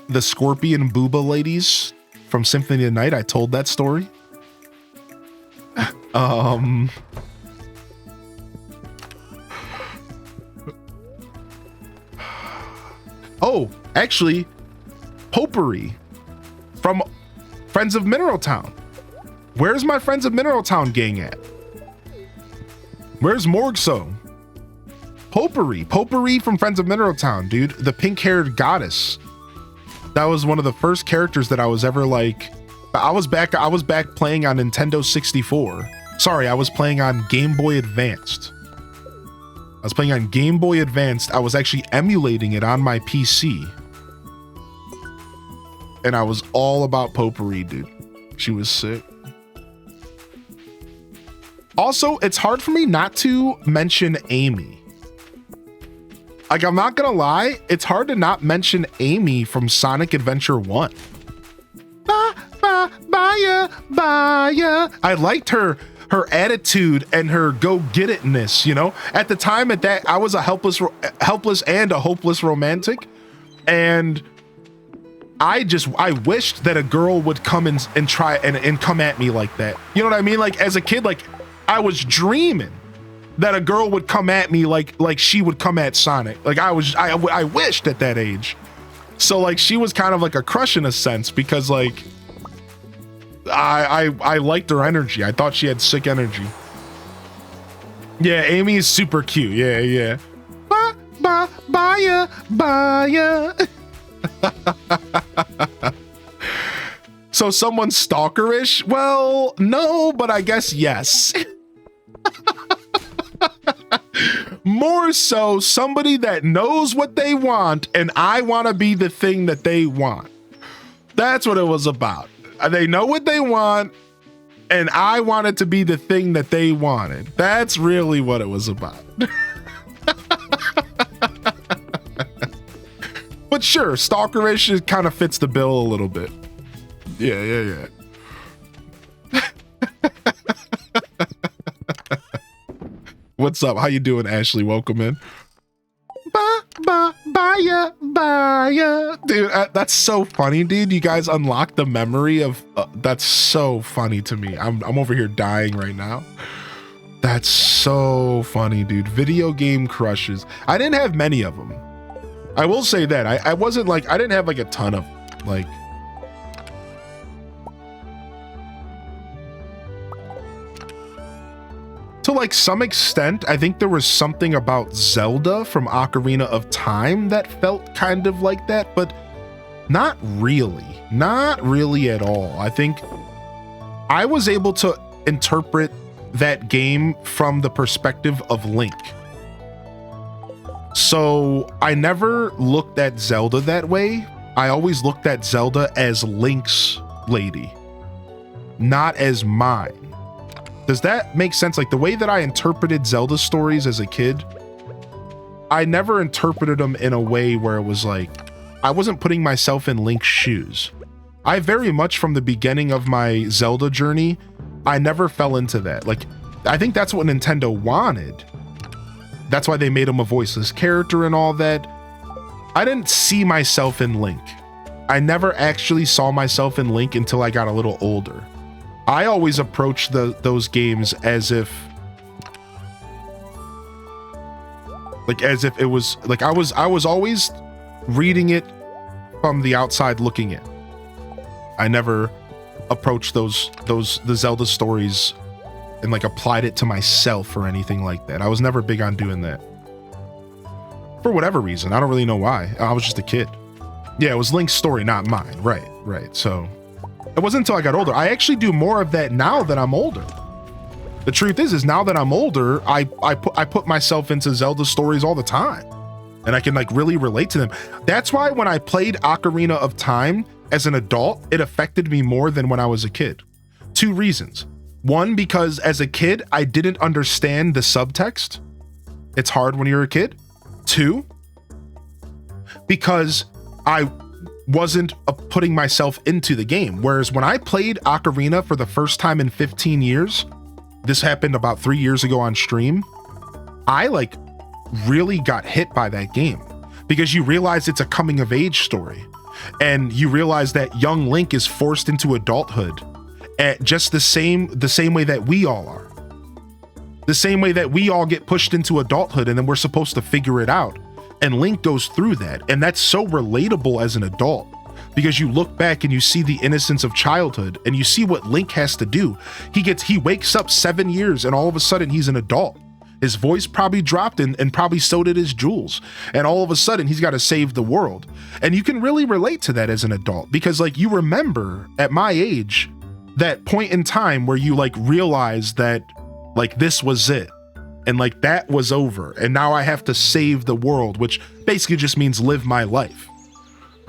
The Scorpion Booba ladies from Symphony of the Night. I told that story. Oh, actually, Potpourri from Friends of Mineral Town. Where's my Friends of Mineral Town gang at? Where's Morgso? Potpourri from Friends of Mineral Town, dude. The pink-haired goddess. That was one of the first characters that I was ever like. I was back playing on Nintendo 64. Sorry, I was playing on Game Boy Advanced. I was actually emulating it on my PC. And I was all about Potpourri, dude. She was sick. Also, it's hard for me not to mention Amy. Like, I'm not gonna lie, it's hard to not mention Amy from Sonic Adventure 1. Baya. I liked her attitude and her go-get-itness, you know? At the time I was a helpless and a hopeless romantic, and I wished that a girl would come and try and come at me like that. You know what I mean? Like, as a kid, like, I was dreaming that a girl would come at me like she would come at Sonic. Like, I wished at that age. So, like, she was kind of like a crush in a sense, because, like, I liked her energy. I thought she had sick energy. Yeah, Amy is super cute. Yeah. Baya. So someone stalkerish? Well, no, but I guess yes. More so somebody that knows what they want, and I want to be the thing that they want. That's what it was about. They know what they want, and I wanted to be the thing that they wanted. That's really what it was about. But sure, stalkerish kind of fits the bill a little bit. Yeah. What's up? How you doing, Ashley? Welcome in. Baya. Dude, that's so funny, dude. You guys unlocked the memory of that's so funny to me. I'm over here dying right now. That's so funny, dude. Video game crushes. I didn't have many of them. I will say that. I wasn't like, I didn't have like a ton of like, to like some extent, I think there was something about Zelda from Ocarina of Time that felt kind of like that, but not really at all. I think I was able to interpret that game from the perspective of Link. So I never looked at Zelda that way. I always looked at Zelda as Link's lady, not as mine. Does that make sense? Like, the way that I interpreted Zelda stories as a kid, I never interpreted them in a way where it was like, I wasn't putting myself in Link's shoes. I very much, from the beginning of my Zelda journey, I never fell into that. Like, I think that's what Nintendo wanted. That's why they made him a voiceless character and all that. I didn't see myself in Link. I never actually saw myself in Link until I got a little older. I always approached those games as if it was like I was always reading it from the outside looking in. I never approached the Zelda stories and like applied it to myself or anything like that. I was never big on doing that. For whatever reason. I don't really know why. I was just a kid. Yeah, it was Link's story, not mine. Right. So it wasn't until I got older. I actually do more of that now that I'm older. The truth is now that I'm older, I put myself into Zelda stories all the time. And I can like really relate to them. That's why when I played Ocarina of Time as an adult, it affected me more than when I was a kid. 2 reasons. 1, because as a kid, I didn't understand the subtext. It's hard when you're a kid. 2, because I wasn't putting myself into the game. Whereas when I played Ocarina for the first time in 15 years, this happened about 3 years ago on stream, I like really got hit by that game because you realize it's a coming of age story and you realize that young Link is forced into adulthood at just the same way that we all are. The same way that we all get pushed into adulthood and then we're supposed to figure it out. And Link goes through that. And that's so relatable as an adult because you look back and you see the innocence of childhood and you see what Link has to do. He wakes up 7 years and all of a sudden he's an adult. His voice probably dropped and probably so did his jewels. And all of a sudden he's got to save the world. And you can really relate to that as an adult because like you remember at my age, that point in time where you like realize that like this was it and like that was over and now I have to save the world, which basically just means live my life,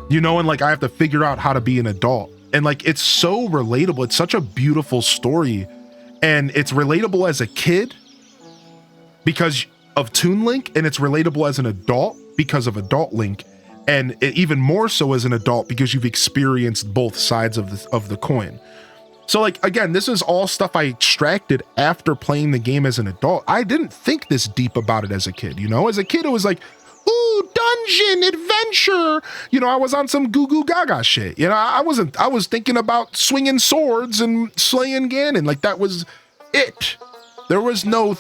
you know, and like I have to figure out how to be an adult. And like it's so relatable. It's such a beautiful story and it's relatable as a kid because of Toon Link, and it's relatable as an adult because of Adult Link, and even more so as an adult because you've experienced both sides of the coin. So like, again, this is all stuff I extracted after playing the game as an adult. I didn't think this deep about it as a kid, you know? As a kid, it was like, ooh, dungeon, adventure. You know, I was on some goo goo gaga shit. You know, I was thinking about swinging swords and slaying Ganon. Like, that was it. There was no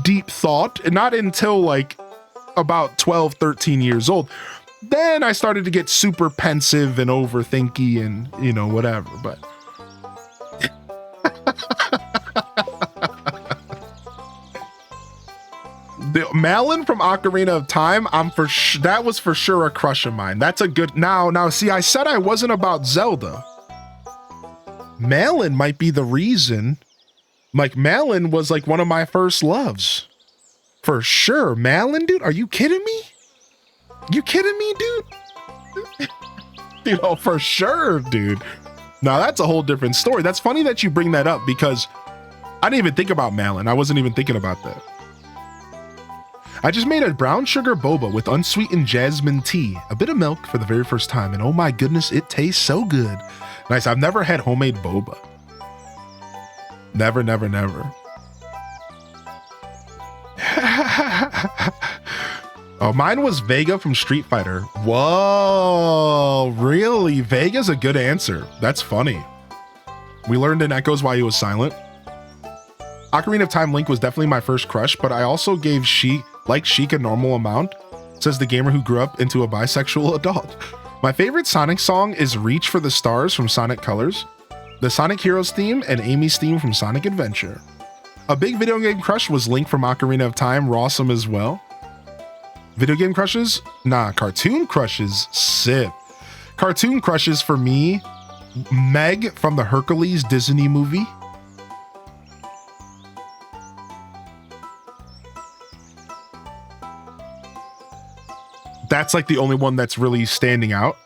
deep thought, and not until like about 12, 13 years old. Then I started to get super pensive and overthinky and, you know, whatever, but... The Malin from Ocarina of Time, that was for sure a crush of mine. That's a good... Now, see, I said I wasn't about Zelda. Malin might be the reason. Like, Malin was like one of my first loves. For sure. Malin, dude, are you kidding me? You kidding me, dude? Dude, oh, for sure, dude. Now, that's a whole different story. That's funny that you bring that up because I didn't even think about Malin. I wasn't even thinking about that. I just made a brown sugar boba with unsweetened jasmine tea, a bit of milk for the very first time, and oh my goodness, it tastes so good. Nice. I've never had homemade boba. Never, never, never. Oh, mine was Vega from Street Fighter. Whoa, really? Vega's a good answer. That's funny. We learned in Echoes why he was silent. Ocarina of Time Link was definitely my first crush, but I also gave Sheik a normal amount, says the gamer who grew up into a bisexual adult. My favorite Sonic song is Reach for the Stars from Sonic Colors, the Sonic Heroes theme, and Amy's theme from Sonic Adventure. A big video game crush was Link from Ocarina of Time, Rawsome as well. Video game crushes? Nah, cartoon crushes, sip. Cartoon crushes for me, Meg from the Hercules Disney movie. That's like the only one that's really standing out.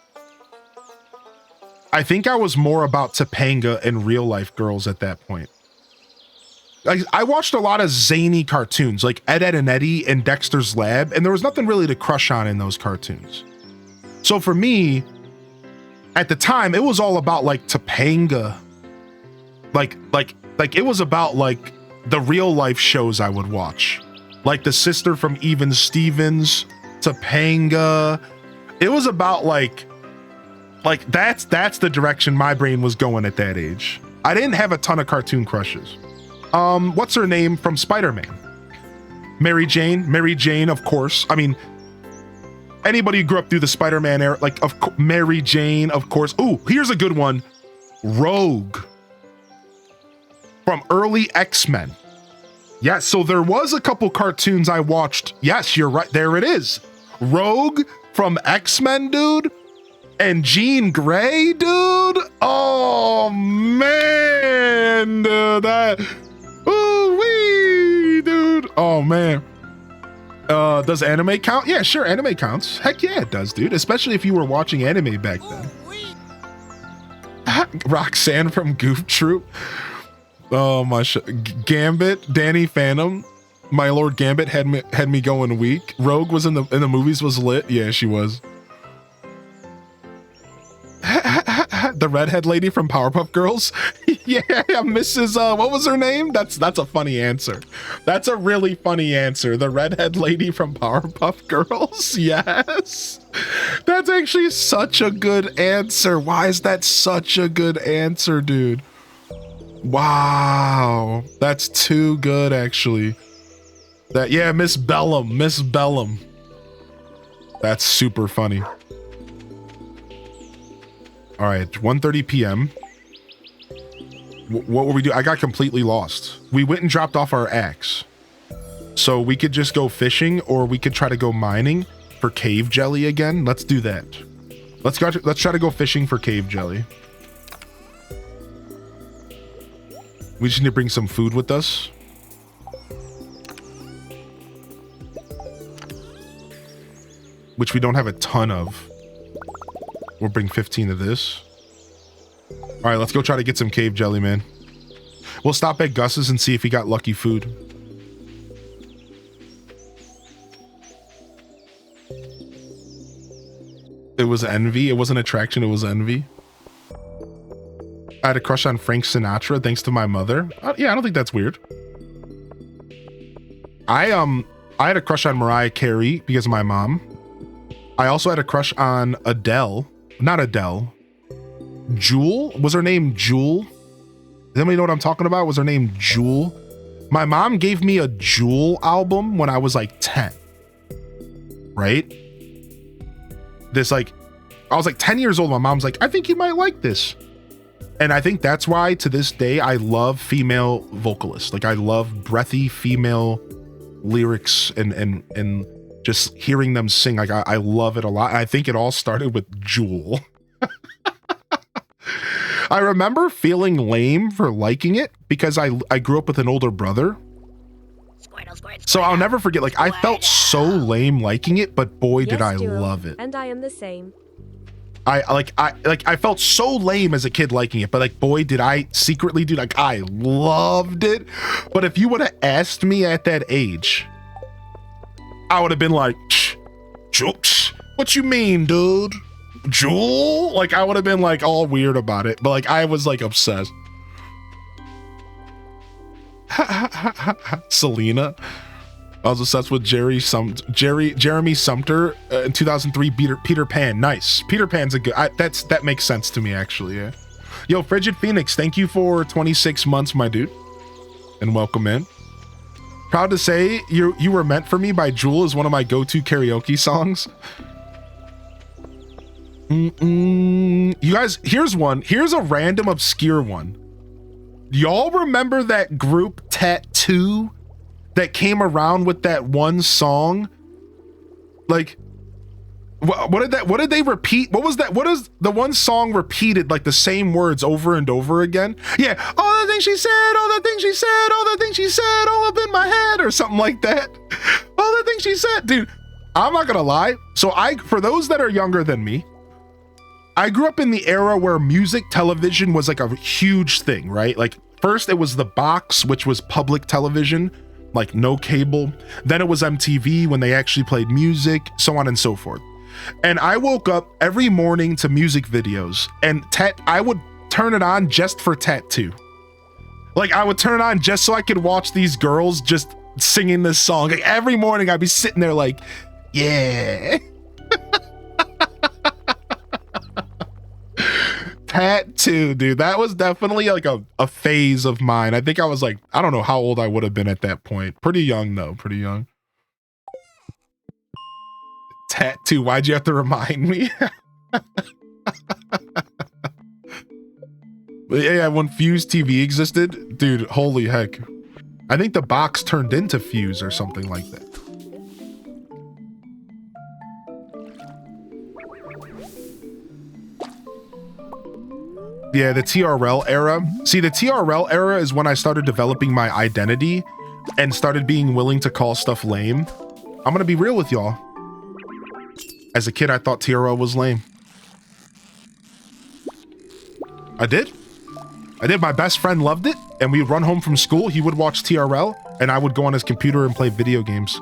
I think I was more about Topanga and real life girls at that point. I watched a lot of zany cartoons like Ed, Ed and Eddie and Dexter's Lab, and there was nothing really to crush on in those cartoons. So for me, at the time, it was all about like Topanga. Like it was about like the real life shows I would watch. Like the sister from Even Stevens, Topanga. It was about like that's the direction my brain was going at that age. I didn't have a ton of cartoon crushes. What's her name from Spider-Man? Mary Jane, of course. I mean, anybody who grew up through the Spider-Man era, like Mary Jane, of course. Ooh, here's a good one. Rogue from early X-Men. Yeah, so there was a couple cartoons I watched. Yes, you're right. There it is. Rogue from X-Men, dude. And Jean Grey, dude. Oh, man, dude. Ooh-wee, dude. Oh, man. Does anime count? Yeah, sure, anime counts. Heck yeah, it does, dude. Especially if you were watching anime back then. Roxanne from Goof Troop. Oh my Gambit, Danny Phantom, my Lord Gambit had me going weak. Rogue was in the movies was lit. Yeah, she was. The redhead lady from Powerpuff Girls. Yeah, Mrs. What was her name? That's a funny answer. That's a really funny answer. The redhead lady from Powerpuff Girls. Yes. That's actually such a good answer. Why is that such a good answer, dude? Wow, that's too good, actually. Yeah, Miss Bellum. That's super funny. All right, 1:30 p.m. What were we doing? I got completely lost. We went and dropped off our axe. So we could just go fishing, or we could try to go mining for cave jelly again. Let's do that. Let's try to go fishing for cave jelly. We just need to bring some food with us. Which we don't have a ton of. We'll bring 15 of this. All right, let's go try to get some cave jelly, man. We'll stop at Gus's and see if he got lucky food. It was envy. It wasn't attraction. It was envy. I had a crush on Frank Sinatra thanks to my mother. Yeah, I don't think that's weird. I had a crush on Mariah Carey because of my mom. I also had a crush on Adele. Not Adele. Jewel? Was her name Jewel? Does anybody know what I'm talking about? Was her name Jewel? My mom gave me a Jewel album when I was like 10. Right? This like, I was like 10 years old. My mom's like, I think you might like this. And I think that's why to this day, I love female vocalists. Like I love breathy female lyrics and just hearing them sing. Like I love it a lot. And I think it all started with Jewel. I remember feeling lame for liking it because I grew up with an older brother. So I'll never forget, like I felt so lame liking it, but boy did I love it. And I am the same. I felt so lame as a kid liking it, but like boy did I secretly do, like I loved it. But if you would have asked me at that age, I would have been like, what you mean, dude? Jewel? Like I would have been like all weird about it, but like I was like obsessed. Selena. I was obsessed with Jeremy Sumter in 2003. Peter Pan. Nice. Peter Pan's a good. That makes sense to me actually. Yeah. Yo, Frigid Phoenix. Thank you for 26 months, my dude, and welcome in. Proud to say you were meant for me by Jewel is one of my go-to karaoke songs. You guys, here's one. Here's a random obscure one. Y'all remember that group Tattoo that came around with that one song? Like, what did they repeat? What was that? What is the one song repeated like the same words over and over again? Yeah, all the things she said, all the things she said, all the things she said, all up in my head, or something like that. All the things she said, dude. I'm not gonna lie. So for those that are younger than me, I grew up in the era where music television was like a huge thing, right? Like first it was the box, which was public television, like no cable. Then it was MTV when they actually played music, so on and so forth. And I woke up every morning to music videos and I would turn it on just for Tattoo. Like I would turn it on just so I could watch these girls just singing this song. Like every morning I'd be sitting there like, yeah. Tattoo, dude. That was definitely like a phase of mine. I think I was like, I don't know how old I would have been at that point. Pretty young though, pretty young. Tattoo, why'd you have to remind me? But yeah, when Fuse TV existed, dude, holy heck. I think the box turned into Fuse or something like that. Yeah, the TRL era. See, the TRL era is when I started developing my identity and started being willing to call stuff lame. I'm gonna be real with y'all. As a kid, I thought TRL was lame. I did. My best friend loved it, and we'd run home from school. He would watch TRL, and I would go on his computer and play video games.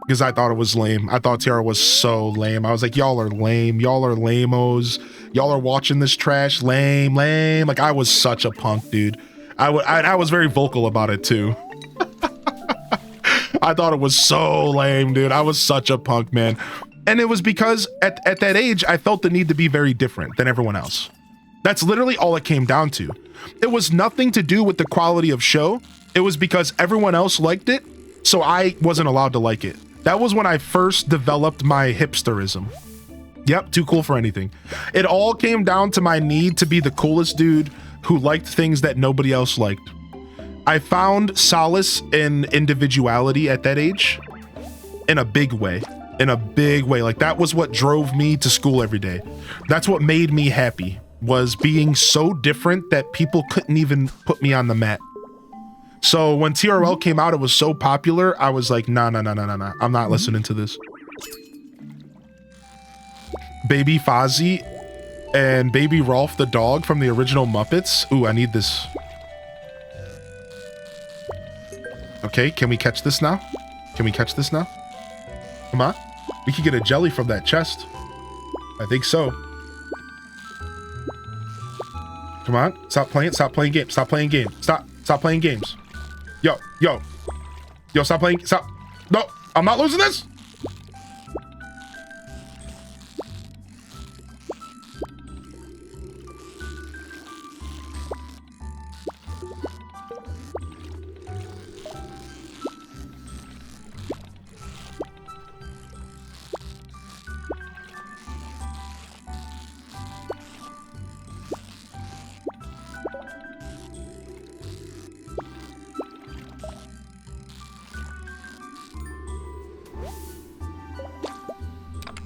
Because I thought it was lame. I thought TRL was so lame. I was like, y'all are lame. Y'all are lame-os. Y'all are watching this trash. Lame. Like, I was such a punk, dude. I was very vocal about it, too. I thought it was so lame, dude. I was such a punk, man. And it was because at that age, I felt the need to be very different than everyone else. That's literally all it came down to. It was nothing to do with the quality of show. It was because everyone else liked it, so I wasn't allowed to like it. That was when I first developed my hipsterism. Yep, too cool for anything. It all came down to my need to be the coolest dude who liked things that nobody else liked. I found solace in individuality at that age in a big way. Like that was what drove me to school every day. That's what made me happy, was being so different that people couldn't even put me on the mat. So when TRL came out, it was so popular. I was like, nah. I'm not listening to this. Baby Fozzie and Baby Rolf the dog from the original Muppets. Ooh, I need this. Okay, can we catch this now? Can we catch this now? Come on. We could get a jelly from that chest. I think so. Come on. Stop playing games. Stop playing games. Stop playing games. Yo, stop playing. Stop. No, I'm not losing this.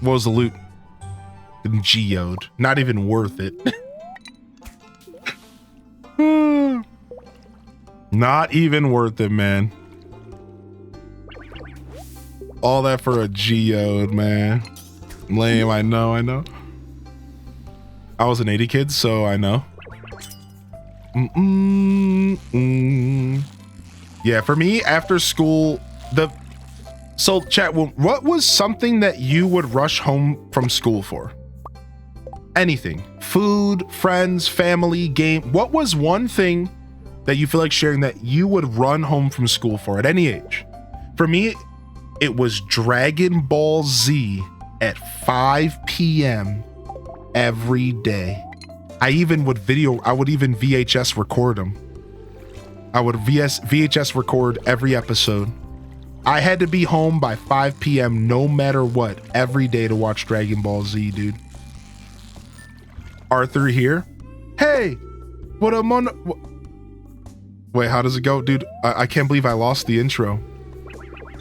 What was the loot? Geode. Not even worth it. Not even worth it, man. All that for a geode, man. Lame, I know. I was an 80 kid, so I know. Yeah, for me, after school, So chat, what was something that you would rush home from school for? Anything. Food, friends, family, game. What was one thing that you feel like sharing that you would run home from school for at any age? For me, it was Dragon Ball Z at 5 p.m. every day. I would even VHS record them. I would VHS record every episode. I had to be home by 5 p.m. no matter what, every day to watch Dragon Ball Z, dude. Arthur here. Hey, what a Wait, how does it go? Dude, I can't believe I lost the intro.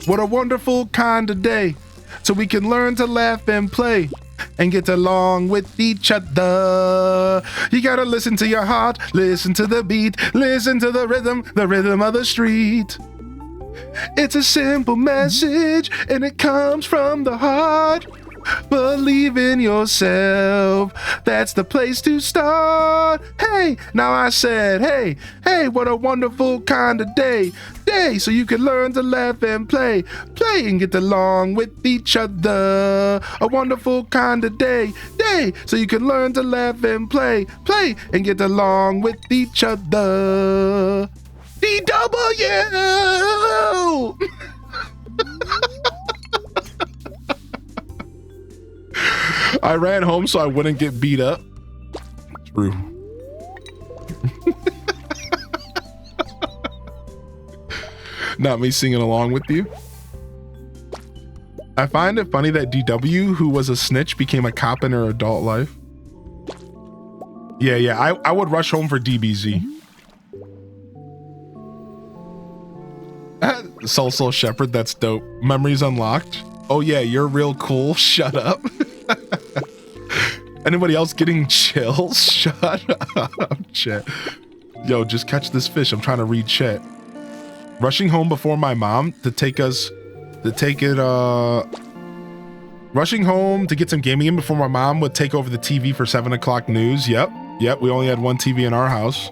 What a wonderful kind of day. So we can learn to laugh and play and get along with each other. You gotta listen to your heart, listen to the beat, listen to the rhythm of the street. It's a simple message and it comes from the heart. Believe in yourself, that's the place to start. Hey, now I said, hey, what a wonderful kind of day. So you can learn to laugh and play and get along with each other. A wonderful kind of day, so you can learn to laugh and play and get along with each other. DW! I ran home so I wouldn't get beat up. True. Not me singing along with you. I find it funny that DW, who was a snitch, became a cop in her adult life. Yeah, I would rush home for DBZ. Soul Shepherd, that's dope. Memories unlocked. Oh yeah, you're real cool. Shut up. Anybody else getting chills? Shut up, chat. Yo, just catch this fish. I'm trying to read chat. Rushing home before my mom rushing home to get some gaming in before my mom would take over the TV for 7 o'clock news. Yep, we only had one TV in our house.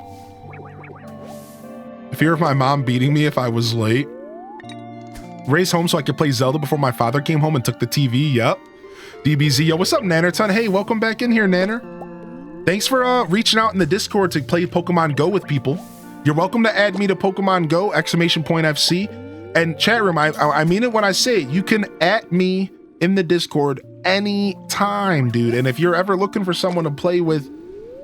Fear of my mom beating me if I was late. Race home so I could play Zelda before my father came home and took the TV. Yep. DBZ. Yo, what's up, Nannerton? Hey, welcome back in here, Nanner. Thanks for reaching out in the Discord to play Pokemon Go with people. You're welcome to add me to Pokemon Go, !FC. And chat room, I mean it when I say it. You can add me in the Discord anytime, dude. And if you're ever looking for someone to play with,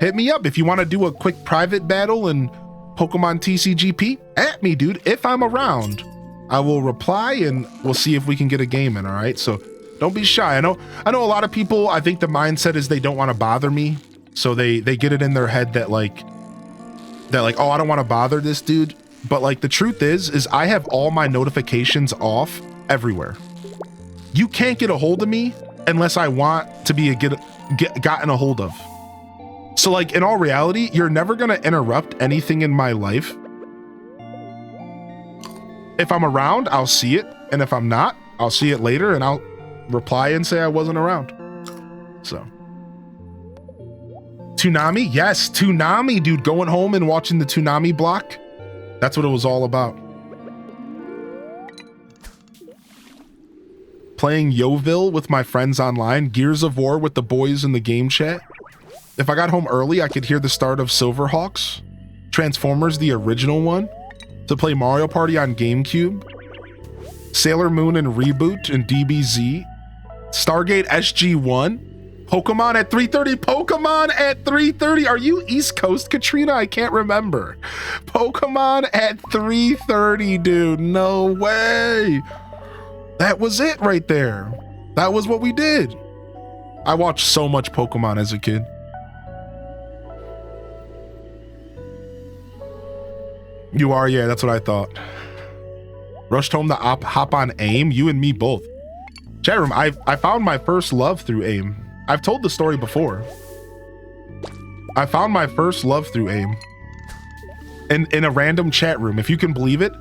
hit me up. If you want to do a quick private battle and Pokemon TCGP, at me, dude. If I'm around, I will reply and we'll see if we can get a game in, all right? So don't be shy. I know a lot of people, I think the mindset is they don't want to bother me. So they get it in their head that like, oh, I don't want to bother this dude. But like the truth is I have all my notifications off everywhere. You can't get a hold of me unless I want to be gotten a hold of. So like in all reality, you're never gonna interrupt anything in my life. If I'm around, I'll see it. And if I'm not, I'll see it later and I'll reply and say I wasn't around. So. Toonami? Yes, Toonami, dude. Going home and watching the Toonami block. That's what it was all about. playing Yoville with my friends online, Gears of War with the boys in the game chat. If I got home early, I could hear the start of Silverhawks, Transformers, the original one, to play Mario Party on GameCube, Sailor Moon and Reboot and DBZ, Stargate SG-1, Pokemon at 3:30, Pokemon at 3:30. Are you East Coast, Katrina? I can't remember. Pokemon at 3:30, dude. No way. That was it right there. That was what we did. I watched so much Pokemon as a kid. You are, yeah, that's what I thought. Rushed home to hop on AIM, you and me both. Chat room, I found my first love through AIM. I've told the story before. I found my first love through AIM. In a random chat room, if you can believe it.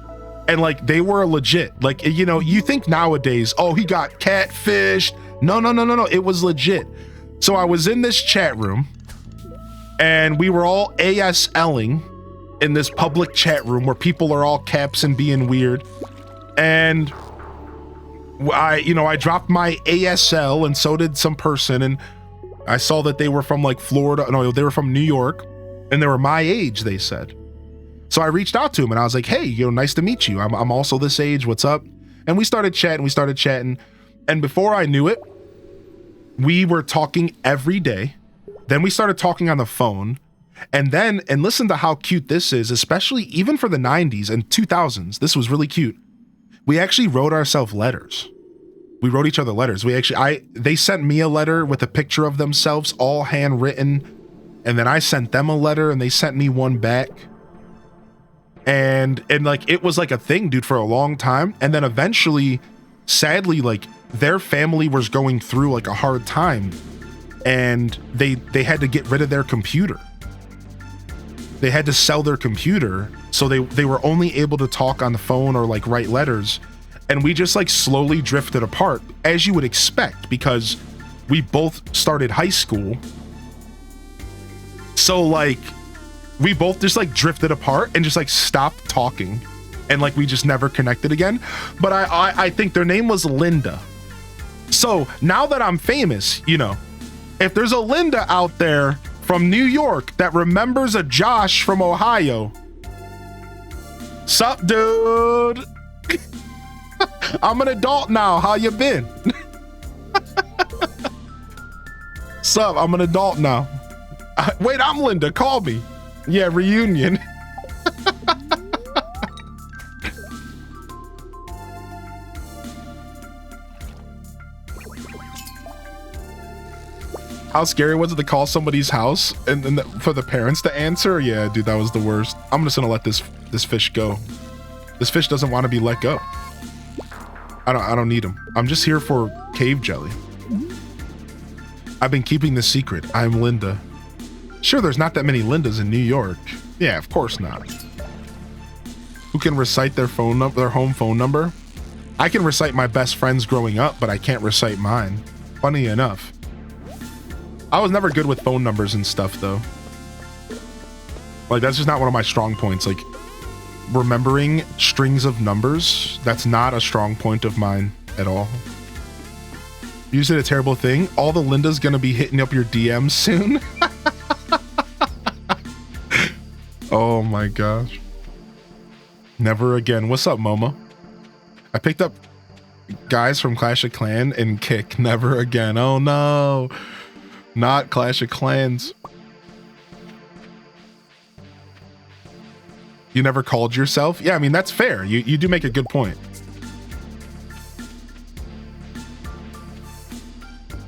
And like, they were legit. Like, you know, you think nowadays, oh, he got catfished. No, it was legit. So I was in this chat room and we were all ASLing in this public chat room where people are all caps and being weird. And I dropped my ASL and so did some person. And I saw that they were from like Florida. No, they were from New York and they were my age, they said. So I reached out to him and I was like, hey, nice to meet you. I'm also this age. What's up? And we started chatting. And before I knew it, we were talking every day. Then we started talking on the phone. And listen to how cute this is, especially even for the 90s and 2000s. This was really cute. We actually wrote ourselves letters. We wrote each other letters. They sent me a letter with a picture of themselves, all handwritten. And then I sent them a letter and they sent me one back. And like, it was like a thing, dude, for a long time. And then eventually, sadly, like their family was going through like a hard time and they had to get rid of their computer. They had to sell their computer. So they were only able to talk on the phone or like write letters. And we just like slowly drifted apart, as you would expect, because we both started high school. So like, we both just like drifted apart and just like stopped talking. And like, we just never connected again. But I think their name was Linda. So now that I'm famous, if there's a Linda out there from New York that remembers a Josh from Ohio, sup, dude? I'm an adult now. How you been? Sup, I'm an adult now. Wait, I'm Linda. Call me. Yeah, reunion. How scary was it to call somebody's house and for the parents to answer? Yeah, dude, that was the worst. I'm just gonna let this fish go. This fish doesn't want to be let go. I don't need him. I'm just here for cave jelly. I've been keeping this secret. I'm Linda. Sure, there's not that many Lindas in New York. Yeah, of course not. Who can recite their home phone number? I can recite my best friends growing up, but I can't recite mine. Funny enough. I was never good with phone numbers and stuff, though. Like, that's just not one of my strong points. Like, remembering strings of numbers, that's not a strong point of mine at all. You said a terrible thing. All the Linda's gonna be hitting up your DMs soon. Oh my gosh. Never again. What's up, Momo? I picked up guys from Clash of Clans and Kick. Never again. Oh no. Not Clash of Clans. You never called yourself? Yeah, I mean, that's fair. You do make a good point.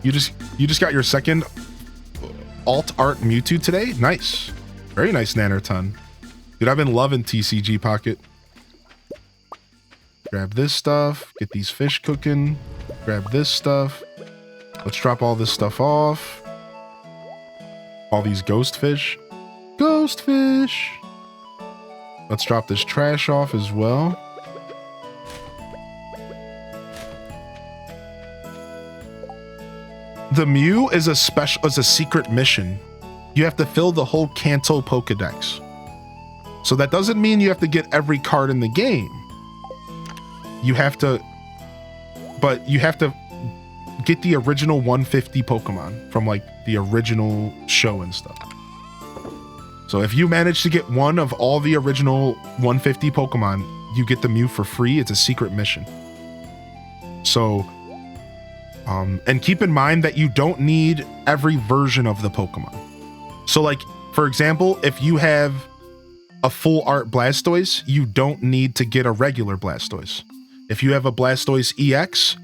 You just got your second alt art Mewtwo today? Nice. Very nice, Nannerton. Dude, I've been loving TCG Pocket. Grab this stuff. Get these fish cooking. Grab this stuff. Let's drop all this stuff off. All these ghost fish. Ghost fish. Let's drop this trash off as well. The Mew is a secret mission. You have to fill the whole Kanto Pokedex. So that doesn't mean you have to get every card in the game. But you have to get the original 150 Pokemon from like the original show and stuff. So if you manage to get one of all the original 150 Pokemon, you get the Mew for free. It's a secret mission. So, and keep in mind that you don't need every version of the Pokemon. So like, for example, if you have a full art Blastoise, you don't need to get a regular Blastoise. If you have a Blastoise EX,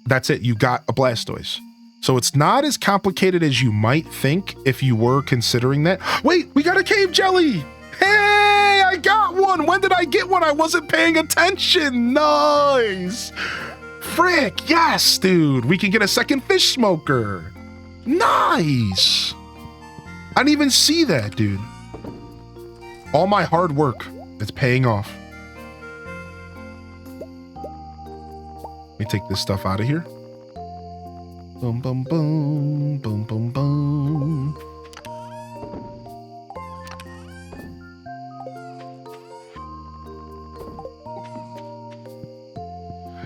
that's it, you got a Blastoise. So it's not as complicated as you might think if you were considering that. Wait, we got a cave jelly! Hey, I got one! When did I get one? I wasn't paying attention! Nice! Frick, yes, dude! We can get a second fish smoker! Nice! I didn't even see that, dude. All my hard work, it's paying off. Let me take this stuff out of here. Boom, boom, boom, boom, boom, boom.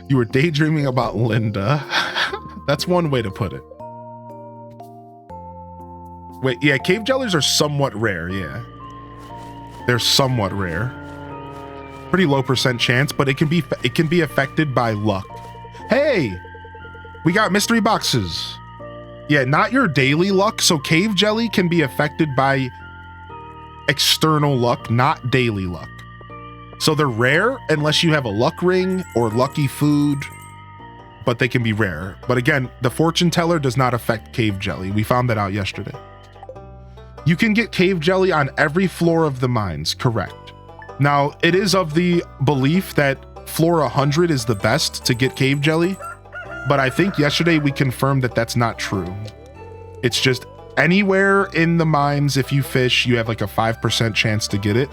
You were daydreaming about Linda. That's one way to put it. Wait, yeah, cave jellies are somewhat rare, yeah. They're somewhat rare. Pretty low % chance, but it can be affected by luck. Hey! We got mystery boxes. Yeah, not your daily luck. So cave jelly can be affected by external luck, not daily luck. So they're rare unless you have a luck ring or lucky food, but they can be rare. But again, the fortune teller does not affect cave jelly. We found that out yesterday. You can get cave jelly on every floor of the mines, correct. Now, it is of the belief that floor 100 is the best to get cave jelly. But I think yesterday we confirmed that that's not true. It's just anywhere in the mines, if you fish, you have like a 5% chance to get it.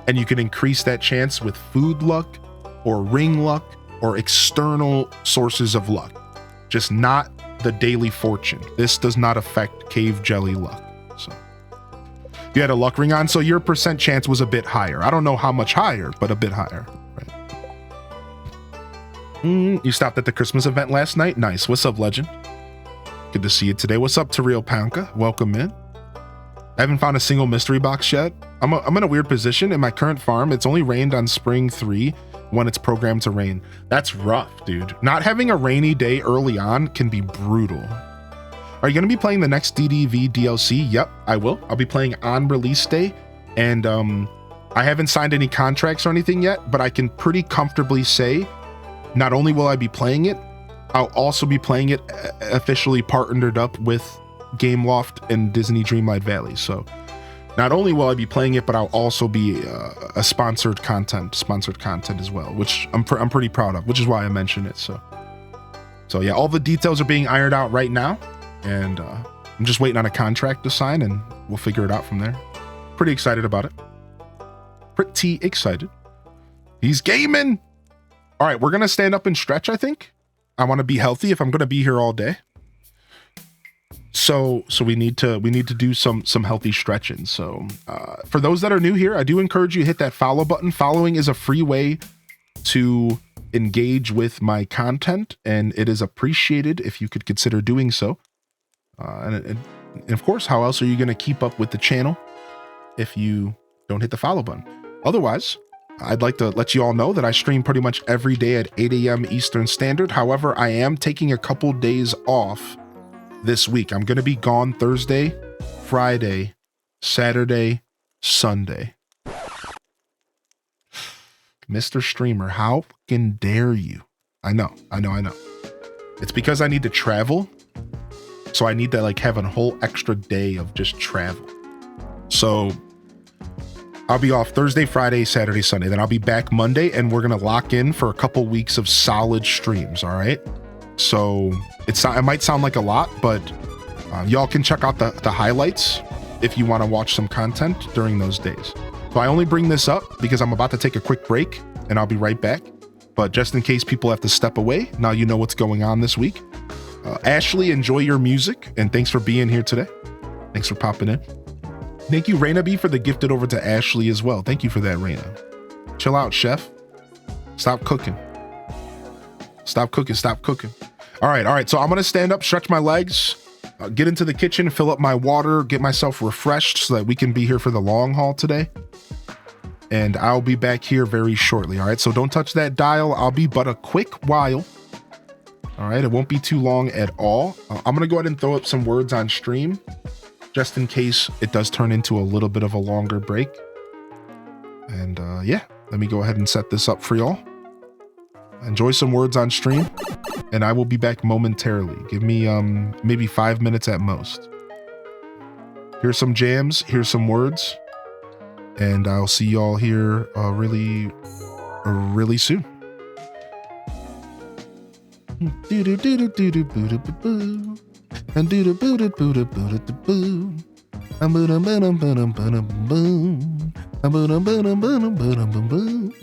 And you can increase that chance with food luck or ring luck or external sources of luck. Just not the daily fortune. This does not affect cave jelly luck. So you had a luck ring on, so your % chance was a bit higher. I don't know how much higher, but a bit higher. You stopped at the Christmas event last night? Nice. What's up, Legend? Good to see you today. What's up, Tariel Panka? Welcome in. I haven't found a single mystery box yet. I'm in a weird position. In my current farm, it's only rained on spring 3 when it's programmed to rain. That's rough, dude. Not having a rainy day early on can be brutal. Are you going to be playing the next DDV DLC? Yep, I will. I'll be playing on release day. And I haven't signed any contracts or anything yet, but I can pretty comfortably say not only will I be playing it, I'll also be playing it officially partnered up with Gameloft and Disney Dreamlight Valley. So not only will I be playing it, but I'll also be a sponsored content as well, which I'm pretty proud of, which is why I mentioned it. So yeah, all the details are being ironed out right now, and I'm just waiting on a contract to sign, and we'll figure it out from there. Pretty excited about it. Pretty excited. He's gaming. All right, we're gonna stand up and stretch, I think. I want to be healthy if I'm gonna be here all day. So we need to do some healthy stretching. So for those that are new here, I do encourage you to hit that follow button. Following is a free way to engage with my content, and it is appreciated if you could consider doing so. And of course, how else are you gonna keep up with the channel if you don't hit the follow button? Otherwise, I'd like to let you all know that I stream pretty much every day at 8 a.m. Eastern Standard. However, I am taking a couple days off this week. I'm going to be gone Thursday, Friday, Saturday, Sunday. Mr. Streamer, how fucking dare you? I know. It's because I need to travel. So I need to like have a whole extra day of just travel. So I'll be off Thursday, Friday, Saturday, Sunday. Then I'll be back Monday, and we're going to lock in for a couple weeks of solid streams, all right? So it might sound like a lot, but y'all can check out the highlights if you want to watch some content during those days. So I only bring this up because I'm about to take a quick break, and I'll be right back. But just in case people have to step away, now you know what's going on this week. Ashley, enjoy your music, and thanks for being here today. Thanks for popping in. Thank you, Raina B, for the gifted over to Ashley as well. Thank you for that, Raina. Chill out, chef. Stop cooking. Stop cooking. All right. So I'm gonna stand up, stretch my legs, get into the kitchen, fill up my water, get myself refreshed so that we can be here for the long haul today. And I'll be back here very shortly. All right, so don't touch that dial. I'll be but a quick while. All right, it won't be too long at all. I'm gonna go ahead and throw up some words on stream, just in case it does turn into a little bit of a longer break. And yeah, let me go ahead and set this up for y'all. Enjoy some words on stream, and I will be back momentarily. Give me maybe 5 minutes at most. Here's some jams, here's some words, and I'll see y'all here really soon. Do do do do do do boo do boo and do do boo do boo do boo do boo. I'm boo dum boo dum boo dum boo dum boo. I'm boo dum boo dum boo dum boo dum boo boo.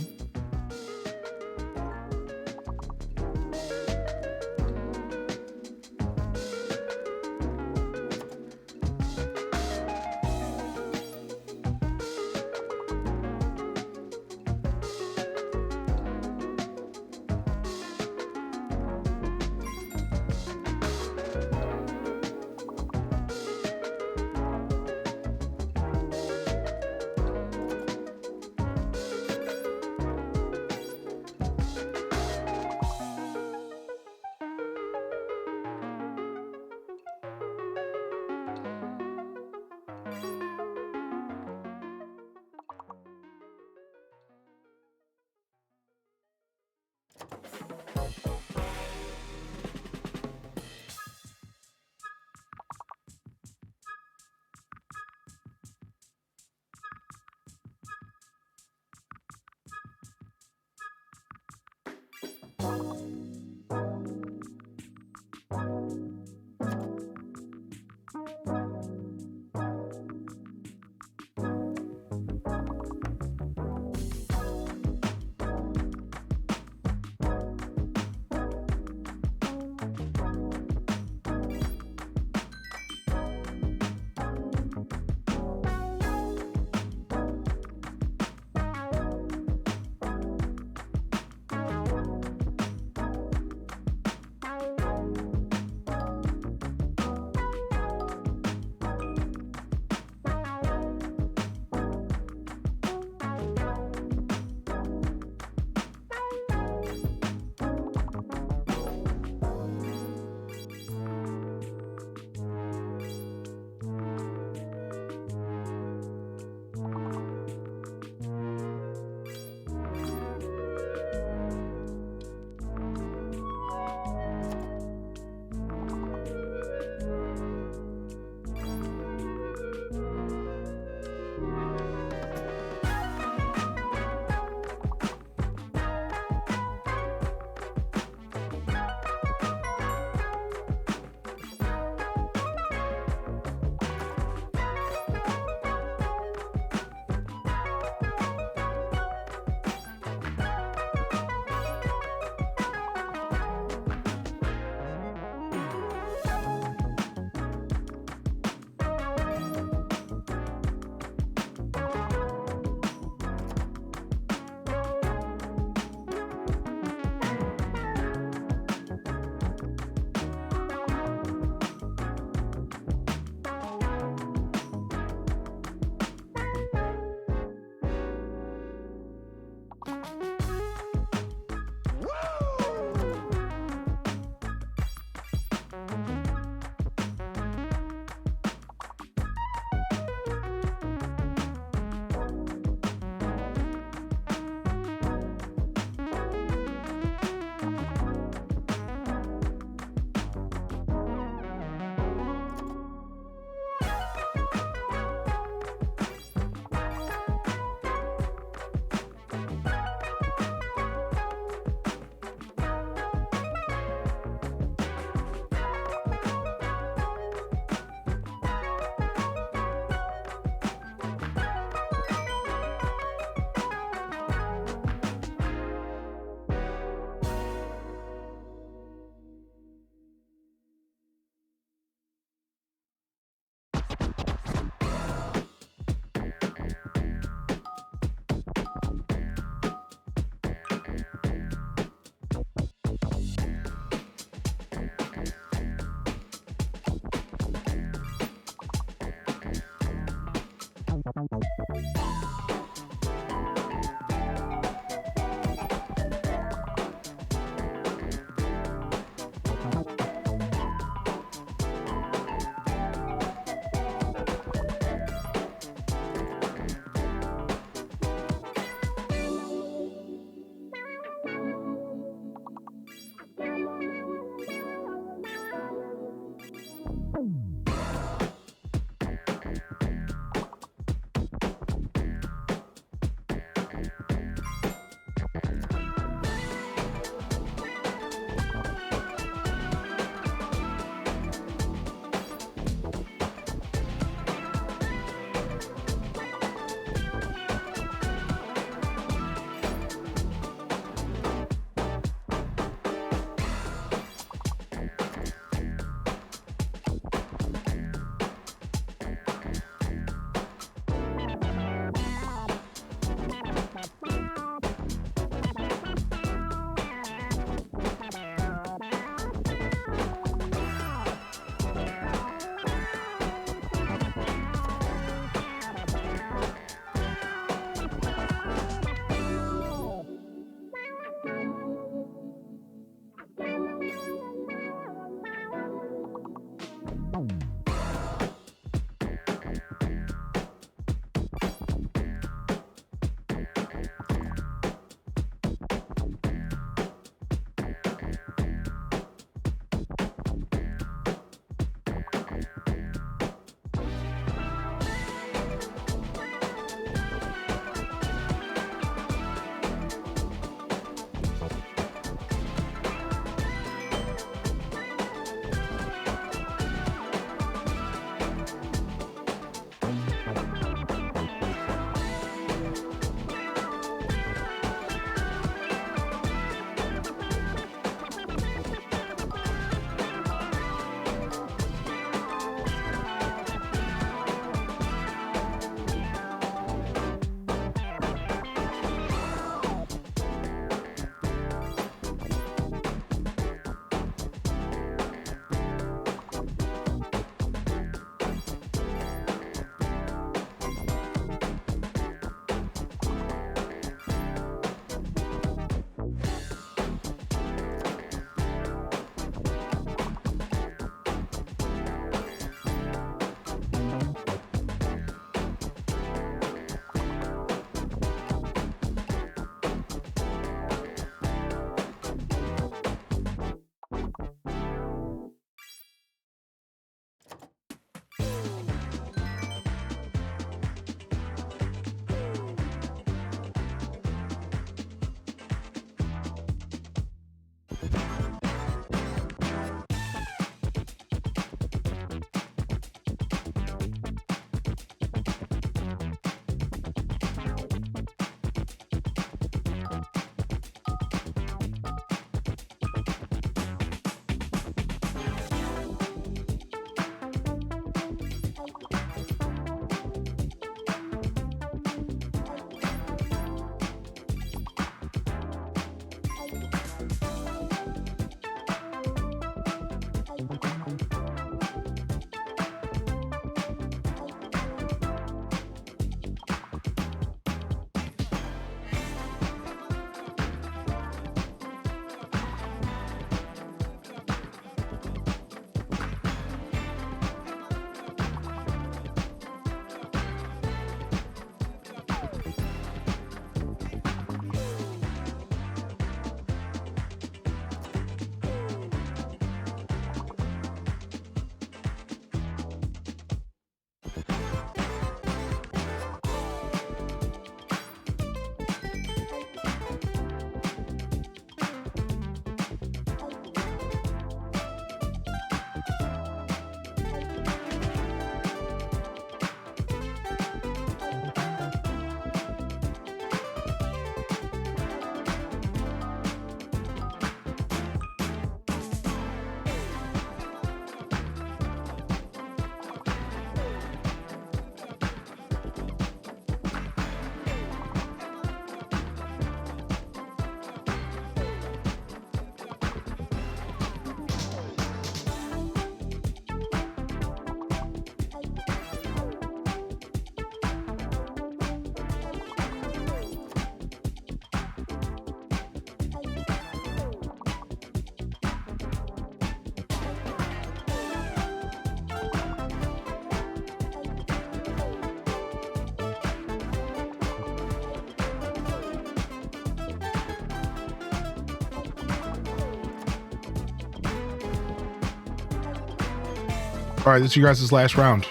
All right, this is you guys' last round.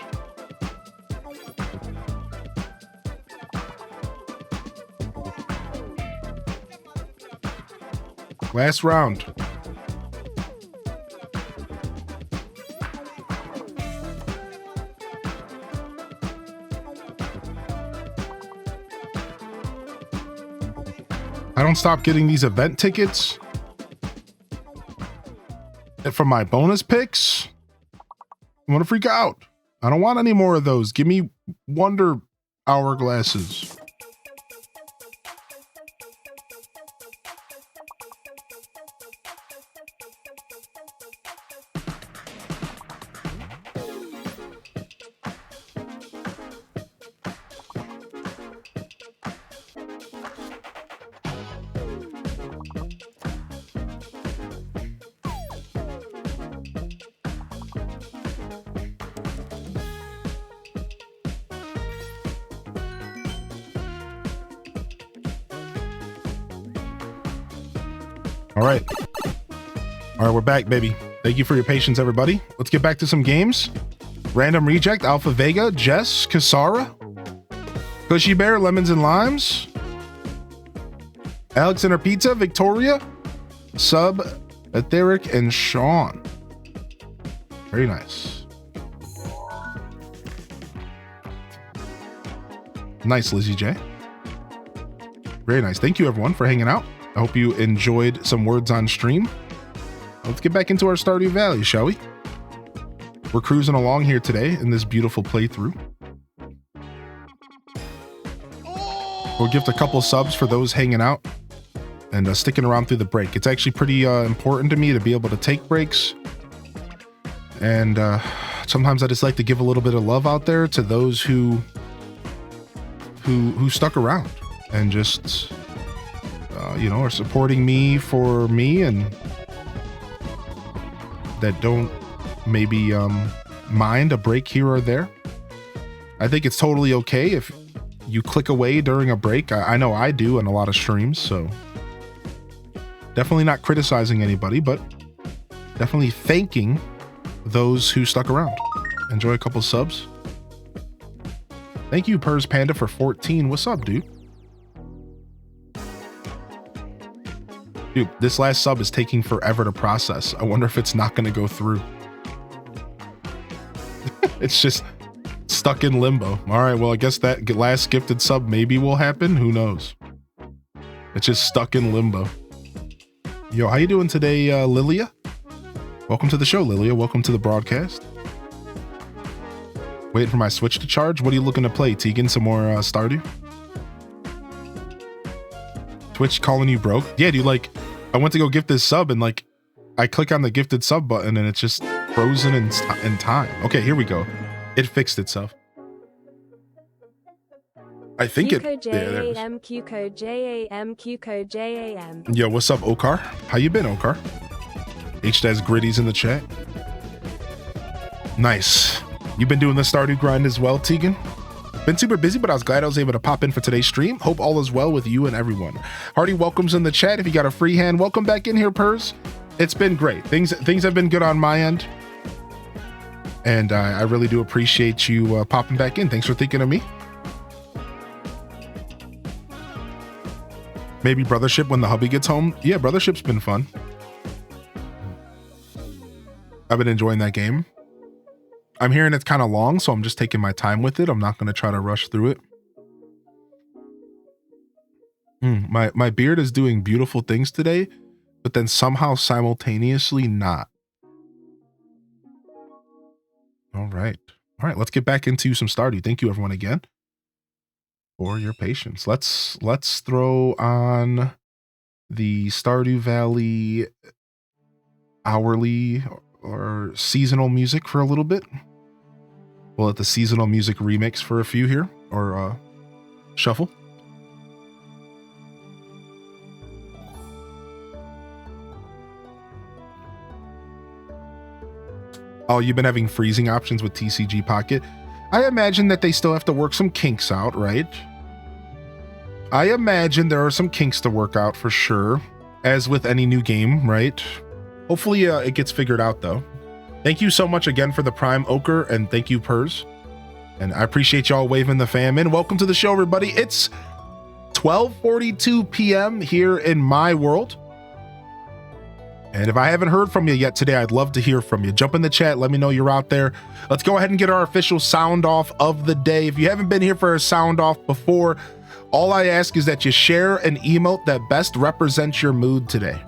Last round. I don't stop getting these event tickets from my bonus picks. I'm gonna freak out. I don't want any more of those. Give me Wonder Hourglasses. All right, we're back, baby. Thank you for your patience, everybody. Let's get back to some games. Random Reject, Alpha Vega, Jess, Kasara, Cushy Bear, Lemons and Limes, Alex and her Pizza, Victoria, Sub, Etheric, and Sean. Very nice. Nice, Lizzie J. Very nice. Thank you, everyone, for hanging out. I hope you enjoyed some words on stream. Let's get back into our Stardew Valley, shall we? We're cruising along here today in this beautiful playthrough. We'll gift a couple subs for those hanging out and sticking around through the break. It's actually pretty important to me to be able to take breaks. And sometimes I just like to give a little bit of love out there to those who stuck around and just are supporting me for me, and that don't maybe mind a break here or there. I think it's totally okay if you click away during a break. I know I do in a lot of streams, so definitely not criticizing anybody, but definitely thanking those who stuck around. Enjoy a couple subs. Thank you, Pers Panda, for 14. What's up, dude? Dude, this last sub is taking forever to process. I wonder if it's not going to go through. It's just stuck in limbo. All right, well, I guess that last gifted sub maybe will happen. Who knows? It's just stuck in limbo. Yo, how you doing today, Lilia? Welcome to the show, Lilia. Welcome to the broadcast. Waiting for my Switch to charge. What are you looking to play, Tegan? Some more Stardew? Twitch calling you broke? Yeah, dude, like, I went to go gift this sub and like, I click on the gifted sub button and it's just frozen in time. Okay, here we go. It fixed itself. I think it. There it is. Q code JAM, Q code JAM. Yo, what's up, Okar? How you been, Okar? H-Daz Gritty's in the chat. Nice. You've been doing the Stardew grind as well, Tegan? Been super busy, but I was glad I was able to pop in for today's stream. Hope all is well with you and everyone. Hardy welcomes in the chat. If you got a free hand, welcome back in here, Pers. It's been great. Things have been good on my end. And I really do appreciate you popping back in. Thanks for thinking of me. Maybe Brothership when the hubby gets home. Yeah, Brothership's been fun. I've been enjoying that game. I'm hearing it's kind of long, so I'm just taking my time with it. I'm not going to try to rush through it. My beard is doing beautiful things today, but then somehow simultaneously not. All right. Let's get back into some Stardew. Thank you, everyone, again for your patience. Let's throw on the Stardew Valley hourly or seasonal music for a little bit. We'll let the seasonal music remix for a few here, or shuffle. Oh, you've been having freezing options with TCG Pocket. I imagine that they still have to work some kinks out, right? I imagine there are some kinks to work out for sure, as with any new game, right? Hopefully it gets figured out though. Thank you so much again for the Prime Ochre, and thank you, Purrs. And I appreciate y'all waving the fam in. Welcome to the show, everybody. It's 12:42 p.m. here in my world. And if I haven't heard from you yet today, I'd love to hear from you. Jump in the chat. Let me know you're out there. Let's go ahead and get our official sound off of the day. If you haven't been here for a sound off before, all I ask is that you share an emote that best represents your mood today.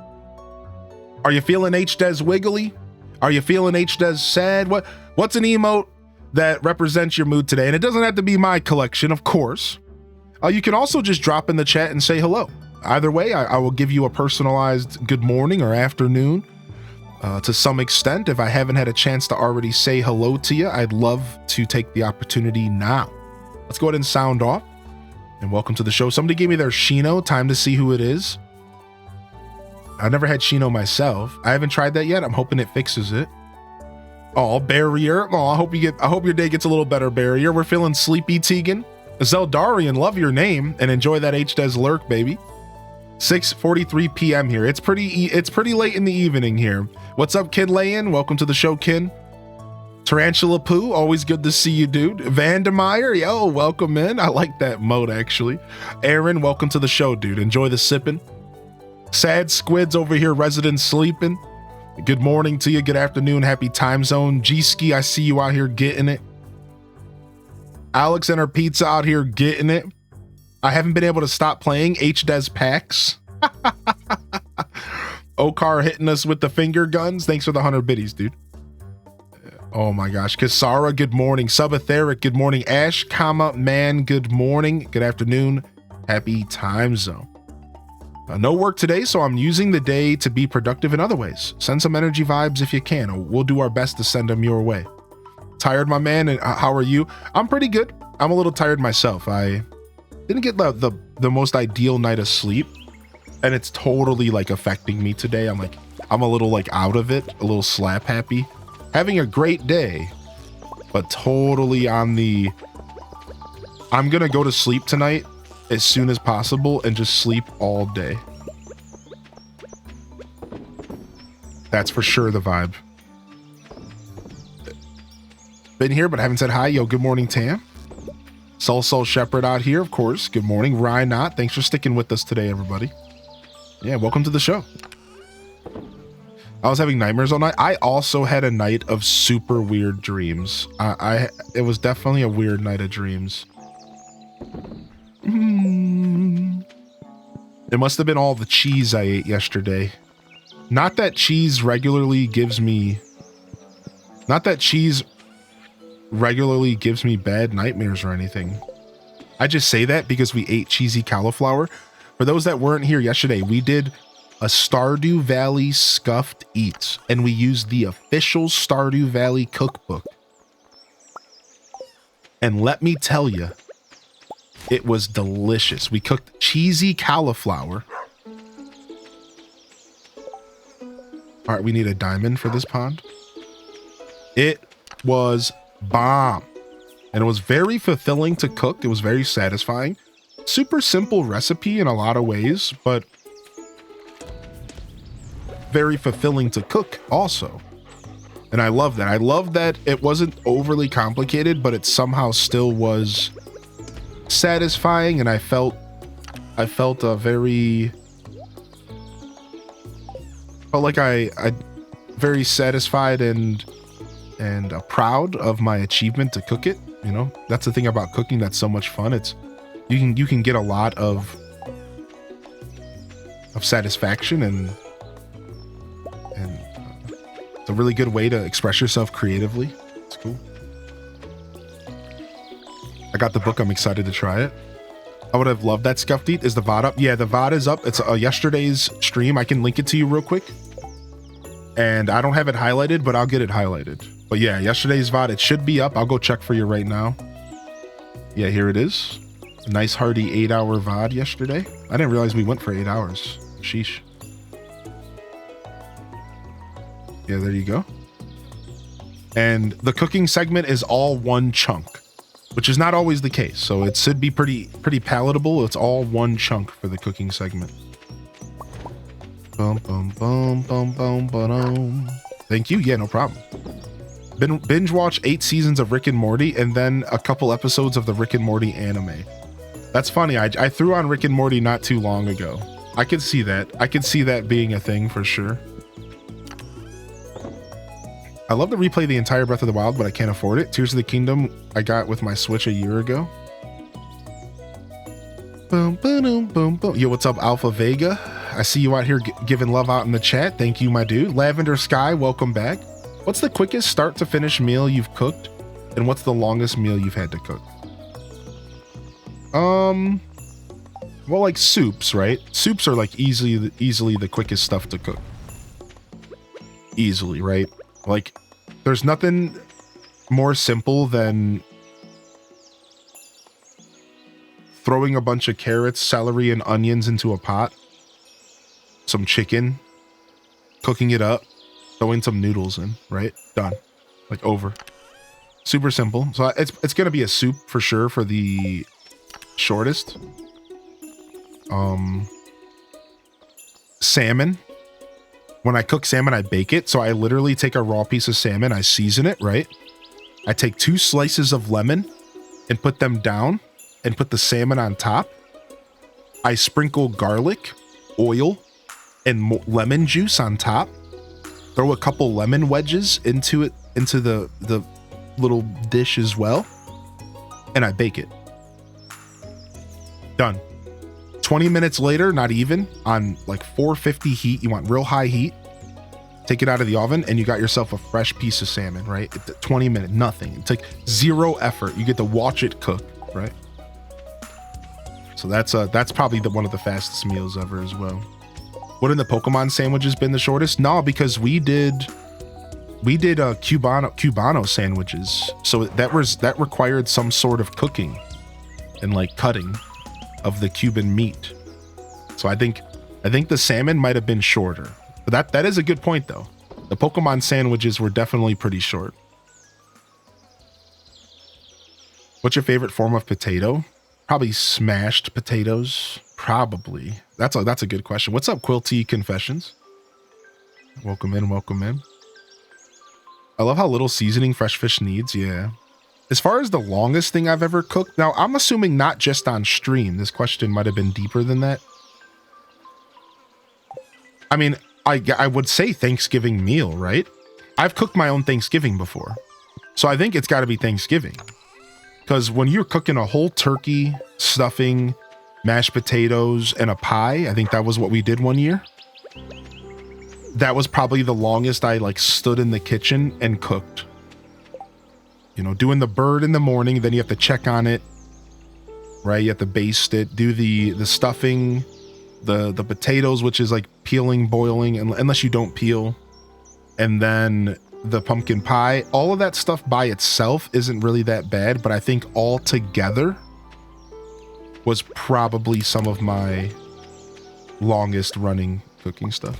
Are you feeling HDez wiggly? Are you feeling HDez sad? What's an emote that represents your mood today? And it doesn't have to be my collection, of course. You can also just drop in the chat and say hello. Either way, I will give you a personalized good morning or afternoon to some extent. If I haven't had a chance to already say hello to you, I'd love to take the opportunity now. Let's go ahead and sound off. And welcome to the show. Somebody gave me their Shino. Time to see who it is. I've never had Shino myself. I haven't tried that yet. I'm hoping it fixes it. Oh, Barrier. Oh, I hope your day gets a little better, Barrier. We're feeling sleepy, Tegan. Zeldarian, love your name and enjoy that HDez lurk, baby. 6:43 p.m. here. It's pretty late in the evening here. What's up, Kid Layin? Welcome to the show, Kin. Tarantula Poo, always good to see you, dude. Vandemeyer, yo, welcome in. I like that mode, actually. Aaron, welcome to the show, dude. Enjoy the sipping. Sad Squids over here, resident sleeping. Good morning to you. Good afternoon. Happy time zone. G-Ski, I see you out here getting it. Alex and her pizza out here getting it. I haven't been able to stop playing HDez PAX. Okar hitting us with the finger guns. Thanks for the 100 biddies, dude. Oh my gosh. Kasara, good morning. Subatheric, good morning. Ash, man, good morning. Good afternoon. Happy time zone. No work today, so I'm using the day to be productive in other ways. Send some energy vibes if you can. We'll do our best to send them your way. Tired, my man, and how are you? I'm pretty good. I'm a little tired myself. I didn't get the most ideal night of sleep, and it's totally like affecting me today. I'm a little like out of it, a little slap happy. Having a great day, but totally on the I'm gonna go to sleep tonight as soon as possible and just sleep all day. That's for sure the vibe. Been here, but haven't said hi. Yo, good morning, Tam. Soul Shepherd out here, of course. Good morning. Ryan Knott, thanks for sticking with us today, everybody. Yeah, welcome to the show. I was having nightmares all night. I also had a night of super weird dreams. It was definitely a weird night of dreams. It must have been all the cheese I ate yesterday. Not that cheese regularly gives me bad nightmares or anything. I just say that because we ate cheesy cauliflower. For those that weren't here yesterday, we did a Stardew Valley Scuffed Eats, and we used the official Stardew Valley cookbook. And let me tell you, it was delicious. We cooked cheesy cauliflower. All right, we need a diamond for this pond. It was bomb. And it was very fulfilling to cook. It was very satisfying. Super simple recipe in a lot of ways, but very fulfilling to cook also. And I love that. I love that it wasn't overly complicated, but it somehow still was satisfying, and I felt very very satisfied and proud of my achievement to cook it. You know, that's the thing about cooking that's so much fun. It's you can get a lot of satisfaction, and it's a really good way to express yourself creatively. It's cool. I got the book. I'm excited to try it. I would have loved that. Scuffed Eat. Is the VOD up? Yeah, the VOD is up. It's yesterday's stream. I can link it to you real quick. And I don't have it highlighted, but I'll get it highlighted. But yeah, yesterday's VOD, it should be up. I'll go check for you right now. Yeah, here it is. A nice hearty 8-hour VOD yesterday. I didn't realize we went for 8 hours. Sheesh. Yeah, there you go. And the cooking segment is all one chunk, which is not always the case. So it should be pretty palatable. It's all one chunk for the cooking segment. Bum, bum, bum, bum, bum, bum. Thank you. Yeah, no problem. Binge watch 8 seasons of Rick and Morty and then a couple episodes of the Rick and Morty anime. That's funny. I threw on Rick and Morty not too long ago. I could see that. I could see that being a thing for sure. I love to replay the entire Breath of the Wild, but I can't afford it. Tears of the Kingdom I got with my Switch a year ago. Boom, boom, boom, boom. Yo, what's up, Alpha Vega? I see you out here giving love out in the chat. Thank you, my dude. Lavender Sky, welcome back. What's the quickest start to finish meal you've cooked? And what's the longest meal you've had to cook? Well, like soups, right? Soups are like easily the quickest stuff to cook. Easily, right? Like, there's nothing more simple than throwing a bunch of carrots, celery, and onions into a pot. Some chicken, cooking it up, throwing some noodles in, right? Done. Like, over. Super simple. So it's gonna be a soup for sure for the shortest. Salmon. When I cook salmon, I bake it. So I literally take a raw piece of salmon, I season it, right? I take 2 slices of lemon and put them down and put the salmon on top. I sprinkle garlic, oil, and lemon juice on top. Throw a couple lemon wedges into it, into the little dish as well. And I bake it. Done. 20 minutes later, not even, on like 450 heat, you want real high heat, take it out of the oven and you got yourself a fresh piece of salmon, right? 20 minutes, nothing. It's like 0 effort. You get to watch it cook, right? So that's probably one of the fastest meals ever as well. Wouldn't the Pokemon sandwiches been the shortest? No, because we did Cubano sandwiches. So that required some sort of cooking and like cutting of the Cuban meat. So I think the salmon might have been shorter. But that is a good point though. The Pokemon sandwiches were definitely pretty short. What's your favorite form of potato? Probably smashed potatoes. Probably. That's a good question. What's up, Quilty Confessions? Welcome in, welcome in. I love how little seasoning fresh fish needs. Yeah. As far as the longest thing I've ever cooked, now I'm assuming not just on stream. This question might have been deeper than that. I mean, I would say Thanksgiving meal, right? I've cooked my own Thanksgiving before. So I think it's got to be Thanksgiving. Because when you're cooking a whole turkey, stuffing, mashed potatoes, and a pie, I think that was what we did one year. That was probably the longest I like stood in the kitchen and cooked. You know, doing the bird in the morning, then you have to check on it, right? You have to baste it, do the stuffing, the potatoes, which is like peeling, boiling, unless you don't peel, and then the pumpkin pie. All of that stuff by itself isn't really that bad, but I think all together was probably some of my longest running cooking stuff.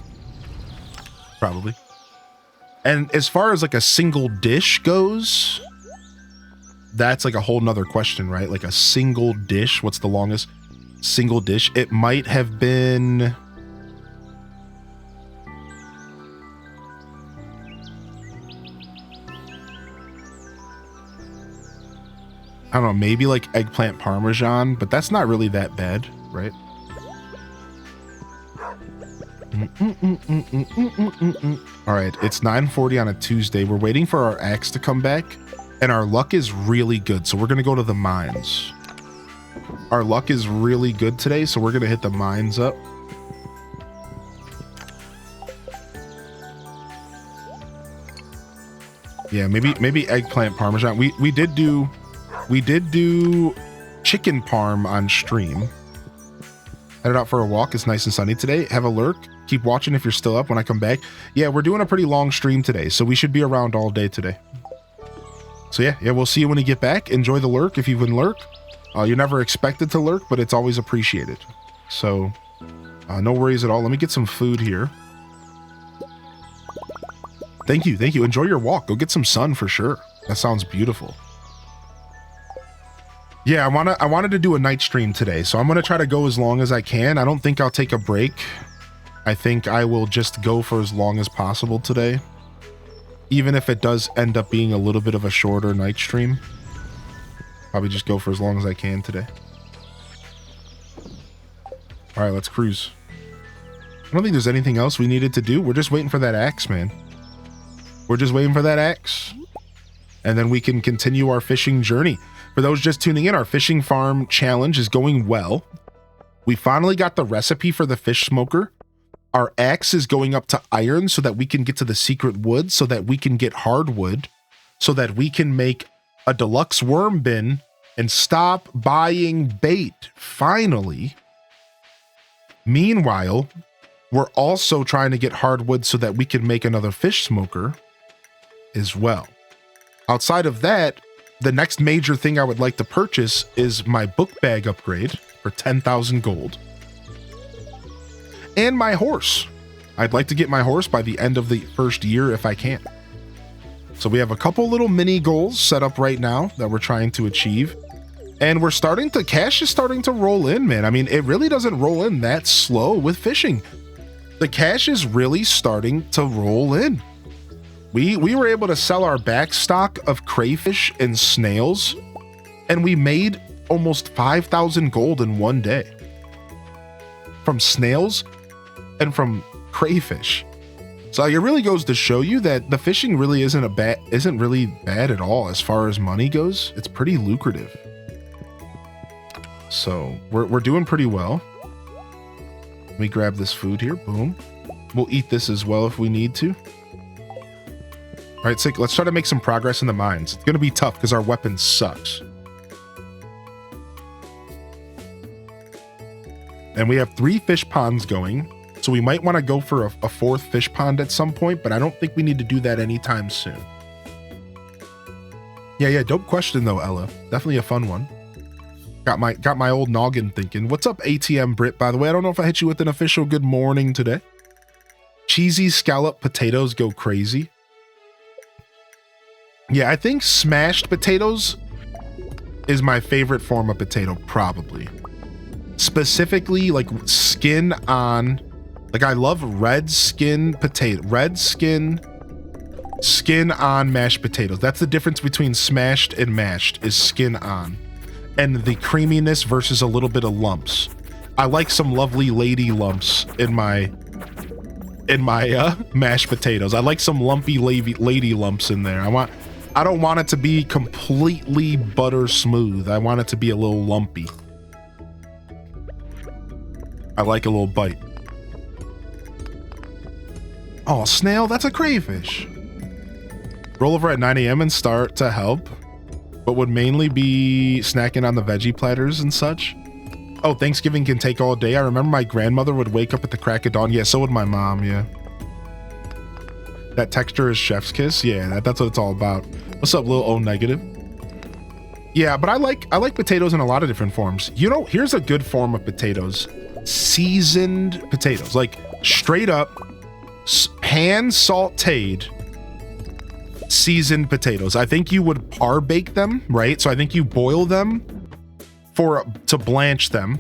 Probably. And as far as like a single dish goes, that's like a whole nother question, right? Like a single dish, what's the longest single dish? It might have been, I don't know, maybe like eggplant parmesan, but that's not really that bad, right? All right, it's 9:40 on a Tuesday. We're waiting for our axe to come back, and our luck is really good, so we're gonna go to the mines. Our luck is really good today, so we're gonna hit the mines up. Yeah, maybe eggplant parmesan. We did do chicken parm on stream. Headed out for a walk. It's nice and sunny today. Have a lurk. Keep watching if you're still up when I come back. Yeah, we're doing a pretty long stream today, so we should be around all day today. So yeah, we'll see you when you get back. Enjoy the lurk if you even lurk. You're never expected to lurk, but it's always appreciated. So no worries at all. Let me get some food here. Thank you. Enjoy your walk. Go get some sun for sure. That sounds beautiful. Yeah, I wanted to do a night stream today, so I'm gonna try to go as long as I can. I don't think I'll take a break. I think I will just go for as long as possible today. even if it does end up being a little bit of a shorter night stream. Probably just go for as long as I can today. All right, let's cruise. I don't think there's anything else we needed to do. We're just waiting for that axe, man. We're just waiting for that axe. And then we can continue our fishing journey. For those just tuning in, our fishing farm challenge is going well. We finally got the recipe for the fish smoker. Our axe is going up to iron so that we can get to the secret wood, so that we can get hardwood, so that we can make a deluxe worm bin and stop buying bait, finally. Meanwhile, we're also trying to get hardwood so that we can make another fish smoker as well. Outside of that, the next major thing I would like to purchase is my book bag upgrade for 10,000 gold. And my horse. I'd like to get my horse by the end of the first year if I can. So we have a couple little mini goals set up right now that we're trying to achieve. And cash is starting to roll in, man. I mean, it really doesn't roll in that slow with fishing. The cash is really starting to roll in. We were able to sell our back stock of crayfish and snails, and we made almost 5,000 gold in one day. From snails and from crayfish. So it really goes to show you that the fishing really isn't really bad at all as far as money goes. It's pretty lucrative. So we're doing pretty well. Let me grab this food here. Boom. We'll eat this as well if we need to. All right, sick. Let's try to make some progress in the mines. It's going to be tough because our weapon sucks. And we have 3 fish ponds going. So we might want to go for a 4th fish pond at some point, but I don't think we need to do that anytime soon. Yeah, dope question though, Ella. Definitely a fun one. Got my old noggin thinking. What's up, ATM Brit, by the way? I don't know if I hit you with an official good morning today. Cheesy scallop potatoes go crazy. Yeah, I think smashed potatoes is my favorite form of potato, probably. Specifically, like skin on, like I love red skin on mashed potatoes. That's the difference between smashed and mashed, is skin on. And the creaminess versus a little bit of lumps. I like some lovely lady lumps in my mashed potatoes. I like some lumpy lady lumps in there. I don't want it to be completely butter smooth. I want it to be a little lumpy. I like a little bite. Oh, snail, that's a crayfish. Roll over at 9 a.m. and start to help, but would mainly be snacking on the veggie platters and such. Oh, Thanksgiving can take all day. I remember my grandmother would wake up at the crack of dawn. Yeah, so would my mom, yeah. That texture is chef's kiss. Yeah, that's what it's all about. What's up, little O negative? Yeah, but I like potatoes in a lot of different forms. You know, here's a good form of potatoes. Seasoned potatoes, like straight up hand sauteed seasoned potatoes. I think you would par bake them, right? So I think you boil them to blanch them.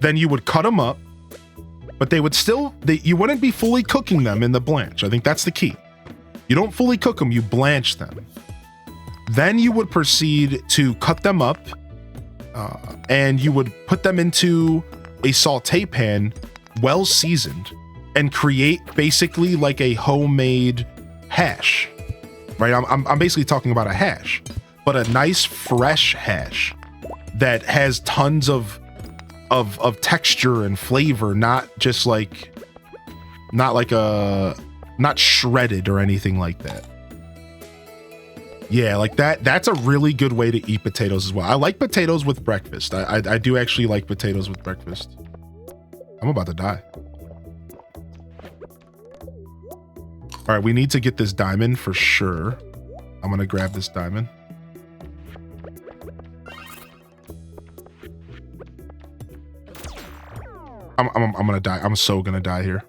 Then you would cut them up, but you wouldn't be fully cooking them in the blanch. I think that's the key. You don't fully cook them, you blanch them. Then you would proceed to cut them up, and you would put them into a saute pan, well seasoned, and create basically like a homemade hash. Right, I'm basically talking about a hash, but a nice fresh hash that has tons of texture and flavor, not shredded or anything like that. Yeah, like that's a really good way to eat potatoes as well. I like potatoes with breakfast. I do actually like potatoes with breakfast. I'm about to die. All right, we need to get this diamond for sure. I'm gonna grab this diamond. I'm gonna die. I'm so gonna die here.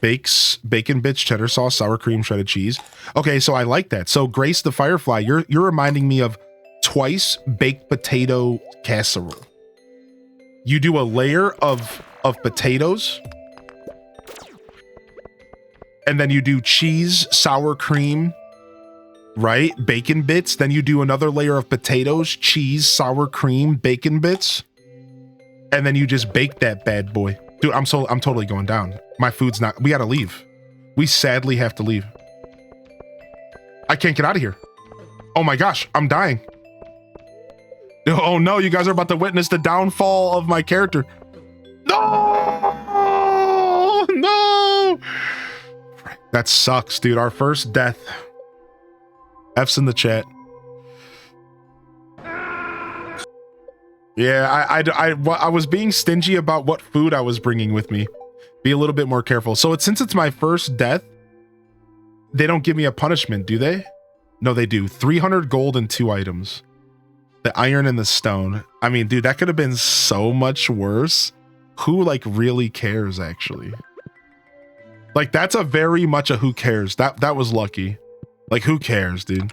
Bacon bits, cheddar sauce, sour cream, shredded cheese. Okay, so I like that. So Grace the Firefly, you're reminding me of twice baked potato casserole. You do a layer of potatoes, And then you do cheese, sour cream, right? Bacon bits. Then you do another layer of potatoes, cheese, sour cream, bacon bits. And then you just bake that bad boy. Dude, I'm totally going down. My food's not, we gotta leave. We sadly have to leave. I can't get out of here. Oh my gosh, I'm dying. Oh no, you guys are about to witness the downfall of my character. No! No! That sucks, dude. Our first death. F's in the chat. Yeah, I was being stingy about what food I was bringing with me. Be a little bit more careful. So since it's my first death, they don't give me a punishment, do they? No, they do. 300 gold and 2 items. The iron and the stone. I mean, dude, that could have been so much worse. Who like really cares, actually? Like, that's a very much a who cares. That was lucky. Like, who cares, dude?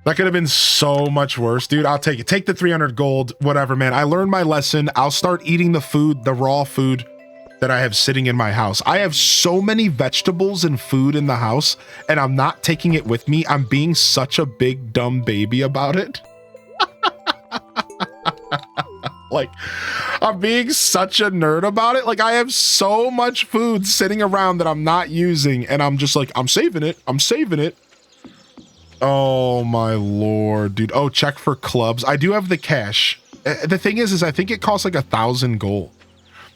That could have been so much worse, dude. I'll take it. Take the 300 gold, whatever, man. I learned my lesson. I'll start eating the food, the raw food that I have sitting in my house. I have so many vegetables and food in the house, and I'm not taking it with me. I'm being such a big dumb baby about it. Like, I'm being such a nerd about it. Like, I have so much food sitting around that I'm not using, and I'm just like, I'm saving it. I'm saving it. Oh my lord, dude. Oh, check for clubs. I do have the cash. The thing is I think it costs like 1,000 gold.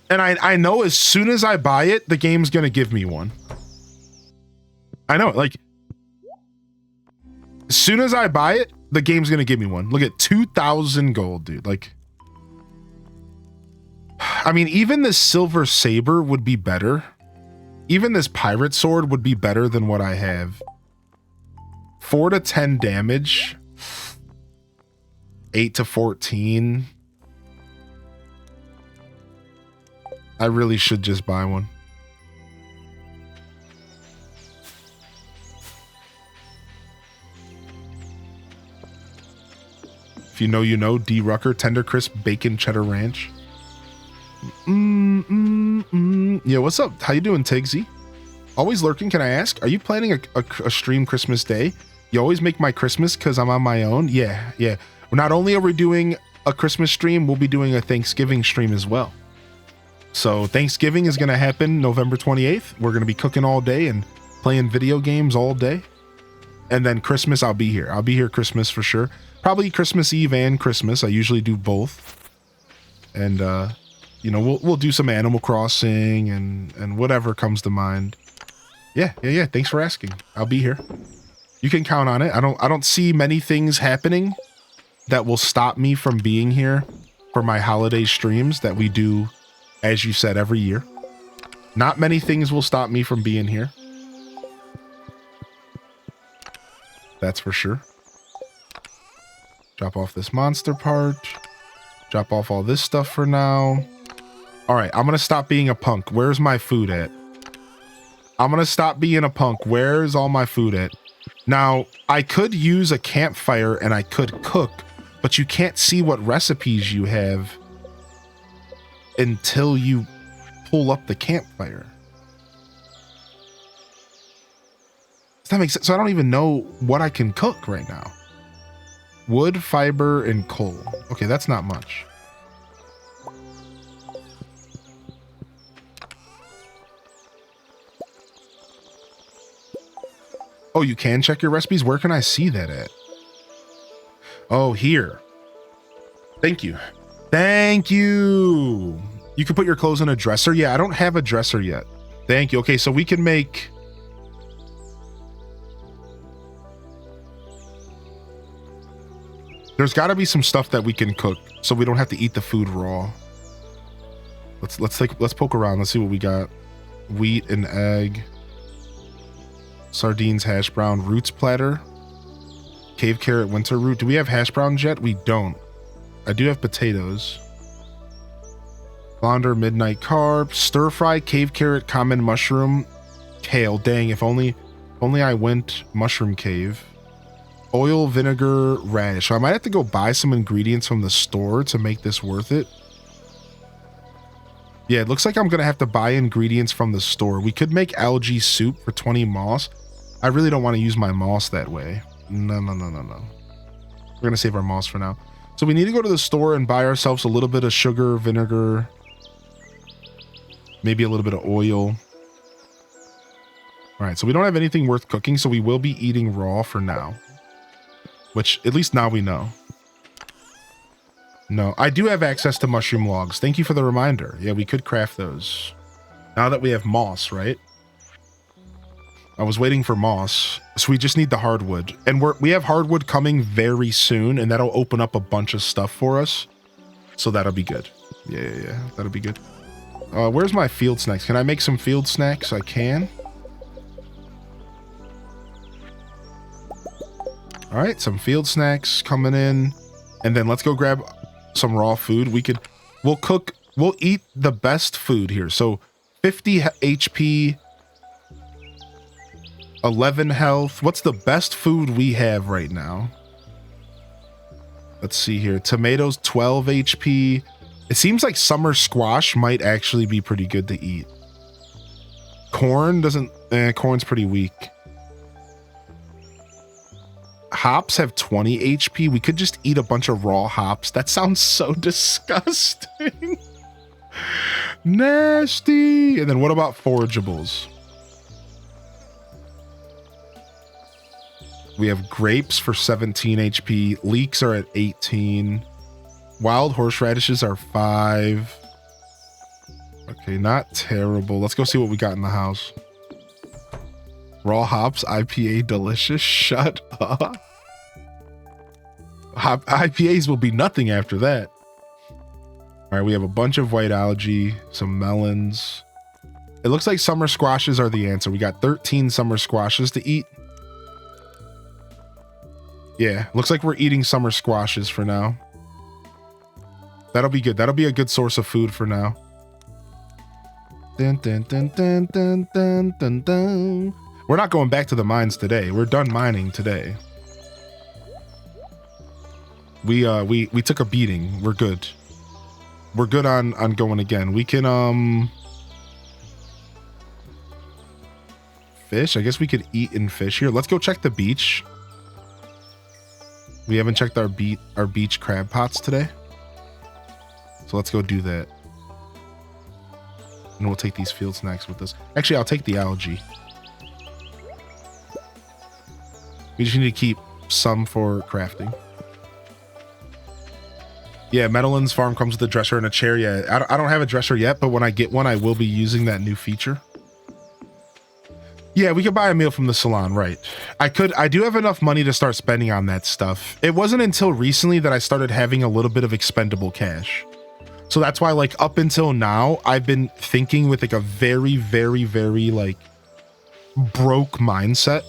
And I know as soon as I buy it, the game's gonna give me one. I know, like, as soon as I buy it, the game's gonna give me one. Look at 2,000 gold, dude. Like, I mean, even this silver saber would be better. Even this pirate sword would be better than what I have. 4 to 10 damage. 8 to 14. I really should just buy one. If you know, you know. D. Rucker, tender crisp bacon cheddar ranch. Yeah, what's up? How you doing, Tigsy? Always lurking. Can I ask? Are you planning a stream Christmas Day? You always make my Christmas because I'm on my own. Yeah. Not only are we doing a Christmas stream, we'll be doing a Thanksgiving stream as well. So Thanksgiving is going to happen November 28th. We're going to be cooking all day and playing video games all day. And then Christmas, I'll be here. I'll be here Christmas for sure. Probably Christmas Eve and Christmas. I usually do both. And, you know, we'll do some Animal Crossing and whatever comes to mind. Yeah. Thanks for asking. I'll be here. You can count on it. I don't see many things happening that will stop me from being here for my holiday streams that we do, as you said, every year. Not many things will stop me from being here. That's for sure. Drop off this monster part. Drop off all this stuff for now. All right, I'm going to stop being a punk. Where's my food at? I'm going to stop being a punk. Where's all my food at? Now, I could use a campfire and I could cook, but you can't see what recipes you have until you pull up the campfire. Does that make sense? So I don't even know what I can cook right now. Wood, fiber, and coal. Okay, that's not much. Oh, you can check your recipes? Where can I see that at? Oh, here. Thank you. Thank you. You can put your clothes in a dresser. Yeah, I don't have a dresser yet. Thank you. Okay, so we can make... There's got to be some stuff that we can cook so we don't have to eat the food raw. Let's poke around. Let's see what we got. Wheat and egg. Sardines, hash brown, roots platter. Cave carrot, winter root. Do we have hash browns yet? We don't. I do have potatoes. Flounder, midnight carp. Stir fry, cave carrot, common mushroom. Kale. Dang, if only I went mushroom cave. Oil, vinegar, radish. So I might have to go buy some ingredients from the store to make this worth it. Yeah, it looks like I'm going to have to buy ingredients from the store. We could make algae soup for 20 moss. I really don't want to use my moss that way. No. We're going to save our moss for now. So we need to go to the store and buy ourselves a little bit of sugar, vinegar, maybe a little bit of oil. All right, so we don't have anything worth cooking, so we will be eating raw for now. Which, at least now we know. No, I do have access to mushroom logs. Thank you for the reminder. Yeah, we could craft those. Now that we have moss, right? I was waiting for moss, so we just need the hardwood. And we have hardwood coming very soon, and that'll open up a bunch of stuff for us. So that'll be good. Yeah, that'll be good. Where's my field snacks? Can I make some field snacks? I can. All right, some field snacks coming in. And then let's go grab some raw food. We'll eat the best food here. So 50 HP, 11 health. What's the best food we have right now? Let's see here. Tomatoes, 12 HP. It seems like summer squash might actually be pretty good to eat. Corn doesn't, corn's pretty weak. Hops have 20 HP. We could just eat a bunch of raw hops. That sounds so disgusting. Nasty. And then what about forageables? We have grapes for 17 HP. Leeks are at 18. Wild horseradishes are 5. Okay, not terrible. Let's go see what we got in the house. Raw hops, IPA delicious. Shut up. IPAs will be nothing after that. All right, we have a bunch of white algae, some melons. It looks like summer squashes are the answer. We got 13 summer squashes to eat. Yeah, looks like we're eating summer squashes for now. That'll be good. That'll be a good source of food for now. Dun, dun, dun, dun, dun, dun, dun, dun. We're not going back to the mines today. We're done mining today. We took a beating. We're good. We're good on going again. We can fish. I guess we could eat and fish here. Let's go check the beach. We haven't checked our beach crab pots today. So let's go do that. And we'll take these field snacks with us. Actually, I'll take the algae. We just need to keep some for crafting. Yeah, Meadowlands Farm comes with a dresser and a chair. Yeah, I don't have a dresser yet, but when I get one, I will be using that new feature. Yeah, we could buy a meal from the salon, right? I do have enough money to start spending on that stuff. It wasn't until recently that I started having a little bit of expendable cash. So that's why, like, up until now, I've been thinking with like a very, very, very like broke mindset.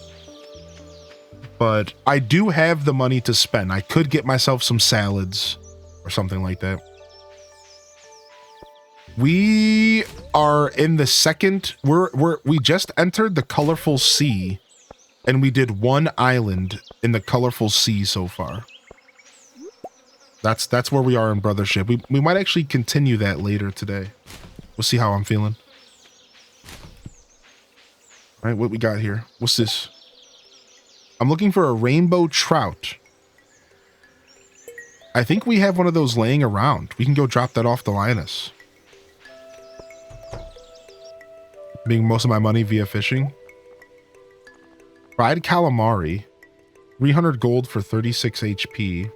But I do have the money to spend. I could get myself some salads or something like that. We are in the second, we just entered the colorful sea, and we did one island in the colorful sea so far. That's where we are in Brothership. We might actually continue that later today. We'll see how I'm feeling. All right, what we got here? What's this? I'm looking for a rainbow trout. I think we have one of those laying around. We can go drop that off the Linus. Making most of my money via fishing. Fried calamari. 300 gold for 36 HP.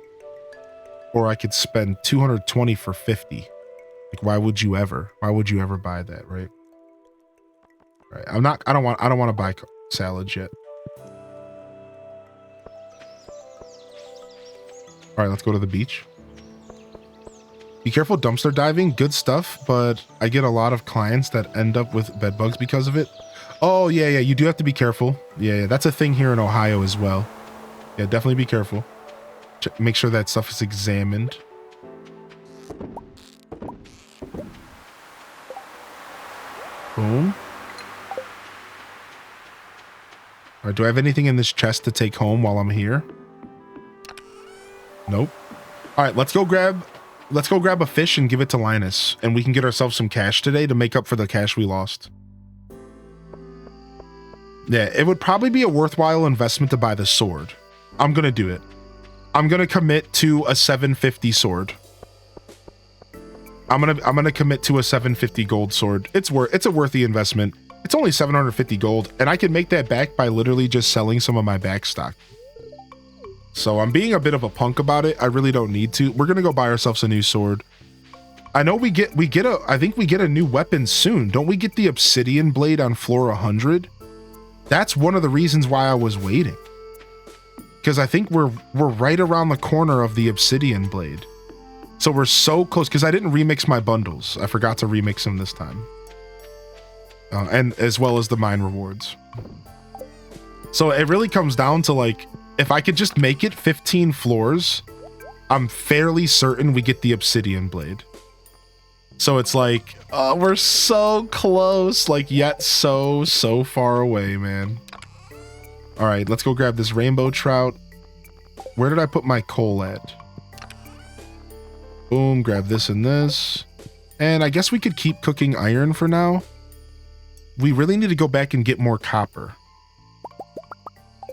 Or I could spend 220 for 50. Like, why would you ever buy that, right? Right. I don't want to buy salads yet. All right, let's go to the beach. Be careful dumpster diving. Good stuff, but I get a lot of clients that end up with bed bugs because of it. Oh, yeah, you do have to be careful. Yeah, that's a thing here in Ohio as well. Yeah, definitely be careful. Make sure that stuff is examined. Boom. All right, do I have anything in this chest to take home while I'm here? Nope. All right, let's go grab let's go grab a fish and give it to Linus, and we can get ourselves some cash today to make up for the cash we lost. Yeah, it would probably be a worthwhile investment to buy the sword. I'm gonna do it. I'm gonna commit to a 750 sword. I'm gonna commit to a 750 gold sword. It's a worthy investment. It's only 750 gold, and I can make that back by literally just selling some of my back stock. So I'm being a bit of a punk about it. I really don't need to. We're gonna go buy ourselves a new sword. I know I think we get a new weapon soon. Don't we get the obsidian blade on floor 100? That's one of the reasons why I was waiting. Because I think we're right around the corner of the obsidian blade. So we're so close, because I didn't remix my bundles. I forgot to remix them this time. And as well as the mine rewards. So it really comes down to, like, if I could just make it 15 floors, I'm fairly certain we get the obsidian blade. So it's like, oh, we're so close, like, yet so far away, man. All right, let's go grab this rainbow trout. Where did I put my coal at? Boom, grab this and this. And I guess we could keep cooking iron for now. We really need to go back and get more copper.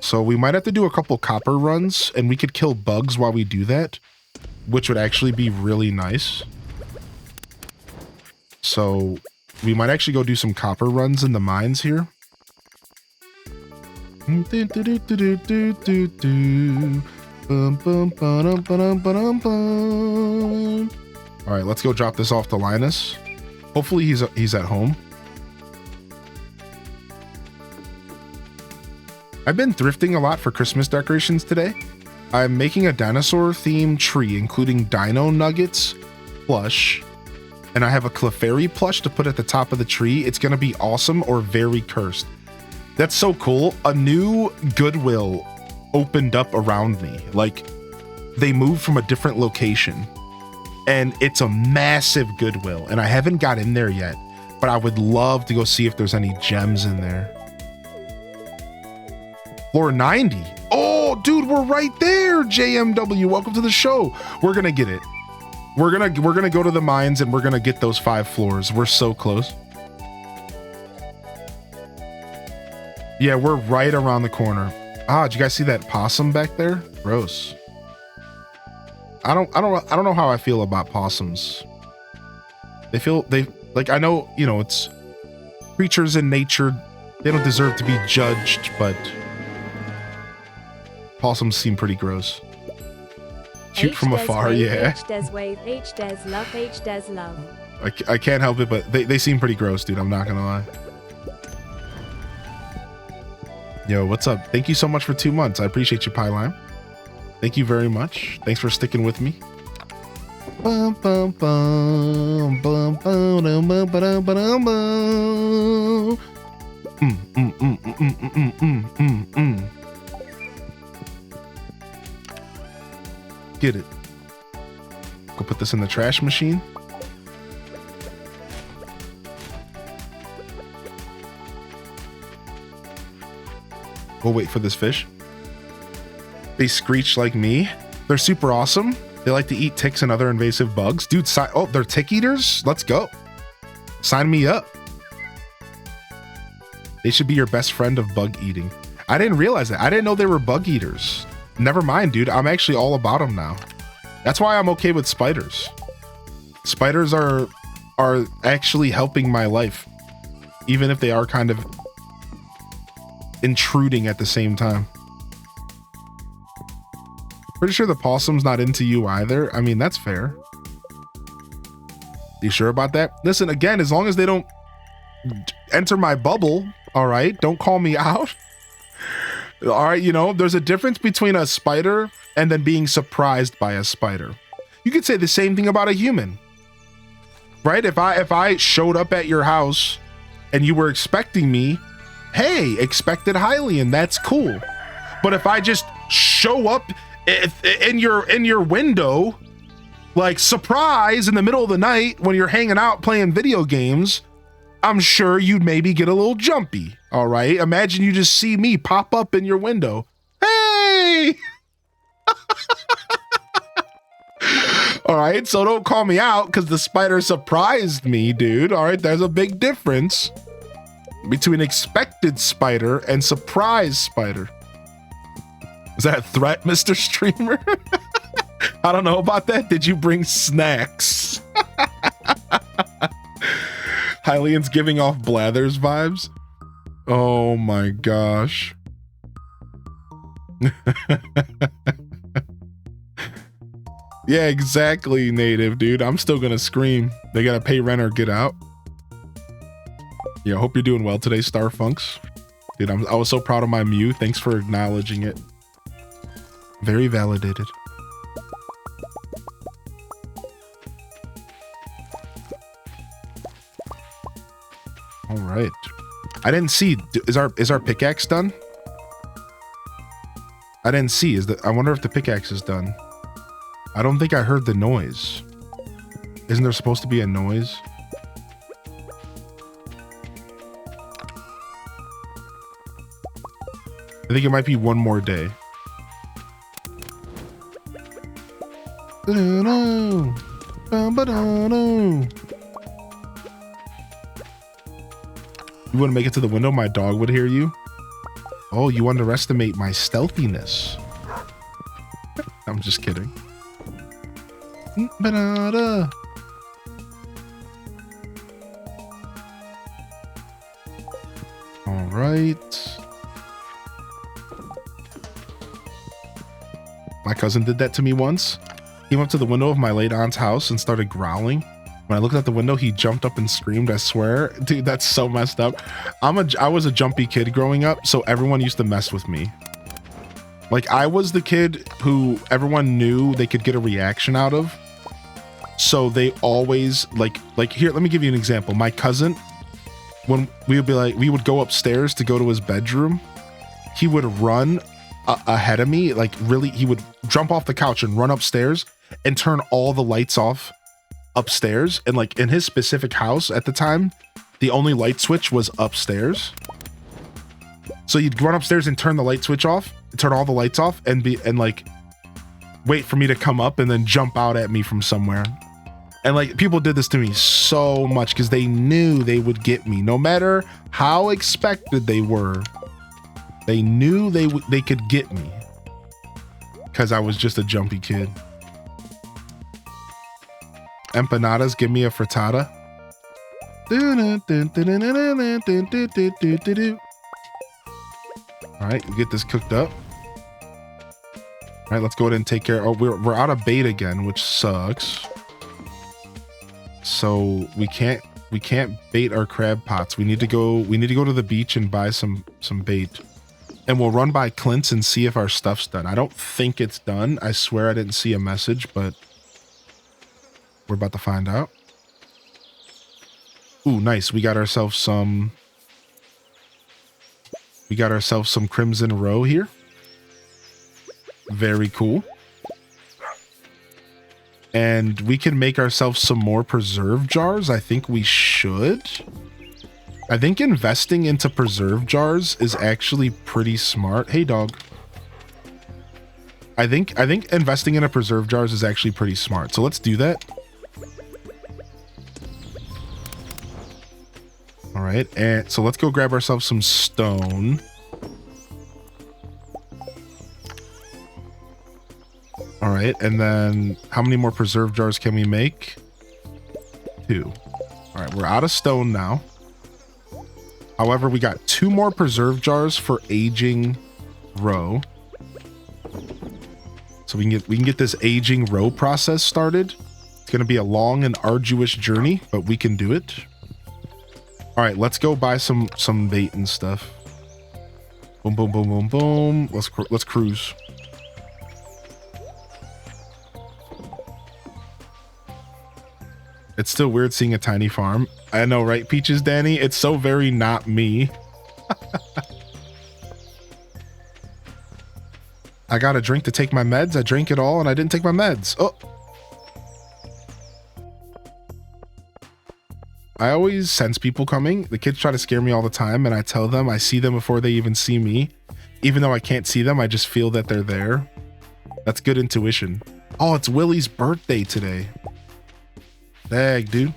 So we might have to do a couple copper runs, and we could kill bugs while we do that, which would actually be really nice. So we might actually go do some copper runs in the mines here. All right, let's go drop this off to Linus. Hopefully he's at home. I've been thrifting a lot for Christmas decorations today. I'm making a dinosaur themed tree, including dino nuggets plush, and I have a Clefairy plush to put at the top of the tree. It's gonna be awesome or very cursed. That's so cool. A new Goodwill opened up around me. Like, they moved from a different location, and it's a massive Goodwill, and I haven't got in there yet, but I would love to go see if there's any gems in there. Floor 90. Oh, dude, we're right there. JMW, welcome to the show. We're gonna get it. We're gonna go to the mines and we're gonna get those 5 floors. We're so close. Yeah, we're right around the corner. Ah, did you guys see that possum back there? Gross. I don't know how I feel about possums. They like, I know, you know, it's creatures in nature. They don't deserve to be judged, but possums seem pretty gross. Cute from afar, yeah. H-Des wave, H-Des love, H-Des love. I can't help it, but they seem pretty gross, dude. I'm not gonna lie. Yo, what's up? Thank you so much for 2 months. I appreciate you, Pylime. Thank you very much. Thanks for sticking with me. Bum, bum, bum, bum, bum, bum, bum, bum, bum, bum. Get it. Go put this in the trash machine. We'll wait for this fish. They screech like me. They're super awesome. They like to eat ticks and other invasive bugs. Dude, oh, they're tick eaters? Let's go. Sign me up. They should be your best friend of bug eating. I didn't realize that. I didn't know they were bug eaters. Never mind, dude. I'm actually all about them now. That's why I'm okay with spiders. Spiders are actually helping my life, even if they are kind of intruding at the same time. Pretty sure the possum's not into you either. I mean, that's fair. You sure about that? Listen, again, as long as they don't enter my bubble, all right? Don't call me out. All right, you know, there's a difference between a spider and then being surprised by a spider. You could say the same thing about a human, right? If I showed up at your house and you were expecting me, hey, expected highly, and that's cool. But if I just show up in your window, like, surprise, in the middle of the night when you're hanging out playing video games, I'm sure you'd maybe get a little jumpy. All right, imagine you just see me pop up in your window. Hey! All right, so don't call me out because the spider surprised me, dude. All right, there's a big difference between expected spider and surprise spider. Is that a threat, Mr. Streamer? I don't know about that. Did you bring snacks? Hylian's giving off Blathers vibes. Oh my gosh. Yeah, exactly, Native, dude. I'm still gonna scream. They gotta pay rent or get out. Yeah, hope you're doing well today, Starfunks. Dude, I was so proud of my Mew. Thanks for acknowledging it. Very validated. All right. I didn't see. Is our pickaxe done? I didn't see. I wonder if the pickaxe is done. I don't think I heard the noise. Isn't there supposed to be a noise? I think it might be one more day. You wouldn't make it to the window, my dog would hear you. Oh, you underestimate my stealthiness. I'm just kidding. Banana. All right. My cousin did that to me once. He went to the window of my late aunt's house and started growling. When I looked at the window, he jumped up and screamed, I swear. Dude, that's so messed up. I was a jumpy kid growing up, so everyone used to mess with me. Like, I was the kid who everyone knew they could get a reaction out of. So they always, like here, let me give you an example. My cousin, when we would go upstairs to go to his bedroom, he would run ahead of me. Like, really, he would jump off the couch and run upstairs and turn all the lights off upstairs. And like in his specific house at the time, the only light switch was upstairs. So you'd run upstairs and turn the light switch off, turn all the lights off, and like wait for me to come up and then jump out at me from somewhere. And like people did this to me so much because they knew they would get me no matter how expected they were. They knew they could get me because I was just a jumpy kid. Empanadas, give me a frittata. All right, we get this cooked up. All right, let's go ahead and take care. Oh, we're out of bait again, which sucks. So we can't bait our crab pots. We need to go to the beach and buy some bait. And we'll run by Clint's and see if our stuff's done. I don't think it's done. I swear I didn't see a message, but we're about to find out. Ooh, nice. We got ourselves some Crimson Roe here. Very cool. And we can make ourselves some more preserve jars. I think we should. I think investing into preserve jars is actually pretty smart. Hey, dog. I think investing in a preserve jars is actually pretty smart. So let's do that. All right, and so let's go grab ourselves some stone. All right, and then how many more preserve jars can we make? 2. All right, we're out of stone now. However, we got 2 more preserve jars for aging roe. So we can get this aging roe process started. It's going to be a long and arduous journey, but we can do it. All right, let's go buy some bait and stuff. Boom, boom, boom, boom, boom. Let's cruise. It's still weird seeing a tiny farm. I know, right, Peaches Danny? It's so very not me. I got a drink to take my meds. I drank it all and I didn't take my meds. Oh. I always sense people coming. The kids try to scare me all the time and I tell them I see them before they even see me. Even though I can't see them, I just feel that they're there. That's good intuition. Oh, it's Willie's birthday today. Dag, dude.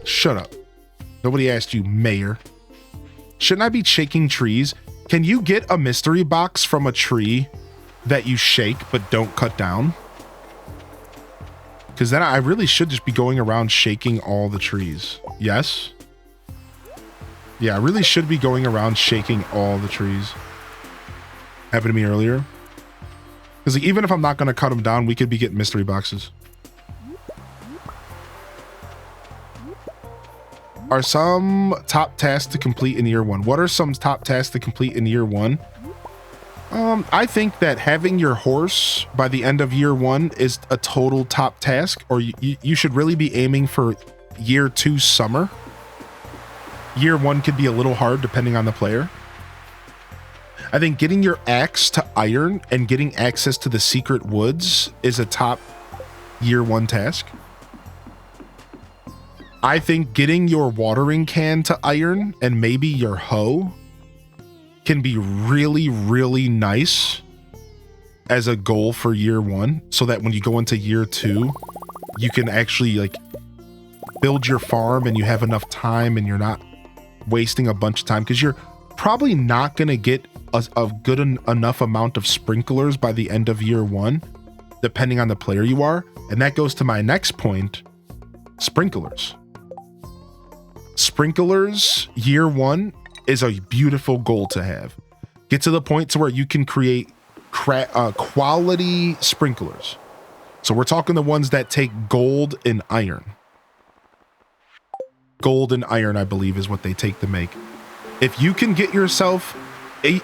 Shut up. Nobody asked you, Mayor. Shouldn't I be shaking trees? Can you get a mystery box from a tree that you shake but don't cut down? Because then I really should just be going around shaking all the trees. Yes? Yeah, I really should be going around shaking all the trees. Happened to me earlier. Because like, even if I'm not going to cut them down, we could be getting mystery boxes. Are some top tasks to complete in year one? What are some top tasks to complete in year one? I think that having your horse by the end of year one is a total top task, or you should really be aiming for year two summer. Year one could be a little hard depending on the player. I think getting your axe to iron and getting access to the secret woods is a top year one task. I think getting your watering can to iron and maybe your hoe can be really, really nice as a goal for year one, so that when you go into year two, you can actually like build your farm and you have enough time and you're not wasting a bunch of time, because you're probably not going to get a good enough amount of sprinklers by the end of year one, depending on the player you are. And that goes to my next point, sprinklers. Sprinklers year one is a beautiful goal to have. Get to the point to where you can create quality sprinklers. So we're talking the ones that take gold and iron. Gold and iron, I believe, is what they take to make. If you can get yourself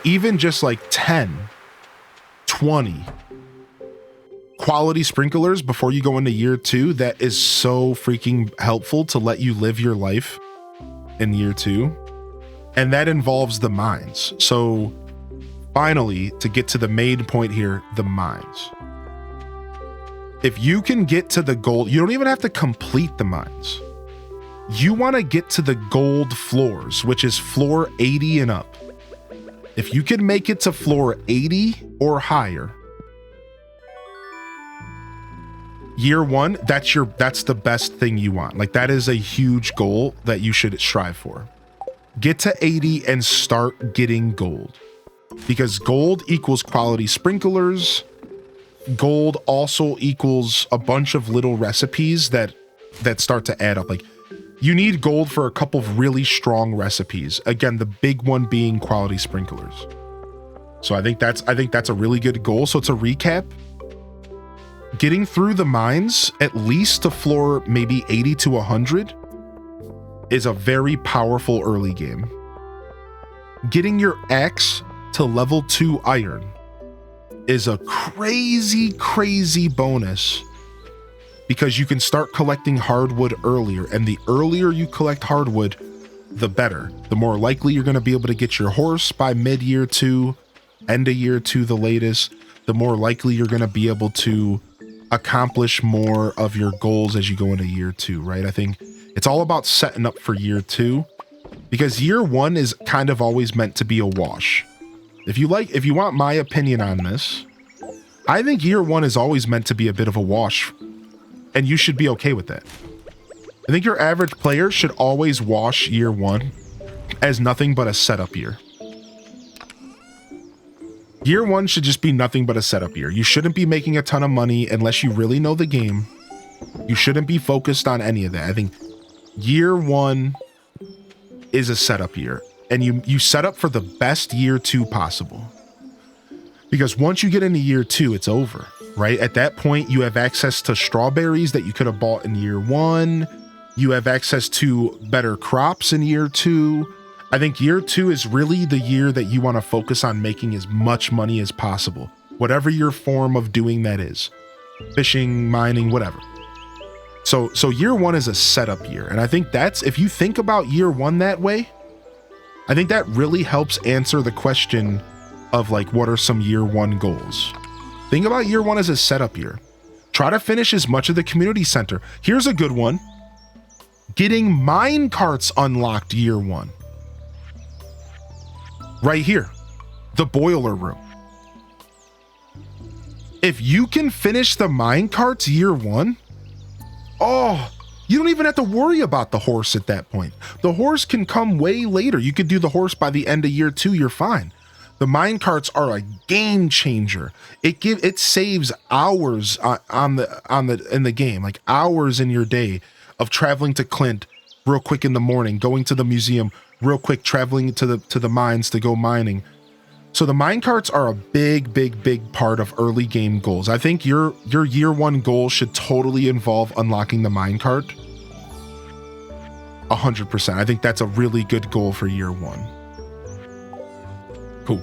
even just like 10, 20 quality sprinklers before you go into year two, that is so freaking helpful to let you live your life in year two. And that involves the mines. So finally, to get to the main point here, the mines. If you can get to the gold, you don't even have to complete the mines. You want to get to the gold floors, which is floor 80 and up. If you can make it to floor 80 or higher, year one, that's the best thing you want. Like, that is a huge goal that you should strive for. Get to 80 and start getting gold, because gold equals quality sprinklers. Gold also equals a bunch of little recipes that start to add up. Like, you need gold for a couple of really strong recipes. Again, the big one being quality sprinklers. So I think that's a really good goal. So to recap, getting through the mines at least to floor maybe 80 to 100 is a very powerful early game. Getting your axe to level 2 iron is a crazy, crazy bonus, because you can start collecting hardwood earlier, and the earlier you collect hardwood, the better. The more likely you're going to be able to get your horse by mid-year 2, end of year 2 the latest, the more likely you're going to be able to accomplish more of your goals as you go into year 2, right? I think it's all about setting up for year 2, because year 1 is kind of always meant to be a wash. If you want my opinion on this, I think year 1 is always meant to be a bit of a wash, and you should be okay with that. I think your average player should always wash year 1 as nothing but a setup year. Year 1 should just be nothing but a setup year. You shouldn't be making a ton of money unless you really know the game. You shouldn't be focused on any of that. I think year 1 is a setup year, and you set up for the best year 2 possible. Because once you get into year 2, it's over, right? At that point, you have access to strawberries that you could have bought in year 1. You have access to better crops in year 2. I think year 2 is really the year that you want to focus on making as much money as possible, whatever your form of doing that is. Fishing, mining, whatever. So year 1 is a setup year. And I think if you think about year 1 that way, I think that really helps answer the question of like, what are some year 1 goals? Think about year 1 as a setup year. Try to finish as much of the community center. Here's a good one. Getting mine carts unlocked year 1. Right here. the boiler room. If you can finish the mine carts year 1, oh, you don't even have to worry about the horse at that point. The horse can come way later. You could do the horse by the end of year 2, you're fine. The mine carts are a game changer. It saves hours in the game, like hours in your day of traveling to Clint real quick in the morning, going to the museum real quick, traveling to the mines to go mining. So the mine carts are a big part of early game goals. I think your year 1 goal should totally involve unlocking the mine cart. 100%. I think that's a really good goal for year 1. Cool.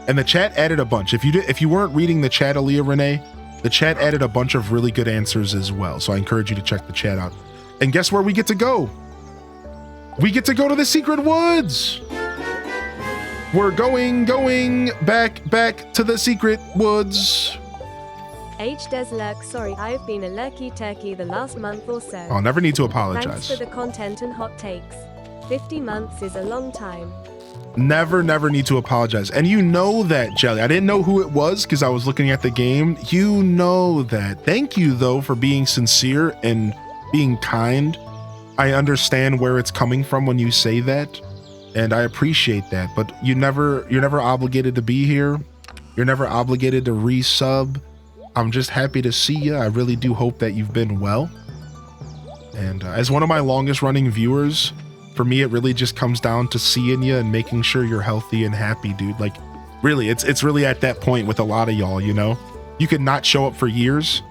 And the chat added a bunch. If you weren't reading the chat, Aaliyah Renee, the chat added a bunch of really good answers as well. So I encourage you to check the chat out. And guess where we get to go? We get to go to the secret woods. We're going back to the secret woods. H. Des Lurk, sorry, I've been a lurky turkey the last month or so. I'll never need to apologize. Thanks for the content and hot takes. 50 months is a long time. Never need to apologize. And you know that, Jelly. I didn't know who it was because I was looking at the game. You know that. Thank you, though, for being sincere and being kind. I understand where it's coming from when you say that, and I appreciate that. But you're never obligated to be here. You're never obligated to resub. I'm just happy to see you. I really do hope that you've been well. And as one of my longest running viewers, for me, it really just comes down to seeing you and making sure you're healthy and happy, dude. Like, really, it's really at that point with a lot of y'all, you know? You could not show up for years,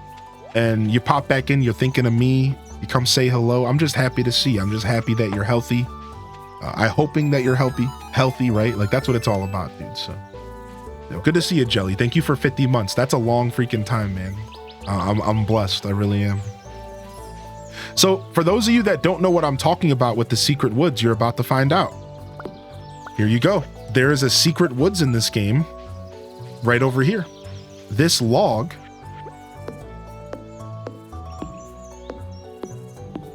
and you pop back in, you're thinking of me, you come say hello. I'm just happy to see you. I'm just happy that you're healthy. I'm hoping that you're healthy, right? Like, that's what it's all about, dude. So, you know, good to see you, Jelly. Thank you for 50 months. That's a long freaking time, man. I'm blessed. I really am. So for those of you that don't know what I'm talking about with the secret woods, you're about to find out. Here you go. There is a secret woods in this game right over here. This log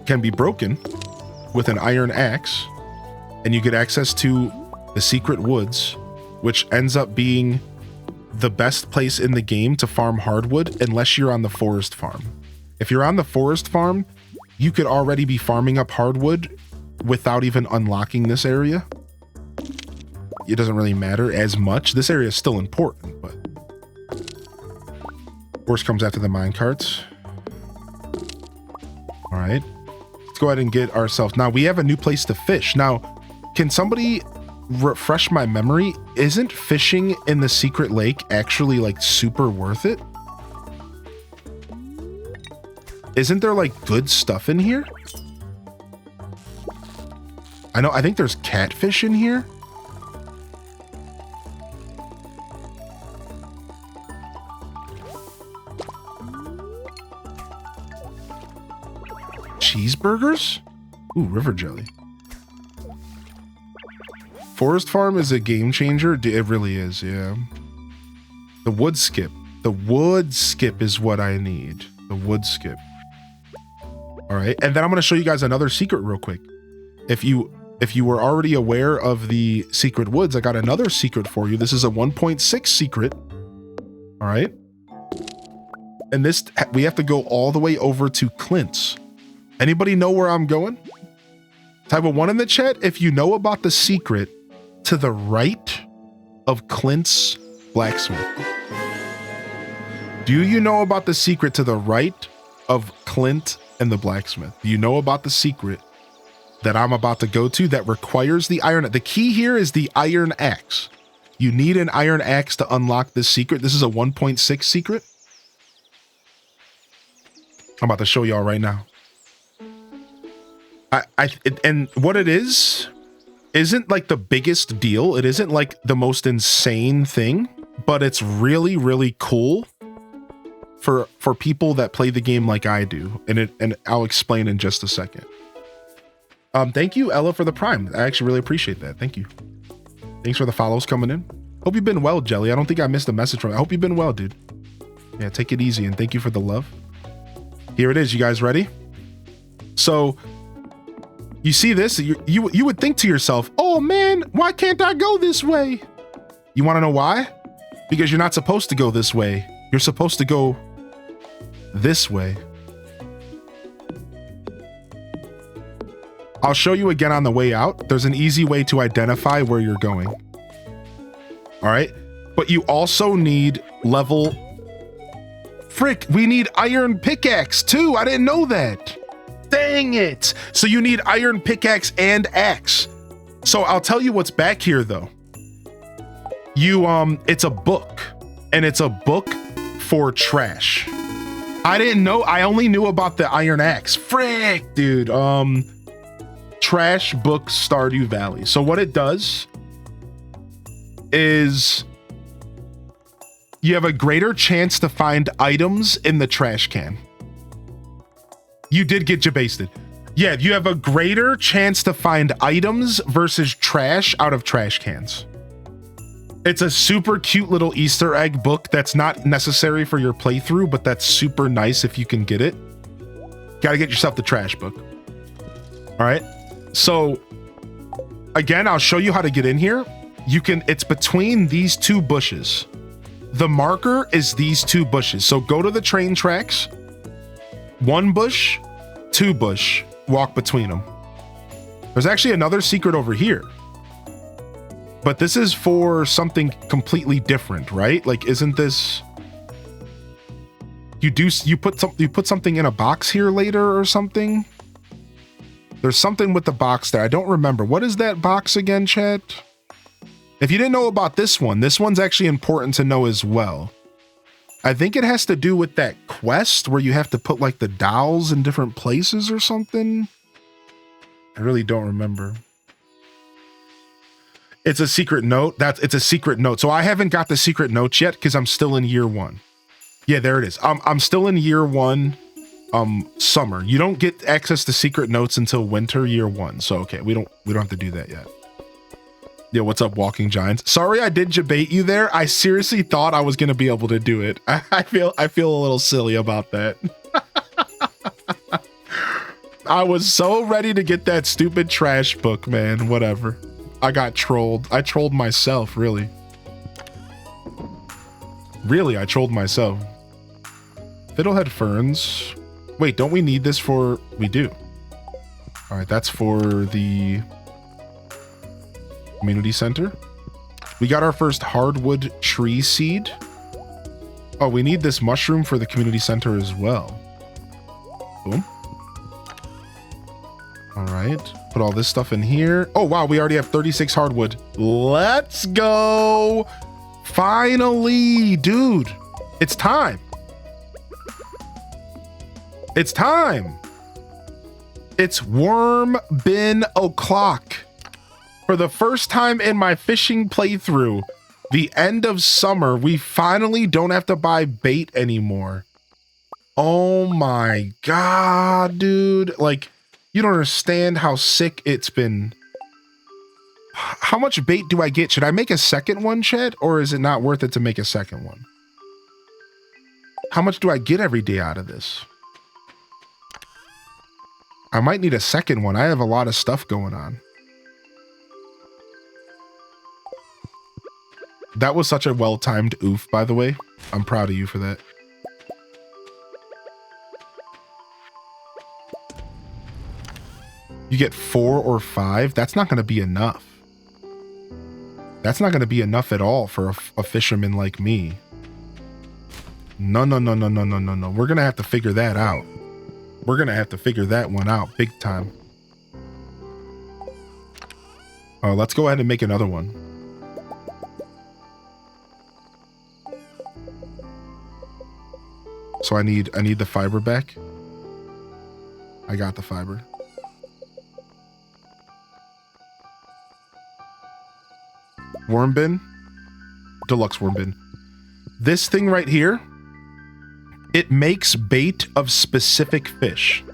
can be broken with an iron axe, and you get access to the secret woods, which ends up being the best place in the game to farm hardwood unless you're on the forest farm. If you're on the forest farm, you could already be farming up hardwood without even unlocking this area. It doesn't really matter as much. This area is still important, but horse comes after the mine carts. All right, let's go ahead and get ourselves. Now we have a new place to fish. Now, can somebody refresh my memory? Isn't fishing in the secret lake actually like super worth it? Isn't there like good stuff in here? I think there's catfish in here. Cheeseburgers? Ooh, river jelly. Forest Farm is a game changer. It really is, yeah. The wood skip. The wood skip is what I need. The wood skip. All right, and then I'm going to show you guys another secret real quick. If you were already aware of the secret woods, I got another secret for you. This is a 1.6 secret. All right. And this, we have to go all the way over to Clint's. Anybody know where I'm going? Type a 1 in the chat if you know about the secret to the right of Clint's blacksmith. Do you know about the secret to the right of Clint and the blacksmith? Do you know about the secret that I'm about to go to that requires the iron? The key here is the iron axe. You need an iron axe to unlock this secret. This is a 1.6 secret. I'm about to show y'all right now. And what it is isn't like the biggest deal. It isn't like the most insane thing, but it's really, really cool for people that play the game like I do. And I'll explain in just a second. Thank you, Ella, for the Prime. I actually really appreciate that. Thank you. Thanks for the follows coming in. Hope you've been well, Jelly. I don't think I missed a message from you. I hope you've been well, dude. Yeah, take it easy, and thank you for the love. Here it is. You guys ready? So you see this, you would think to yourself, oh man, why can't I go this way? You want to know why? Because you're not supposed to go this way. You're supposed to go this way. I'll show you again on the way out. There's an easy way to identify where you're going. All right. But you also need level... Frick, we need iron pickaxe too. I didn't know that. Dang it. So you need iron pickaxe and axe. So I'll tell you what's back here though. It's a book, and it's a book for trash. I didn't know. I only knew about the iron axe. Frick, dude. Trash book Stardew Valley. So what it does is you have a greater chance to find items in the trash can. You did get jabasted. Yeah, you have a greater chance to find items versus trash out of trash cans. It's a super cute little Easter egg book that's not necessary for your playthrough, but that's super nice if you can get it. Gotta get yourself the trash book. All right. So again, I'll show you how to get in here. It's between these two bushes. The marker is these two bushes. So go to the train tracks, 1 bush, 2 bush, walk between them. There's actually another secret over here. But this is for something completely different, right? Like, isn't this... You put something in a box here later or something? There's something with the box there. I don't remember. What is that box again, chat? If you didn't know about this one's actually important to know as well. I think it has to do with that quest where you have to put like the dolls in different places or something. I really don't remember. It's a secret note. It's a secret note. So I haven't got the secret notes yet because I'm still in year 1. Yeah, there it is. I'm still in year 1, summer. You don't get access to secret notes until winter year 1. So okay, we don't have to do that yet. Yeah, what's up, Walking Giants? Sorry I did debate you there. I seriously thought I was gonna be able to do it. I feel a little silly about that. I was so ready to get that stupid trash book, man. Whatever. I got trolled. I trolled myself, really. Really, I trolled myself. Fiddlehead Ferns. Wait, don't we need this for... We do. All right, that's for the community center. We got our first hardwood tree seed. Oh, we need this mushroom for the community center as well. Boom. All right, put all this stuff in here. Oh, wow, we already have 36 hardwood. Let's go. Finally, dude, it's time. It's time. It's worm bin o'clock. For the first time in my fishing playthrough, the end of summer, we finally don't have to buy bait anymore. Oh my God, dude. Like, you don't understand how sick it's been. How much bait do I get? Should I make a second one, Chet? Or is it not worth it to make a second one? How much do I get every day out of this? I might need a second one. I have a lot of stuff going on. That was such a well-timed oof, by the way. I'm proud of you for that. You get 4 or 5. That's not going to be enough. That's not going to be enough at all for a fisherman like me. No. We're going to have to figure that out. We're going to have to figure that one out big time. Let's go ahead and make another one. So I need the fiber back. I got the fiber. Worm bin. Deluxe worm bin. This thing right here, it makes bait of specific fish.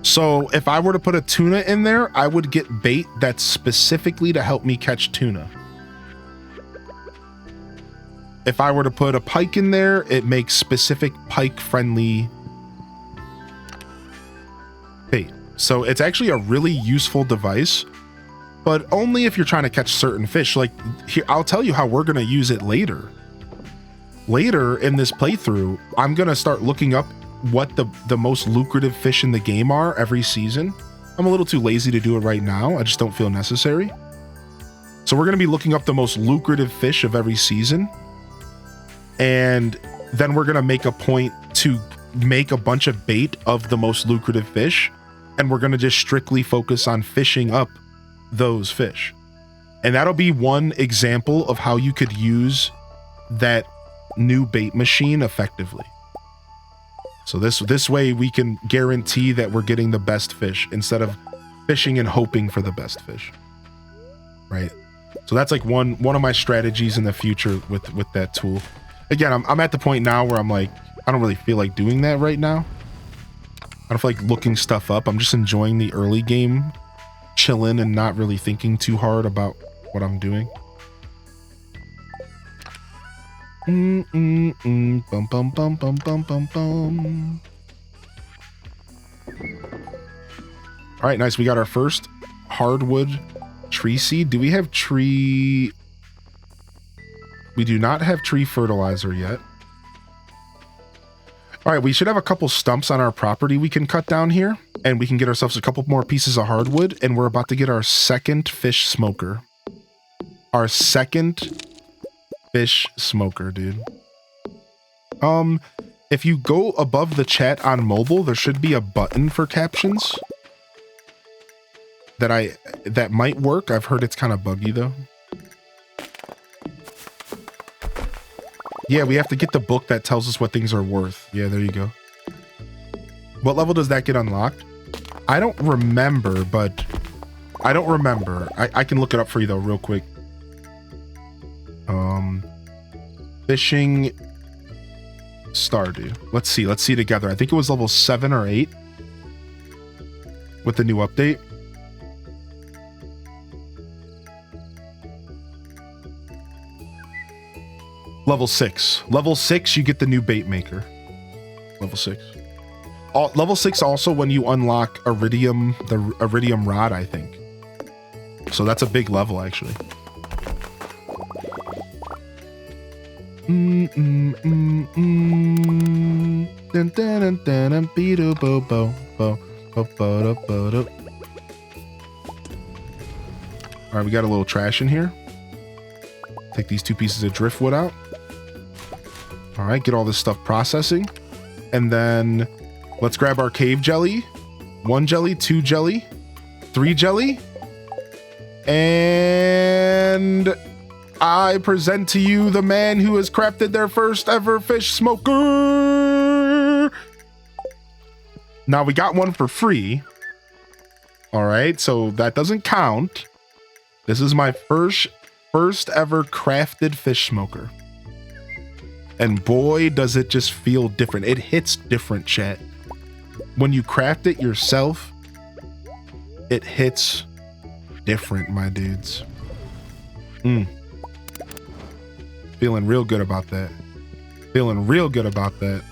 So if I were to put a tuna in there, I would get bait that's specifically to help me catch tuna. If I were to put a pike in there, it makes specific pike-friendly bait. So it's actually a really useful device. but only if you're trying to catch certain fish. Like here, I'll tell you how we're going to use it later. Later in this playthrough, I'm going to start looking up what the most lucrative fish in the game are every season. I'm a little too lazy to do it right now. I just don't feel necessary. So we're going to be looking up the most lucrative fish of every season. And then we're going to make a point to make a bunch of bait of the most lucrative fish. And we're going to just strictly focus on fishing up those fish. And that'll be one example of how you could use that new bait machine effectively. So this way we can guarantee that we're getting the best fish instead of fishing and hoping for the best fish. Right? So that's like one of my strategies in the future with that tool. Again, I'm at the point now where I'm like, I don't really feel like doing that right now. I don't feel like looking stuff up. I'm just enjoying the early game, chilling and not really thinking too hard about what I'm doing. Bum bum bum bum bum bum bum. All right, nice. We got our first hardwood tree seed. Do we have tree? We do not have tree fertilizer yet. All right, we should have a couple stumps on our property we can cut down here, and we can get ourselves a couple more pieces of hardwood, and we're about to get our second fish smoker. Our second fish smoker, dude. If you go above the chat on mobile, there should be a button for captions that might work. I've heard it's kind of buggy though. Yeah, we have to get the book that tells us what things are worth. Yeah, there you go. What level does that get unlocked? I don't remember, but I don't remember. I can look it up for you though real quick. Fishing Stardew. Let's see together. I think it was level 7 or 8 with the new update. Level 6. Level 6, you get the new bait maker. Level 6. Level 6 also when you unlock iridium, the iridium rod, I think. So that's a big level actually. All right, we got a little trash in here. Take these 2 pieces of driftwood out. All right, get all this stuff processing. And then let's grab our cave jelly. 1 jelly, 2 jelly, 3 jelly. And I present to you the man who has crafted their first ever fish smoker. Now we got one for free. All right, so that doesn't count. This is my first ever crafted fish smoker. And boy, does it just feel different. It hits different, chat. When you craft it yourself, it hits different, my dudes. Feeling real good about that. Feeling real good about that.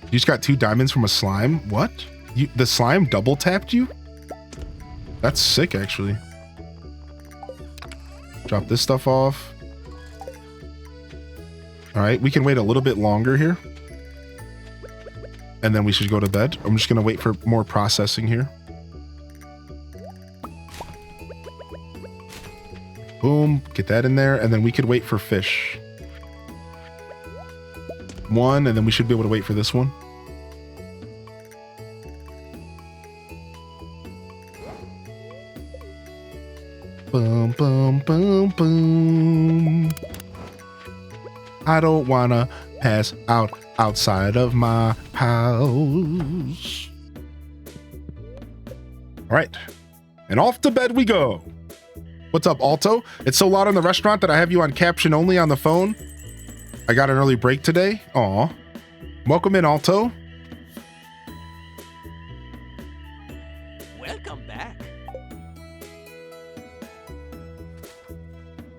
You just got 2 diamonds from a slime? What? The slime double tapped you? That's sick, actually. Drop this stuff off. All right, we can wait a little bit longer here. And then we should go to bed. I'm just going to wait for more processing here. Boom, get that in there. And then we could wait for fish. 1, and then we should be able to wait for this one. Boom, boom, boom, boom. I don't wanna pass out outside of my house. All right, and off to bed we go. What's up, Alto? It's so loud in the restaurant that I have you on caption only on the phone. I got an early break today. Aw. Welcome in, Alto. Welcome back.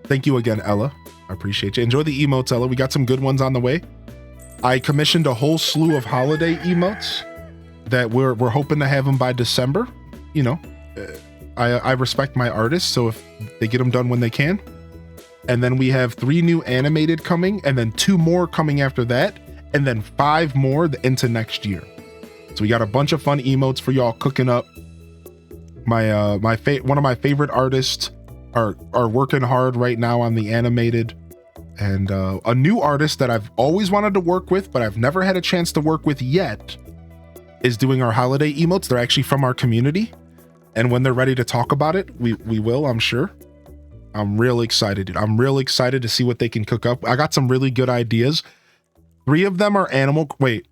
Thank you again, Ella. I appreciate you. Enjoy the emotes, Ella. We got some good ones on the way. I commissioned a whole slew of holiday emotes that we're hoping to have them by December. You know, I respect my artists, so if they get them done when they can. And then we have 3 new animated coming, and then 2 more coming after that, and then 5 more into next year. So we got a bunch of fun emotes for y'all cooking up. One of my favorite artists are working hard right now on the animated, and a new artist that I've always wanted to work with, but I've never had a chance to work with yet, is doing our holiday emotes. They're actually from our community, and when they're ready to talk about it, we will, I'm sure. I'm really excited, dude. I'm really excited to see what they can cook up. I got some really good ideas. 3 of them are animal. Wait,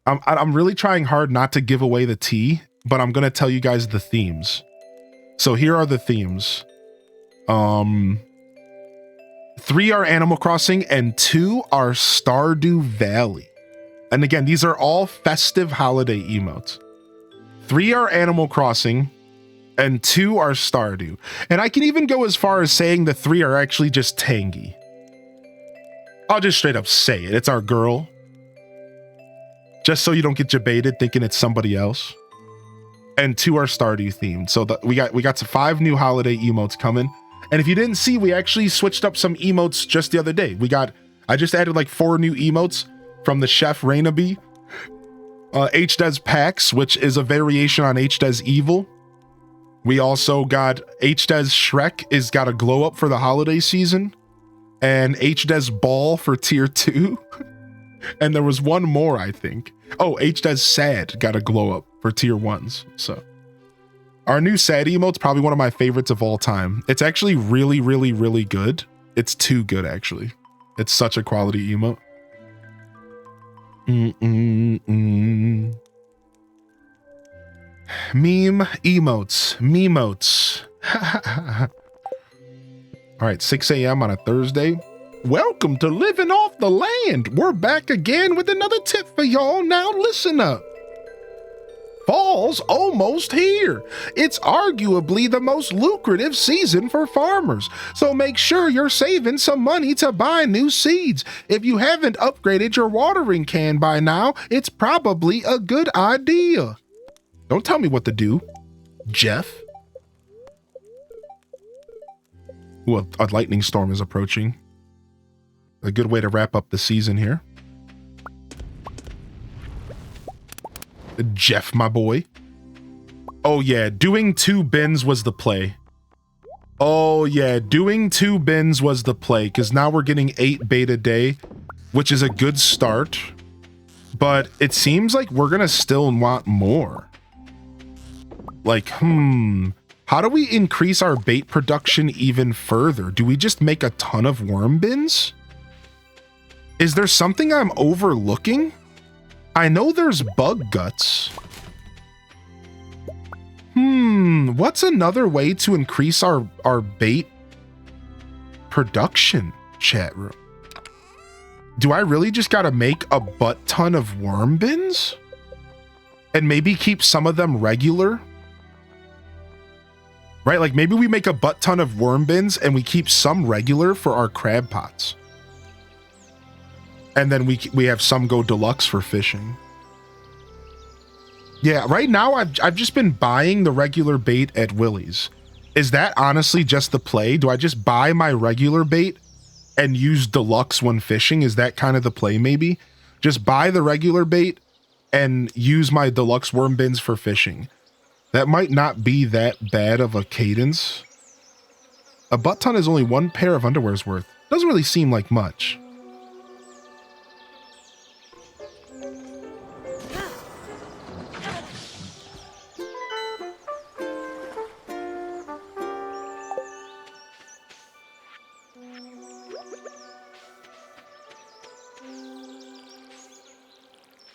I'm really trying hard not to give away the tea, but I'm gonna tell you guys the themes. So here are the themes. 3 are Animal Crossing and 2 are Stardew Valley. And again, these are all festive holiday emotes. 3 are Animal Crossing and 2 are Stardew. And I can even go as far as saying the 3 are actually just Tangy. I'll just straight up say it. It's our girl. Just so you don't get debated thinking it's somebody else. And 2 are Stardew themed. So we got some 5 new holiday emotes coming. And if you didn't see, we actually switched up some emotes just the other day. I just added like 4 new emotes from the Chef Rainaby. HDes Pax, which is a variation on HDes Evil. We also got HDes Shrek is got a glow up for the holiday season. And HDes Ball for tier 2. And there was one more, I think. Oh, HDes Sad got a glow up for tier 1s. So our new sad emote's probably one of my favorites of all time. It's actually really, really, really good. It's too good, actually. It's such a quality emote. Meme emotes. Memotes. All right, 6 a.m. on a Thursday. Welcome to Living Off the Land. We're back again with another tip for y'all. Now listen up. Fall's almost here. It's arguably the most lucrative season for farmers, so make sure you're saving some money to buy new seeds. If you haven't upgraded your watering can by now, it's probably a good idea. Don't tell me what to do, Jeff. Ooh, a lightning storm is approaching. A good way to wrap up the season here. Jeff, my boy. Oh yeah, doing 2 bins was the play. Oh yeah, doing 2 bins was the play, because now we're getting 8 bait a day, which is a good start. But it seems like we're gonna still want more. Like, how do we increase our bait production even further? Do we just make a ton of worm bins? Is there something I'm overlooking? I know there's bug guts. What's another way to increase our bait production, chat room? Do I really just gotta make a butt ton of worm bins? And maybe keep some of them regular? Right, like maybe we make a butt ton of worm bins and we keep some regular for our crab pots. And then we have some go deluxe for fishing. Yeah, right now I've just been buying the regular bait at Willie's. Is that honestly just the play? Do I just buy my regular bait and use deluxe when fishing? Is that kind of the play maybe? Just buy the regular bait and use my deluxe worm bins for fishing. That might not be that bad of a cadence. A butt ton is only 1 pair of underwear's worth. Doesn't really seem like much.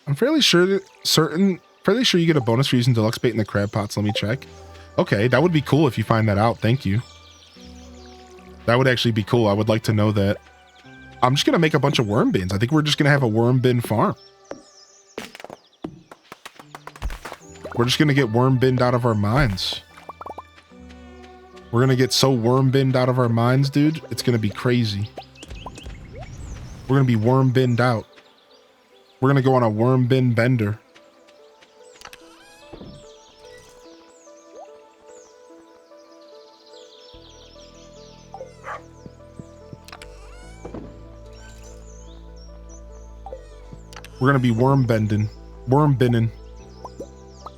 I'm fairly sure you get a bonus for using deluxe bait in the crab pots. Let me check. Okay, that would be cool if you find that out. Thank you. That would actually be cool. I would like to know that. I'm just going to make a bunch of worm bins. I think we're just going to have a worm bin farm. We're just going to get worm binned out of our minds. We're going to get so worm binned out of our minds, dude. It's going to be crazy. We're going to be worm binned out. We're going to go on a worm bin bender. We're going to be worm binning.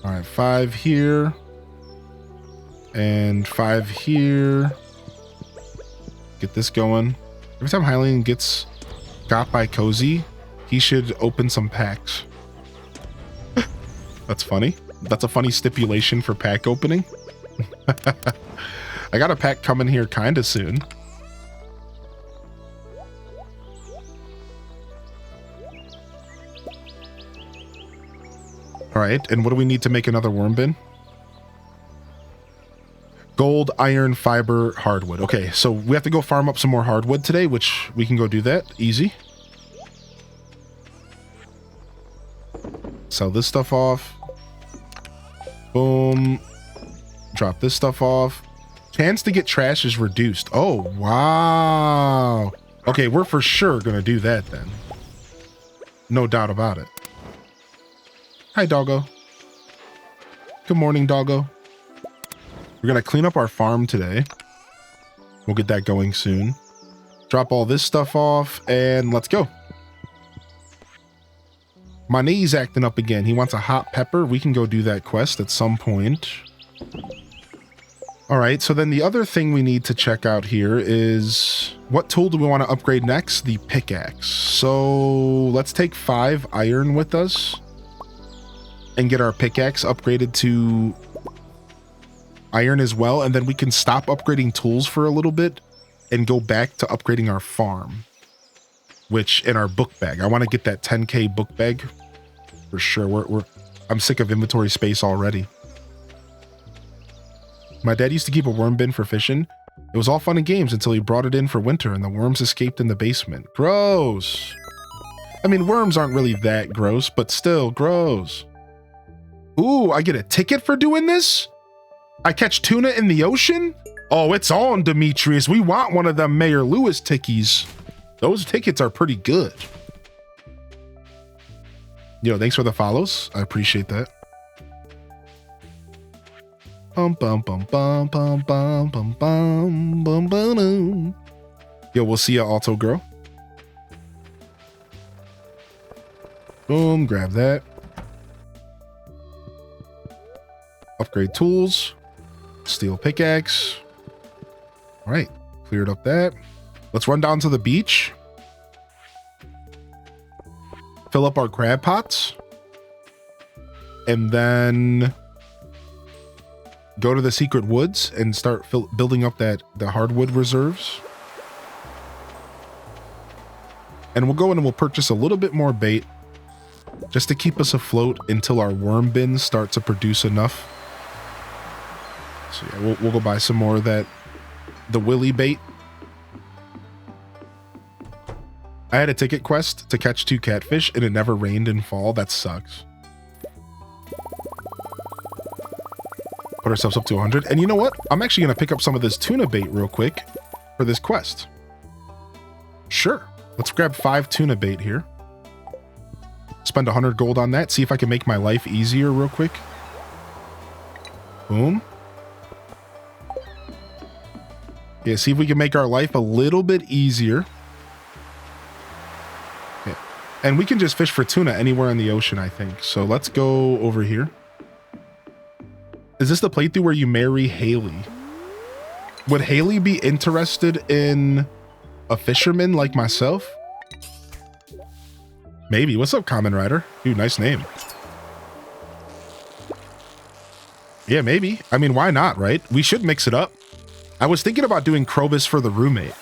All right, 5 here. And 5 here. Get this going. Every time Hylian gets got by Cozy, he should open some packs. That's funny. That's a funny stipulation for pack opening. I got a pack coming here kind of soon. All right, and what do we need to make another worm bin? Gold, iron, fiber, hardwood. Okay, so we have to go farm up some more hardwood today, which we can go do that. Easy. Sell this stuff off. Boom. Drop this stuff off. Chance to get trash is reduced. Oh, wow. Okay, we're for sure going to do that then. No doubt about it. Hi, doggo. Good morning, doggo. We're going to clean up our farm today. We'll get that going soon. Drop all this stuff off and let's go. My knee's acting up again. He wants a hot pepper. We can go do that quest at some point. All right, so then the other thing we need to check out here is what tool do we want to upgrade next? The pickaxe. So let's take 5 iron with us and get our pickaxe upgraded to iron as well, and then we can stop upgrading tools for a little bit and go back to upgrading our farm, which in our book bag. I want to get that 10k book bag for sure. I'm sick of inventory space already. My dad used to keep a worm bin for fishing. It was all fun and games until he brought it in for winter and the worms escaped in the basement. Gross. I mean, worms aren't really that gross, but still gross. Ooh, I get a ticket for doing this? I catch tuna in the ocean? Oh, it's on, Demetrius. We want one of them Mayor Lewis tickies. Those tickets are pretty good. Yo, thanks for the follows. I appreciate that. Bum bum bum bum bum bum bum bum bum bum. Yo, we'll see ya, Alto Girl. Boom, grab that. Upgrade tools. Steel pickaxe. All right, cleared up that. Let's run down to the beach. Fill up our crab pots. And then go to the secret woods and start building up the hardwood reserves. And we'll go in and we'll purchase a little bit more bait just to keep us afloat until our worm bins start to produce enough. So yeah, we'll go buy some more of the willy bait. I had a ticket quest to catch 2 catfish and it never rained in fall. That sucks. Put ourselves up to 100. And you know what? I'm actually going to pick up some of this tuna bait real quick for this quest. Sure. Let's grab 5 tuna bait here. Spend 100 gold on that. See if I can make my life easier real quick. Boom. Yeah, see if we can make our life a little bit easier. Yeah. And we can just fish for tuna anywhere in the ocean, I think. So let's go over here. Is this the playthrough where you marry Haley? Would Haley be interested in a fisherman like myself? Maybe. What's up, Kamen Rider? Dude, nice name. Yeah, maybe. I mean, why not, right? We should mix it up. I was thinking about doing Krobus for the roommate.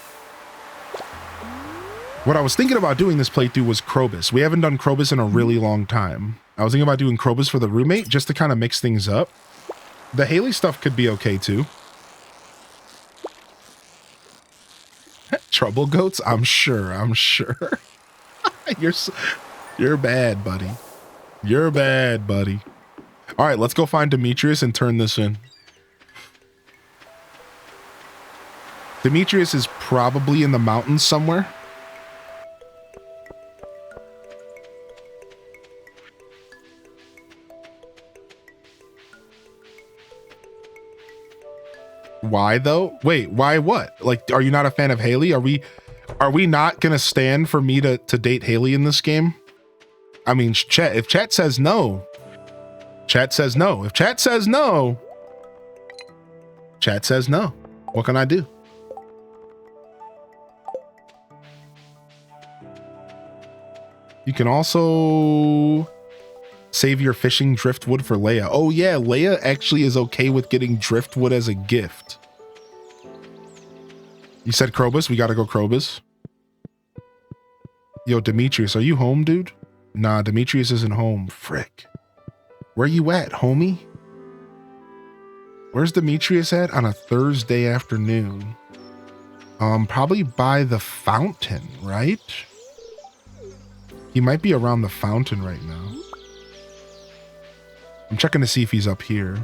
What I was thinking about doing this playthrough was Krobus. We haven't done Krobus in a really long time. I was thinking about doing Krobus for the roommate just to kind of mix things up. The Haley stuff could be okay too. Trouble goats? I'm sure. You're bad, buddy. You're bad, buddy. All right, let's go find Demetrius and turn this in. Demetrius is probably in the mountains somewhere. why though? Wait, why what? Like, are you not a fan of Haley? Are we not gonna stand for me to date Haley in this game? I mean, chat, if chat says no, chat says no. If chat says no, chat says no. What can I do? You can also save your fishing driftwood for Leia. Oh yeah, Leia actually is okay with getting driftwood as a gift. You said Krobus, we gotta go Krobus. Yo, Demetrius, are you home, dude? Nah, Demetrius isn't home. Frick. Where you at, homie? Where's Demetrius at on a Thursday afternoon? Probably by the fountain, right? He might be around the fountain right now. I'm checking to see if he's up here.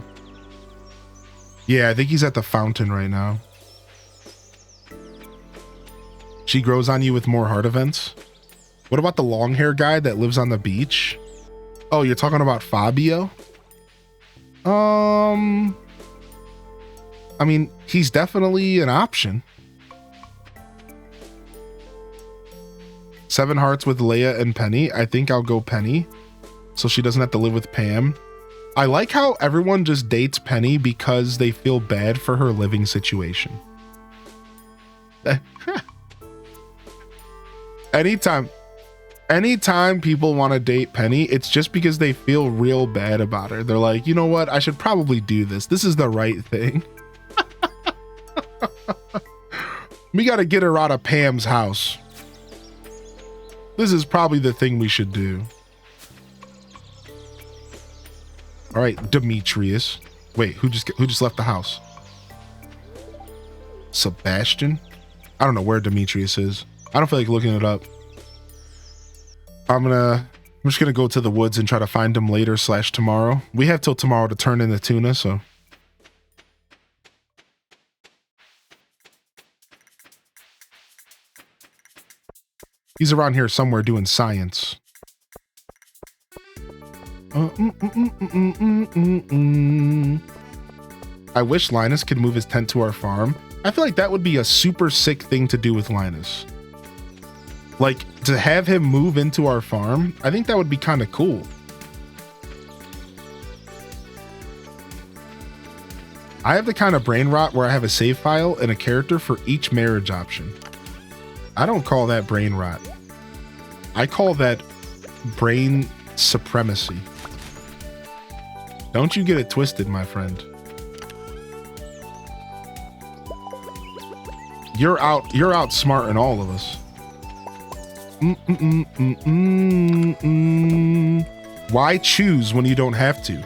Yeah, I think he's at the fountain right now. She grows on you with more heart events. What about the long hair guy that lives on the beach? Oh, you're talking about Fabio? I mean, he's definitely an option. 7 hearts with Leia and Penny. I think I'll go Penny, so she doesn't have to live with Pam. I like how everyone just dates Penny because they feel bad for her living situation. Anytime people want to date Penny, it's just because they feel real bad about her. They're like, you know what? I should probably do this. This is the right thing. We got to get her out of Pam's house. This is probably the thing we should do. All right, Demetrius. Wait, who just left the house? Sebastian? I don't know where Demetrius is. I don't feel like looking it up. I'm just gonna go to the woods and try to find him later / tomorrow. We have till tomorrow to turn in the tuna, so. He's around here somewhere doing science. I wish Linus could move his tent to our farm. I feel like that would be a super sick thing to do with Linus. Like, to have him move into our farm, I think that would be kind of cool. I have the kind of brain rot where I have a save file and a character for each marriage option. I don't call that brain rot. I call that brain supremacy. Don't you get it twisted, my friend. You're outsmarting all of us. Why choose when you don't have to?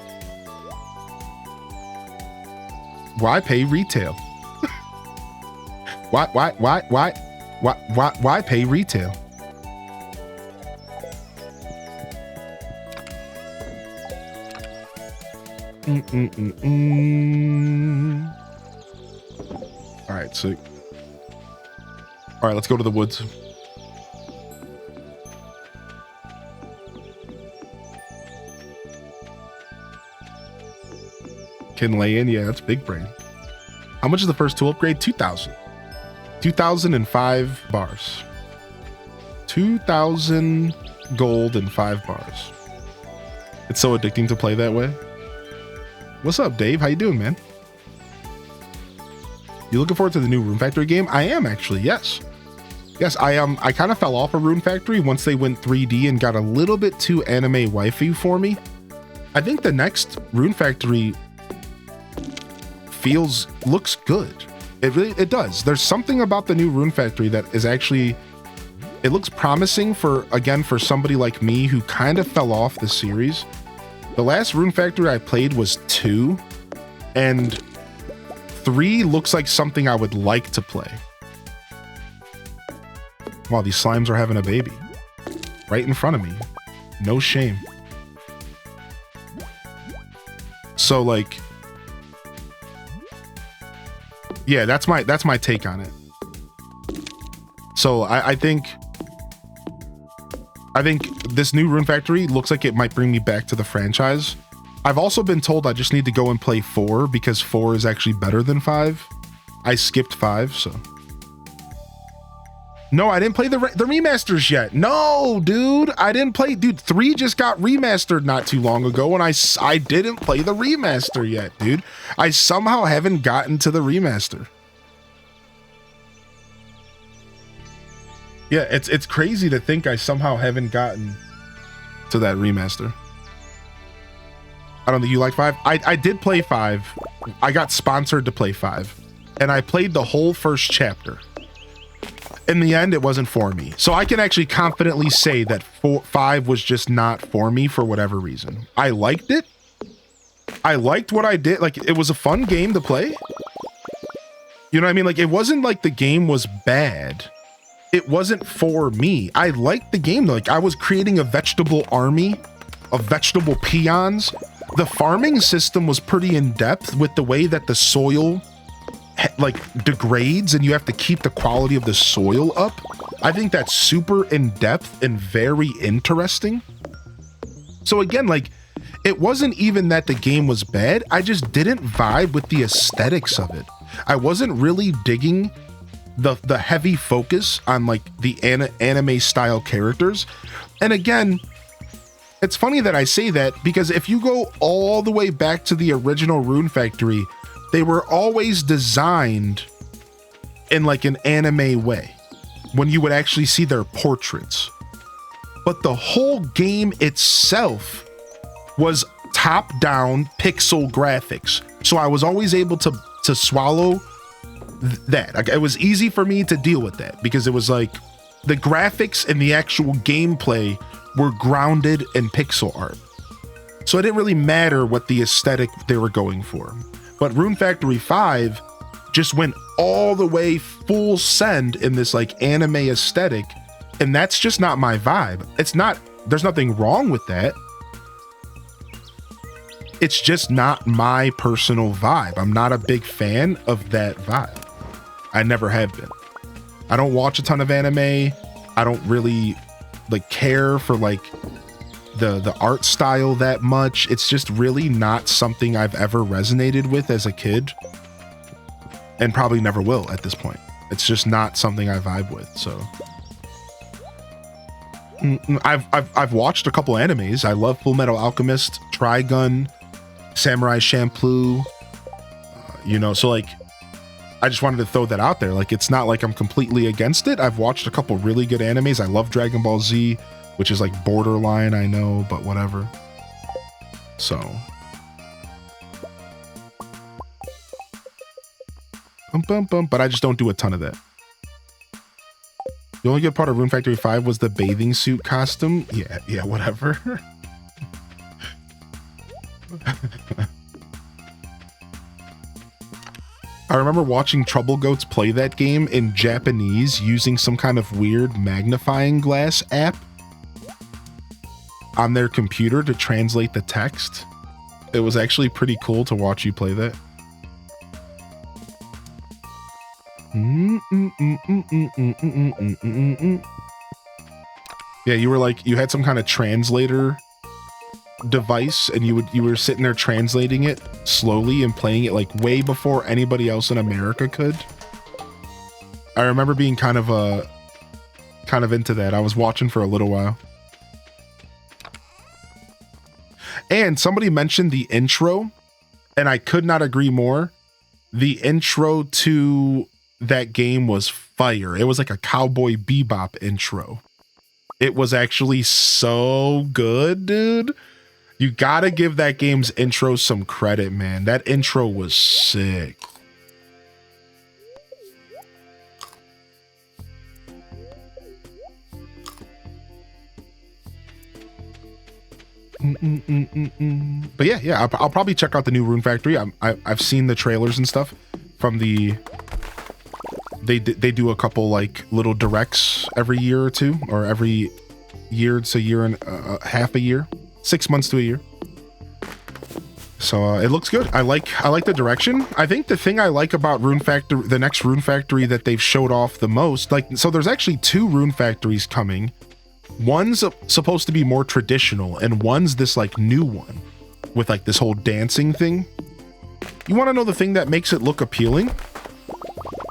Why pay retail? Why pay retail? All right, so let's go to the woods. Can lay in, yeah, that's big brain. How much is the first tool upgrade? 2,000. 2,005 bars. 2,000 gold and 5 bars. It's so addicting to play that way. What's up, Dave? How you doing, man? You looking forward to the new Rune Factory game? I am actually, yes. Yes, I kind of fell off of Rune Factory once they went 3D and got a little bit too anime waifu for me. I think the next Rune Factory looks good. It does. There's something about the new Rune Factory that is actually, it looks promising for somebody like me who kind of fell off the series. The last Rune Factory I played was 2, and 3 looks like something I would like to play. Wow, these slimes are having a baby right in front of me. No shame. So like, yeah, that's my take on it. So I think this new Rune Factory looks like it might bring me back to the franchise. I've also been told I just need to go and play 4 because 4 is actually better than 5. I skipped 5, so. No, I didn't play the remasters yet. No, dude, I didn't play. Dude, 3 just got remastered not too long ago, and I didn't play the remaster yet, dude. I somehow haven't gotten to the remaster. Yeah, it's crazy to think I somehow haven't gotten to that remaster. I don't think you like 5. I did play 5. I got sponsored to play 5, and I played the whole first chapter. In the end, it wasn't for me. So I can actually confidently say that 5 was just not for me for whatever reason. I liked it. I liked what I did. Like, it was a fun game to play. You know what I mean? Like, it wasn't like the game was bad. It wasn't for me. I liked the game though. Like, I was creating a vegetable army of vegetable peons. The farming system was pretty in depth with the way that the soil like degrades and you have to keep the quality of the soil up. I think that's super in depth and very interesting. So again, like, it wasn't even that the game was bad. I just didn't vibe with the aesthetics of it. I wasn't really digging the heavy focus on like the anime style characters. And again, it's funny that I say that because if you go all the way back to the original Rune Factory, they were always designed in like an anime way when you would actually see their portraits. But the whole game itself was top-down pixel graphics. So I was always able to swallow that. Like, it was easy for me to deal with that because it was like the graphics and the actual gameplay were grounded in pixel art. So it didn't really matter what the aesthetic they were going for. But Rune Factory 5 just went all the way full send in this like anime aesthetic. And that's just not my vibe. It's not, there's nothing wrong with that. It's just not my personal vibe. I'm not a big fan of that vibe. I never have been. I don't watch a ton of anime. I don't really like care for like the art style that much. It's just really not something I've ever resonated with as a kid, and probably never will at this point. It's just not something I vibe with. So I've watched a couple animes. I love Full Metal Alchemist, Trigun, Samurai Champloo, you know, so like I just wanted to throw that out there. Like, it's not like I'm completely against it. I've watched a couple really good animes. I love Dragon Ball Z, which is like borderline, I know, but whatever. So but I just don't do a ton of that. The only good part of Rune Factory 5 was the bathing suit costume. Yeah, whatever. I remember watching Trouble Goats play that game in Japanese using some kind of weird magnifying glass app on their computer to translate the text. It was actually pretty cool to watch you play that. Yeah, you were like, you had some kind of translator device and you were sitting there translating it slowly and playing it like way before anybody else in America could. I remember being kind of into that. I was watching for a little while. And somebody mentioned the intro, and I could not agree more. The intro to that game was fire. It was like a Cowboy Bebop intro. It was actually so good, dude. You gotta give that game's intro some credit, man. That intro was sick. But yeah, I'll probably check out the new Rune Factory. I've seen the trailers and stuff from the. They do a couple like little directs every year or two, or every year. It's a year and half a year, 6 months to a year. So it looks good. I like the direction. I think the thing I like about Rune Factory, the next Rune Factory that they've showed off the most, like, so there's actually 2 Rune Factories coming. One's supposed to be more traditional, and one's this like new one with like this whole dancing thing. You want to know the thing that makes it look appealing?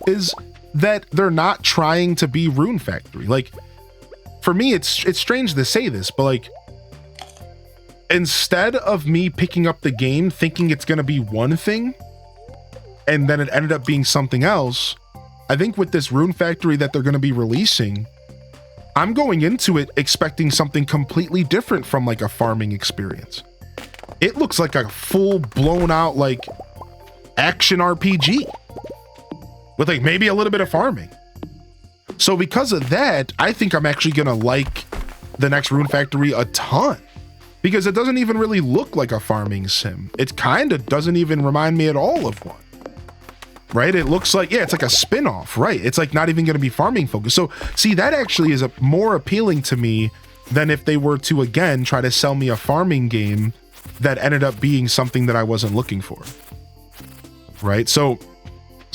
is that they're not trying to be Rune Factory. Like, for me, it's strange to say this, but like, instead of me picking up the game thinking it's going to be one thing, and then it ended up being something else, I think with this Rune Factory that they're going to be releasing, I'm going into it expecting something completely different from like a farming experience. It looks like a full blown out like action RPG with like maybe a little bit of farming. So because of that, I think I'm actually going to like the next Rune Factory a ton, because it doesn't even really look like a farming sim. It kind of doesn't even remind me at all of one. Right? It looks like, yeah, it's like a spin-off, right? It's like not even going to be farming focused. So see, that actually is more appealing to me than if they were to, again, try to sell me a farming game that ended up being something that I wasn't looking for. Right? So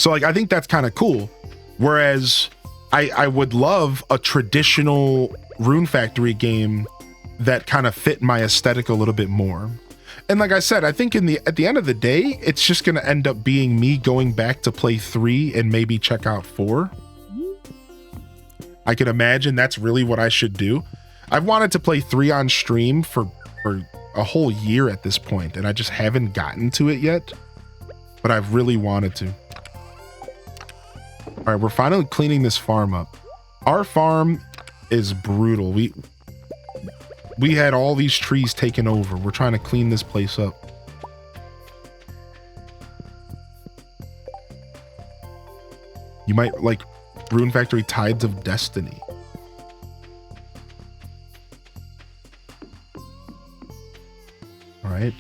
like, I think that's kind of cool. Whereas I would love a traditional Rune Factory game that kind of fit my aesthetic a little bit more. And like I said, I think at the end of the day, it's just going to end up being me going back to play 3 and maybe check out 4. I can imagine that's really what I should do. I've wanted to play 3 on stream for a whole year at this point, and I just haven't gotten to it yet, but I've really wanted to. All right, we're finally cleaning this farm up. Our farm is brutal. We had all these trees taken over. We're trying to clean this place up. You might like Rune Factory Tides of Destiny. All right.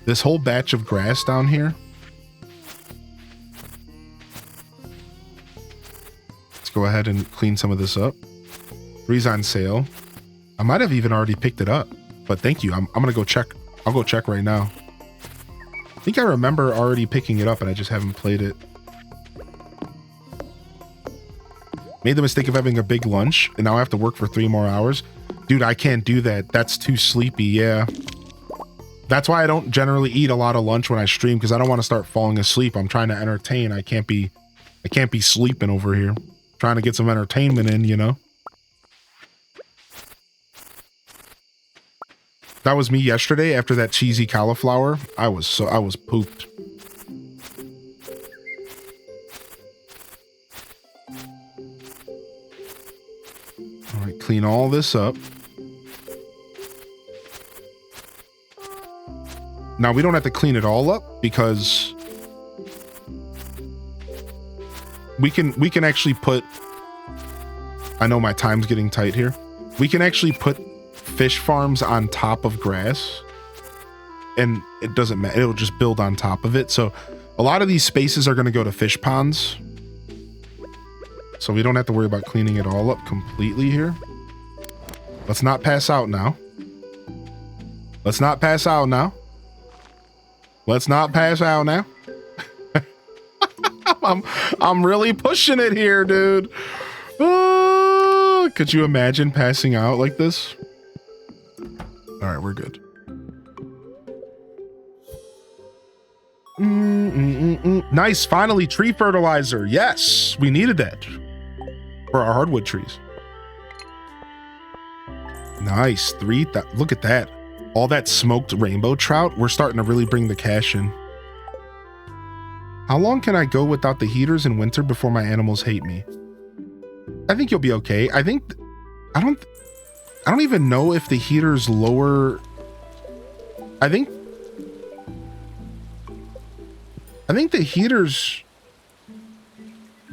This whole batch of grass down here. Let's go ahead and clean some of this up. 3's on sale. I might have even already picked it up, but thank you. I'm gonna go check. I'll go check right now. I think I remember already picking it up and I just haven't played it. Made the mistake of having a big lunch and now I have to work for 3 more hours. Dude, I can't do that. That's too sleepy. Yeah. That's why I don't generally eat a lot of lunch when I stream, because I don't want to start falling asleep. I'm trying to entertain. I can't be sleeping over here. Trying to get some entertainment in, you know? That was me yesterday after that cheesy cauliflower. I was pooped. All right, clean all this up. Now we don't have to clean it all up because we can actually put, I know my time's getting tight here. We can actually put fish farms on top of grass and it doesn't matter, it'll just build on top of it. So a lot of these spaces are going to go to fish ponds, so we don't have to worry about cleaning it all up completely here. Let's not pass out now. Let's not pass out now. Let's not pass out now. I'm really pushing it here, dude. Could you imagine passing out like this? All right, we're good. Nice, finally, tree fertilizer. Yes, we needed that for our hardwood trees. Nice, look at that. All that smoked rainbow trout. We're starting to really bring the cash in. How long can I go without the heaters in winter before my animals hate me? I think you'll be okay. I don't even know if the heaters lower. I think the heaters,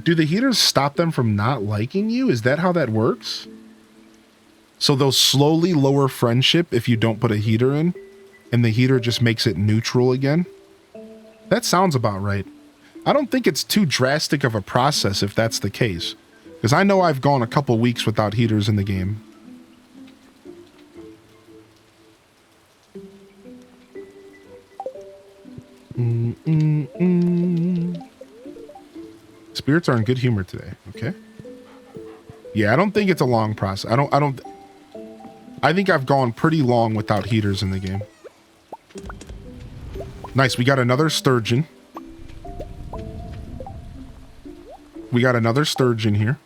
do the heaters stop them from not liking you? Is that how that works? So they'll slowly lower friendship if you don't put a heater in, and the heater just makes it neutral again? That sounds about right. I don't think it's too drastic of a process if that's the case, because I know I've gone a couple weeks without heaters in the game. Spirits are in good humor today. Okay. Yeah, I don't think it's a long process. I think I've gone pretty long without heaters in the game. Nice, we got another sturgeon. We got another sturgeon here.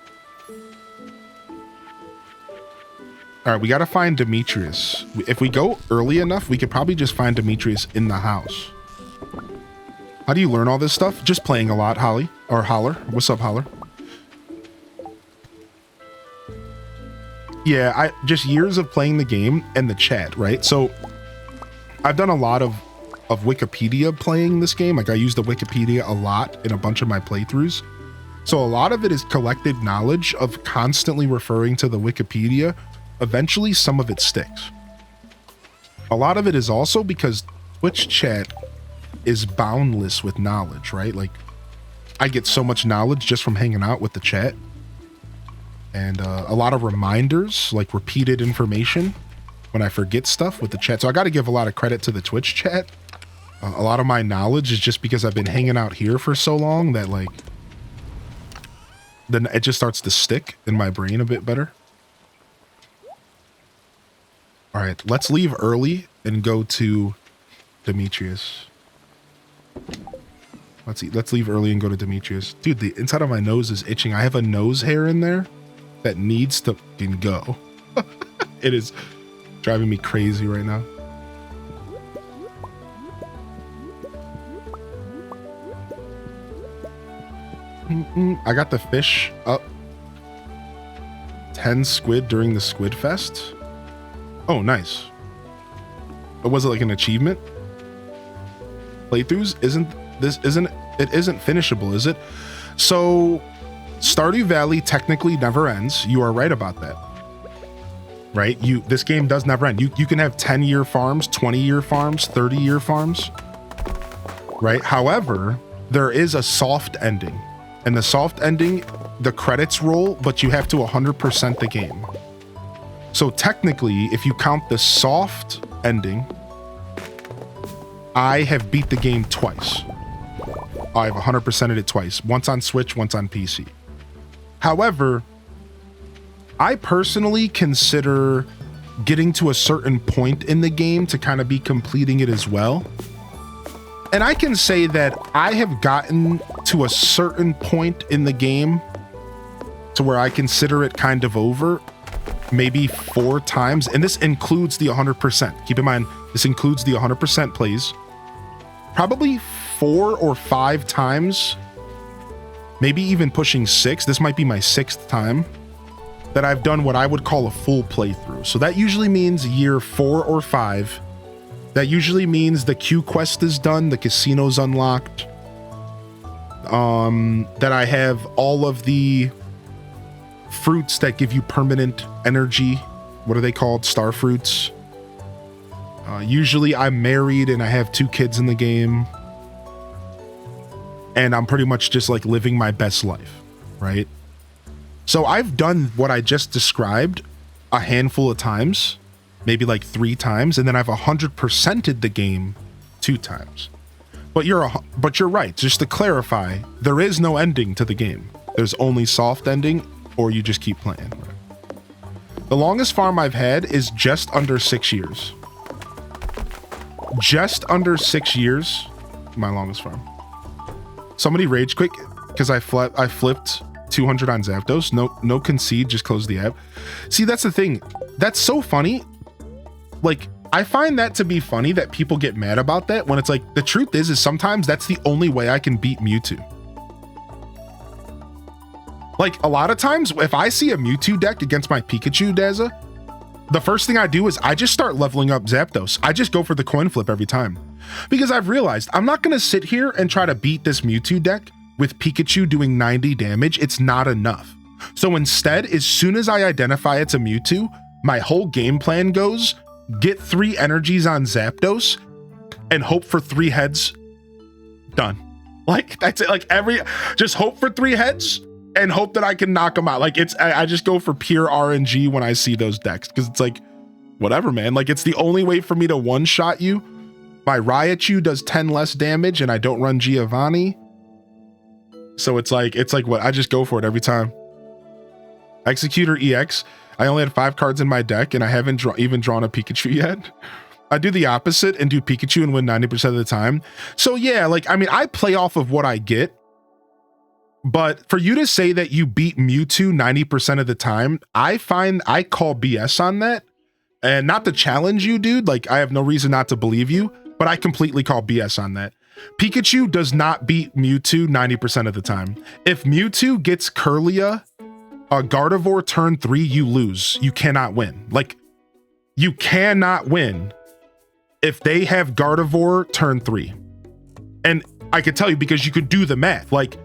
All right, we got to find Demetrius. If we go early enough, we could probably just find Demetrius in the house. How do you learn all this stuff? Just playing a lot, Holly. Or Holler. What's up, Holler? Yeah, just years of playing the game and the chat, right? So I've done a lot of Wikipedia playing this game. Like I use the Wikipedia a lot in a bunch of my playthroughs. So a lot of it is collected knowledge of constantly referring to the Wikipedia. Eventually, some of it sticks. A lot of it is also because Twitch chat is boundless with knowledge, right? Like I get so much knowledge just from hanging out with the chat. And a lot of reminders, like repeated information when I forget stuff with the chat. So I got to give a lot of credit to the Twitch chat. A lot of my knowledge is just because I've been hanging out here for so long that like, then it just starts to stick in my brain a bit better. All right, let's leave early and go to Demetrius. Let's leave early and go to Demetrius. Dude, the inside of my nose is itching. I have a nose hair in there that needs to fucking go. It is driving me crazy right now. I got the fish up. 10 squid during the Squid Fest. Oh, nice. But was it like an achievement? Playthroughs? Isn't finishable, is it? So Stardew Valley technically never ends. You are right about that. Right? This game does never end. You can have 10-year farms, 20-year farms, 30-year farms. Right? However, there is a soft ending. And the soft ending, the credits roll, but you have to 100% the game. So technically, if you count the soft ending, I have beat the game twice. I've 100%ed it twice. Once on Switch, once on PC. However, I personally consider getting to a certain point in the game to kind of be completing it as well. And I can say that I have gotten to a certain point in the game to where I consider it kind of over maybe 4 times. And this includes the 100%. Keep in mind, this includes the 100% plays. Probably 4 or 5 times, maybe even pushing 6. This might be my 6th time that I've done what I would call a full playthrough. So that usually means year 4 or 5. That usually means the Q quest is done, the casino's unlocked. That I have all of the fruits that give you permanent energy. What are they called? Star fruits. Usually I'm married and I have 2 kids in the game. And I'm pretty much just like living my best life, right? So I've done what I just described a handful of times, maybe like 3 times, and then I've 100%ed the game 2 times. But you're right. Just to clarify, there is no ending to the game. There's only soft ending, or you just keep playing. The longest farm I've had is just under 6 years. Just under 6 years, my longest farm. Somebody rage quit because I flipped 200 on Zapdos. No concede, just close the app. See, that's the thing. That's so funny. Like, I find that to be funny that people get mad about that when it's like, the truth is sometimes that's the only way I can beat Mewtwo. Like, a lot of times, if I see a Mewtwo deck against my Pikachu, Daza, the first thing I do is I just start leveling up Zapdos. I just go for the coin flip every time. Because I've realized I'm not going to sit here and try to beat this Mewtwo deck with Pikachu doing 90 damage. It's not enough. So instead, as soon as I identify it's a Mewtwo, my whole game plan goes, get 3 energies on Zapdos and hope for 3 heads. Done. Like, that's it. Like, just hope for 3 heads and hope that I can knock them out. Like, I just go for pure RNG when I see those decks, because it's like, whatever, man. Like, it's the only way for me to one-shot you. My Raichu does 10 less damage and I don't run Giovanni. So it's like what? I just go for it every time. Executor EX. I only had 5 cards in my deck and I haven't even drawn a Pikachu yet. I do the opposite and do Pikachu and win 90% of the time. So yeah, like, I mean, I play off of what I get. But for you to say that you beat Mewtwo 90% of the time, I call BS on that. And not to challenge you, dude. Like, I have no reason not to believe you, but I completely call BS on that. Pikachu does not beat Mewtwo 90% of the time. If Mewtwo gets Kirlia, Gardevoir turn 3, you lose. You cannot win. Like, you cannot win if they have Gardevoir turn 3. And I could tell you because you could do the math. Like,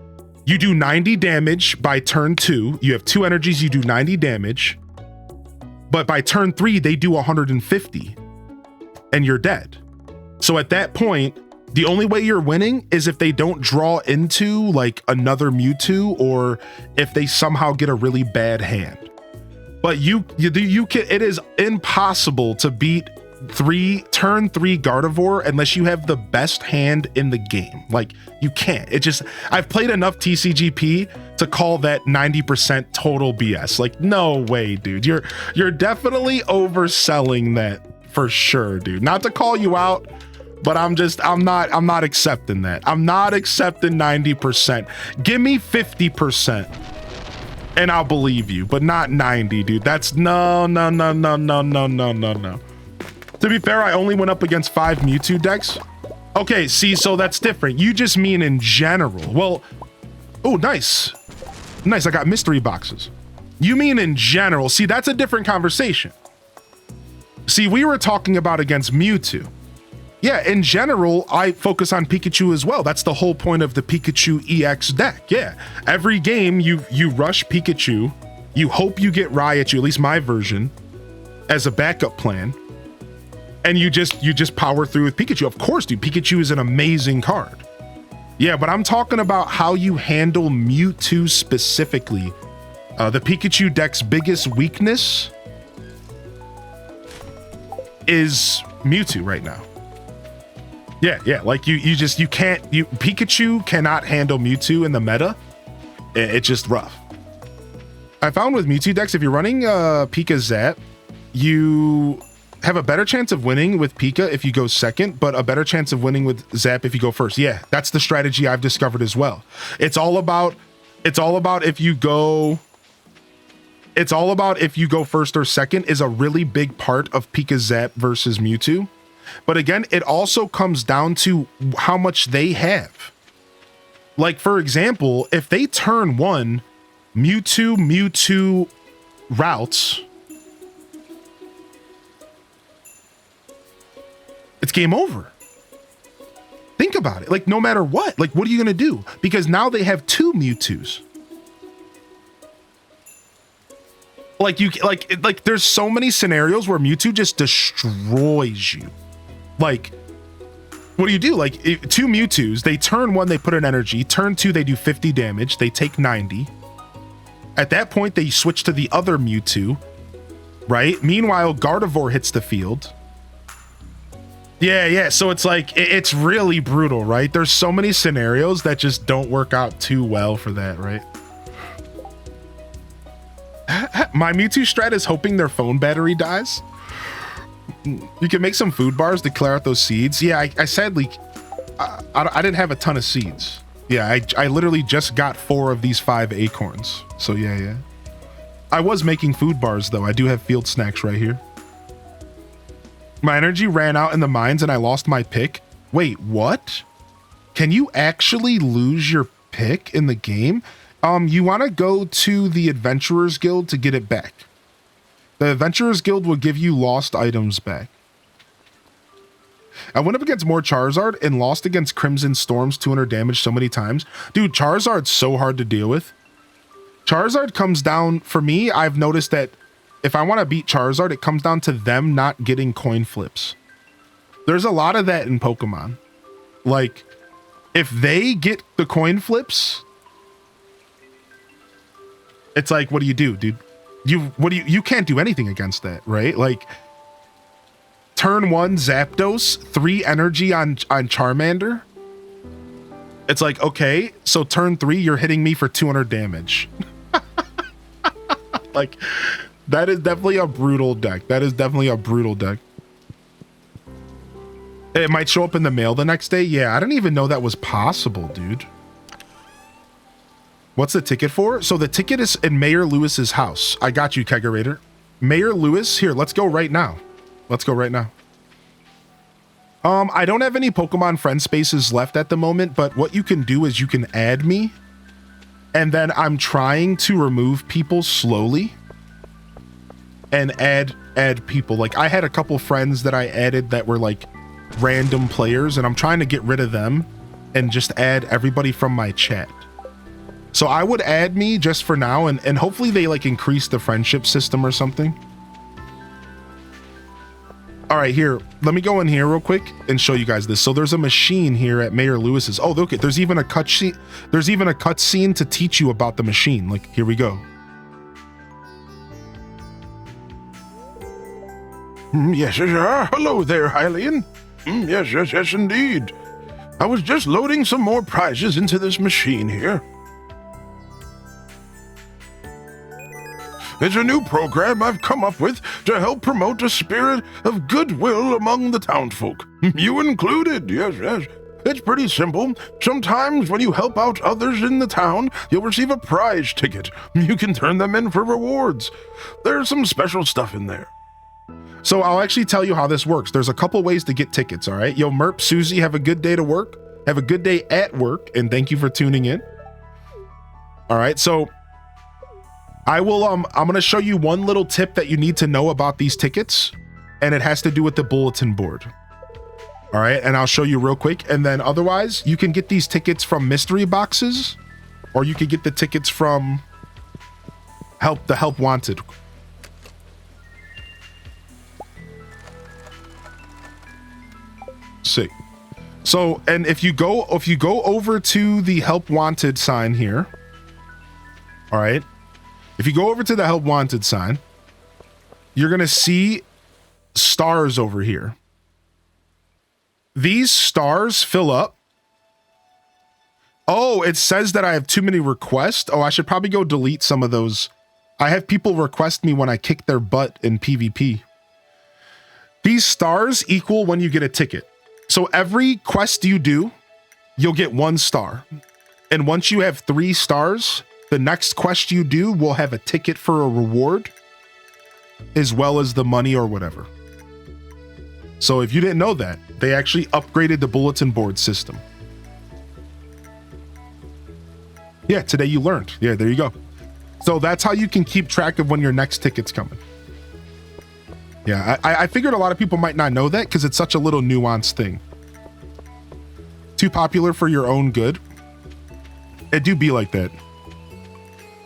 you do 90 damage by turn 2. You have 2 energies, you do 90 damage. But by turn 3, they do 150. And you're dead. So at that point, the only way you're winning is if they don't draw into like another Mewtwo or if they somehow get a really bad hand. But you can, it is impossible to beat turn 3 Gardevoir unless you have the best hand in the game. Like, you can't. I've played enough TCGP to call that 90% total BS. Like, no way, dude. You're definitely overselling that for sure, dude. Not to call you out, but I'm not accepting that. I'm not accepting 90%. Give me 50% and I'll believe you, but not 90, dude. That's no. To be fair, I only went up against 5 Mewtwo decks. Okay, see, so that's different. You just mean in general. Well, oh, nice. Nice, I got mystery boxes. You mean in general. See, that's a different conversation. See, we were talking about against Mewtwo. Yeah, in general, I focus on Pikachu as well. That's the whole point of the Pikachu EX deck. Yeah, every game you rush Pikachu. You hope you get Raichu, at least my version, as a backup plan. And you just power through with Pikachu. Of course, dude, Pikachu is an amazing card. Yeah, but I'm talking about how you handle Mewtwo specifically. The Pikachu deck's biggest weakness is Mewtwo right now. Yeah, like Pikachu cannot handle Mewtwo in the meta. It's just rough. I found with Mewtwo decks, if you're running Pika Zap, you have a better chance of winning with Pika if you go second, but a better chance of winning with Zap if you go first. Yeah, that's the strategy I've discovered as well. It's all about if you go first or second is a really big part of Pika Zap versus Mewtwo. But again, it also comes down to how much they have. Like, for example, if they turn 1 Mewtwo routes, it's game over. Think about it. Like, no matter what, like, what are you going to do? Because now they have 2 Mewtwo's. Like there's so many scenarios where Mewtwo just destroys you. Like, what do you do? Like, 2 Mewtwo's, they turn 1, they put an energy. Turn 2, they do 50 damage. They take 90. At that point, they switch to the other Mewtwo, right? Meanwhile, Gardevoir hits the field. Yeah. So it's like, it's really brutal, right? There's so many scenarios that just don't work out too well for that, right? My Mewtwo strat is hoping their phone battery dies. You can make some food bars to clear out those seeds. Yeah, I sadly, I didn't have a ton of seeds. Yeah, I literally just got 4 of these 5 acorns. So yeah. I was making food bars though. I do have field snacks right here. My energy ran out in the mines and I lost my pick. Wait, what? Can you actually lose your pick in the game? You want to go to the Adventurers Guild to get it back. The Adventurers Guild will give you lost items back. I went up against more Charizard and lost against Crimson Storm's 200 damage so many times. Dude, Charizard's so hard to deal with. Charizard comes down, for me, I've noticed that if I want to beat Charizard, it comes down to them not getting coin flips. There's a lot of that in Pokemon. Like, if they get the coin flips, it's like, what do you do, dude? You can't do anything against that, right? Like, turn 1 Zapdos, 3 energy on Charmander. It's like, okay, so turn 3 you're hitting me for 200 damage. Like, that is definitely a brutal deck. It might show up in the mail the next day. Yeah, I didn't even know that was possible, dude. What's the ticket for? So the ticket is in Mayor Lewis's house. I got you, Kegerator. Mayor Lewis, here, let's go right now. Let's go right now. I don't have any Pokemon friend spaces left at the moment, but what you can do is you can add me. And then I'm trying to remove people slowly and add people. Like I had a couple friends that I added that were like random players, and I'm trying to get rid of them and just add everybody from my chat. So I would add me just for now, and hopefully they like increase the friendship system or something. All right, here, let me go in here real quick and show you guys this. So there's a machine here at Mayor Lewis's. Oh, look, there's even a cutscene. There's even a cutscene to teach you about the machine. Like, here we go. Yes, hello there, Hylian. Yes, indeed. I was just loading some more prizes into this machine here. It's a new program I've come up with to help promote a spirit of goodwill among the townsfolk. You included, yes. It's pretty simple. Sometimes when you help out others in the town, you'll receive a prize ticket. You can turn them in for rewards. There's some special stuff in there. So I'll actually tell you how this works. There's a couple ways to get tickets, all right? Yo, Merp, Susie, have a good day to work. Have a good day at work, and thank you for tuning in. All right, so I will, I'm gonna show you one little tip that you need to know about these tickets, and it has to do with the bulletin board. All right, and I'll show you real quick, and then otherwise, you can get these tickets from mystery boxes, or you can get the tickets from the Help Wanted. See. So, and if you go over to the Help Wanted sign here, all right, if you go over to the Help Wanted sign, you're going to see stars over here. These stars fill up. Oh, it says that I have too many requests. Oh, I should probably go delete some of those. I have people request me when I kick their butt in PvP. These stars equal when you get a ticket. So every quest you do, you'll get 1 star. And once you have 3 stars, the next quest you do will have a ticket for a reward, as well as the money or whatever. So if you didn't know that, they actually upgraded the bulletin board system. Yeah, today you learned. Yeah, there you go. So that's how you can keep track of when your next ticket's coming. Yeah, I figured a lot of people might not know that because it's such a little nuanced thing. Too popular for your own good. It do be like that.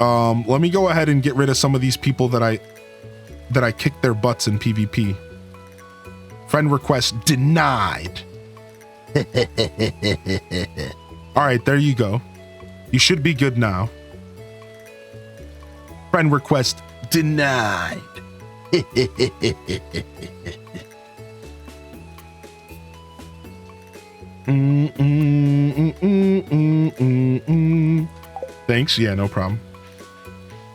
Let me go ahead and get rid of some of these people that I kicked their butts in PvP. Friend request denied. All right, there you go. You should be good now. Friend request denied. Thanks. Yeah, no problem.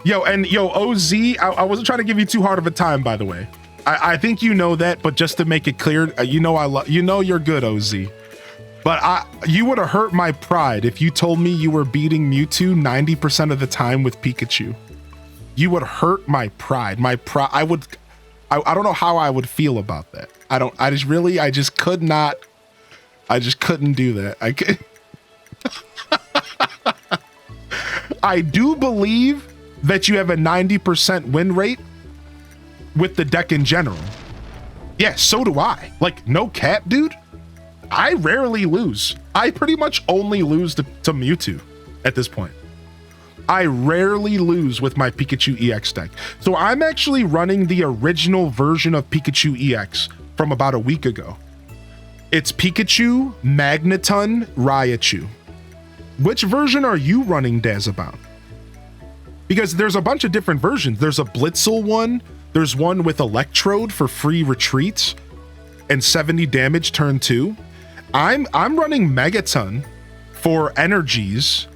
Yo, and yo, OZ, I wasn't trying to give you too hard of a time, by the way. I think you know that, but just to make it clear, you know you're good, OZ. But you would have hurt my pride if you told me you were beating Mewtwo 90% of the time with Pikachu. You would hurt my pride. I don't know how I would feel about that. I just couldn't do that. I do believe that you have a 90% win rate with the deck in general. Yeah, so do I. Like, no cap, dude. I rarely lose. I pretty much only lose to Mewtwo at this point. I rarely lose with my Pikachu EX deck. So I'm actually running the original version of Pikachu EX from about a week ago. It's Pikachu, Magneton, Raichu. Which version are you running, Dazabound? Because there's a bunch of different versions. There's a Blitzel one. There's one with Electrode for free retreats and 70 damage turn 2. I'm running Megaton for energies,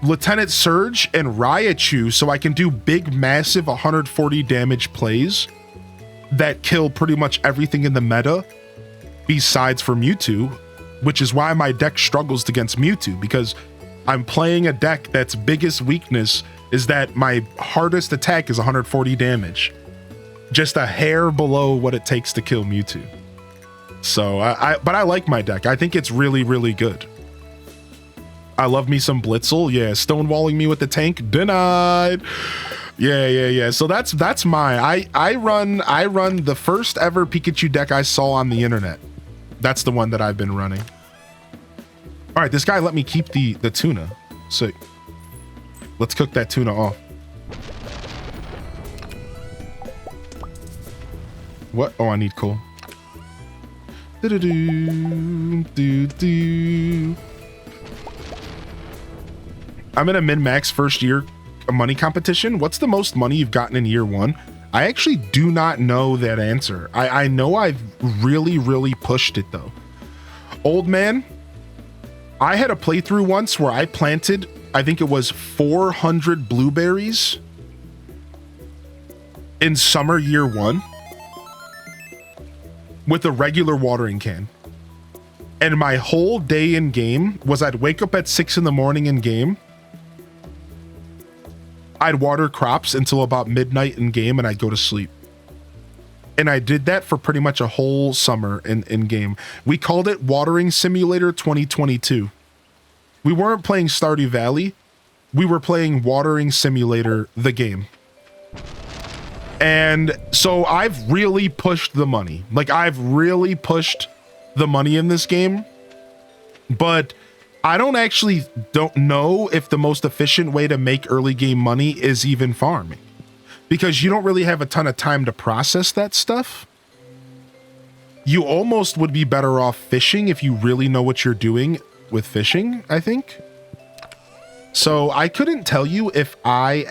Lieutenant Surge, and Raichu so I can do big, massive 140 damage plays that kill pretty much everything in the meta besides for Mewtwo, which is why my deck struggles against Mewtwo, because I'm playing a deck that's biggest weakness is that my hardest attack is 140 damage. Just a hair below what it takes to kill Mewtwo. So, but I like my deck. I think it's really, really good. I love me some Blitzel. Yeah, stonewalling me with the tank. Denied. Yeah. So that's my. I run the first ever Pikachu deck I saw on the internet. That's the one that I've been running. All right, this guy let me keep the tuna. So let's cook that tuna off. What? Oh, I need coal. Do-do-do. I'm in a min-max first year money competition. What's the most money you've gotten in year one? I actually do not know that answer. I know I've really, really pushed it though. Old man, I had a playthrough once where I planted, I think it was 400 blueberries in summer year one with a regular watering can. And my whole day in game was I'd wake up at 6 in the morning in game. I'd water crops until about midnight in game and I'd go to sleep. And I did that for pretty much a whole summer in game. We called it Watering Simulator 2022. We weren't playing Stardew Valley. We were playing Watering Simulator, the game. And so I've really pushed the money. Like I've really pushed the money in this game, but I don't know if the most efficient way to make early game money is even farming, because you don't really have a ton of time to process that stuff. You almost would be better off fishing if you really know what you're doing with fishing, I think. So I couldn't tell you if I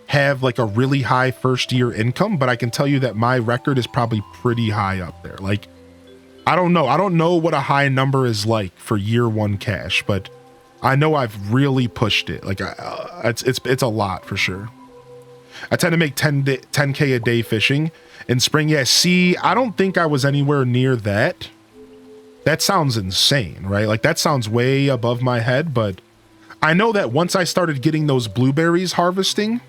have like a really high first year income, but I can tell you that my record is probably pretty high up there. Like, I don't know what a high number is like for year one cash, but I know I've really pushed it. Like it's a lot for sure. I tend to make 10K a day fishing in spring. Yeah, see, I don't think I was anywhere near that. That sounds insane, right? Like that sounds way above my head, but I know that once I started getting those blueberries harvesting,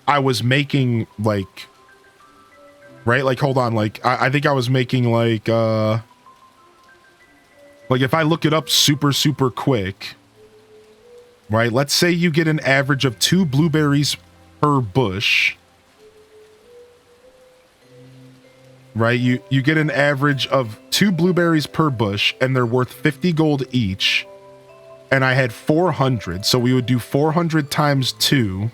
I was making like, right? Like, hold on. Like, I think I was making like if I look it up super, super quick, right? Let's say you get an average of 2 blueberries per bush, right? You get an average of 2 blueberries per bush and they're worth 50 gold each. And I had 400. So we would do 400 times 2.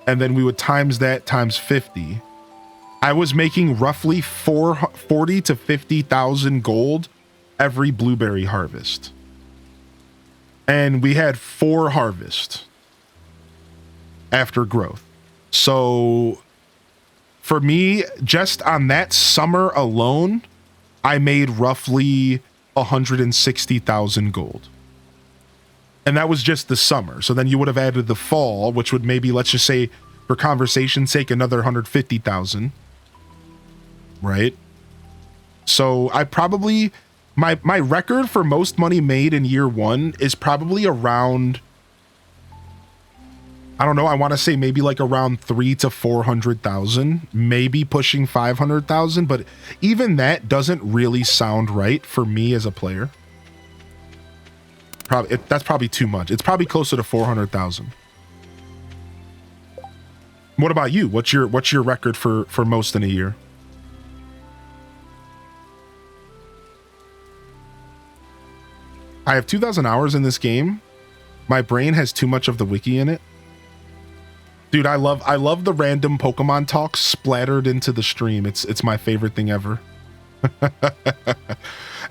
And then we would times that times 50. I was making roughly 40 to 50,000 gold every blueberry harvest. And we had 4 harvests after growth. So for me, just on that summer alone, I made roughly 160,000 gold. And that was just the summer. So then you would have added the fall, which would maybe, let's just say, for conversation's sake, another 150,000. Right? So I probably, my record for most money made in year one is probably around, I don't know, I want to say maybe like around 300,000 to 400,000, maybe pushing 500,000, but even that doesn't really sound right for me as a player. That's probably too much. It's probably closer to 400,000. What about you? What's your record for most in a year? I have 2,000 hours in this game. My brain has too much of the wiki in it. Dude, I love the random Pokemon talks splattered into the stream. It's my favorite thing ever.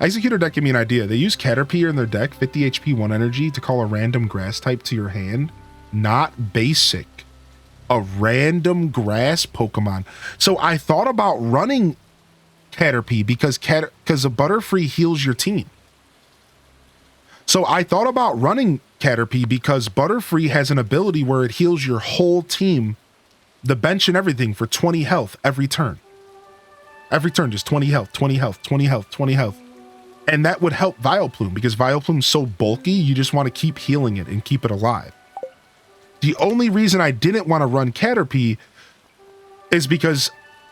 Executor deck gave me an idea. They use Caterpie in their deck, 50 HP, 1 energy, to call a random grass type to your hand. Not basic. A random grass Pokemon. So I thought about running Caterpie because a Butterfree heals your team. So I thought about running Caterpie because Butterfree has an ability where it heals your whole team, the bench and everything, for 20 health every turn. Every turn, just 20 health, 20 health, 20 health, 20 health. And that would help Vileplume because Vileplume's so bulky, you just want to keep healing it and keep it alive. The only reason I didn't want to run Caterpie is because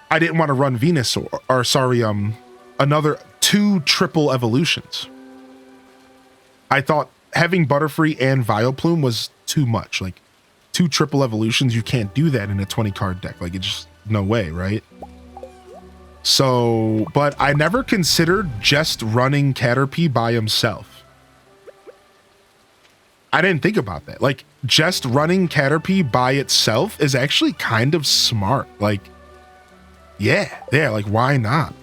I didn't want to run Venusaur, another 2 triple evolutions. I thought having Butterfree and Vileplume was too much. Like 2 triple evolutions, you can't do that in a 20 card deck. Like it's just no way, right? So, but I never considered just running Caterpie by himself. I didn't think about that. Like just running Caterpie by itself is actually kind of smart. Like, yeah, like why not?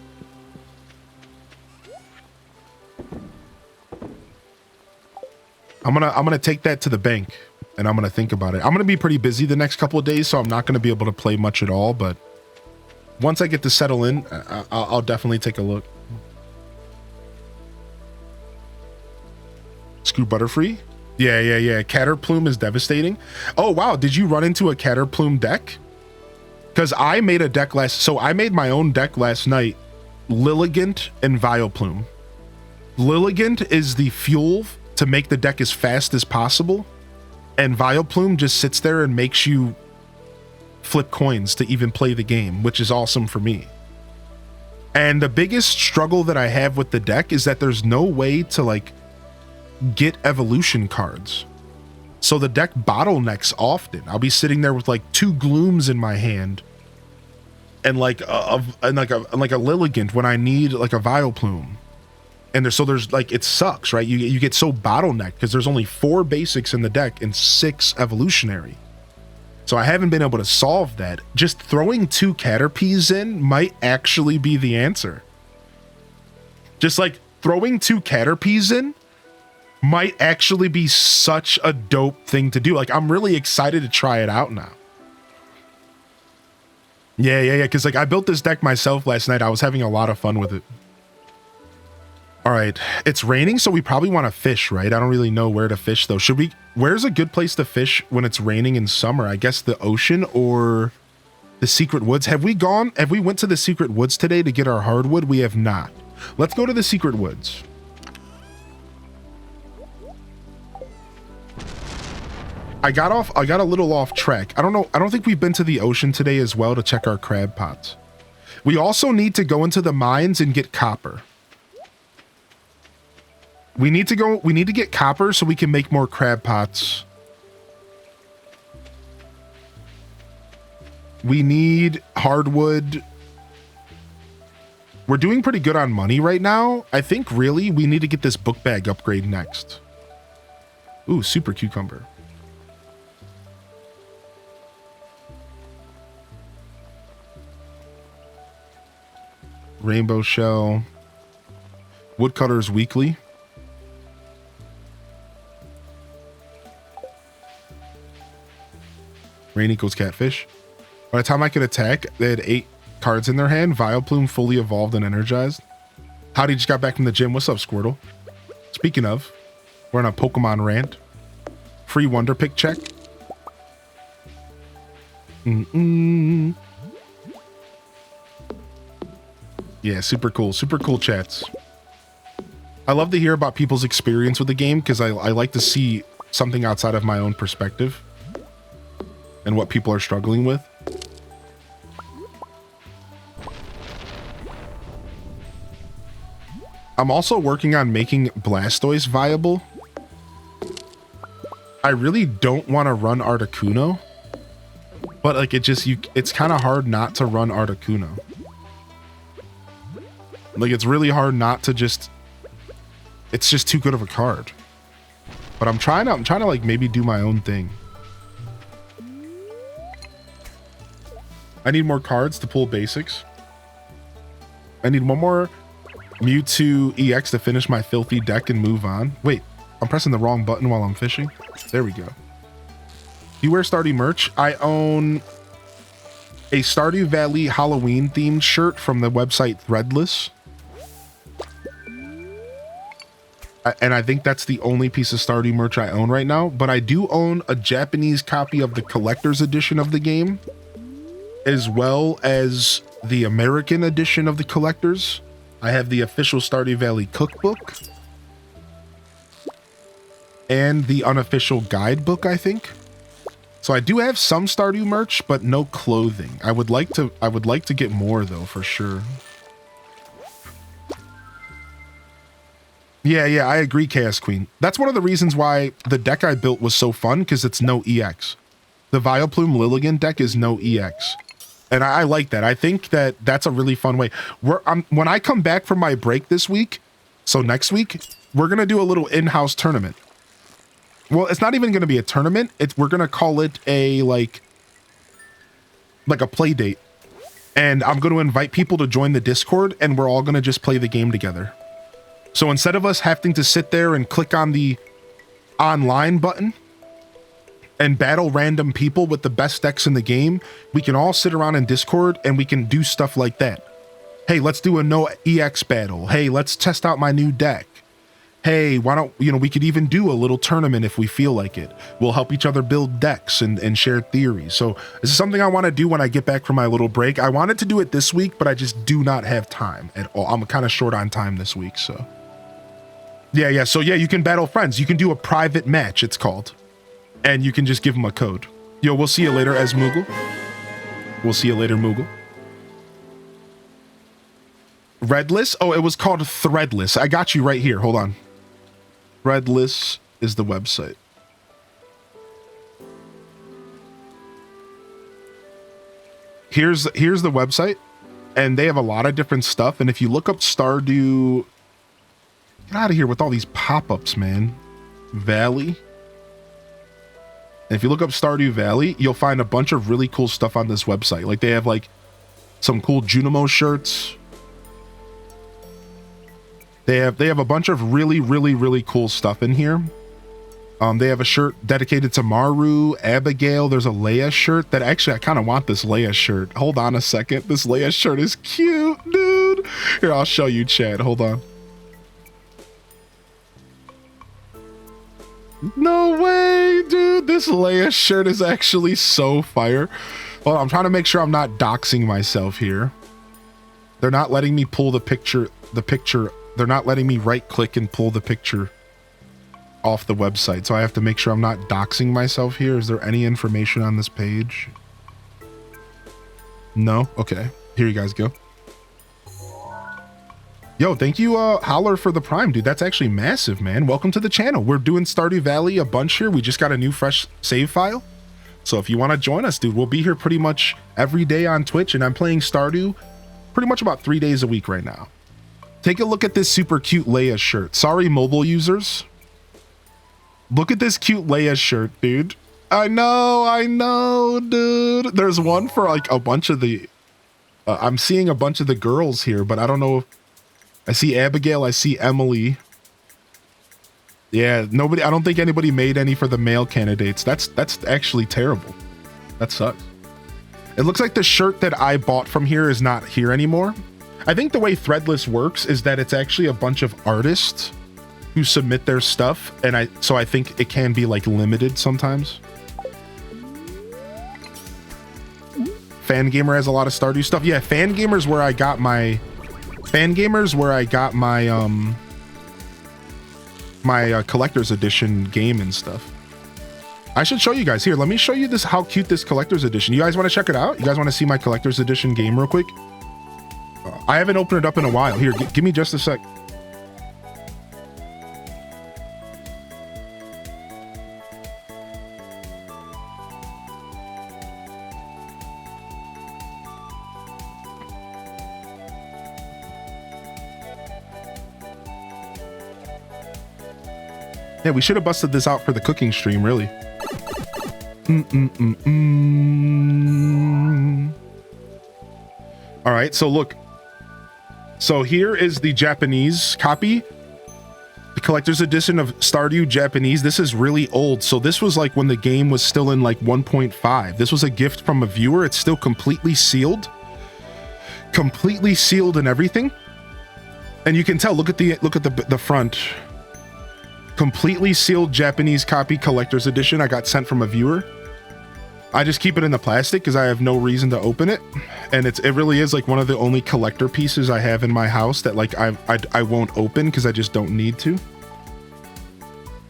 I'm gonna take that to the bank and I'm gonna think about it. I'm gonna be pretty busy the next couple of days, so I'm not gonna be able to play much at all, but once I get to settle in, I'll definitely take a look. Screw Butterfree? Yeah. Caterplume is devastating. Oh, wow. Did you run into a Caterplume deck? Because I made a deck I made my own deck last night. Lilligant and Vileplume. Lilligant is the fuel to make the deck as fast as possible. And Vileplume just sits there and makes you flip coins to even play the game, which is awesome for me. And the biggest struggle that I have with the deck is that there's no way to like get evolution cards. So the deck bottlenecks often. I'll be sitting there with like 2 Glooms in my hand and like a Lilligant when I need like a Vileplume. And there's like, it sucks, right? You get so bottlenecked because there's only 4 basics in the deck and 6 evolutionary. So I haven't been able to solve that. Just throwing 2 Caterpies in might actually be the answer. Just like throwing 2 Caterpies in might actually be such a dope thing to do. Like I'm really excited to try it out now. Yeah. Because like I built this deck myself last night. I was having a lot of fun with it. All right, it's raining, so we probably want to fish, right? I don't really know where to fish though. Where's a good place to fish when it's raining in summer? I guess the ocean or the secret woods. Have we went to the secret woods today to get our hardwood? We have not. Let's go to the secret woods. I got a little off track. I don't think we've been to the ocean today as well to check our crab pots. We also need to go into the mines and get copper. We need to get copper so we can make more crab pots. We need hardwood. We're doing pretty good on money right now. I think really we need to get this book bag upgrade next. Ooh, super cucumber. Rainbow shell. Woodcutters weekly. Rain equals catfish. By the time I could attack, they had 8 cards in their hand. Vileplume fully evolved and energized. Howdy just got back from the gym. What's up, Squirtle? Speaking of, we're on a Pokemon rant. Free Wonder Pick check. Yeah, super cool. Super cool chats. I love to hear about people's experience with the game because I like to see something outside of my own perspective and what people are struggling with. I'm also working on making Blastoise viable. I really don't want to run Articuno, but like it's kind of hard not to run Articuno. Like it's really hard not to just, it's just too good of a card. But I'm trying to like maybe do my own thing. I need more cards to pull basics. I need one more Mewtwo EX to finish my filthy deck and move on. Wait, I'm pressing the wrong button while I'm fishing. There we go. Do you wear Stardew merch? I own a Stardew Valley Halloween themed shirt from the website Threadless. And I think that's the only piece of Stardew merch I own right now. But I do own a Japanese copy of the collector's edition of the game, as well as the American edition of the collector's. I have the official Stardew Valley cookbook and the unofficial guidebook, I think. So I do have some Stardew merch, but no clothing. I would like to get more though, for sure. Yeah, I agree, Chaos Queen. That's one of the reasons why the deck I built was so fun, because it's no EX. The Vileplume Lilligan deck is no EX. And I like that. I think that that's a really fun way. When I come back from my break this week, so next week, we're going to do a little in-house tournament. Well, it's not even going to be a tournament. We're going to call it a, like a play date. And I'm going to invite people to join the Discord, and we're all going to just play the game together. So instead of us having to sit there and click on the online button and battle random people with the best decks in the game, we can all sit around in Discord and we can do stuff like that. Hey, let's do a no EX battle. Hey, let's test out my new deck. Hey, why don't, we could even do a little tournament if we feel like it. We'll help each other build decks and share theories. So this is something I want to do when I get back from my little break. I wanted to do it this week, but I just do not have time at all. I'm kind of short on time this week, so. Yeah. So yeah, you can battle friends. You can do a private match, it's called. And you can just give them a code. Yo, we'll see you later, as Moogle. We'll see you later, Moogle. Redless? Oh, it was called Threadless. I got you right here. Hold on. Threadless is the website. Here's the website, and they have a lot of different stuff. And if you look up Stardew, get out of here with all these pop-ups, man. Valley. And if you look up Stardew Valley, you'll find a bunch of really cool stuff on this website. Like they have like some cool Junimo shirts. They have a bunch of really cool stuff in here. They have a shirt dedicated to Maru, Abigail. There's a Leia shirt that actually, I kind of want this Leia shirt. Hold on a second. This Leia shirt is cute, dude. Here, I'll show you, Chad. Hold on. No way, dude. This Leia shirt is actually so fire. Well, I'm trying to make sure I'm not doxing myself here. They're not letting me pull the picture. They're not letting me right click and pull the picture off the website. So I have to make sure I'm not doxing myself here. Is there any information on this page? No? Okay. Here you guys go. Yo, thank you, Howler, for the Prime, dude. That's actually massive, man. Welcome to the channel. We're doing Stardew Valley a bunch here. We just got a new fresh save file. So if you want to join us, dude, we'll be here pretty much every day on Twitch, and I'm playing Stardew pretty much about 3 days a week right now. Take a look at this super cute Leia shirt. Sorry, mobile users. Look at this cute Leia shirt, dude. I know, dude. There's one for like a bunch of the... I'm seeing a bunch of the girls here, but I don't know if... I see Abigail, I see Emily. Yeah, nobody, I don't think anybody made any for the male candidates. That's actually terrible. That sucks. It looks like the shirt that I bought from here is not here anymore. I think the way Threadless works is that it's actually a bunch of artists who submit their stuff, and so I think it can be like limited sometimes. Fangamer has a lot of Stardew stuff. Yeah, Fangamer's where I got my my collector's edition game and stuff. I should show you guys here. Let me show you this, how cute this collector's edition. You guys want to check it out? You guys want to see my collector's edition game real quick? I haven't opened it up in a while. Here, give me just a sec. Yeah, we should have busted this out for the cooking stream, really. All right, so look. So here is the Japanese copy. The collector's edition of Stardew Japanese. This is really old. So this was like when the game was still in like 1.5. This was a gift from a viewer. It's still completely sealed. Completely sealed and everything. And you can tell, look at the front. Completely sealed Japanese copy collector's edition I got sent from a viewer. I just keep it in the plastic because I have no reason to open it. And it really is like one of the only collector pieces I have in my house that like I won't open because I just don't need to.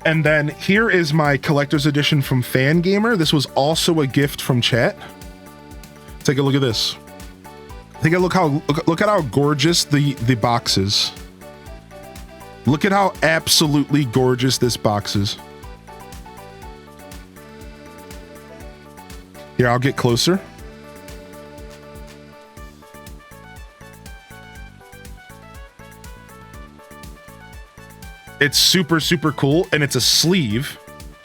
And then here is my collector's edition from Fangamer. This was also a gift from chat. Take a look at this. Take a look at how gorgeous the box is. Look at how absolutely gorgeous this box is. Here, I'll get closer. It's super, super cool, and it's a sleeve.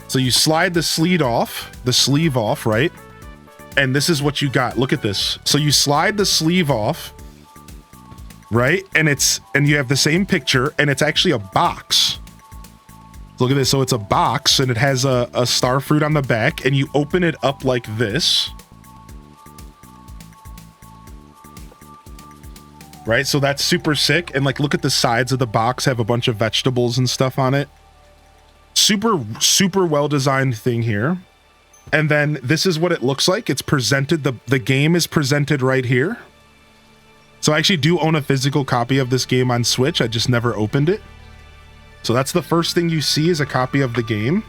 So you slide the sleeve off, right? And this is what you got. Look at this. So you slide the sleeve off, right? And you have the same picture, and it's actually a box. Look at this. So it's a box, and it has a star fruit on the back, and you open it up like this. Right, so that's super sick. And like, look at the sides of the box, have a bunch of vegetables and stuff on it. Super, super well designed thing here. And then this is what it looks like. It's presented, the game is presented right here. So I actually do own a physical copy of this game on Switch. I just never opened it. So that's the first thing you see is a copy of the game.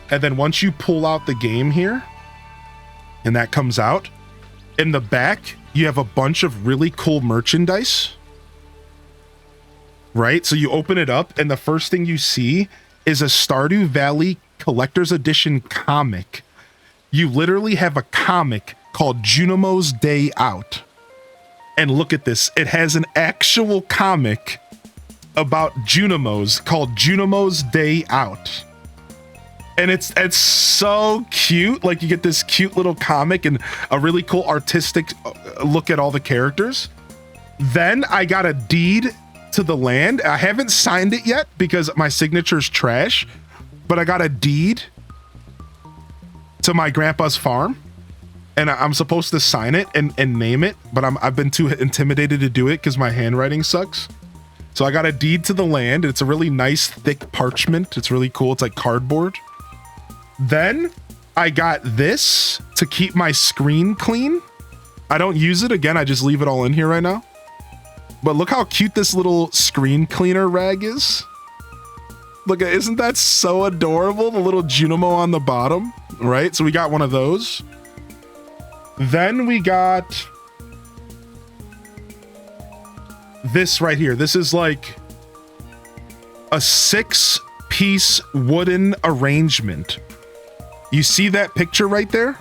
And then once you pull out the game here, and that comes out, in the back, you have a bunch of really cool merchandise, right? So you open it up, and the first thing you see is a Stardew Valley Collector's Edition comic. You literally have a comic called Junimo's Day Out. And look at this. It has an actual comic about Junimos called Junimo's Day Out. And it's so cute. Like, you get this cute little comic and a really cool artistic look at all the characters. Then I got a deed to the land. I haven't signed it yet because my signature's trash, but I got a deed to my grandpa's farm, and I'm supposed to sign it and name it, but I've been too intimidated to do it because my handwriting sucks. So I got a deed to the land. It's a really nice thick parchment. It's really cool. It's like cardboard. Then I got this to keep my screen clean. I don't use it. Again, I just leave it all in here right now. But look how cute this little screen cleaner rag is. Look, isn't that so adorable? The little Junimo on the bottom, right? So we got one of those. Then we got this right here. This is like a 6-piece wooden arrangement. You see that picture right there?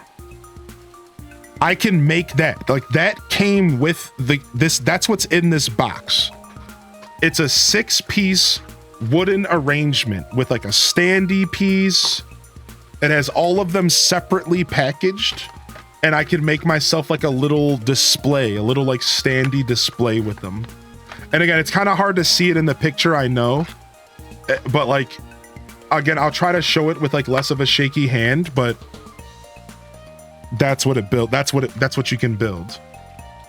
I can make that. Like, that came with this. That's what's in this box. It's a 6-piece wooden arrangement with like a standee piece. It has all of them separately packaged, and I can make myself like a little display, a little like standee display with them. And again, it's kind of hard to see it in the picture, I know, but like, again, I'll try to show it with like less of a shaky hand, but that's what it built. That's what you can build.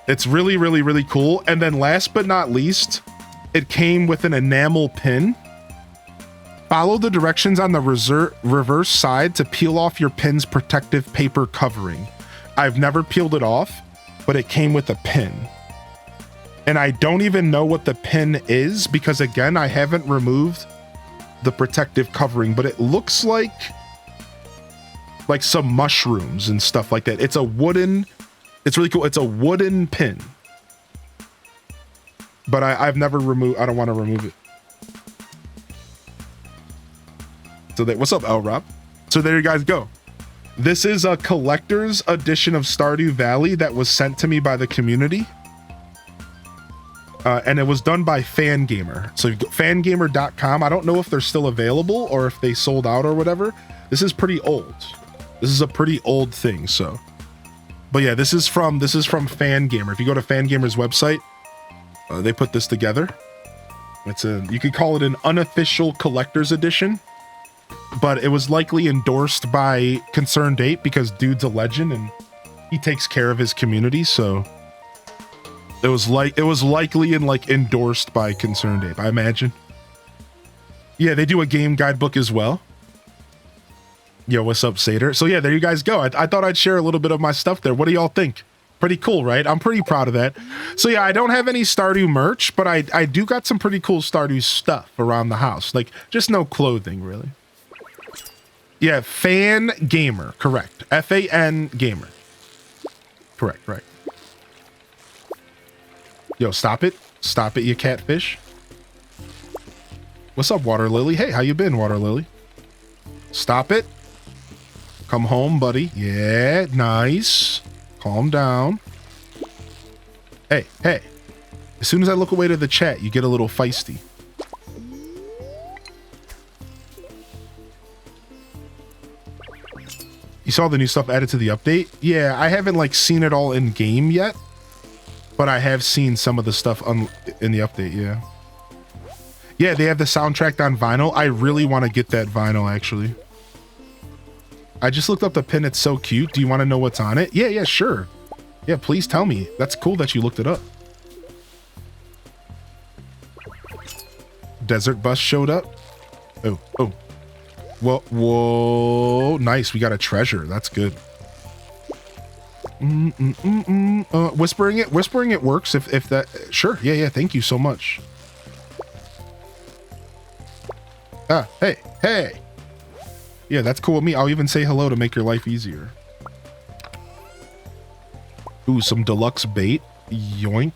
It's really, really, really cool. And then last but not least, it came with an enamel pin. Follow the directions on the reverse side to peel off your pin's protective paper covering. I've never peeled it off, but it came with a pin. And I don't even know what the pin is because, again, I haven't removed the protective covering, but it looks like some mushrooms and stuff like that. It's really cool. It's a wooden pin, but I've never removed. I don't want to remove it. So what's up, L Rob? So there you guys go. This is a collector's edition of Stardew Valley that was sent to me by the community. And it was done by Fangamer. So fangamer.com. I don't know if they're still available or if they sold out or whatever. This is pretty old. This is a pretty old thing. So, but yeah, this is from Fangamer. If you go to Fangamer's website, they put this together. You could call it an unofficial collector's edition, but it was likely endorsed by Concerned Ape because dude's a legend and he takes care of his community. So it was likely and like endorsed by Concerned Ape, I imagine. Yeah, they do a game guidebook as well. Yo, what's up, Sater? So yeah, there you guys go. I thought I'd share a little bit of my stuff there. What do y'all think? Pretty cool, right? I'm pretty proud of that. So yeah, I don't have any Stardew merch, but I do got some pretty cool Stardew stuff around the house. Like, just no clothing, really. Yeah, Fan Gamer, correct. F-A-N Gamer. Correct, right. Yo, stop it. Stop it, you catfish. What's up, Water Lily? Hey, how you been, Water Lily? Stop it. Come home, buddy. Yeah, nice. Calm down. Hey, hey. As soon as I look away to the chat, you get a little feisty. You saw the new stuff added to the update? Yeah, I haven't like seen it all in game yet, but I have seen some of the stuff in the update, yeah. Yeah, they have the soundtrack on vinyl. I really want to get that vinyl, actually. I just looked up the pin. It's so cute. Do you want to know what's on it? Yeah, yeah, sure. Yeah, please tell me. That's cool that you looked it up. Desert bus showed up. Oh, oh. Whoa, whoa. Nice. We got a treasure. That's good. Whispering it works if that. Sure. Yeah, yeah. Thank you so much. Ah, hey, hey. Yeah, that's cool with me. I'll even say hello to make your life easier. Ooh, some deluxe bait. Yoink.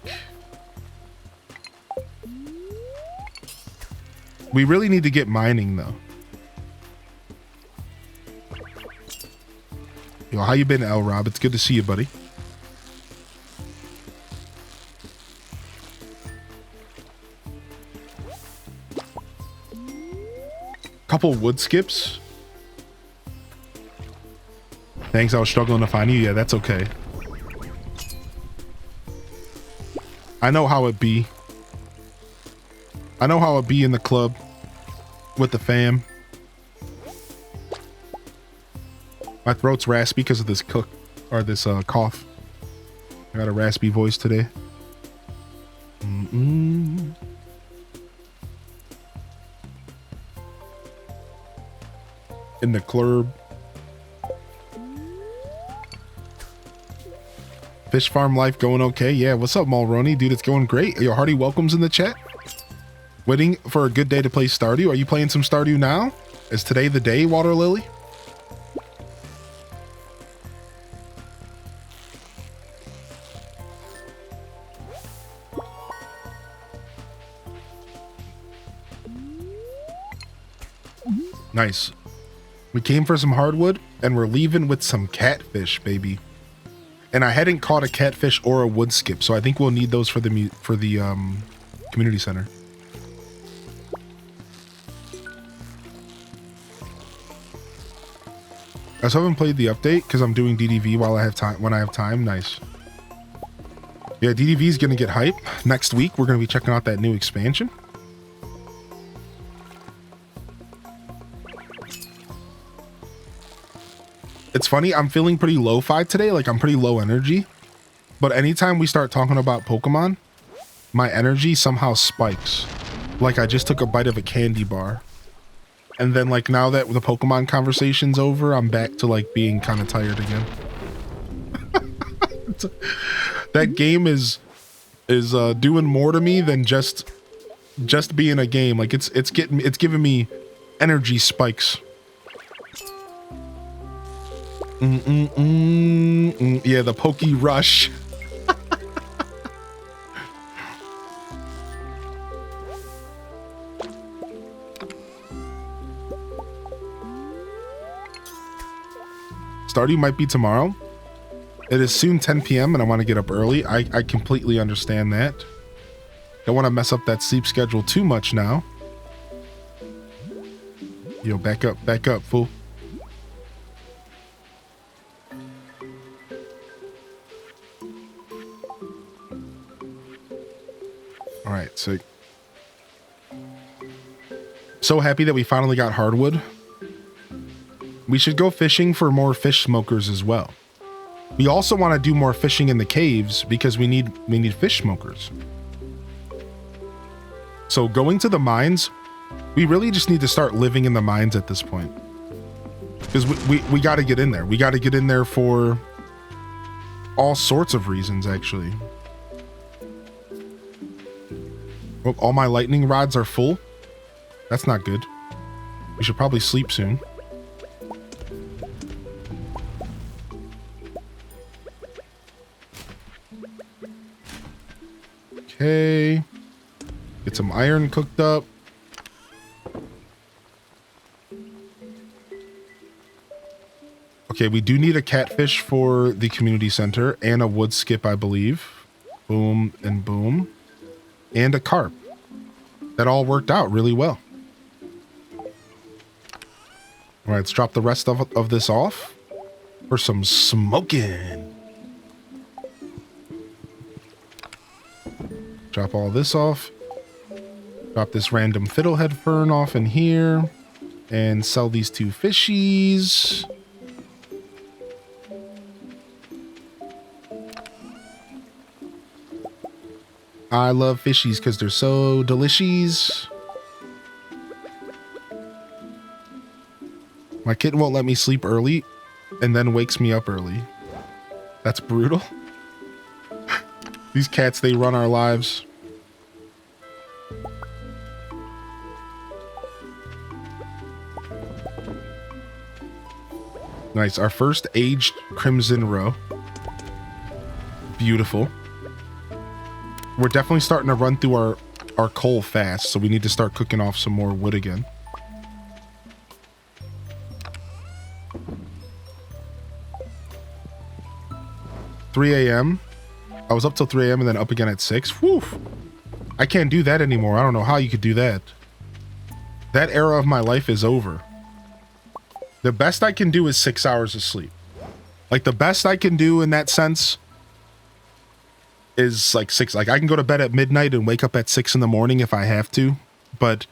We really need to get mining, though. Yo, how you been, L Rob? It's good to see you, buddy. Couple wood skips. Thanks, I was struggling to find you. Yeah, that's okay. I know how it be. I know how it be in the club with the fam. My throat's raspy because of this cough. I got a raspy voice today. In the club. Fish farm life going okay? Yeah, what's up, Mulroney? Dude, it's going great. Yo, hearty welcomes in the chat. Waiting for a good day to play Stardew. Are you playing some Stardew now? Is today the day, Water Lily? Nice. We came for some hardwood, and we're leaving with some catfish, baby. And I hadn't caught a catfish or a wood skip, so I think we'll need those for the community center. I still haven't played the update because I'm doing DDV while I have time. When I have time, nice. Yeah, DDV is gonna get hype next week. We're gonna be checking out that new expansion. It's funny, I'm feeling pretty lo-fi today, like I'm pretty low energy. But anytime we start talking about Pokemon, my energy somehow spikes. Like I just took a bite of a candy bar. And then like now that the Pokemon conversation's over, I'm back to like being kind of tired again. That game is doing more to me than just being a game. Like it's giving me energy spikes. Yeah, the Pokey Rush. Stardew might be tomorrow. It is soon 10 p.m. and I want to get up early. I completely understand that. Don't want to mess up that sleep schedule too much now. Yo, back up, fool. All right, so happy that we finally got hardwood. We should go fishing for more fish smokers as well. We also want to do more fishing in the caves because we need fish smokers. So going to the mines, we really just need to start living in the mines at this point. Because we got to get in there. We got to get in there for all sorts of reasons, actually. Oh, all my lightning rods are full. That's not good. We should probably sleep soon. Okay. Get some iron cooked up. Okay, we do need a catfish for the community center and a wood skip, I believe. Boom and boom. And a carp. That all worked out really well. All right, let's drop the rest of this off for some smoking. Drop all this off. Drop this random fiddlehead fern off in here. And sell these 2 fishies. I love fishies because they're so delicious. My kitten won't let me sleep early and then wakes me up early. That's brutal. These cats, they run our lives. Nice. Our first aged crimson roe. Beautiful. We're definitely starting to run through our coal fast, so we need to start cooking off some more wood again. $3 a.m. I was up till 3 a.m. and then up again at 6. Whew. I can't do that anymore. I don't know how you could do that. That era of my life is over. The best I can do is 6 hours of sleep. Like, the best I can do in that sense is like 6. Like, I can go to bed at midnight and wake up at 6 in the morning if I have to. But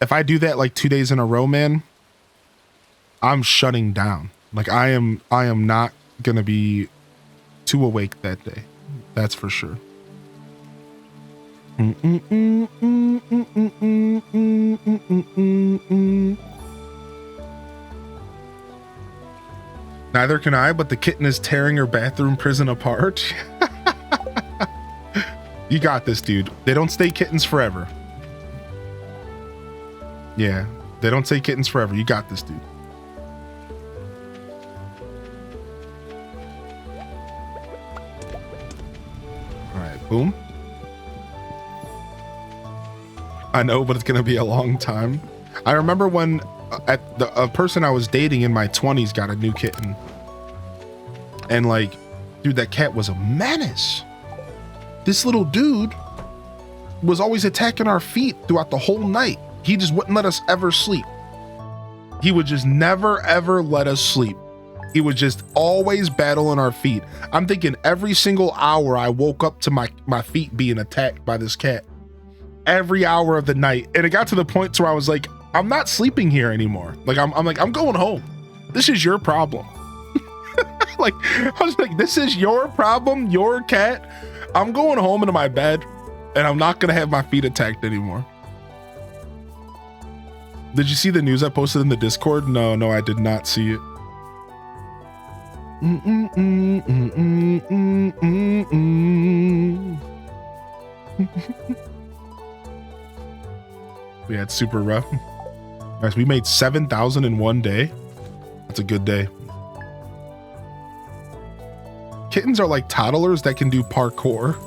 if I do that like 2 days in a row, man, I'm shutting down. Like, I am not gonna be too awake that day. That's for sure. Neither can I, but the kitten is tearing her bathroom prison apart. You got this, dude. They don't stay kittens forever. Yeah, they don't stay kittens forever. You got this, dude. All right, boom. I know, but it's gonna be a long time. I remember when a person I was dating in my 20s got a new kitten, and like, dude, that cat was a menace. This little dude was always attacking our feet throughout the whole night. He just wouldn't let us ever sleep. He would just never ever let us sleep. He would just always battle on our feet. I'm thinking every single hour I woke up to my feet being attacked by this cat. Every hour of the night. And it got to the point where I was like, I'm not sleeping here anymore. Like, I'm going home. This is your problem. Like, I was like, this is your problem, your cat. I'm going home into my bed and I'm not going to have my feet attacked anymore. Did you see the news I posted in the Discord? No, I did not see it. Yeah, it's super rough. Guys, we made 7,000 in one day. That's a good day. Kittens are like toddlers that can do parkour.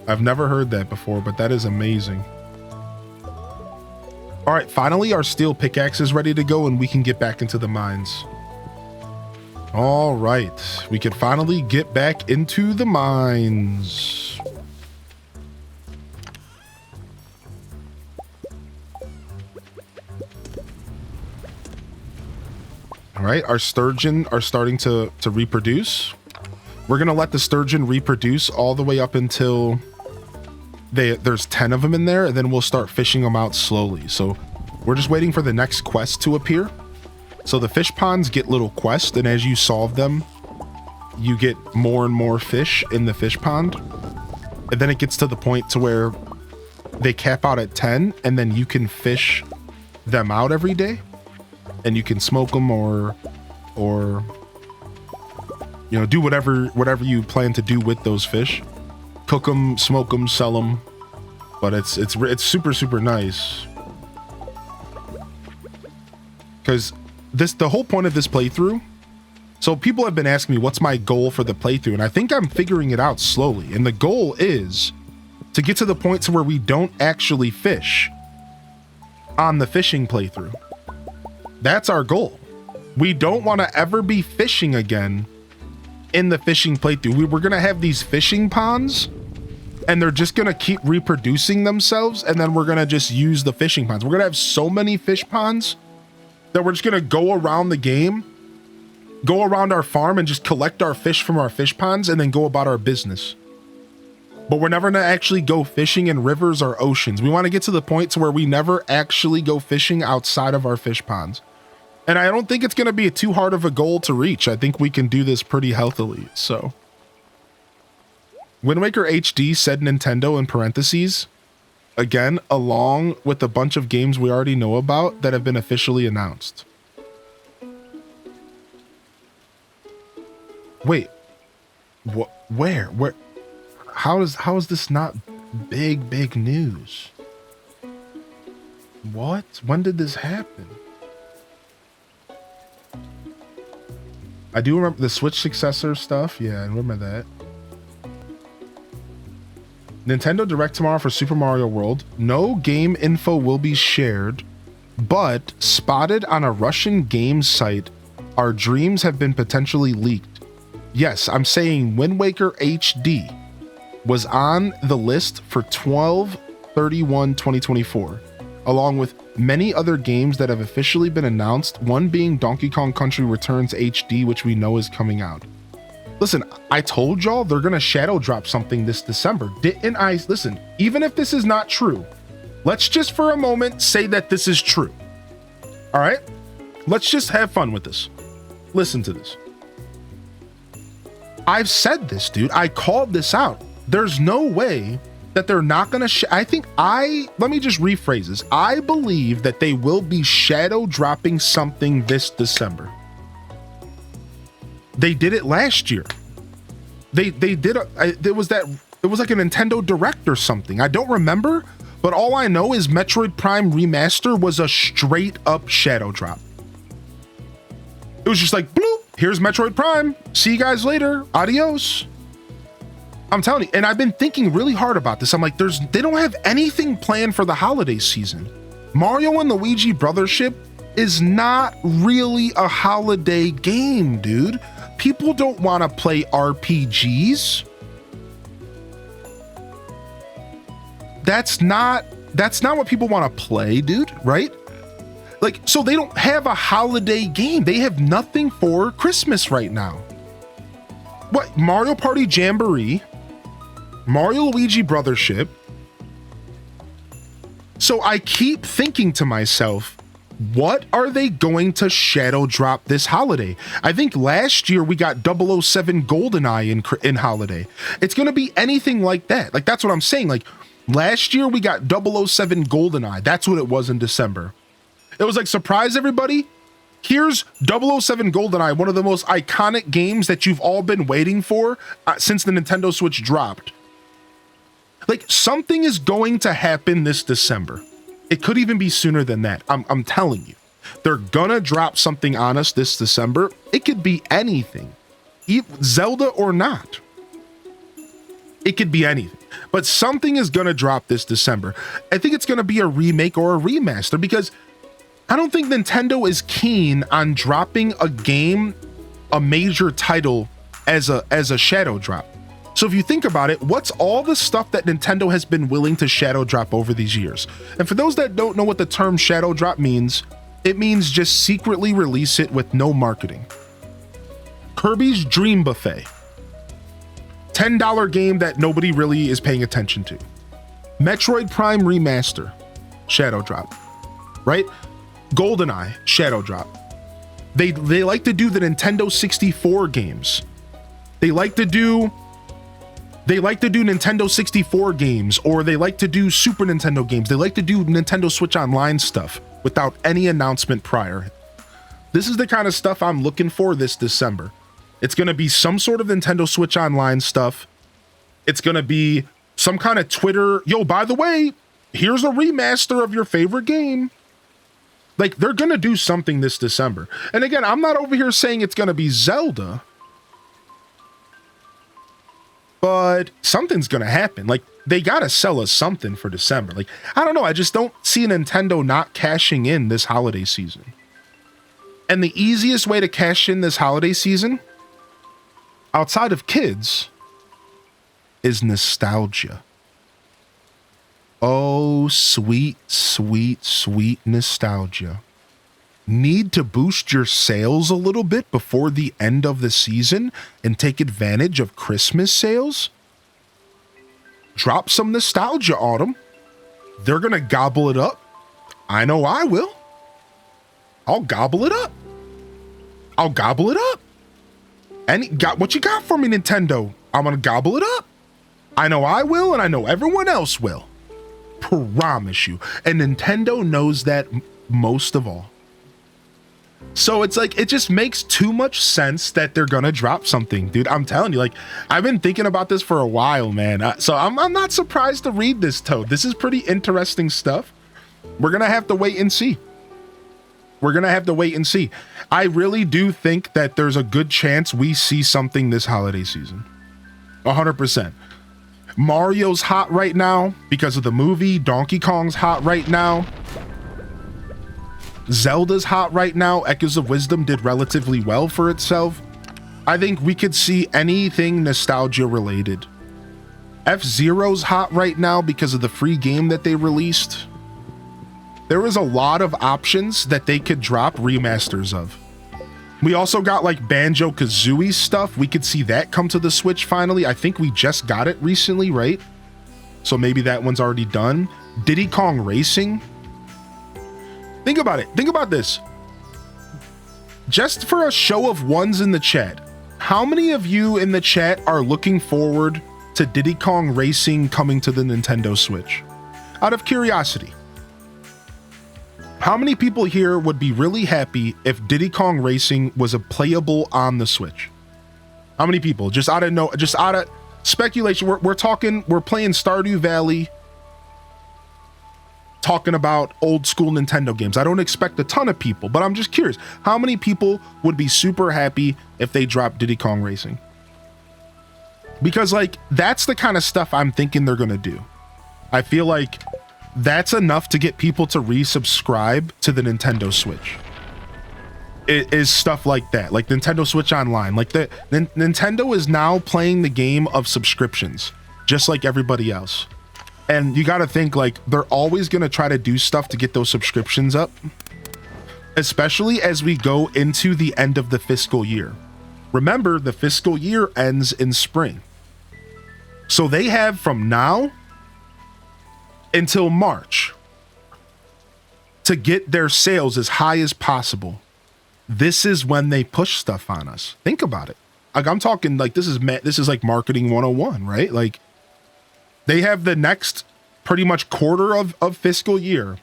I've never heard that before, but that is amazing. All right, finally our steel pickaxe is ready to go and we can get back into the mines. All right, we can finally get back into the mines. All right, our sturgeon are starting to reproduce. We're gonna let the sturgeon reproduce all the way up until there's 10 of them in there, and then we'll start fishing them out slowly. So we're just waiting for the next quest to appear. So the fish ponds get little quests, and as you solve them, you get more and more fish in the fish pond. And then it gets to the point to where they cap out at 10, and then you can fish them out every day. and you can smoke them or you know, do whatever you plan to do with those fish. Cook them, smoke them, sell them. But it's super, super nice. Because the whole point of this playthrough, so people have been asking me what's my goal for the playthrough, and I think I'm figuring it out slowly. And the goal is to get to the point to where we don't actually fish on the fishing playthrough. That's our goal. We don't want to ever be fishing again in the fishing playthrough. We're going to have these fishing ponds, and they're just going to keep reproducing themselves, and then we're going to just use the fishing ponds. We're going to have so many fish ponds that we're just going to go around the game, go around our farm, and just collect our fish from our fish ponds, and then go about our business. But we're never going to actually go fishing in rivers or oceans. We want to get to the point to where we never actually go fishing outside of our fish ponds. And I don't think it's going to be too hard of a goal to reach. I think we can do this pretty healthily. So, Wind Waker HD said Nintendo in parentheses, again, along with a bunch of games we already know about that have been officially announced. Wait, what? Where? How is this not big news? What? When did this happen? I do remember the Switch successor stuff. Yeah, I remember that. Nintendo Direct tomorrow for Super Mario World. No game info will be shared, but spotted on a Russian game site, our dreams have been potentially leaked. Yes, I'm saying Wind Waker HD was on the list for 12/31/2024, along with many other games that have officially been announced, one being Donkey Kong Country Returns HD, which we know is coming out. Listen, I told y'all they're gonna shadow drop something this December. Didn't I? Listen, even if this is not true, let's just for a moment say that this is true. All right? Let's just have fun with this. Listen to this. I've said this, dude. I called this out. There's no way that they're not gonna let me just rephrase this. I believe that they will be shadow dropping something this December. They did it last year. It was like a Nintendo Direct or something. I don't remember, but all I know is Metroid Prime Remaster was a straight up shadow drop. It was just like, bloop, here's Metroid Prime. See you guys later. Adios. I'm telling you, and I've been thinking really hard about this. I'm like, they don't have anything planned for the holiday season. Mario and Luigi Brothership is not really a holiday game, dude. People don't want to play RPGs. That's not what people want to play, dude, right? Like, so they don't have a holiday game. They have nothing for Christmas right now. What? Mario Party Jamboree, Mario Luigi Brothership. So I keep thinking to myself, what are they going to shadow drop this holiday? I think last year we got 007 GoldenEye in holiday. It's going to be anything like that. Like, that's what I'm saying. Like, last year we got 007 GoldenEye. That's what it was in December. It was like, surprise everybody. Here's 007 GoldenEye, one of the most iconic games that you've all been waiting for since the Nintendo Switch dropped. Like, something is going to happen this December. It could even be sooner than that. I'm telling you. They're gonna drop something on us this December. It could be anything. Zelda or not. It could be anything. But something is gonna drop this December. I think it's gonna be a remake or a remaster, because I don't think Nintendo is keen on dropping a game, a major title, as a shadow drop. So if you think about it, what's all the stuff that Nintendo has been willing to shadow drop over these years? And for those that don't know what the term shadow drop means, it means just secretly release it with no marketing. Kirby's Dream Buffet. $10 game that nobody really is paying attention to. Metroid Prime Remaster. Shadow drop. Right? GoldenEye. Shadow drop. They like to do the Nintendo 64 games. They like to do Nintendo 64 games, or they like to do Super Nintendo games. They like to do Nintendo Switch Online stuff without any announcement prior. This is the kind of stuff I'm looking for this December. It's going to be some sort of Nintendo Switch Online stuff. It's going to be some kind of Twitter. Yo, by the way, here's a remaster of your favorite game. Like, they're going to do something this December. And again, I'm not over here saying it's going to be Zelda. But something's going to happen. Like, they got to sell us something for December. Like, I don't know. I just don't see Nintendo not cashing in this holiday season. And the easiest way to cash in this holiday season, outside of kids, is nostalgia. Oh, sweet, sweet, sweet nostalgia. Need to boost your sales a little bit before the end of the season and take advantage of Christmas sales? Drop some nostalgia on them. They're going to gobble it up. I know I will. I'll gobble it up. I'll gobble it up. And what you got for me, Nintendo? I'm going to gobble it up. I know I will, and I know everyone else will. Promise you. And Nintendo knows that most of all. So it's like, it just makes too much sense that they're gonna drop something, dude. I'm telling you, like, I've been thinking about this for a while, man. So I'm not surprised to read this, Toad. This is pretty interesting stuff. We're gonna have to wait and see. We're gonna have to wait and see. I really do think that there's a good chance we see something this holiday season. 100%. Mario's hot right now because of the movie. Donkey Kong's hot right now. Zelda's hot right now. Echoes of Wisdom did relatively well for itself. I think we could see anything nostalgia related. F-Zero's hot right now because of the free game that they released. There is a lot of options that they could drop remasters of. We also got like Banjo-Kazooie stuff. We could see that come to the Switch finally. I think we just got it recently, right? So maybe that one's already done. Diddy Kong Racing. Think about it. Think about this. Just for a show of ones in the chat, how many of you in the chat are looking forward to Diddy Kong Racing coming to the Nintendo Switch? Out of curiosity. How many people here would be really happy if Diddy Kong Racing was a playable on the Switch? How many people? Just out of speculation. We're playing Stardew Valley, talking about old school Nintendo games. I don't expect a ton of people, but I'm just curious. How many people would be super happy if they dropped Diddy Kong Racing? Because like, that's the kind of stuff I'm thinking they're gonna do. I feel like that's enough to get people to resubscribe to the Nintendo Switch. It is stuff like that, like Nintendo Switch Online. Like Nintendo is now playing the game of subscriptions, just like everybody else. And you got to think like they're always going to try to do stuff to get those subscriptions up, especially as we go into the end of the fiscal year. Remember, the fiscal year ends in spring. So they have from now until March to get their sales as high as possible. This is when they push stuff on us. Think about it. Like I'm talking like this is like marketing 101, right? Like they have the next pretty much quarter of fiscal year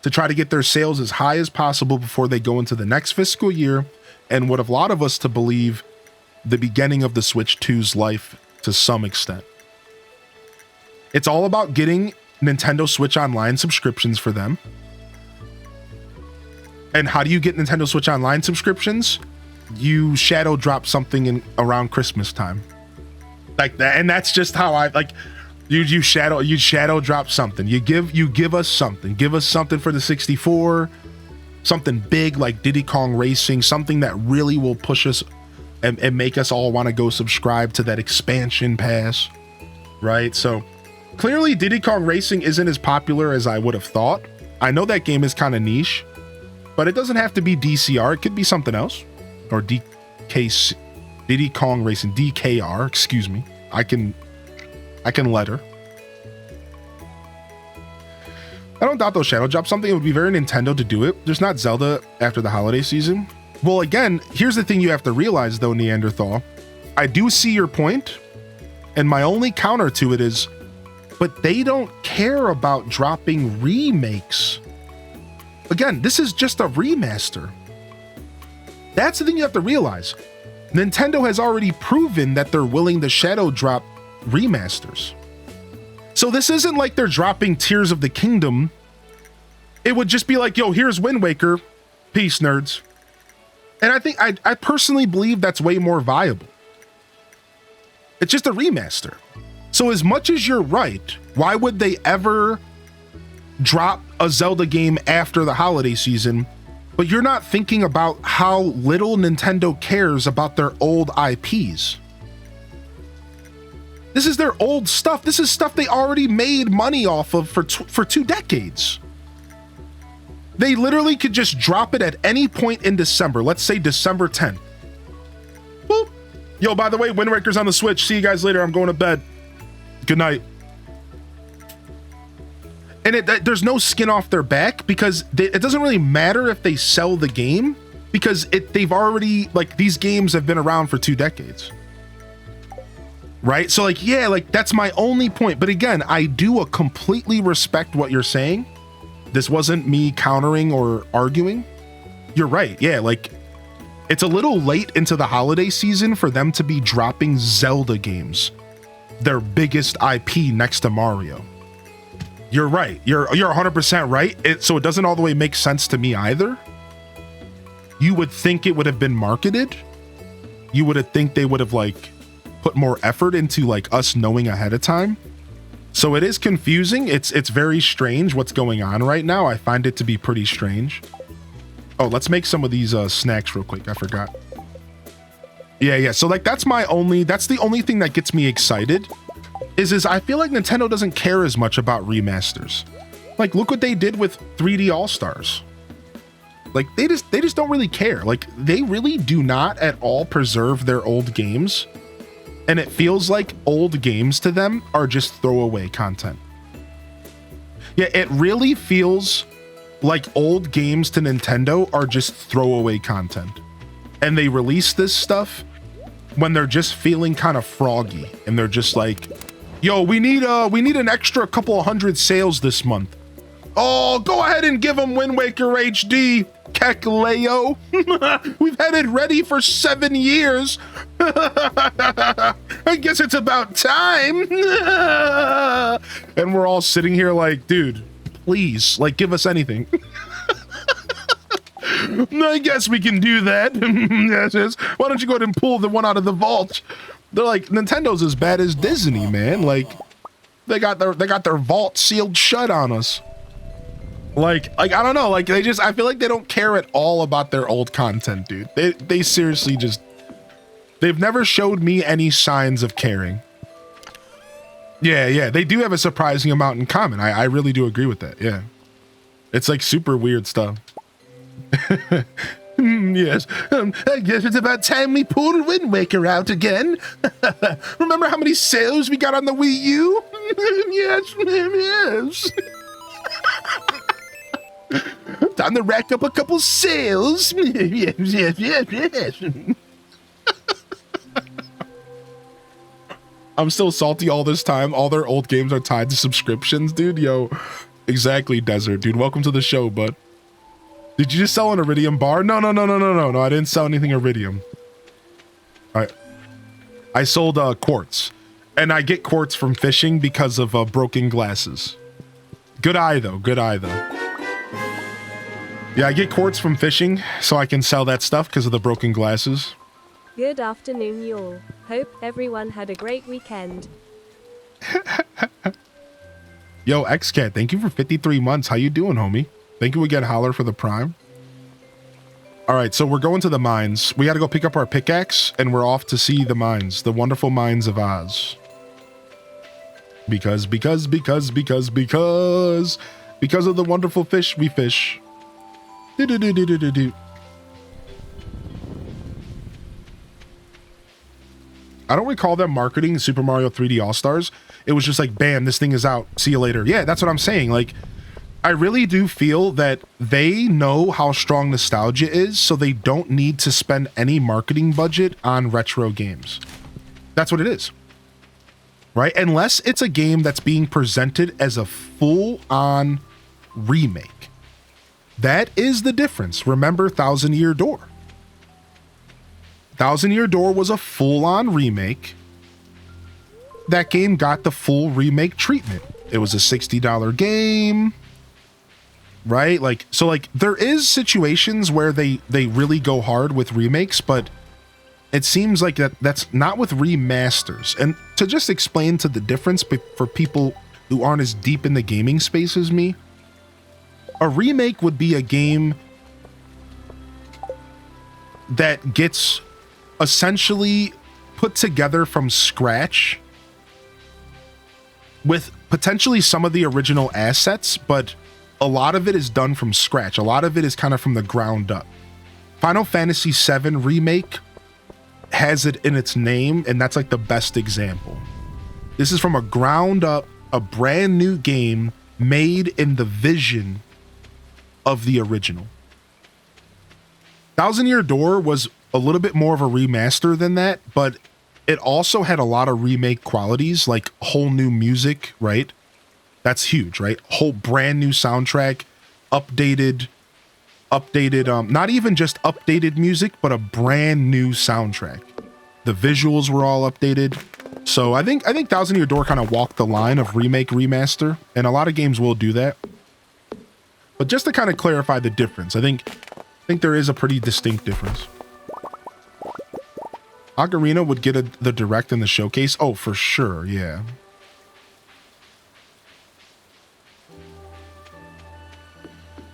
to try to get their sales as high as possible before they go into the next fiscal year and what a lot of us to believe the beginning of the Switch 2's life to some extent. It's all about getting Nintendo Switch Online subscriptions for them. And how do you get Nintendo Switch Online subscriptions? You shadow drop something in around Christmas time. Like that, and that's just how I like you shadow drop something. You give us something. Give us something for the 64, something big like Diddy Kong Racing, something that really will push us and make us all want to go subscribe to that expansion pass. Right? So clearly, Diddy Kong Racing isn't as popular as I would have thought. I know that game is kind of niche, but it doesn't have to be DCR. It could be something else. Or Diddy Kong Racing, DKR, excuse me. I can let her. I don't doubt they'll shadow drop something. It would be very Nintendo to do it. There's not Zelda after the holiday season. Well, again, here's the thing you have to realize though, Neanderthal. I do see your point, and my only counter to it is, but they don't care about dropping remakes. Again, this is just a remaster. That's the thing you have to realize. Nintendo has already proven that they're willing to shadow drop remasters. So this isn't like they're dropping Tears of the Kingdom. It would just be like, yo, here's Wind Waker. Peace, nerds. And I think I personally believe that's way more viable. It's just a remaster. So as much as you're right, why would they ever drop a Zelda game after the holiday season? But you're not thinking about how little Nintendo cares about their old IPs. This is their old stuff. This is stuff they already made money off of for 2 decades. They literally could just drop it at any point in December. Let's say December 10th. Boop. Yo, by the way, Wind Waker's on the Switch. See you guys later. I'm going to bed. Good night. And there's no skin off their back because it doesn't really matter if they sell the game because they've already, like, these games have been around for 2 decades. Right? So, like, yeah, like, that's my only point. But again, I do completely respect what you're saying. This wasn't me countering or arguing. You're right. Yeah, like, it's a little late into the holiday season for them to be dropping Zelda games, their biggest IP next to Mario. You're right. You're 100% right. So it doesn't all the way make sense to me either. You would think it would have been marketed. You would have think they would have, like, put more effort into, like, us knowing ahead of time. So it is confusing. It's very strange what's going on right now. I find it to be pretty strange. Oh, let's make some of these snacks real quick. I forgot. Yeah. So, like, that's the only thing that gets me excited is I feel like Nintendo doesn't care as much about remasters. Like, look what they did with 3D All-Stars. Like, they just don't really care. Like, they really do not at all preserve their old games. And it feels like old games to them are just throwaway content. Yeah, it really feels like old games to Nintendo are just throwaway content. And they release this stuff when they're just feeling kind of froggy. And they're just like, yo, we need an extra couple of 100 sales this month. Oh, go ahead and give them Wind Waker HD, Kekleo. We've had it ready for 7 years. I guess it's about time. And we're all sitting here like, dude, please, like, give us anything. I guess we can do that. Yes. Why don't you go ahead and pull the one out of the vault? They're like, Nintendo's as bad as Disney, man. Like, they got their vault sealed shut on us. Like I don't know, like I feel like they don't care at all about their old content, dude. They seriously just, they've never showed me any signs of caring. Yeah, they do have a surprising amount in common. I really do agree with that. Yeah, it's like super weird stuff. Yes, I guess it's about time we pulled Wind Waker out again. Remember how many sales we got on the Wii U? Yes. Time to rack up a couple sales. Yes. I'm still salty all this time. All their old games are tied to subscriptions, dude. Yo, exactly, Desert, dude. Welcome to the show, bud. Did you just sell an Iridium bar? No. I didn't sell anything Iridium. I sold quartz, and I get quartz from fishing because of broken glasses. Good eye though. Yeah, I get quartz from fishing, so I can sell that stuff because of the broken glasses. Good afternoon, y'all. Hope everyone had a great weekend. Yo, XCat, thank you for 53 months. How you doing, homie? Thank you again, Holler, for the Prime. All right, so we're going to the mines. We got to go pick up our pickaxe, and we're off to see the mines, the wonderful mines of Oz. Because of the wonderful fish we fish. Do. I don't recall them marketing Super Mario 3D All-Stars. It was just like, bam, this thing is out. See you later. Yeah, that's what I'm saying. Like, I really do feel that they know how strong nostalgia is, so they don't need to spend any marketing budget on retro games. That's what it is. Right? Unless it's a game that's being presented as a full-on remake. That is the difference. Remember Thousand Year Door. Thousand Year Door was a full-on remake. That game got the full remake treatment. It was a $60 game, right? Like, so like there is situations where they really go hard with remakes, but it seems like that's not with remasters. And to just explain to the difference for people who aren't as deep in the gaming space as me, a remake would be a game that gets essentially put together from scratch with potentially some of the original assets, but a lot of it is done from scratch. A lot of it is kind of from the ground up. Final Fantasy VII Remake has it in its name, and that's like the best example. This is from a ground up, a brand new game made in the vision of the original. Thousand Year Door was a little bit more of a remaster than that, but it also had a lot of remake qualities, like whole new music, right? That's huge, right? Whole brand new soundtrack, updated, not even just updated music, but a brand new soundtrack. The visuals were all updated. So I think Thousand Year Door kind of walked the line of remake, remaster, and a lot of games will do that. But just to kind of clarify the difference, I think there is a pretty distinct difference. Ocarina would get the direct and the showcase. Oh, for sure, yeah.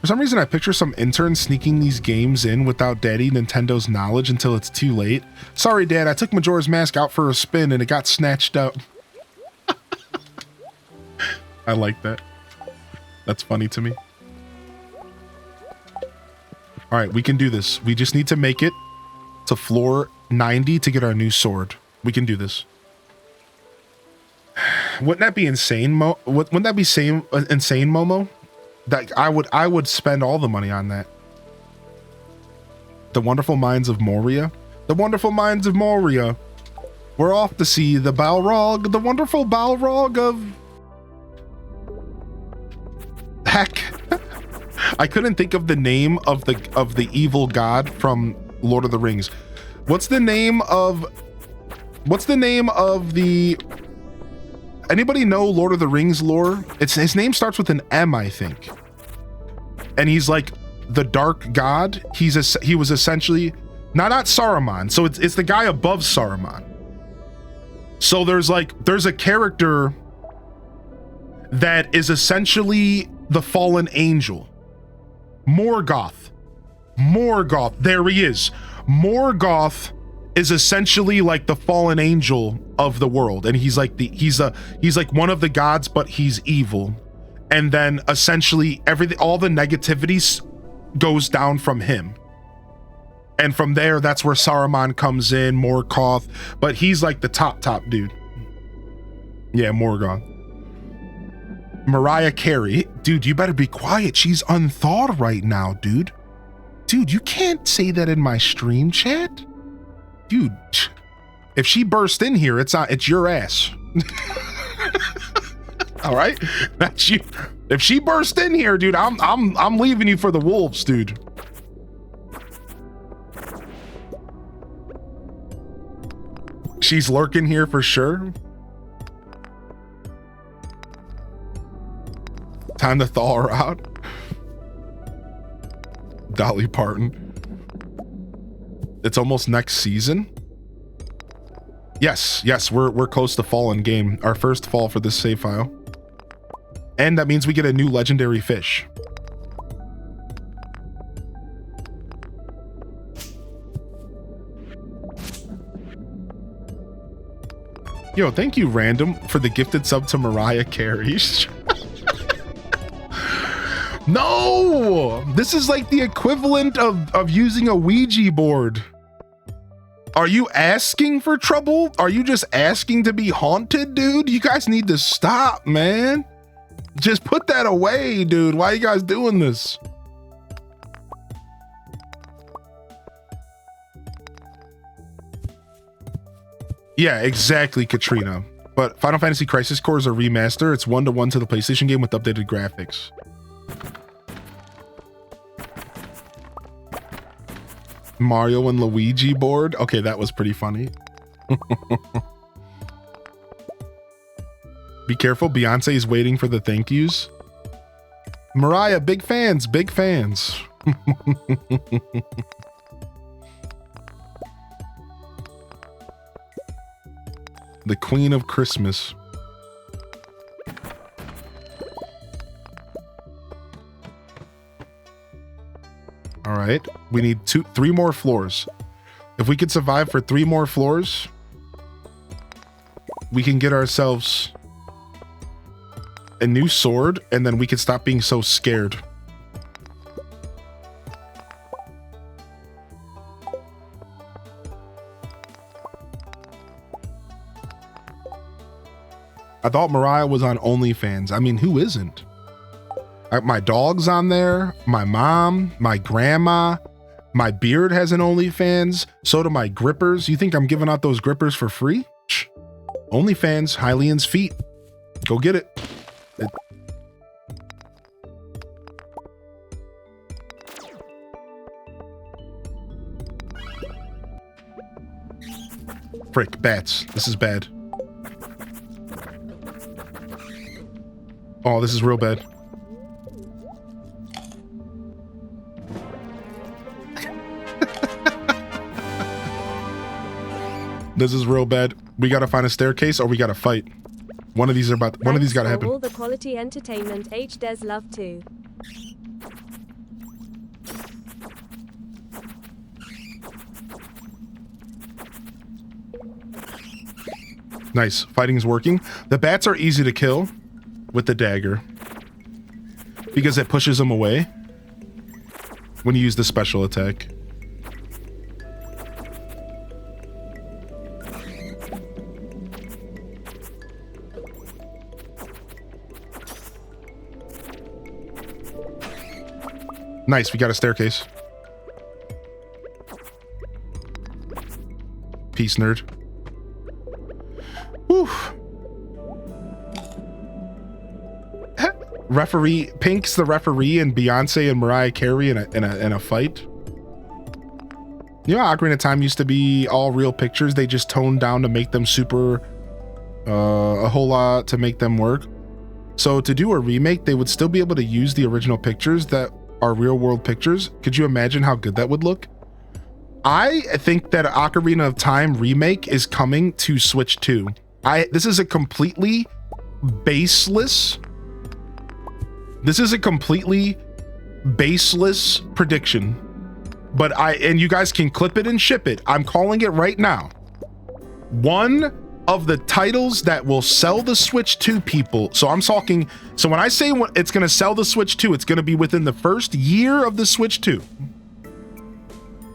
For some reason, I picture some intern sneaking these games in without Daddy Nintendo's knowledge until it's too late. Sorry, Dad, I took Majora's Mask out for a spin and it got snatched up. I like that. That's funny to me. All right, we can do this. We just need to make it to floor 90 to get our new sword. We can do this. Wouldn't that be insane, Wouldn't that be insane, Momo? That I would spend all the money on that. The Wonderful Mines of Moria. The Wonderful Mines of Moria. We're off to see the Balrog, the wonderful Balrog of... Heck. I couldn't think of the name of the evil god from Lord of the Rings. What's the name of the... Anybody know Lord of the Rings lore? His name starts with an M, I think. And he's like the dark god. He was essentially not Saruman. So it's the guy above Saruman. So there's a character that is essentially the fallen angel. Morgoth. There he is. Morgoth is essentially like the fallen angel of the world, and he's like one of the gods, but he's evil. And then essentially all the negativity goes down from him. And from there, that's where Saruman comes in, Morgoth, but he's like the top dude. Yeah, Morgoth. Mariah Carey, dude, you better be quiet. She's unthawed right now, dude. Dude, you can't say that in my stream chat. Dude, if she burst in here, it's your ass. All right, that's you. If she burst in here, dude, I'm leaving you for the wolves, dude. She's lurking here for sure. Time to thaw her out. Dolly Parton. It's almost next season. Yes, we're close to fall in game. Our first fall for this save file. And that means we get a new legendary fish. Yo, thank you, Random, for the gifted sub to Mariah Carey. No! This is like the equivalent of using a Ouija board. Are you asking for trouble? Are you just asking to be haunted, dude? You guys need to stop, man. Just put that away, dude. Why are you guys doing this? Yeah, exactly, Katrina. But Final Fantasy Crisis Core is a remaster. It's 1-to-1 to the PlayStation game with updated graphics. Mario and Luigi board. Okay, that was pretty funny. Be careful, Beyonce is waiting for the thank yous. Mariah, big fans, big fans. The Queen of Christmas. All right, we need 3 more floors. If we could survive for 3 more floors, we can get ourselves a new sword, and then we can stop being so scared. I thought Mariah was on OnlyFans. I mean, who isn't? My dog's on there, my mom, my grandma, my beard has an OnlyFans, so do my grippers. You think I'm giving out those grippers for free? Shh. OnlyFans, Hylian's feet. Go get it. Frick, bats. This is bad. Oh, this is real bad. This is real bad. We gotta find a staircase or we gotta fight. One of these gotta happen. All the quality entertainment HDes love too. Nice. Fighting is working. The bats are easy to kill with the dagger because it pushes them away when you use the special attack. Nice, we got a staircase. Peace, nerd. Whew. Referee Pink's the referee and Beyonce and Mariah Carey in a fight. You know, Ocarina of Time used to be all real pictures. They just toned down to make them super a whole lot to make them work. So to do a remake, they would still be able to use the original pictures that are real world pictures. Could you imagine how good that would look? I think that Ocarina of Time remake is coming to Switch 2. This is a completely baseless prediction, but and you guys can clip it and ship it. I'm calling it right now. One of the titles that will sell the Switch 2 people. So I'm talking, so when I say it's going to sell the Switch 2, it's going to be within the first year of the Switch 2.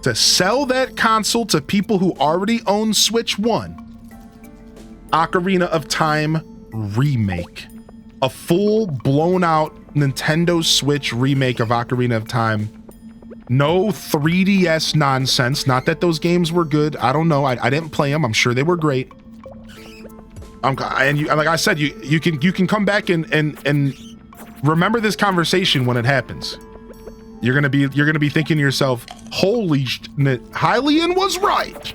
To sell that console to people who already own Switch 1. Ocarina of Time remake. A full blown out Nintendo Switch remake of Ocarina of Time. No 3DS nonsense. Not that those games were good. I don't know. I didn't play them. I'm sure they were great. And like I said, you can come back and remember this conversation when it happens. You're gonna be thinking to yourself, holy Hylian was right.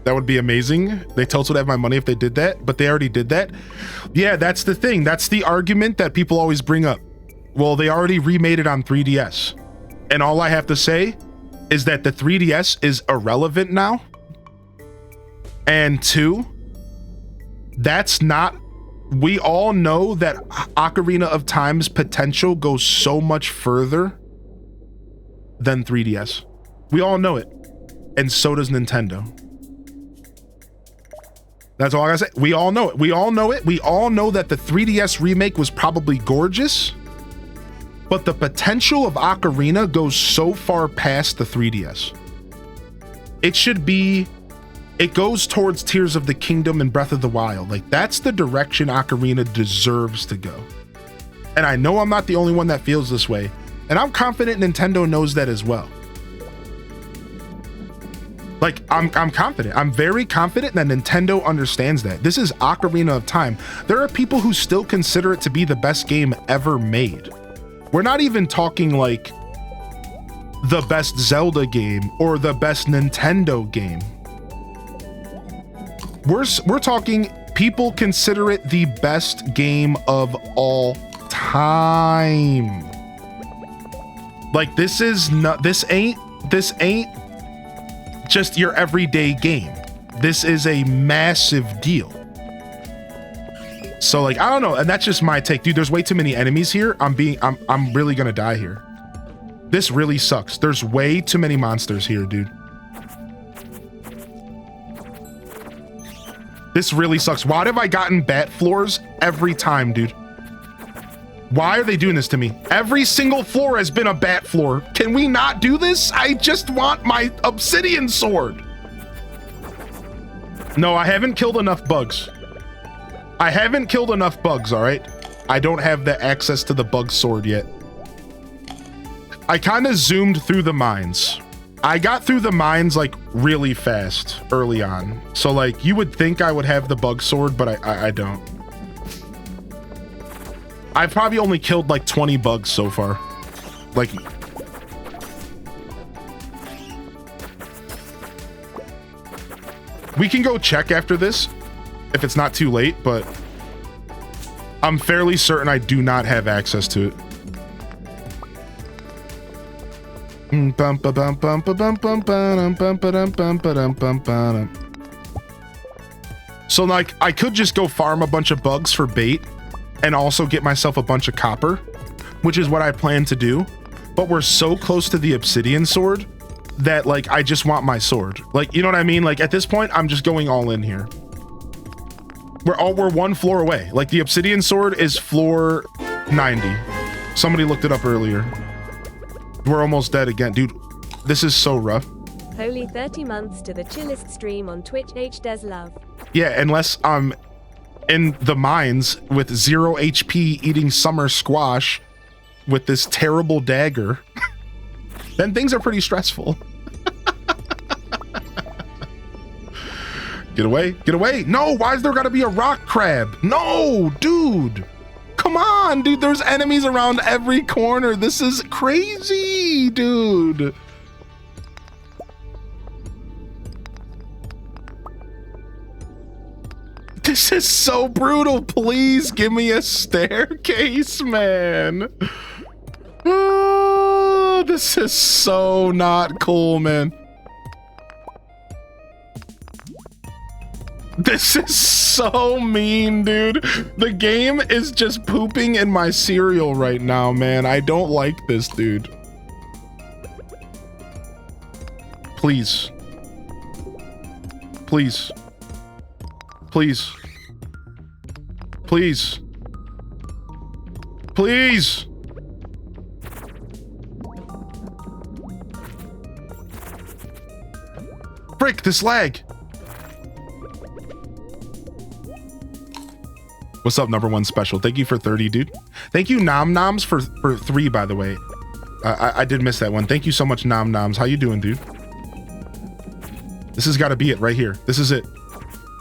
That would be amazing. They totally would have my money if they did that, but they already did that. Yeah, that's the thing. That's the argument that people always bring up. Well, they already remade it on 3DS. And all I have to say is that the 3DS is irrelevant now. And 2, that's not, we all know that Ocarina of Time's potential goes so much further than 3DS. We all know it. And so does Nintendo. That's all I gotta say. We all know it. We all know it. We all know that the 3DS remake was probably gorgeous, but the potential of Ocarina goes so far past the 3DS. It goes towards Tears of the Kingdom and Breath of the Wild. Like, that's the direction Ocarina deserves to go. And I know I'm not the only one that feels this way, and I'm confident Nintendo knows that as well. Like, I'm confident. I'm very confident that Nintendo understands that. This is Ocarina of Time. There are people who still consider it to be the best game ever made. We're not even talking like the best Zelda game or the best Nintendo game. We're talking people consider it the best game of all time. Like, this ain't just your everyday game. This is a massive deal. So like, I don't know, and that's just my take. Dude, there's way too many enemies here. I'm really gonna die here. This really sucks. There's way too many monsters here, dude. This really sucks. Why have I gotten bat floors every time, dude? Why are they doing this to me? Every single floor has been a bat floor. Can we not do this? I just want my obsidian sword. No, I haven't killed enough bugs. I haven't killed enough bugs, all right? I don't have the access to the bug sword yet. I kind of zoomed through the mines. I got through the mines like really fast early on. So like you would think I would have the bug sword, but I don't. I've probably only killed like 20 bugs so far. Like, we can go check after this if it's not too late, but I'm fairly certain I do not have access to it. So like I could just go farm a bunch of bugs for bait and also get myself a bunch of copper, which is what I plan to do. But we're so close to the obsidian sword that like I just want my sword. Like, you know what I mean? Like at this point, I'm just going all in here. We're one floor away. Like the obsidian sword is floor 90. Somebody looked it up earlier. We're almost dead again. Dude, this is so rough. Holy 30 months to the chillest stream on Twitch HDesLove. Yeah, unless I'm in the mines with 0 HP eating summer squash with this terrible dagger, then things are pretty stressful. Get away, get away. No, why is there gotta be a rock crab? No, dude. Come on, dude. There's enemies around every corner. This is crazy, dude. This is so brutal. Please give me a staircase, man. Oh, this is so not cool, man. This is so mean, dude. The game is just pooping in my cereal right now, man. I don't like this, dude. Please. Please. Please. Please. Please. Frick, this lag. What's up, number one special? Thank you for 30, dude. Thank you, Nom Noms, for 3, by the way. I did miss that one. Thank you so much, Nom Noms. How you doing, dude? This has got to be it right here. This is it.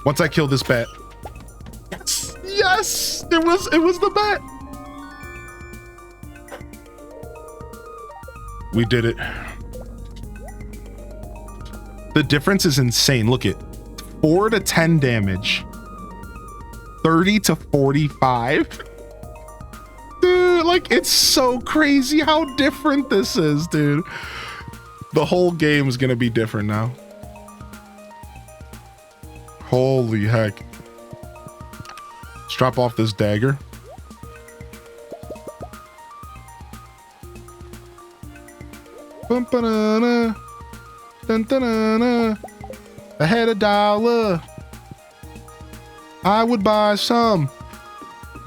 Once I kill this bat. Yes, yes, it was the bat. We did it. The difference is insane. Look at 4 to 10 damage. 30 to 45. Dude, like it's so crazy how different this is, dude. The whole game is gonna be different now. Holy heck. Let's drop off this dagger. Bum-ba-na-na. Dun-dun-na-na. I had $1. I would buy some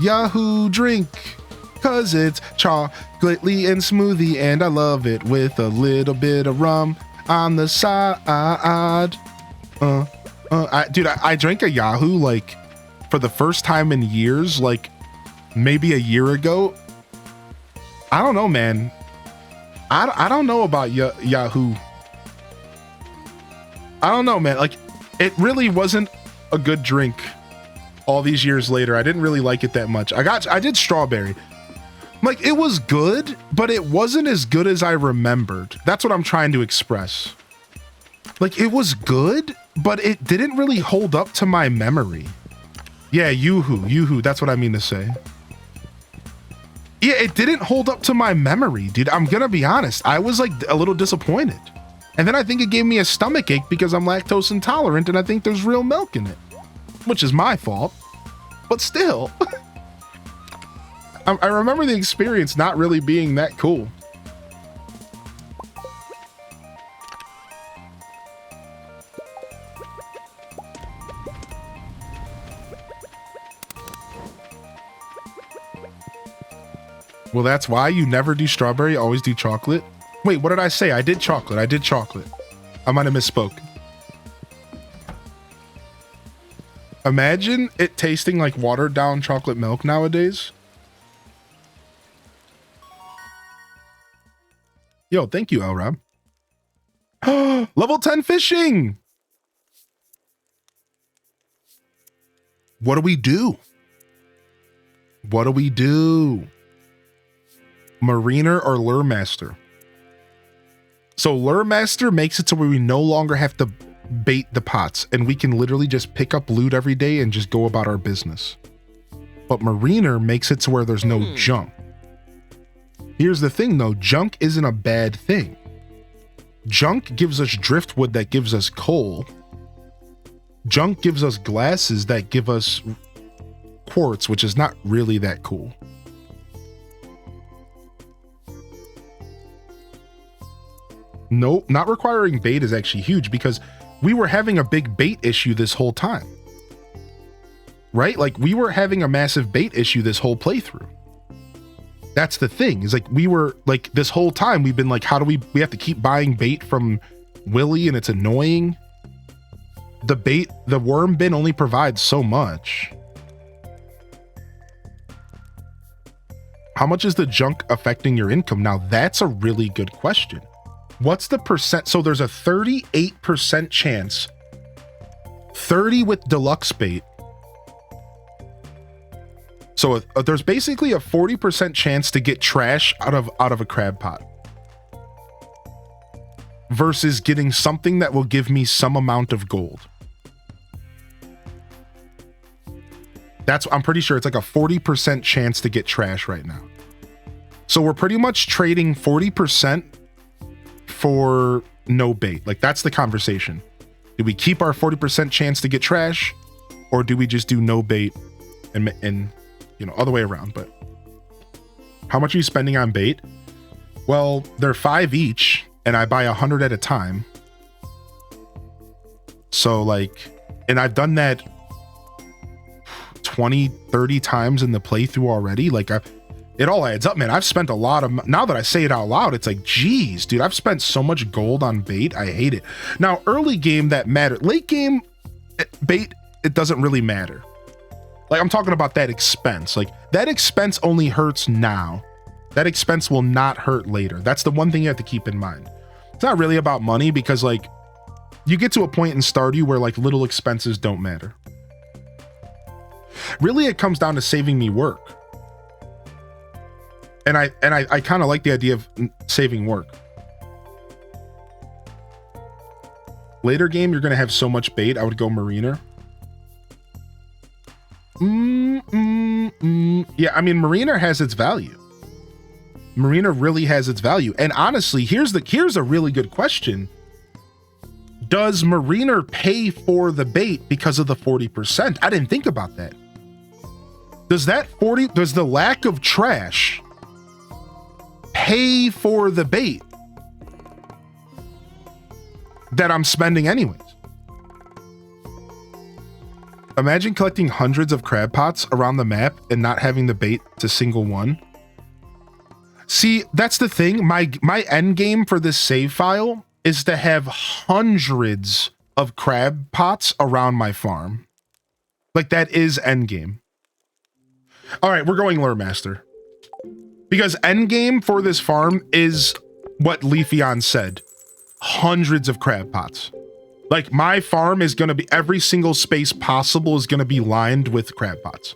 Yahoo drink, cause it's chocolatey and smoothie and I love it with a little bit of rum on the side. Dude, I drank a Yahoo like for the first time in years, like maybe a year ago. I don't know, man. I don't know about Yahoo. I don't know, man. Like, it really wasn't a good drink all these years later. I didn't really like it that much. I did strawberry. Like, it was good, but it wasn't as good as I remembered. That's what I'm trying to express. Like, it was good, but it didn't really hold up to my memory. Yeah, yoo-hoo, that's what I mean to say. Yeah, it didn't hold up to my memory, dude. I'm gonna be honest. I was like a little disappointed. And then I think it gave me a stomach ache because I'm lactose intolerant and I think there's real milk in it, which is my fault, but still. I remember the experience not really being that cool. Well, that's why you never do strawberry, always do chocolate. Wait, what did I say? I did chocolate. I might have misspoke. Imagine it tasting like watered down chocolate milk nowadays. Yo, thank you, L-Rob. Level 10 fishing! What do we do? Mariner or Lure Master? So Lure Master makes it to where we no longer have to bait the pots and we can literally just pick up loot every day and just go about our business. But Mariner makes it to where there's no junk. Here's the thing though, junk isn't a bad thing. Junk gives us driftwood that gives us coal. Junk gives us glasses that give us quartz, which is not really that cool. No, not requiring bait is actually huge because we were having a big bait issue this whole time. Right? Like we were having a massive bait issue this whole playthrough. That's the thing, is like we were like this whole time we've been like, how do we have to keep buying bait from Willy and it's annoying. The worm bin only provides so much. How much is the junk affecting your income? Now that's a really good question. What's the percent? So there's a 38% chance, 30 with deluxe bait. So there's basically a 40% chance to get trash out of a crab pot versus getting something that will give me some amount of gold. I'm pretty sure it's like a 40% chance to get trash right now. So we're pretty much trading 40% for no bait. Like that's the conversation. Do we keep our 40% chance to get trash or do we just do no bait and you know, other way around? But how much are you spending on bait? Well, they're 5 each and I buy 100 at a time. So like, and I've done that 20, 30 times in the playthrough already. Like it all adds up, man. I've spent a lot of, now that I say it out loud, it's like, geez, dude, I've spent so much gold on bait. I hate it. Now, early game that mattered. Late game bait, it doesn't really matter. Like I'm talking about that expense. Like that expense only hurts now. That expense will not hurt later. That's the one thing you have to keep in mind. It's not really about money because like you get to a point in Stardew where like little expenses don't matter. Really, it comes down to saving me work. And I kind of like the idea of saving work. Later game, you're going to have so much bait. I would go Mariner. Yeah, I mean, Mariner has its value. Mariner really has its value. And honestly, here's a really good question. Does Mariner pay for the bait because of the 40%? I didn't think about that. Does the lack of trash pay for the bait that I'm spending anyways? Imagine collecting hundreds of crab pots around the map and not having the bait to single one. See, that's the thing. My end game for this save file is to have hundreds of crab pots around my farm. Like that is end game. All right, we're going Lure Master. Because end game for this farm is what Leafeon said. Hundreds of crab pots. Like my farm is going to be, every single space possible is going to be lined with crab pots.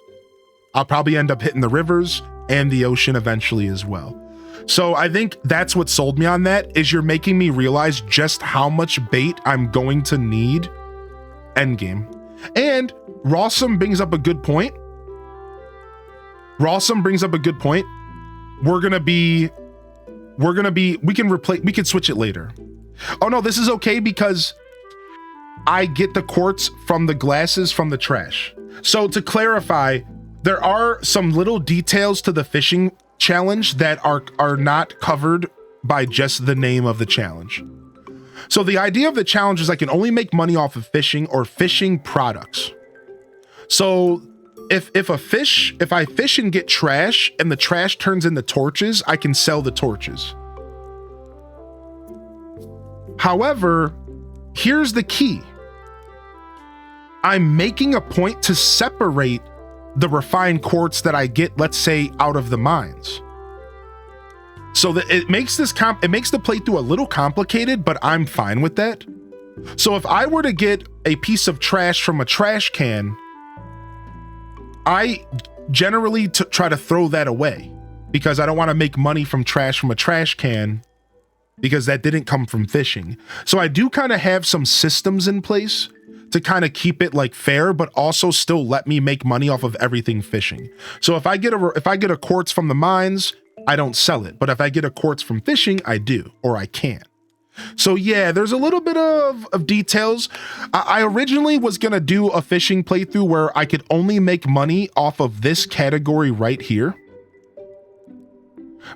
I'll probably end up hitting the rivers and the ocean eventually as well. So I think that's what sold me on that, is you're making me realize just how much bait I'm going to need endgame. And Rawsome brings up a good point. We can switch it later. Oh no, this is okay because I get the quartz from the glasses from the trash. So to clarify, there are some little details to the fishing challenge that are not covered by just the name of the challenge. So the idea of the challenge is I can only make money off of fishing or fishing products. So if I fish and get trash and the trash turns into torches, I can sell the torches. However, here's the key. I'm making a point to separate the refined quartz that I get, let's say, out of the mines. So that it makes the playthrough a little complicated, but I'm fine with that. So if I were to get a piece of trash from a trash can, I generally try to throw that away because I don't want to make money from trash from a trash can because that didn't come from fishing. So I do kind of have some systems in place to kind of keep it like fair, but also still let me make money off of everything fishing. So if I get a quartz from the mines, I don't sell it. But if I get a quartz from fishing, I do, or I can. So yeah, there's a little bit of details. I originally was gonna do a fishing playthrough where I could only make money off of this category right here.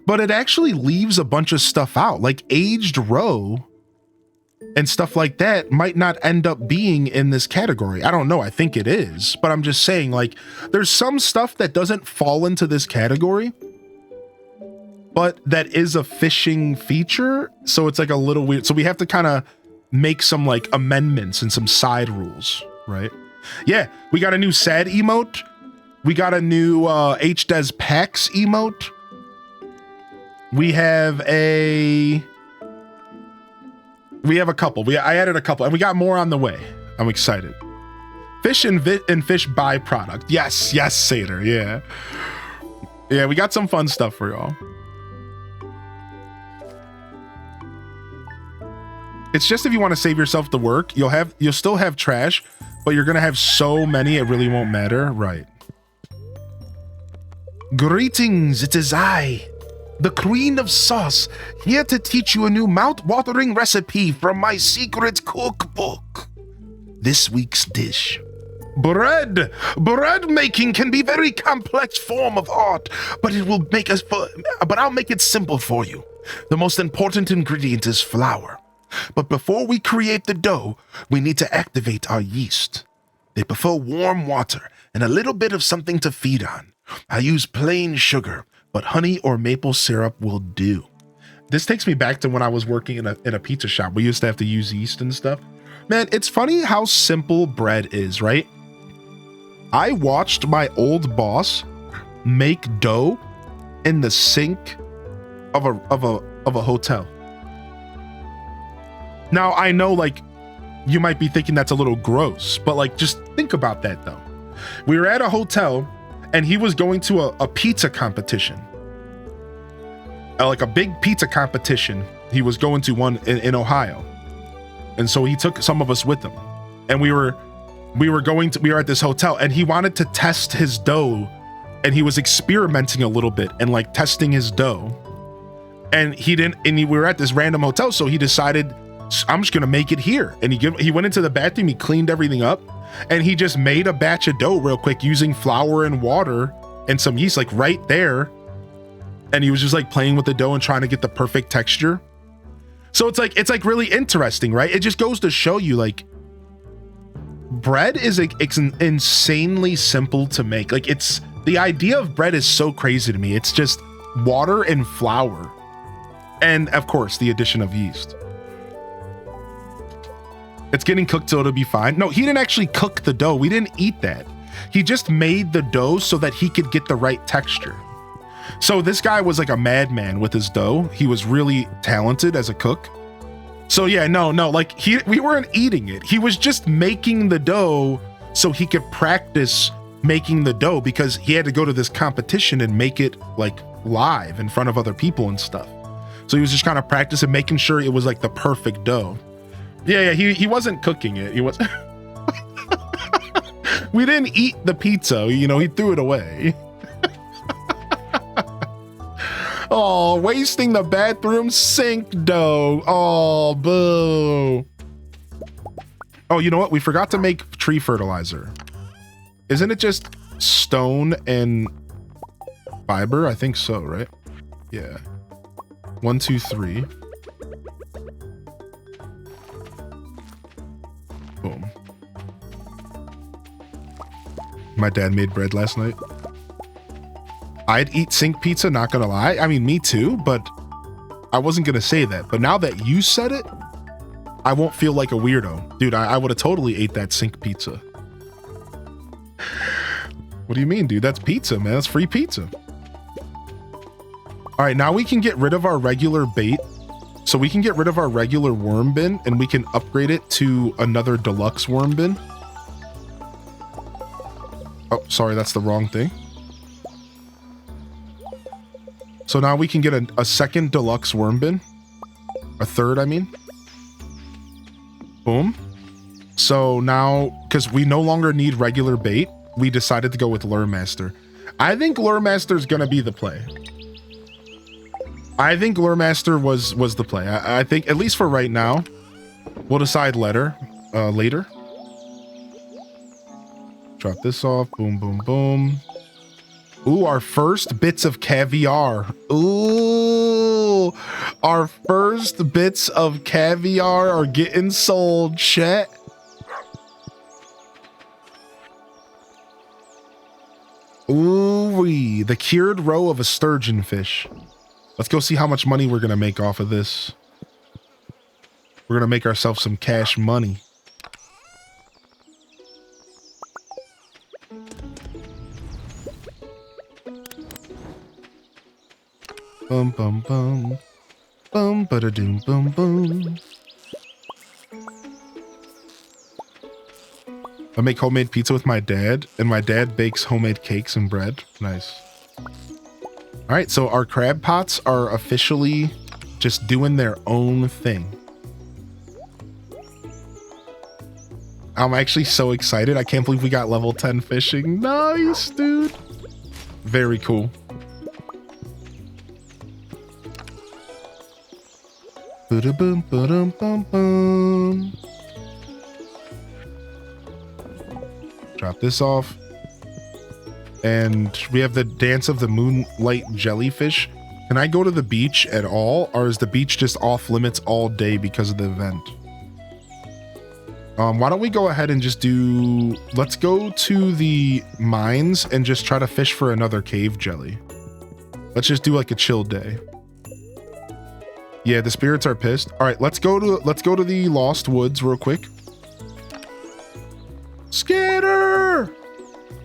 But it actually leaves a bunch of stuff out, like aged roe and stuff like that might not end up being in this category. I don't know, I think it is, but I'm just saying, like, there's some stuff that doesn't fall into this category, but that is a fishing feature, so it's like a little weird. So we have to kind of make some like amendments and some side rules, right? Yeah, we got a new sad emote. We got a new HDes packs emote. We have a couple. I added a couple, and we got more on the way. I'm excited. Fish and fish byproduct. Yes, Satyr. Yeah, we got some fun stuff for y'all. It's just if you want to save yourself the work, you'll still have trash, but you're gonna have so many it really won't matter, right? Greetings, it is I, the Queen of Sauce, here to teach you a new mouth-watering recipe from my secret cookbook. This week's dish. Bread! Bread making can be a very complex form of art, but I'll make it simple for you. The most important ingredient is flour. But before we create the dough, we need to activate our yeast. They prefer warm water and a little bit of something to feed on. I use plain sugar, but honey or maple syrup will do. This takes me back to when I was working in a pizza shop. We used to have to use yeast and stuff. Man, it's funny how simple bread is, right? I watched my old boss make dough in the sink of a hotel. Now, I know, like, you might be thinking that's a little gross, but, like, just think about that, though. We were at a hotel, and he was going to a pizza competition. Like, a big pizza competition. He was going to one in Ohio. And so he took some of us with him. And we were at this hotel, and he wanted to test his dough, and he was experimenting a little bit and, like, testing his dough. And we were at this random hotel, so he decided, I'm just gonna make it here. And he went into the bathroom, he cleaned everything up, and he just made a batch of dough real quick using flour and water and some yeast, like right there. And he was just like playing with the dough and trying to get the perfect texture. So it's like really interesting, right? It just goes to show you, like, bread is it's insanely simple to make. Like, the idea of bread is so crazy to me. It's just water and flour, and of course the addition of yeast. It's getting cooked, so it'll be fine. No, he didn't actually cook the dough. We didn't eat that. He just made the dough so that he could get the right texture. So this guy was like a madman with his dough. He was really talented as a cook. So yeah, no, like we weren't eating it. He was just making the dough so he could practice making the dough because he had to go to this competition and make it like live in front of other people and stuff. So he was just kind of practicing, making sure it was like the perfect dough. Yeah, he wasn't cooking it. He was. We didn't eat the pizza, you know, he threw it away. Oh, wasting the bathroom sink dough. Oh, boo. Oh, you know what? We forgot to make tree fertilizer. Isn't it just stone and fiber? I think so, right? Yeah. 1, 2, 3. Boom. My dad made bread last night. I'd eat sink pizza, not gonna lie. I mean, me too, but I wasn't gonna say that. But now that you said it, I won't feel like a weirdo. Dude, I would have totally ate that sink pizza. What do you mean, dude? That's pizza, man. That's free pizza. All right, now we can get rid of our regular bait. So we can get rid of our regular worm bin and we can upgrade it to another deluxe worm bin. Oh, sorry, that's the wrong thing. So now we can get a second deluxe worm bin. A third, I mean. Boom. So now, because we no longer need regular bait, we decided to go with Lure Master. I think Lure Master is going to be the play. I think Lure Master was the play. I think, at least for right now, we'll decide later. Drop this off. Boom, boom, boom. Ooh, our first bits of caviar. Ooh, our first bits of caviar are getting sold, chat. Ooh-wee, the cured roe of a sturgeon fish. Let's go see how much money we're gonna make off of this. We're gonna make ourselves some cash money. Bum bum bum. Bum ba da doom bum bum. I make homemade pizza with my dad, and my dad bakes homemade cakes and bread. Nice. All right, so our crab pots are officially just doing their own thing. I'm actually so excited. I can't believe we got level 10 fishing. Nice, dude. Very cool. Ba-da-boom, ba-dum, bum, bum. Drop this off. And we have the Dance of the Moonlight Jellyfish. Can I go to the beach at all? Or is the beach just off limits all day because of the event? Why don't we go ahead and just do... Let's go to the mines and just try to fish for another cave jelly. Let's just do like a chill day. Yeah, the spirits are pissed. All right, let's go to the Lost Woods real quick. Skitter!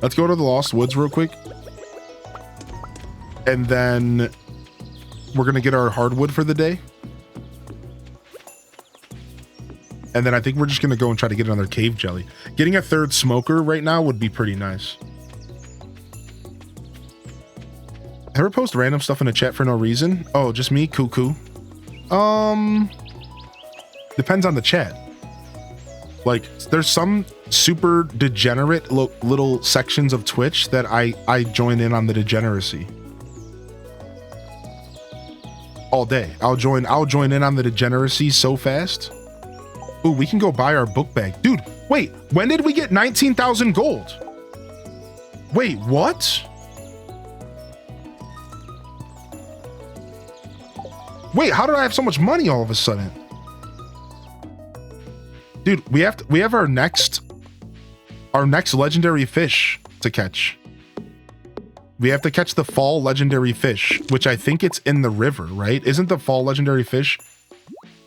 Let's go to the Lost Woods real quick. And then we're going to get our hardwood for the day. And then I think we're just going to go and try to get another cave jelly. Getting a third smoker right now would be pretty nice. Ever post random stuff in the chat for no reason? Oh, just me? Cuckoo. Depends on the chat. Like, there's some super degenerate little sections of Twitch that I join in on the degeneracy. All day. I'll join in on the degeneracy so fast. Ooh, we can go buy our book bag. Dude, wait, when did we get 19,000 gold? Wait, what? Wait, how did I have so much money all of a sudden? Dude, we have our next legendary fish to catch. We have to catch the fall legendary fish, which I think it's in the river, right? Isn't the fall legendary fish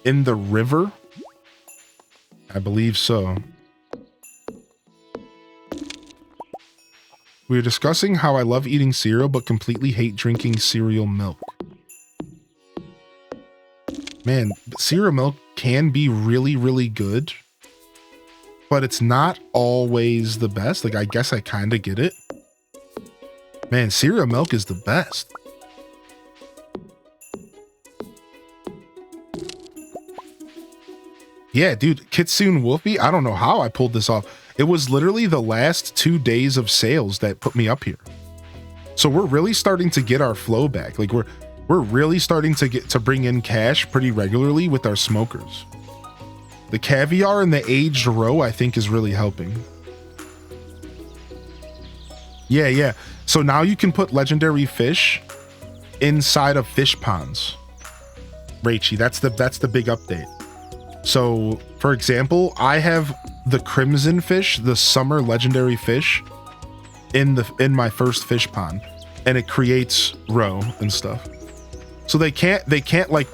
in the river? I believe so. We were discussing how I love eating cereal, but completely hate drinking cereal milk. Man, cereal milk can be really, really good, but it's not always the best. Like, I guess I kind of get it. Man, cereal milk is the best. Yeah, dude, Kitsune Wolfie, I don't know how I pulled this off. It was literally the last 2 days of sales that put me up here. So we're really starting to get our flow back. Like we're really starting to bring in cash pretty regularly with our smokers. The caviar and the aged roe, I think, is really helping. Yeah. So now you can put legendary fish inside of fish ponds. Raichi, that's the big update. So, for example, I have the crimson fish, the summer legendary fish, in my first fish pond, and it creates roe and stuff. So they can't like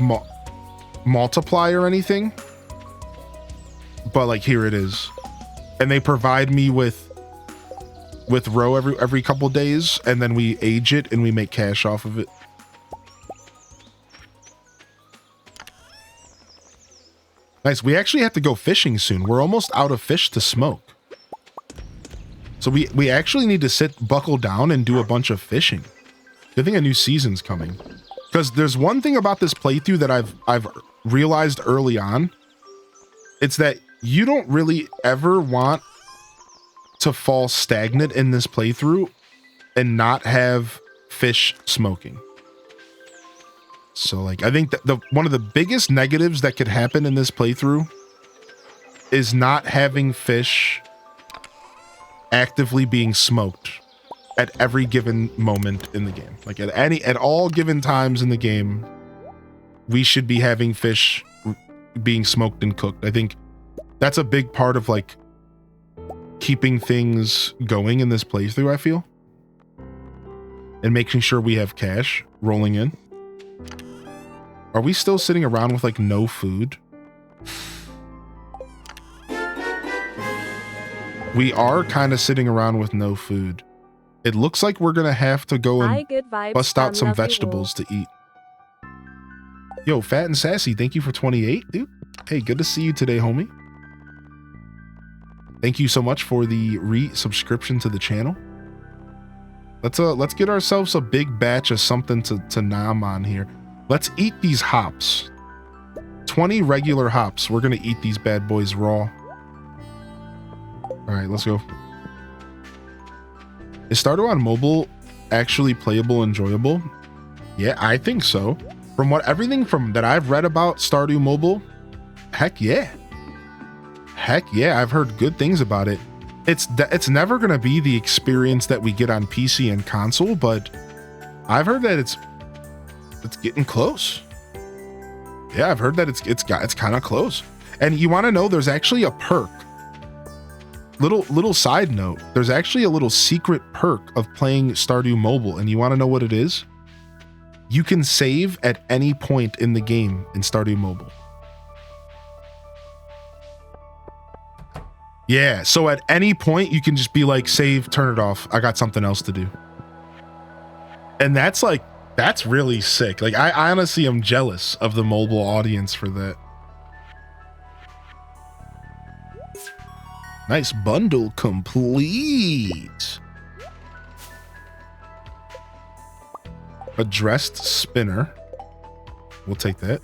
multiply or anything, but like here it is, and they provide me with roe every couple days, and then we age it and we make cash off of it. Nice. We actually have to go fishing soon. We're almost out of fish to smoke. So we actually need to buckle down and do a bunch of fishing. Good thing a new season's coming. Because there's one thing about this playthrough that I've realized early on. It's that you don't really ever want to fall stagnant in this playthrough and not have fish smoking. So like, I think that one of the biggest negatives that could happen in this playthrough is not having fish actively being smoked at every given moment in the game. Like at all given times in the game, we should be having fish being smoked and cooked. I think that's a big part of like keeping things going in this playthrough, I feel. And making sure we have cash rolling in. Are we still sitting around with like no food? We are kind of sitting around with no food. It looks like we're gonna have to go and bust out some vegetables to eat. Yo, Fat and Sassy, thank you for 28, dude. Hey, good to see you today, homie. Thank you so much for the re-subscription to the channel. Let's get ourselves a big batch of something to nom on here. Let's eat these hops. 20 regular hops. We're gonna eat these bad boys raw. All right, let's go. Is Stardew on mobile actually playable, enjoyable? Yeah, I think so. From everything that I've read about Stardew Mobile, heck yeah. Heck yeah, I've heard good things about it. It's never gonna be the experience that we get on PC and console, but I've heard that it's getting close. Yeah, I've heard that it's kind of close. And you want to know, there's actually a perk. Little side note, there's actually a little secret perk of playing Stardew Mobile, and you want to know what it is? You can save at any point in the game in Stardew Mobile. Yeah, so at any point you can just be like, save, turn it off. I got something else to do. And that's really sick. Like, I honestly am jealous of the mobile audience for that. Nice bundle complete. A dressed spinner. We'll take that.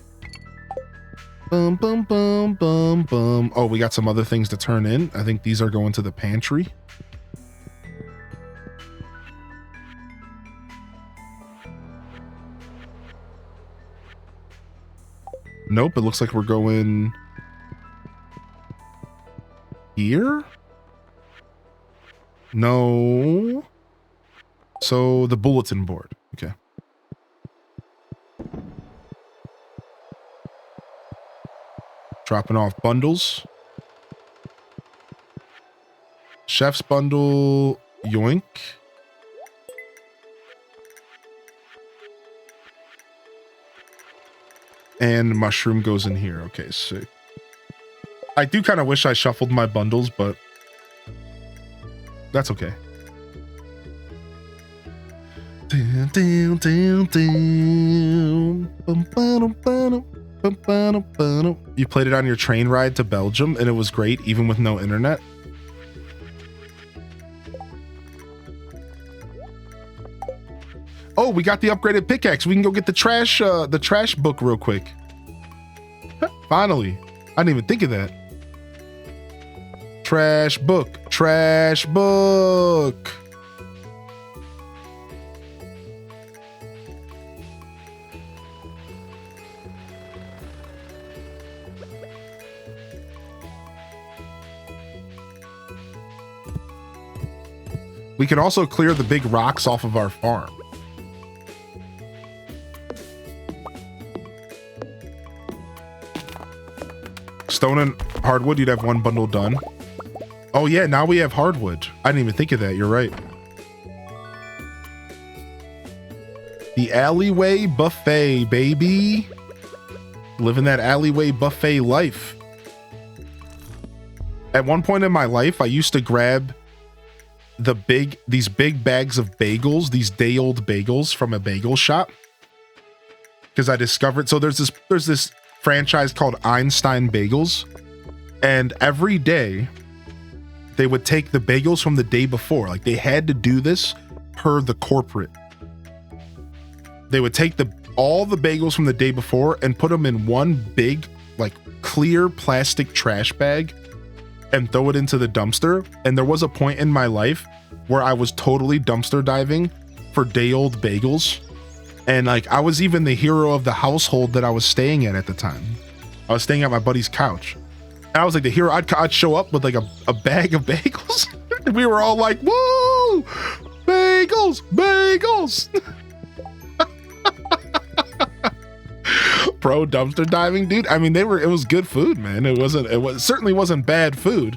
Boom, boom, boom, boom, boom. Oh, we got some other things to turn in. I think these are going to the pantry. Nope, it looks like we're going here? No. So the bulletin board. Okay. Dropping off bundles. Chef's bundle, yoink. And mushroom goes in here. Okay, sick. I do kind of wish I shuffled my bundles, but that's okay. You played it on your train ride to Belgium and it was great even with no internet. Oh, we got the upgraded pickaxe. We can go get the trash book real quick. Finally. I didn't even think of that. Trash book. Trash book. We can also clear the big rocks off of our farm. Stone and hardwood, you'd have one bundle done. Oh yeah, now we have hardwood. I didn't even think of that, you're right. The alleyway buffet, baby. Living that alleyway buffet life. At one point in my life, I used to grab these big bags of bagels, these day-old bagels from a bagel shop. Because I discovered, so there's this franchise called Einstein Bagels, and every day they would take the bagels from the day before. Like, they had to do this per the corporate. They would take all the bagels from the day before and put them in one big, like, clear plastic trash bag and throw it into the dumpster. And there was a point in my life where I was totally dumpster diving for day-old bagels. And like, I was even the hero of the household that I was staying at the time. I was staying at my buddy's couch. And I was like the hero. I'd show up with like a bag of bagels. And we were all like, woo! Bagels! Bagels! Pro dumpster diving, dude. I mean, it was good food, man. It certainly wasn't bad food.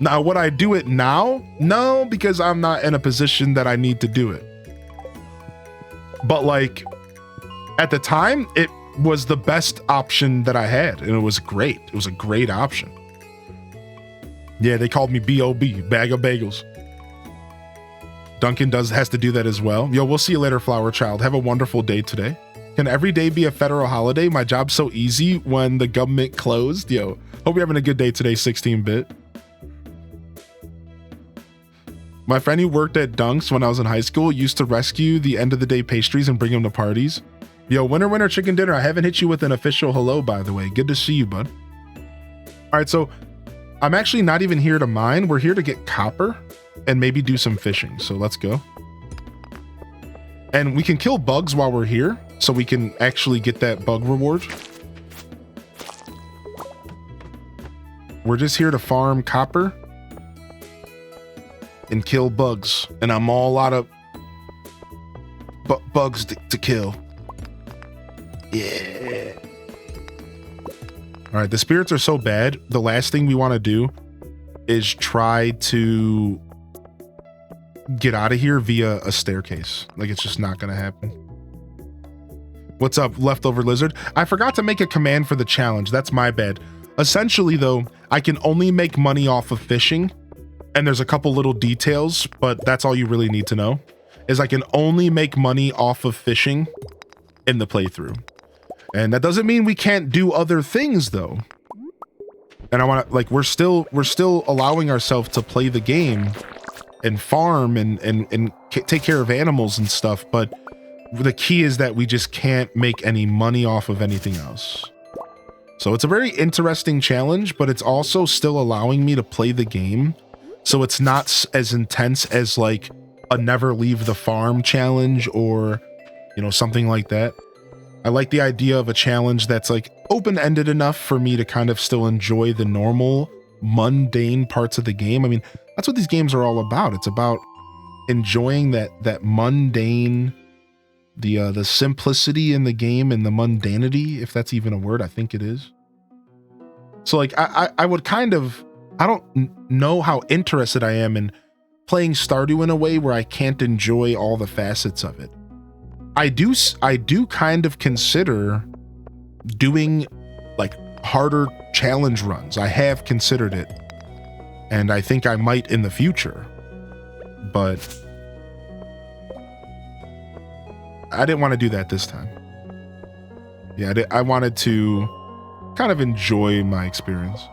Now, would I do it now? No, because I'm not in a position that I need to do it. But like, at the time, it was the best option that I had, and it was great. It was a great option. Yeah, they called me B.O.B., bag of bagels. Duncan has to do that as well. Yo, we'll see you later, Flower Child. Have a wonderful day today. Can every day be a federal holiday? My job's so easy when the government closed. Yo, hope you're having a good day today, 16-bit. My friend who worked at Dunks when I was in high school used to rescue the end of the day pastries and bring them to parties. Yo, winner, chicken dinner. I haven't hit you with an official hello, by the way. Good to see you, bud. All right, so I'm actually not even here to mine. We're here to get copper and maybe do some fishing. So let's go. And we can kill bugs while we're here, so we can actually get that bug reward. We're just here to farm copper and kill bugs, and I'm all out of bugs to kill. Yeah. All right, the spirits are so bad. The last thing we want to do is try to get out of here via a staircase. Like, it's just not gonna happen. What's up, leftover lizard? I forgot to make a command for the challenge. That's my bad. Essentially, though, I can only make money off of fishing. And there's a couple little details, but that's all you really need to know, is I can only make money off of fishing in the playthrough. And that doesn't mean we can't do other things, though. And I want to, like, we're still allowing ourselves to play the game and farm and take care of animals and stuff, but the key is that we just can't make any money off of anything else. So it's a very interesting challenge, but it's also still allowing me to play the game. So it's not as intense as like a never leave the farm challenge or, you know, something like that. I like the idea of a challenge that's like open-ended enough for me to kind of still enjoy the normal, mundane parts of the game. I mean, that's what these games are all about. It's about enjoying that mundane, the simplicity in the game and the mundanity, if that's even a word. I think it is. So like, I would kind of, I don't know how interested I am in playing Stardew in a way where I can't enjoy all the facets of it. I do kind of consider doing like harder challenge runs. I have considered it, and I think I might in the future, but I didn't want to do that this time. Yeah, I wanted to kind of enjoy my experience.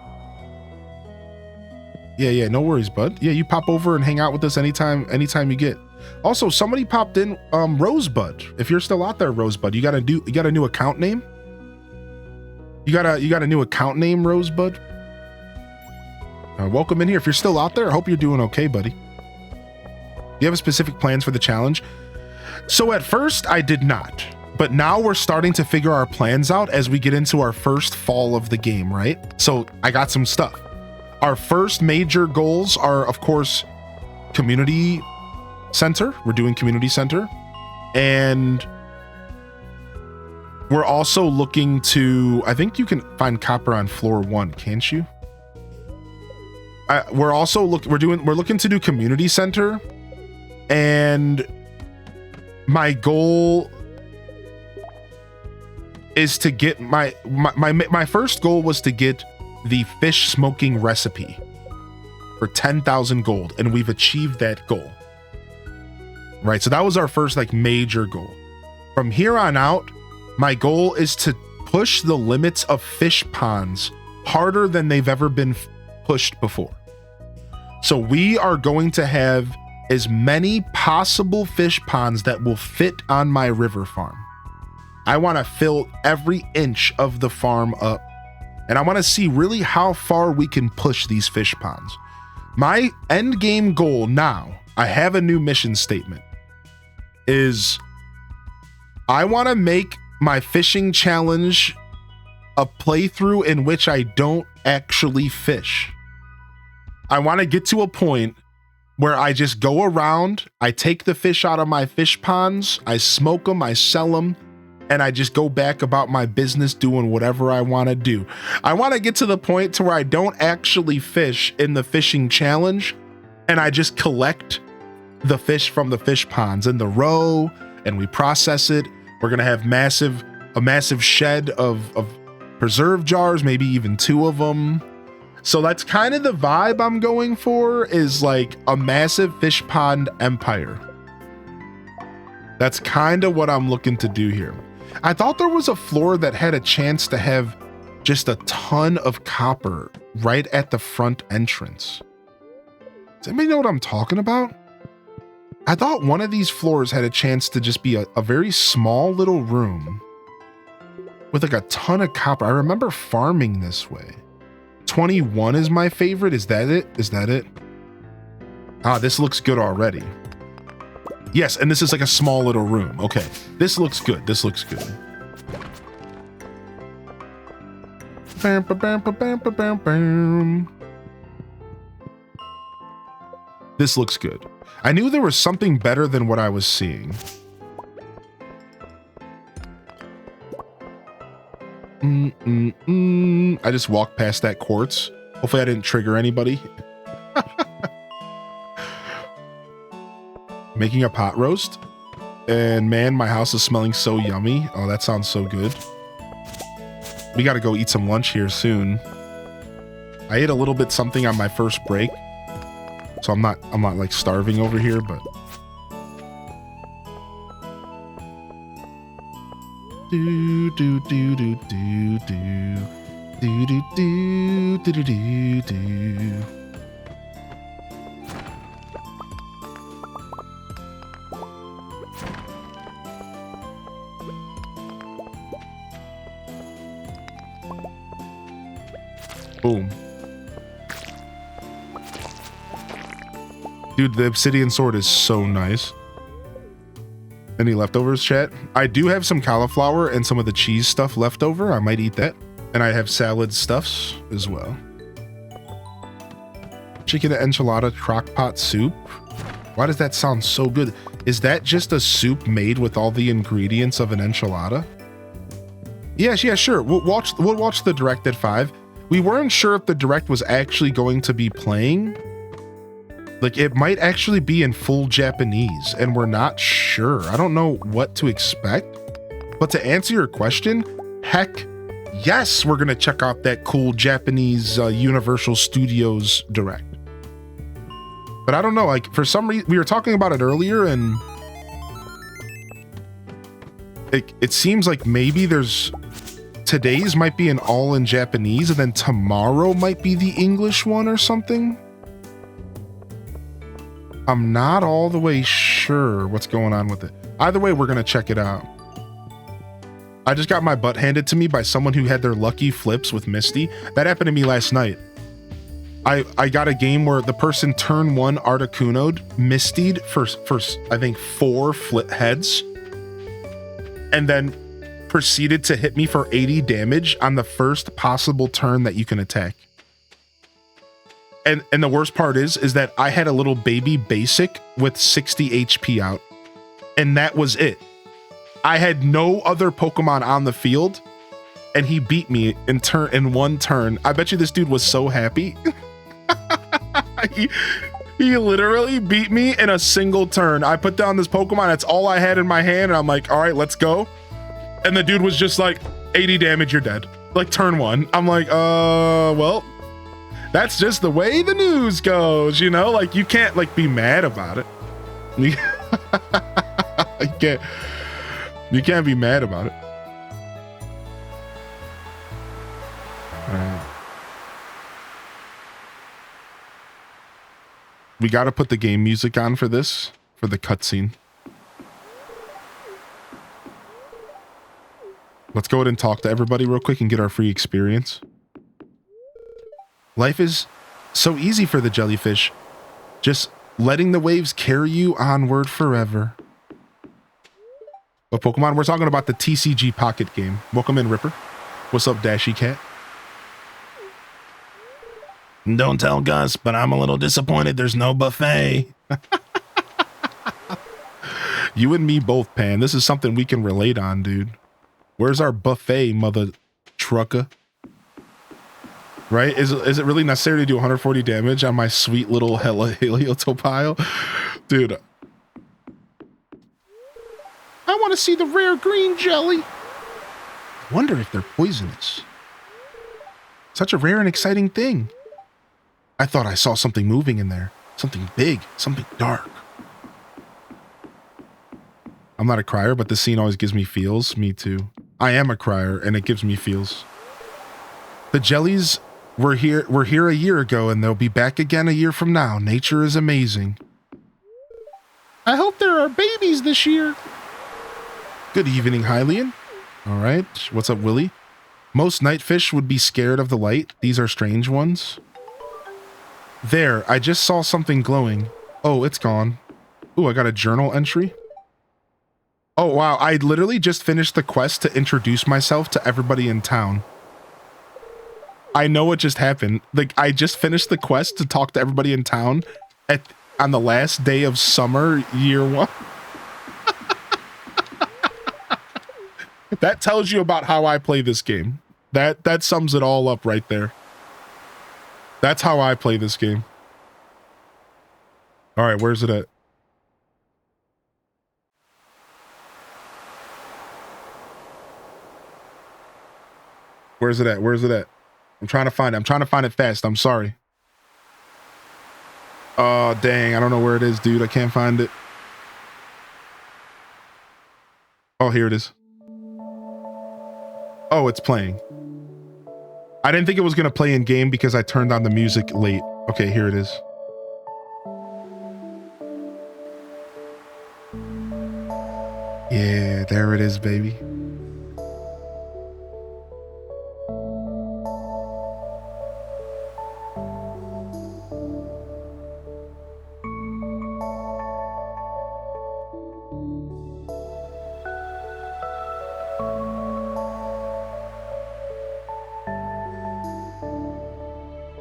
Yeah, no worries, bud. Yeah, you pop over and hang out with us anytime you get. Also, somebody popped in, Rosebud. If you're still out there, Rosebud, you got a new account name? You got a new account name, Rosebud? Welcome in here. If you're still out there, I hope you're doing okay, buddy. Do you have specific plans for the challenge? So at first I did not, but now we're starting to figure our plans out as we get into our first fall of the game, right? So I got some stuff. Our first major goals are, of course, community center. We're doing community center. And we're also looking to, I think you can find copper on floor 1, can't you? We're looking to do community center, and my goal is to get my first goal was to get the fish smoking recipe for 10,000 gold, and we've achieved that goal. Right, so that was our first like major goal. From here on out, my goal is to push the limits of fish ponds harder than they've ever been pushed before. So we are going to have as many possible fish ponds that will fit on my river farm. I want to fill every inch of the farm up, and I want to see really how far we can push these fish ponds. My end game goal now, I have a new mission statement, is I want to make my fishing challenge a playthrough in which I don't actually fish. I want to get to a point where I just go around, I take the fish out of my fish ponds, I smoke them, I sell them, and I just go back about my business doing whatever I want to do. I want to get to the point to where I don't actually fish in the fishing challenge, and I just collect the fish from the fish ponds in the row, and we process it. We're gonna have a massive shed of preserve jars, maybe even 2 of them. So that's kind of the vibe I'm going for, is like a massive fish pond empire. That's kind of what I'm looking to do here. I thought there was a floor that had a chance to have just a ton of copper right at the front entrance. Does anybody know what I'm talking about? I thought one of these floors had a chance to just be a very small little room with like a ton of copper. I remember farming this way. 21 is my favorite. Is that it? Is that it? Ah, this looks good already. Yes, and this is like a small little room. Okay, this looks good. This looks good. Bam, ba, bam, ba, bam, ba, bam, bam. This looks good. I knew there was something better than what I was seeing. I just walked past that quartz. Hopefully I didn't trigger anybody. Making a pot roast. And man, my house is smelling so yummy. Oh, that sounds so good. We got to go eat some lunch here soon. I ate a little bit something on my first break. So I'm not like starving over here, but do do do do do do do do do do do do. Boom. Dude, the obsidian sword is so nice. Any leftovers, chat? I do have some cauliflower and some of the cheese stuff left over. I might eat that. And I have salad stuffs as well. Chicken enchilada crockpot soup. Why does that sound so good? Is that just a soup made with all the ingredients of an enchilada? Yeah, sure. We'll watch the direct at 5. We weren't sure if the direct was actually going to be playing. Like, it might actually be in full Japanese, and we're not sure. I don't know what to expect. But to answer your question, heck yes, we're going to check out that cool Japanese Universal Studios direct. But I don't know, like, for some reason, we were talking about it earlier, and it seems like maybe there's today's might be an all in Japanese, and then tomorrow might be the English one or something. I'm not all the way sure what's going on with it. Either way, we're gonna check it out. I just got my butt handed to me by someone who had their lucky flips with Misty. That happened to me last night. I got a game where the person turn 1 Articuno'd, Mistied for I think 4 flip heads, and then proceeded to hit me for 80 damage on the first possible turn that you can attack. And the worst part is that I had a little baby basic with 60 HP out, and that was it. I had no other Pokemon on the field, and he beat me in one turn. I bet you this dude was so happy. He literally beat me in a single turn. I put down this Pokemon, that's all I had in my hand, and I'm like, all right, let's go. And the dude was just like, 80 damage, you're dead. Like turn 1. I'm like, well, that's just the way the news goes, you know? Like, you can't like be mad about it. You can't be mad about it. All right. We got to put the game music on for this, for the cutscene. Let's go ahead and talk to everybody real quick and get our free experience. Life is so easy for the jellyfish, just letting the waves carry you onward forever. But Pokemon, we're talking about the TCG Pocket game. Welcome in, Ripper. What's up, Dashy Cat? Don't tell Gus, but I'm a little disappointed there's no buffet. You and me both, Pan. This is something we can relate on, dude. Where's our buffet, mother trucker? Right? Is it really necessary to do 140 damage on my sweet little Heliotopile? Dude. I want to see the rare green jelly. Wonder if they're poisonous. Such a rare and exciting thing. I thought I saw something moving in there. Something big, something dark. I'm not a crier, but this scene always gives me feels. Me too. I am a crier, and it gives me feels. The jellies were here a year ago, and they'll be back again a year from now. Nature is amazing. I hope there are babies this year. Good evening, Hylian. All right. What's up, Willie? Most nightfish would be scared of the light. These are strange ones. There, I just saw something glowing. Oh, it's gone. Ooh, I got a journal entry. Oh, wow. I literally just finished the quest to introduce myself to everybody in town. I know what just happened. Like, I just finished the quest to talk to everybody in town on the last day of summer, year 1. That tells you about how I play this game. That sums it all up right there. That's how I play this game. All right, where's it at? Where's it at? Where's it at? I'm trying to find it. I'm trying to find it fast. I'm sorry. Oh, dang. I don't know where it is, dude. I can't find it. Oh, here it is. Oh, it's playing. I didn't think it was going to play in game because I turned on the music late. Okay, here it is. Yeah, there it is, baby.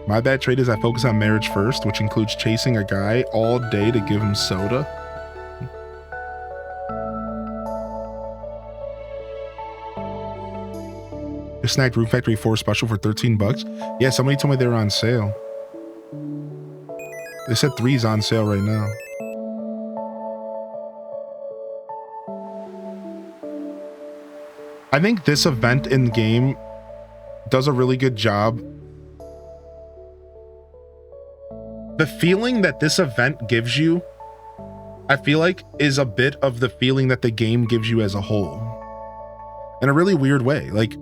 My bad trait is I focus on marriage first, which includes chasing a guy all day to give him soda. Just snagged Room Factory 4 special for 13 bucks. Yeah, somebody told me they were on sale. They said 3's on sale right now. I think this event in game does a really good job. The feeling that this event gives you, I feel like, is a bit of the feeling that the game gives you as a whole. In a really weird way. Like,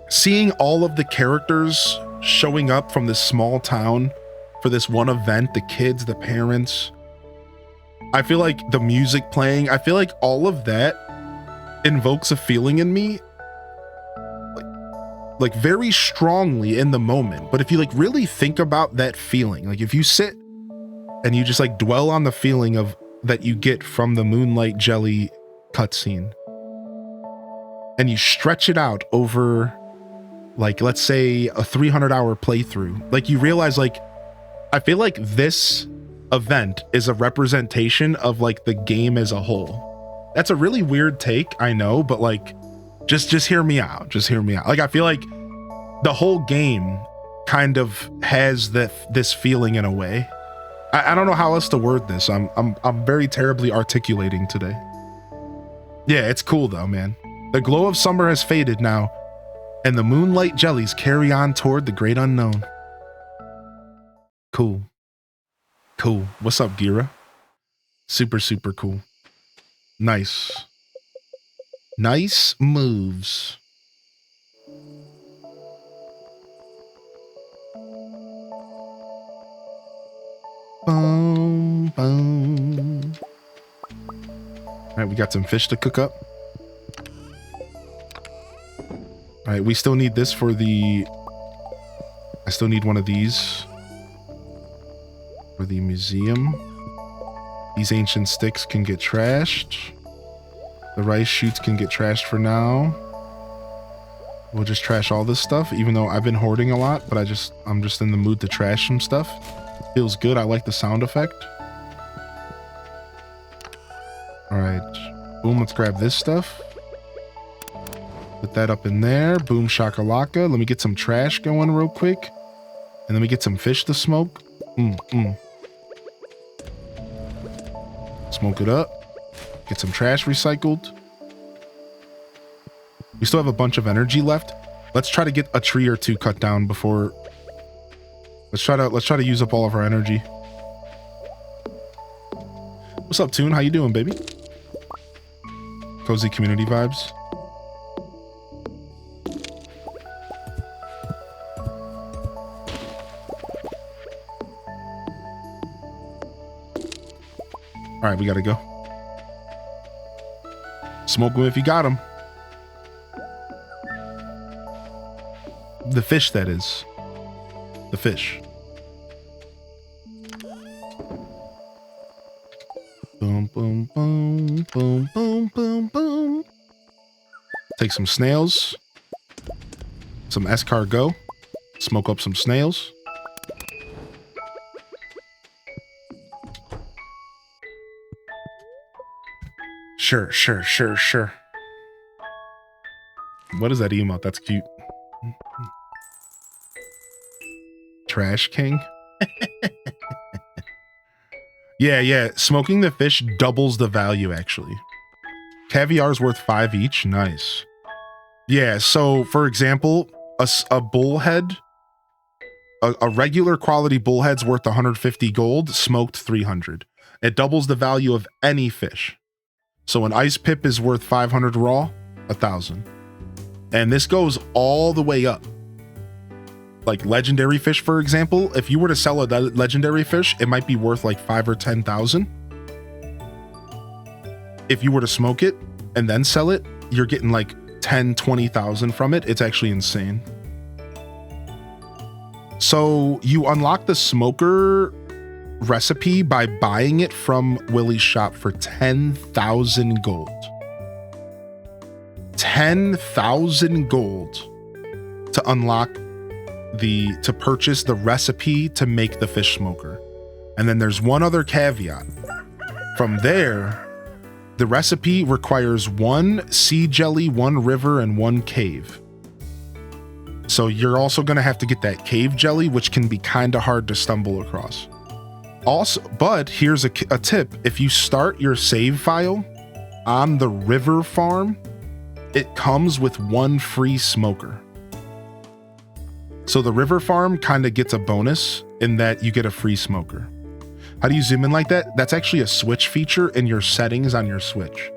seeing all of the characters showing up from this small town for this one event, the kids, the parents, I feel like the music playing, I feel like all of that invokes a feeling in me like very strongly in the moment. But if you like really think about that feeling, like if you sit and you just like dwell on the feeling of that you get from the Moonlight Jelly cutscene, and you stretch it out over like, let's say a 300-hour playthrough, like you realize like, I feel like this event is a representation of like the game as a whole. That's a really weird take, I know, but like, just hear me out. Just hear me out. Like, I feel like the whole game kind of has this feeling in a way. I don't know how else to word this. I'm very terribly articulating today. Yeah, it's cool though, man. The glow of summer has faded now, and the moonlight jellies carry on toward the great unknown. Cool. Cool. What's up, Gira? Super, super cool. Nice. Nice moves. Boom, boom. All right, we got some fish to cook up. All right, we still need this for the... I still need one of these for the museum. These ancient sticks can get trashed. The rice shoots can get trashed for now. We'll just trash all this stuff, even though I've been hoarding a lot, but I'm just in the mood to trash some stuff. Feels good. I like the sound effect. All right. Boom, let's grab this stuff. Put that up in there. Boom shakalaka. Let me get some trash going real quick. And then we get some fish to smoke. Smoke it up. Get some trash recycled. We still have a bunch of energy left. Let's try to get a tree or two cut down before... Let's try to use up all of our energy. What's up, Toon? How you doing, baby? Cozy community vibes. All right, we gotta go. Smoke them if you got them. The fish, that is. The fish. Boom, boom, boom, boom, boom, boom, boom. Take some snails. Some escargot. Smoke up some snails. Sure. What is that emote? That's cute. Trash King. Yeah. Smoking the fish doubles the value, actually. Caviar's worth 5 each. Nice. Yeah, so for example, a bullhead, a regular quality bullhead's worth 150 gold, smoked 300. It doubles the value of any fish. So an ice pip is worth 500 raw, 1,000. And this goes all the way up. Like legendary fish, for example, if you were to sell a legendary fish, it might be worth like 5 or 10,000. If you were to smoke it and then sell it, you're getting like 10, 20,000 from it. It's actually insane. So you unlock the smoker recipe by buying it from Willie's shop for 10,000 gold. 10,000 gold to unlock to purchase the recipe to make the fish smoker. And then there's one other caveat. From there, the recipe requires 1 sea jelly, 1 river, and 1 cave. So you're also going to have to get that cave jelly, which can be kind of hard to stumble across. Also, but here's a tip. If you start your save file on the river farm, it comes with 1 free smoker. So the river farm kind of gets a bonus in that you get a free smoker. How do you zoom in like that? That's actually a switch feature in your settings on your Switch.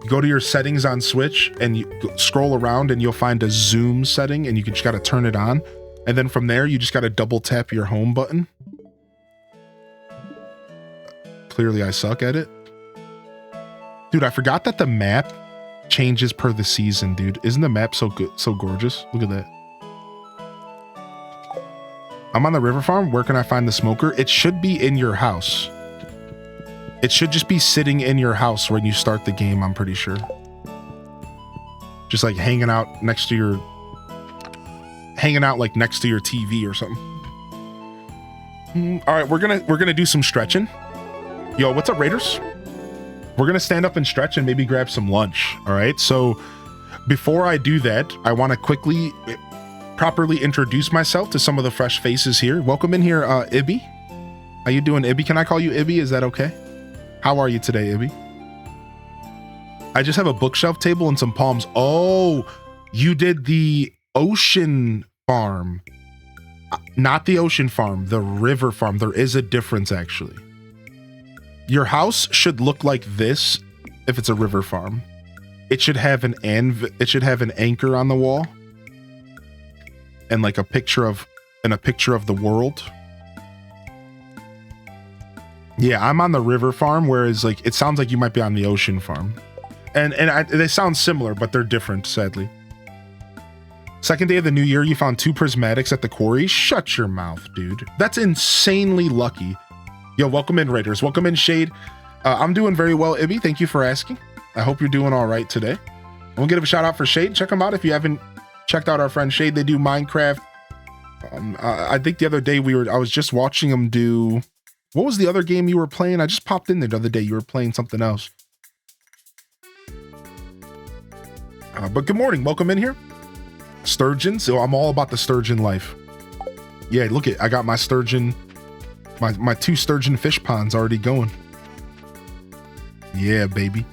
go to your settings on Switch and you scroll around and you'll find a zoom setting and you just got to turn it on. And then from there, you just got to double tap your home button. Clearly I suck at it. Dude, I forgot that the map changes per the season, dude. Isn't the map so good, so gorgeous? Look at that. I'm on the river farm. Where can I find the smoker? It should be in your house. It should just be sitting in your house when you start the game, I'm pretty sure. Just like hanging out next to your TV or something. All right, we're gonna do some stretching. Yo, what's up, Raiders? We're gonna stand up and stretch and maybe grab some lunch. All right, so before I do that, I want to quickly properly introduce myself to some of the fresh faces here. Welcome in here, Ibby. How you doing, Ibby? Can I call you Ibby? Is that okay? How are you today, Ibby? I just have a bookshelf table and some palms. Oh, you did the ocean farm. Not the ocean farm, the river farm. There is a difference, actually. Your house should look like this if it's a river farm. It should have an anchor on the wall and like a picture of the world. Yeah, I'm on the river farm, whereas like it sounds like you might be on the ocean farm. And they sound similar, but they're different, sadly. Second day of the new year, you found 2 prismatics at the quarry. Shut your mouth, dude. That's insanely lucky. Yo, welcome in, Raiders. Welcome in, Shade. I'm doing very well, Ibby. Thank you for asking. I hope you're doing all right today. I'm gonna give a shout out for Shade. Check them out if you haven't checked out our friend Shade. They do Minecraft. I think the other day I was just watching them do. What was the other game you were playing? I just popped in there the other day. You were playing something else. But good morning. Welcome in here. Sturgeon. So I'm all about the sturgeon life. Yeah, look I got my sturgeon. My 2 sturgeon fish ponds already going. Yeah, baby.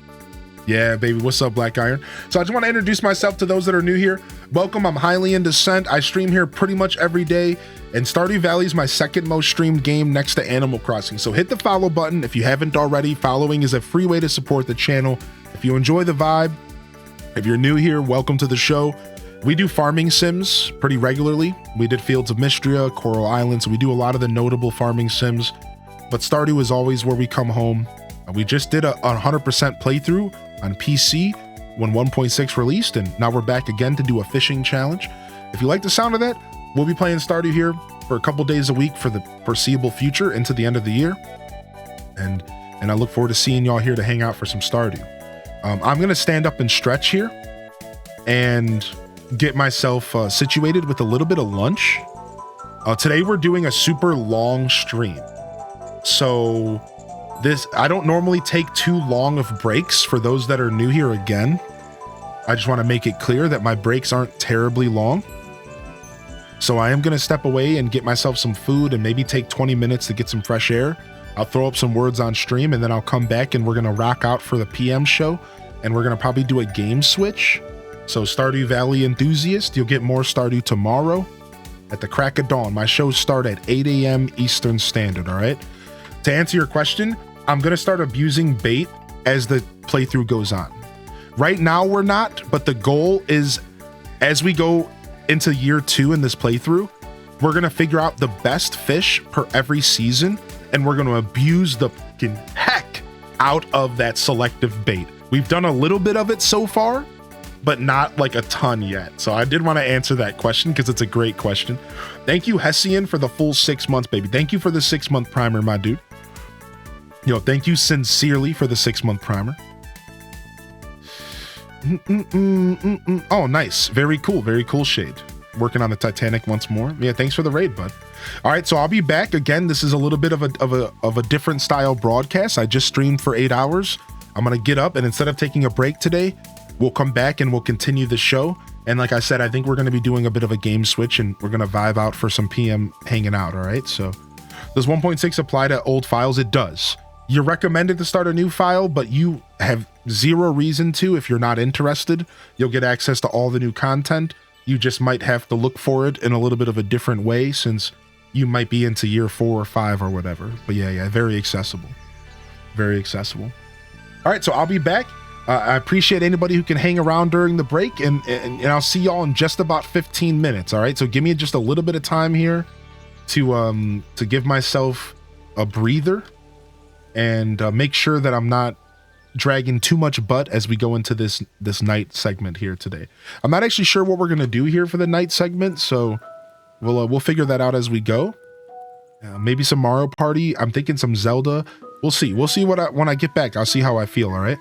Yeah, baby. What's up, Black Iron? So I just want to introduce myself to those that are new here. Welcome. I'm Highly in Descent. I stream here pretty much every day. And Stardew Valley is my second most streamed game next to Animal Crossing. So hit the follow button if you haven't already. Following is a free way to support the channel. If you enjoy the vibe, if you're new here, welcome to the show. We do farming sims pretty regularly. We did Fields of Mystria, Coral Islands. We do a lot of the notable farming sims, but Stardew is always where we come home. We just did a 100% playthrough on PC when 1.6 released, and now we're back again to do a fishing challenge. If you like the sound of that, we'll be playing Stardew here for a couple days a week for the foreseeable future into the end of the year. And I look forward to seeing y'all here to hang out for some Stardew. I'm gonna stand up and stretch here and get myself situated with a little bit of lunch. Today we're doing a super long stream. So I don't normally take too long of breaks for those that are new here again. I just want to make it clear that my breaks aren't terribly long. So I am going to step away and get myself some food and maybe take 20 minutes to get some fresh air. I'll throw up some words on stream and then I'll come back and we're going to rock out for the PM show. And we're going to probably do a game switch. So Stardew Valley enthusiast, you'll get more Stardew tomorrow at the crack of dawn. My shows start at 8 a.m. Eastern Standard, all right? To answer your question, I'm going to start abusing bait as the playthrough goes on. Right now we're not, but the goal is as we go into year 2 in this playthrough, we're going to figure out the best fish per every season, and we're going to abuse the fucking heck out of that selective bait. We've done a little bit of it so far, but not like a ton yet. So I did want to answer that question because it's a great question. Thank you, Hessian, for the full 6 months, baby. Thank you for the 6-month primer, my dude. Thank you sincerely for the 6-month primer. Oh, nice. Very cool. Very cool, Shade. Working on the Titanic once more. Yeah, thanks for the raid, bud. All right, so I'll be back again. This is a little bit of a different style broadcast. I just streamed for 8 hours. I'm gonna get up, and instead of taking a break today, we'll come back and we'll continue the show. And like I said, I think we're going to be doing a bit of a game switch and we're going to vibe out for some PM hanging out. All right. So does 1.6 apply to old files? It does. You're recommended to start a new file, but you have zero reason to. If you're not interested, you'll get access to all the new content. You just might have to look for it in a little bit of a different way since you might be into year 4 or 5 or whatever. But yeah, very accessible. Very accessible. All right. So I'll be back. I appreciate anybody who can hang around during the break, and I'll see y'all in just about 15 minutes. All right, so give me just a little bit of time here to give myself a breather and make sure that I'm not dragging too much butt as we go into this night segment here today. I'm not actually sure what we're gonna do here for the night segment, so we'll figure that out as we go. Maybe some Mario Party. I'm thinking some Zelda. We'll see. When I get back, I'll see how I feel. All right.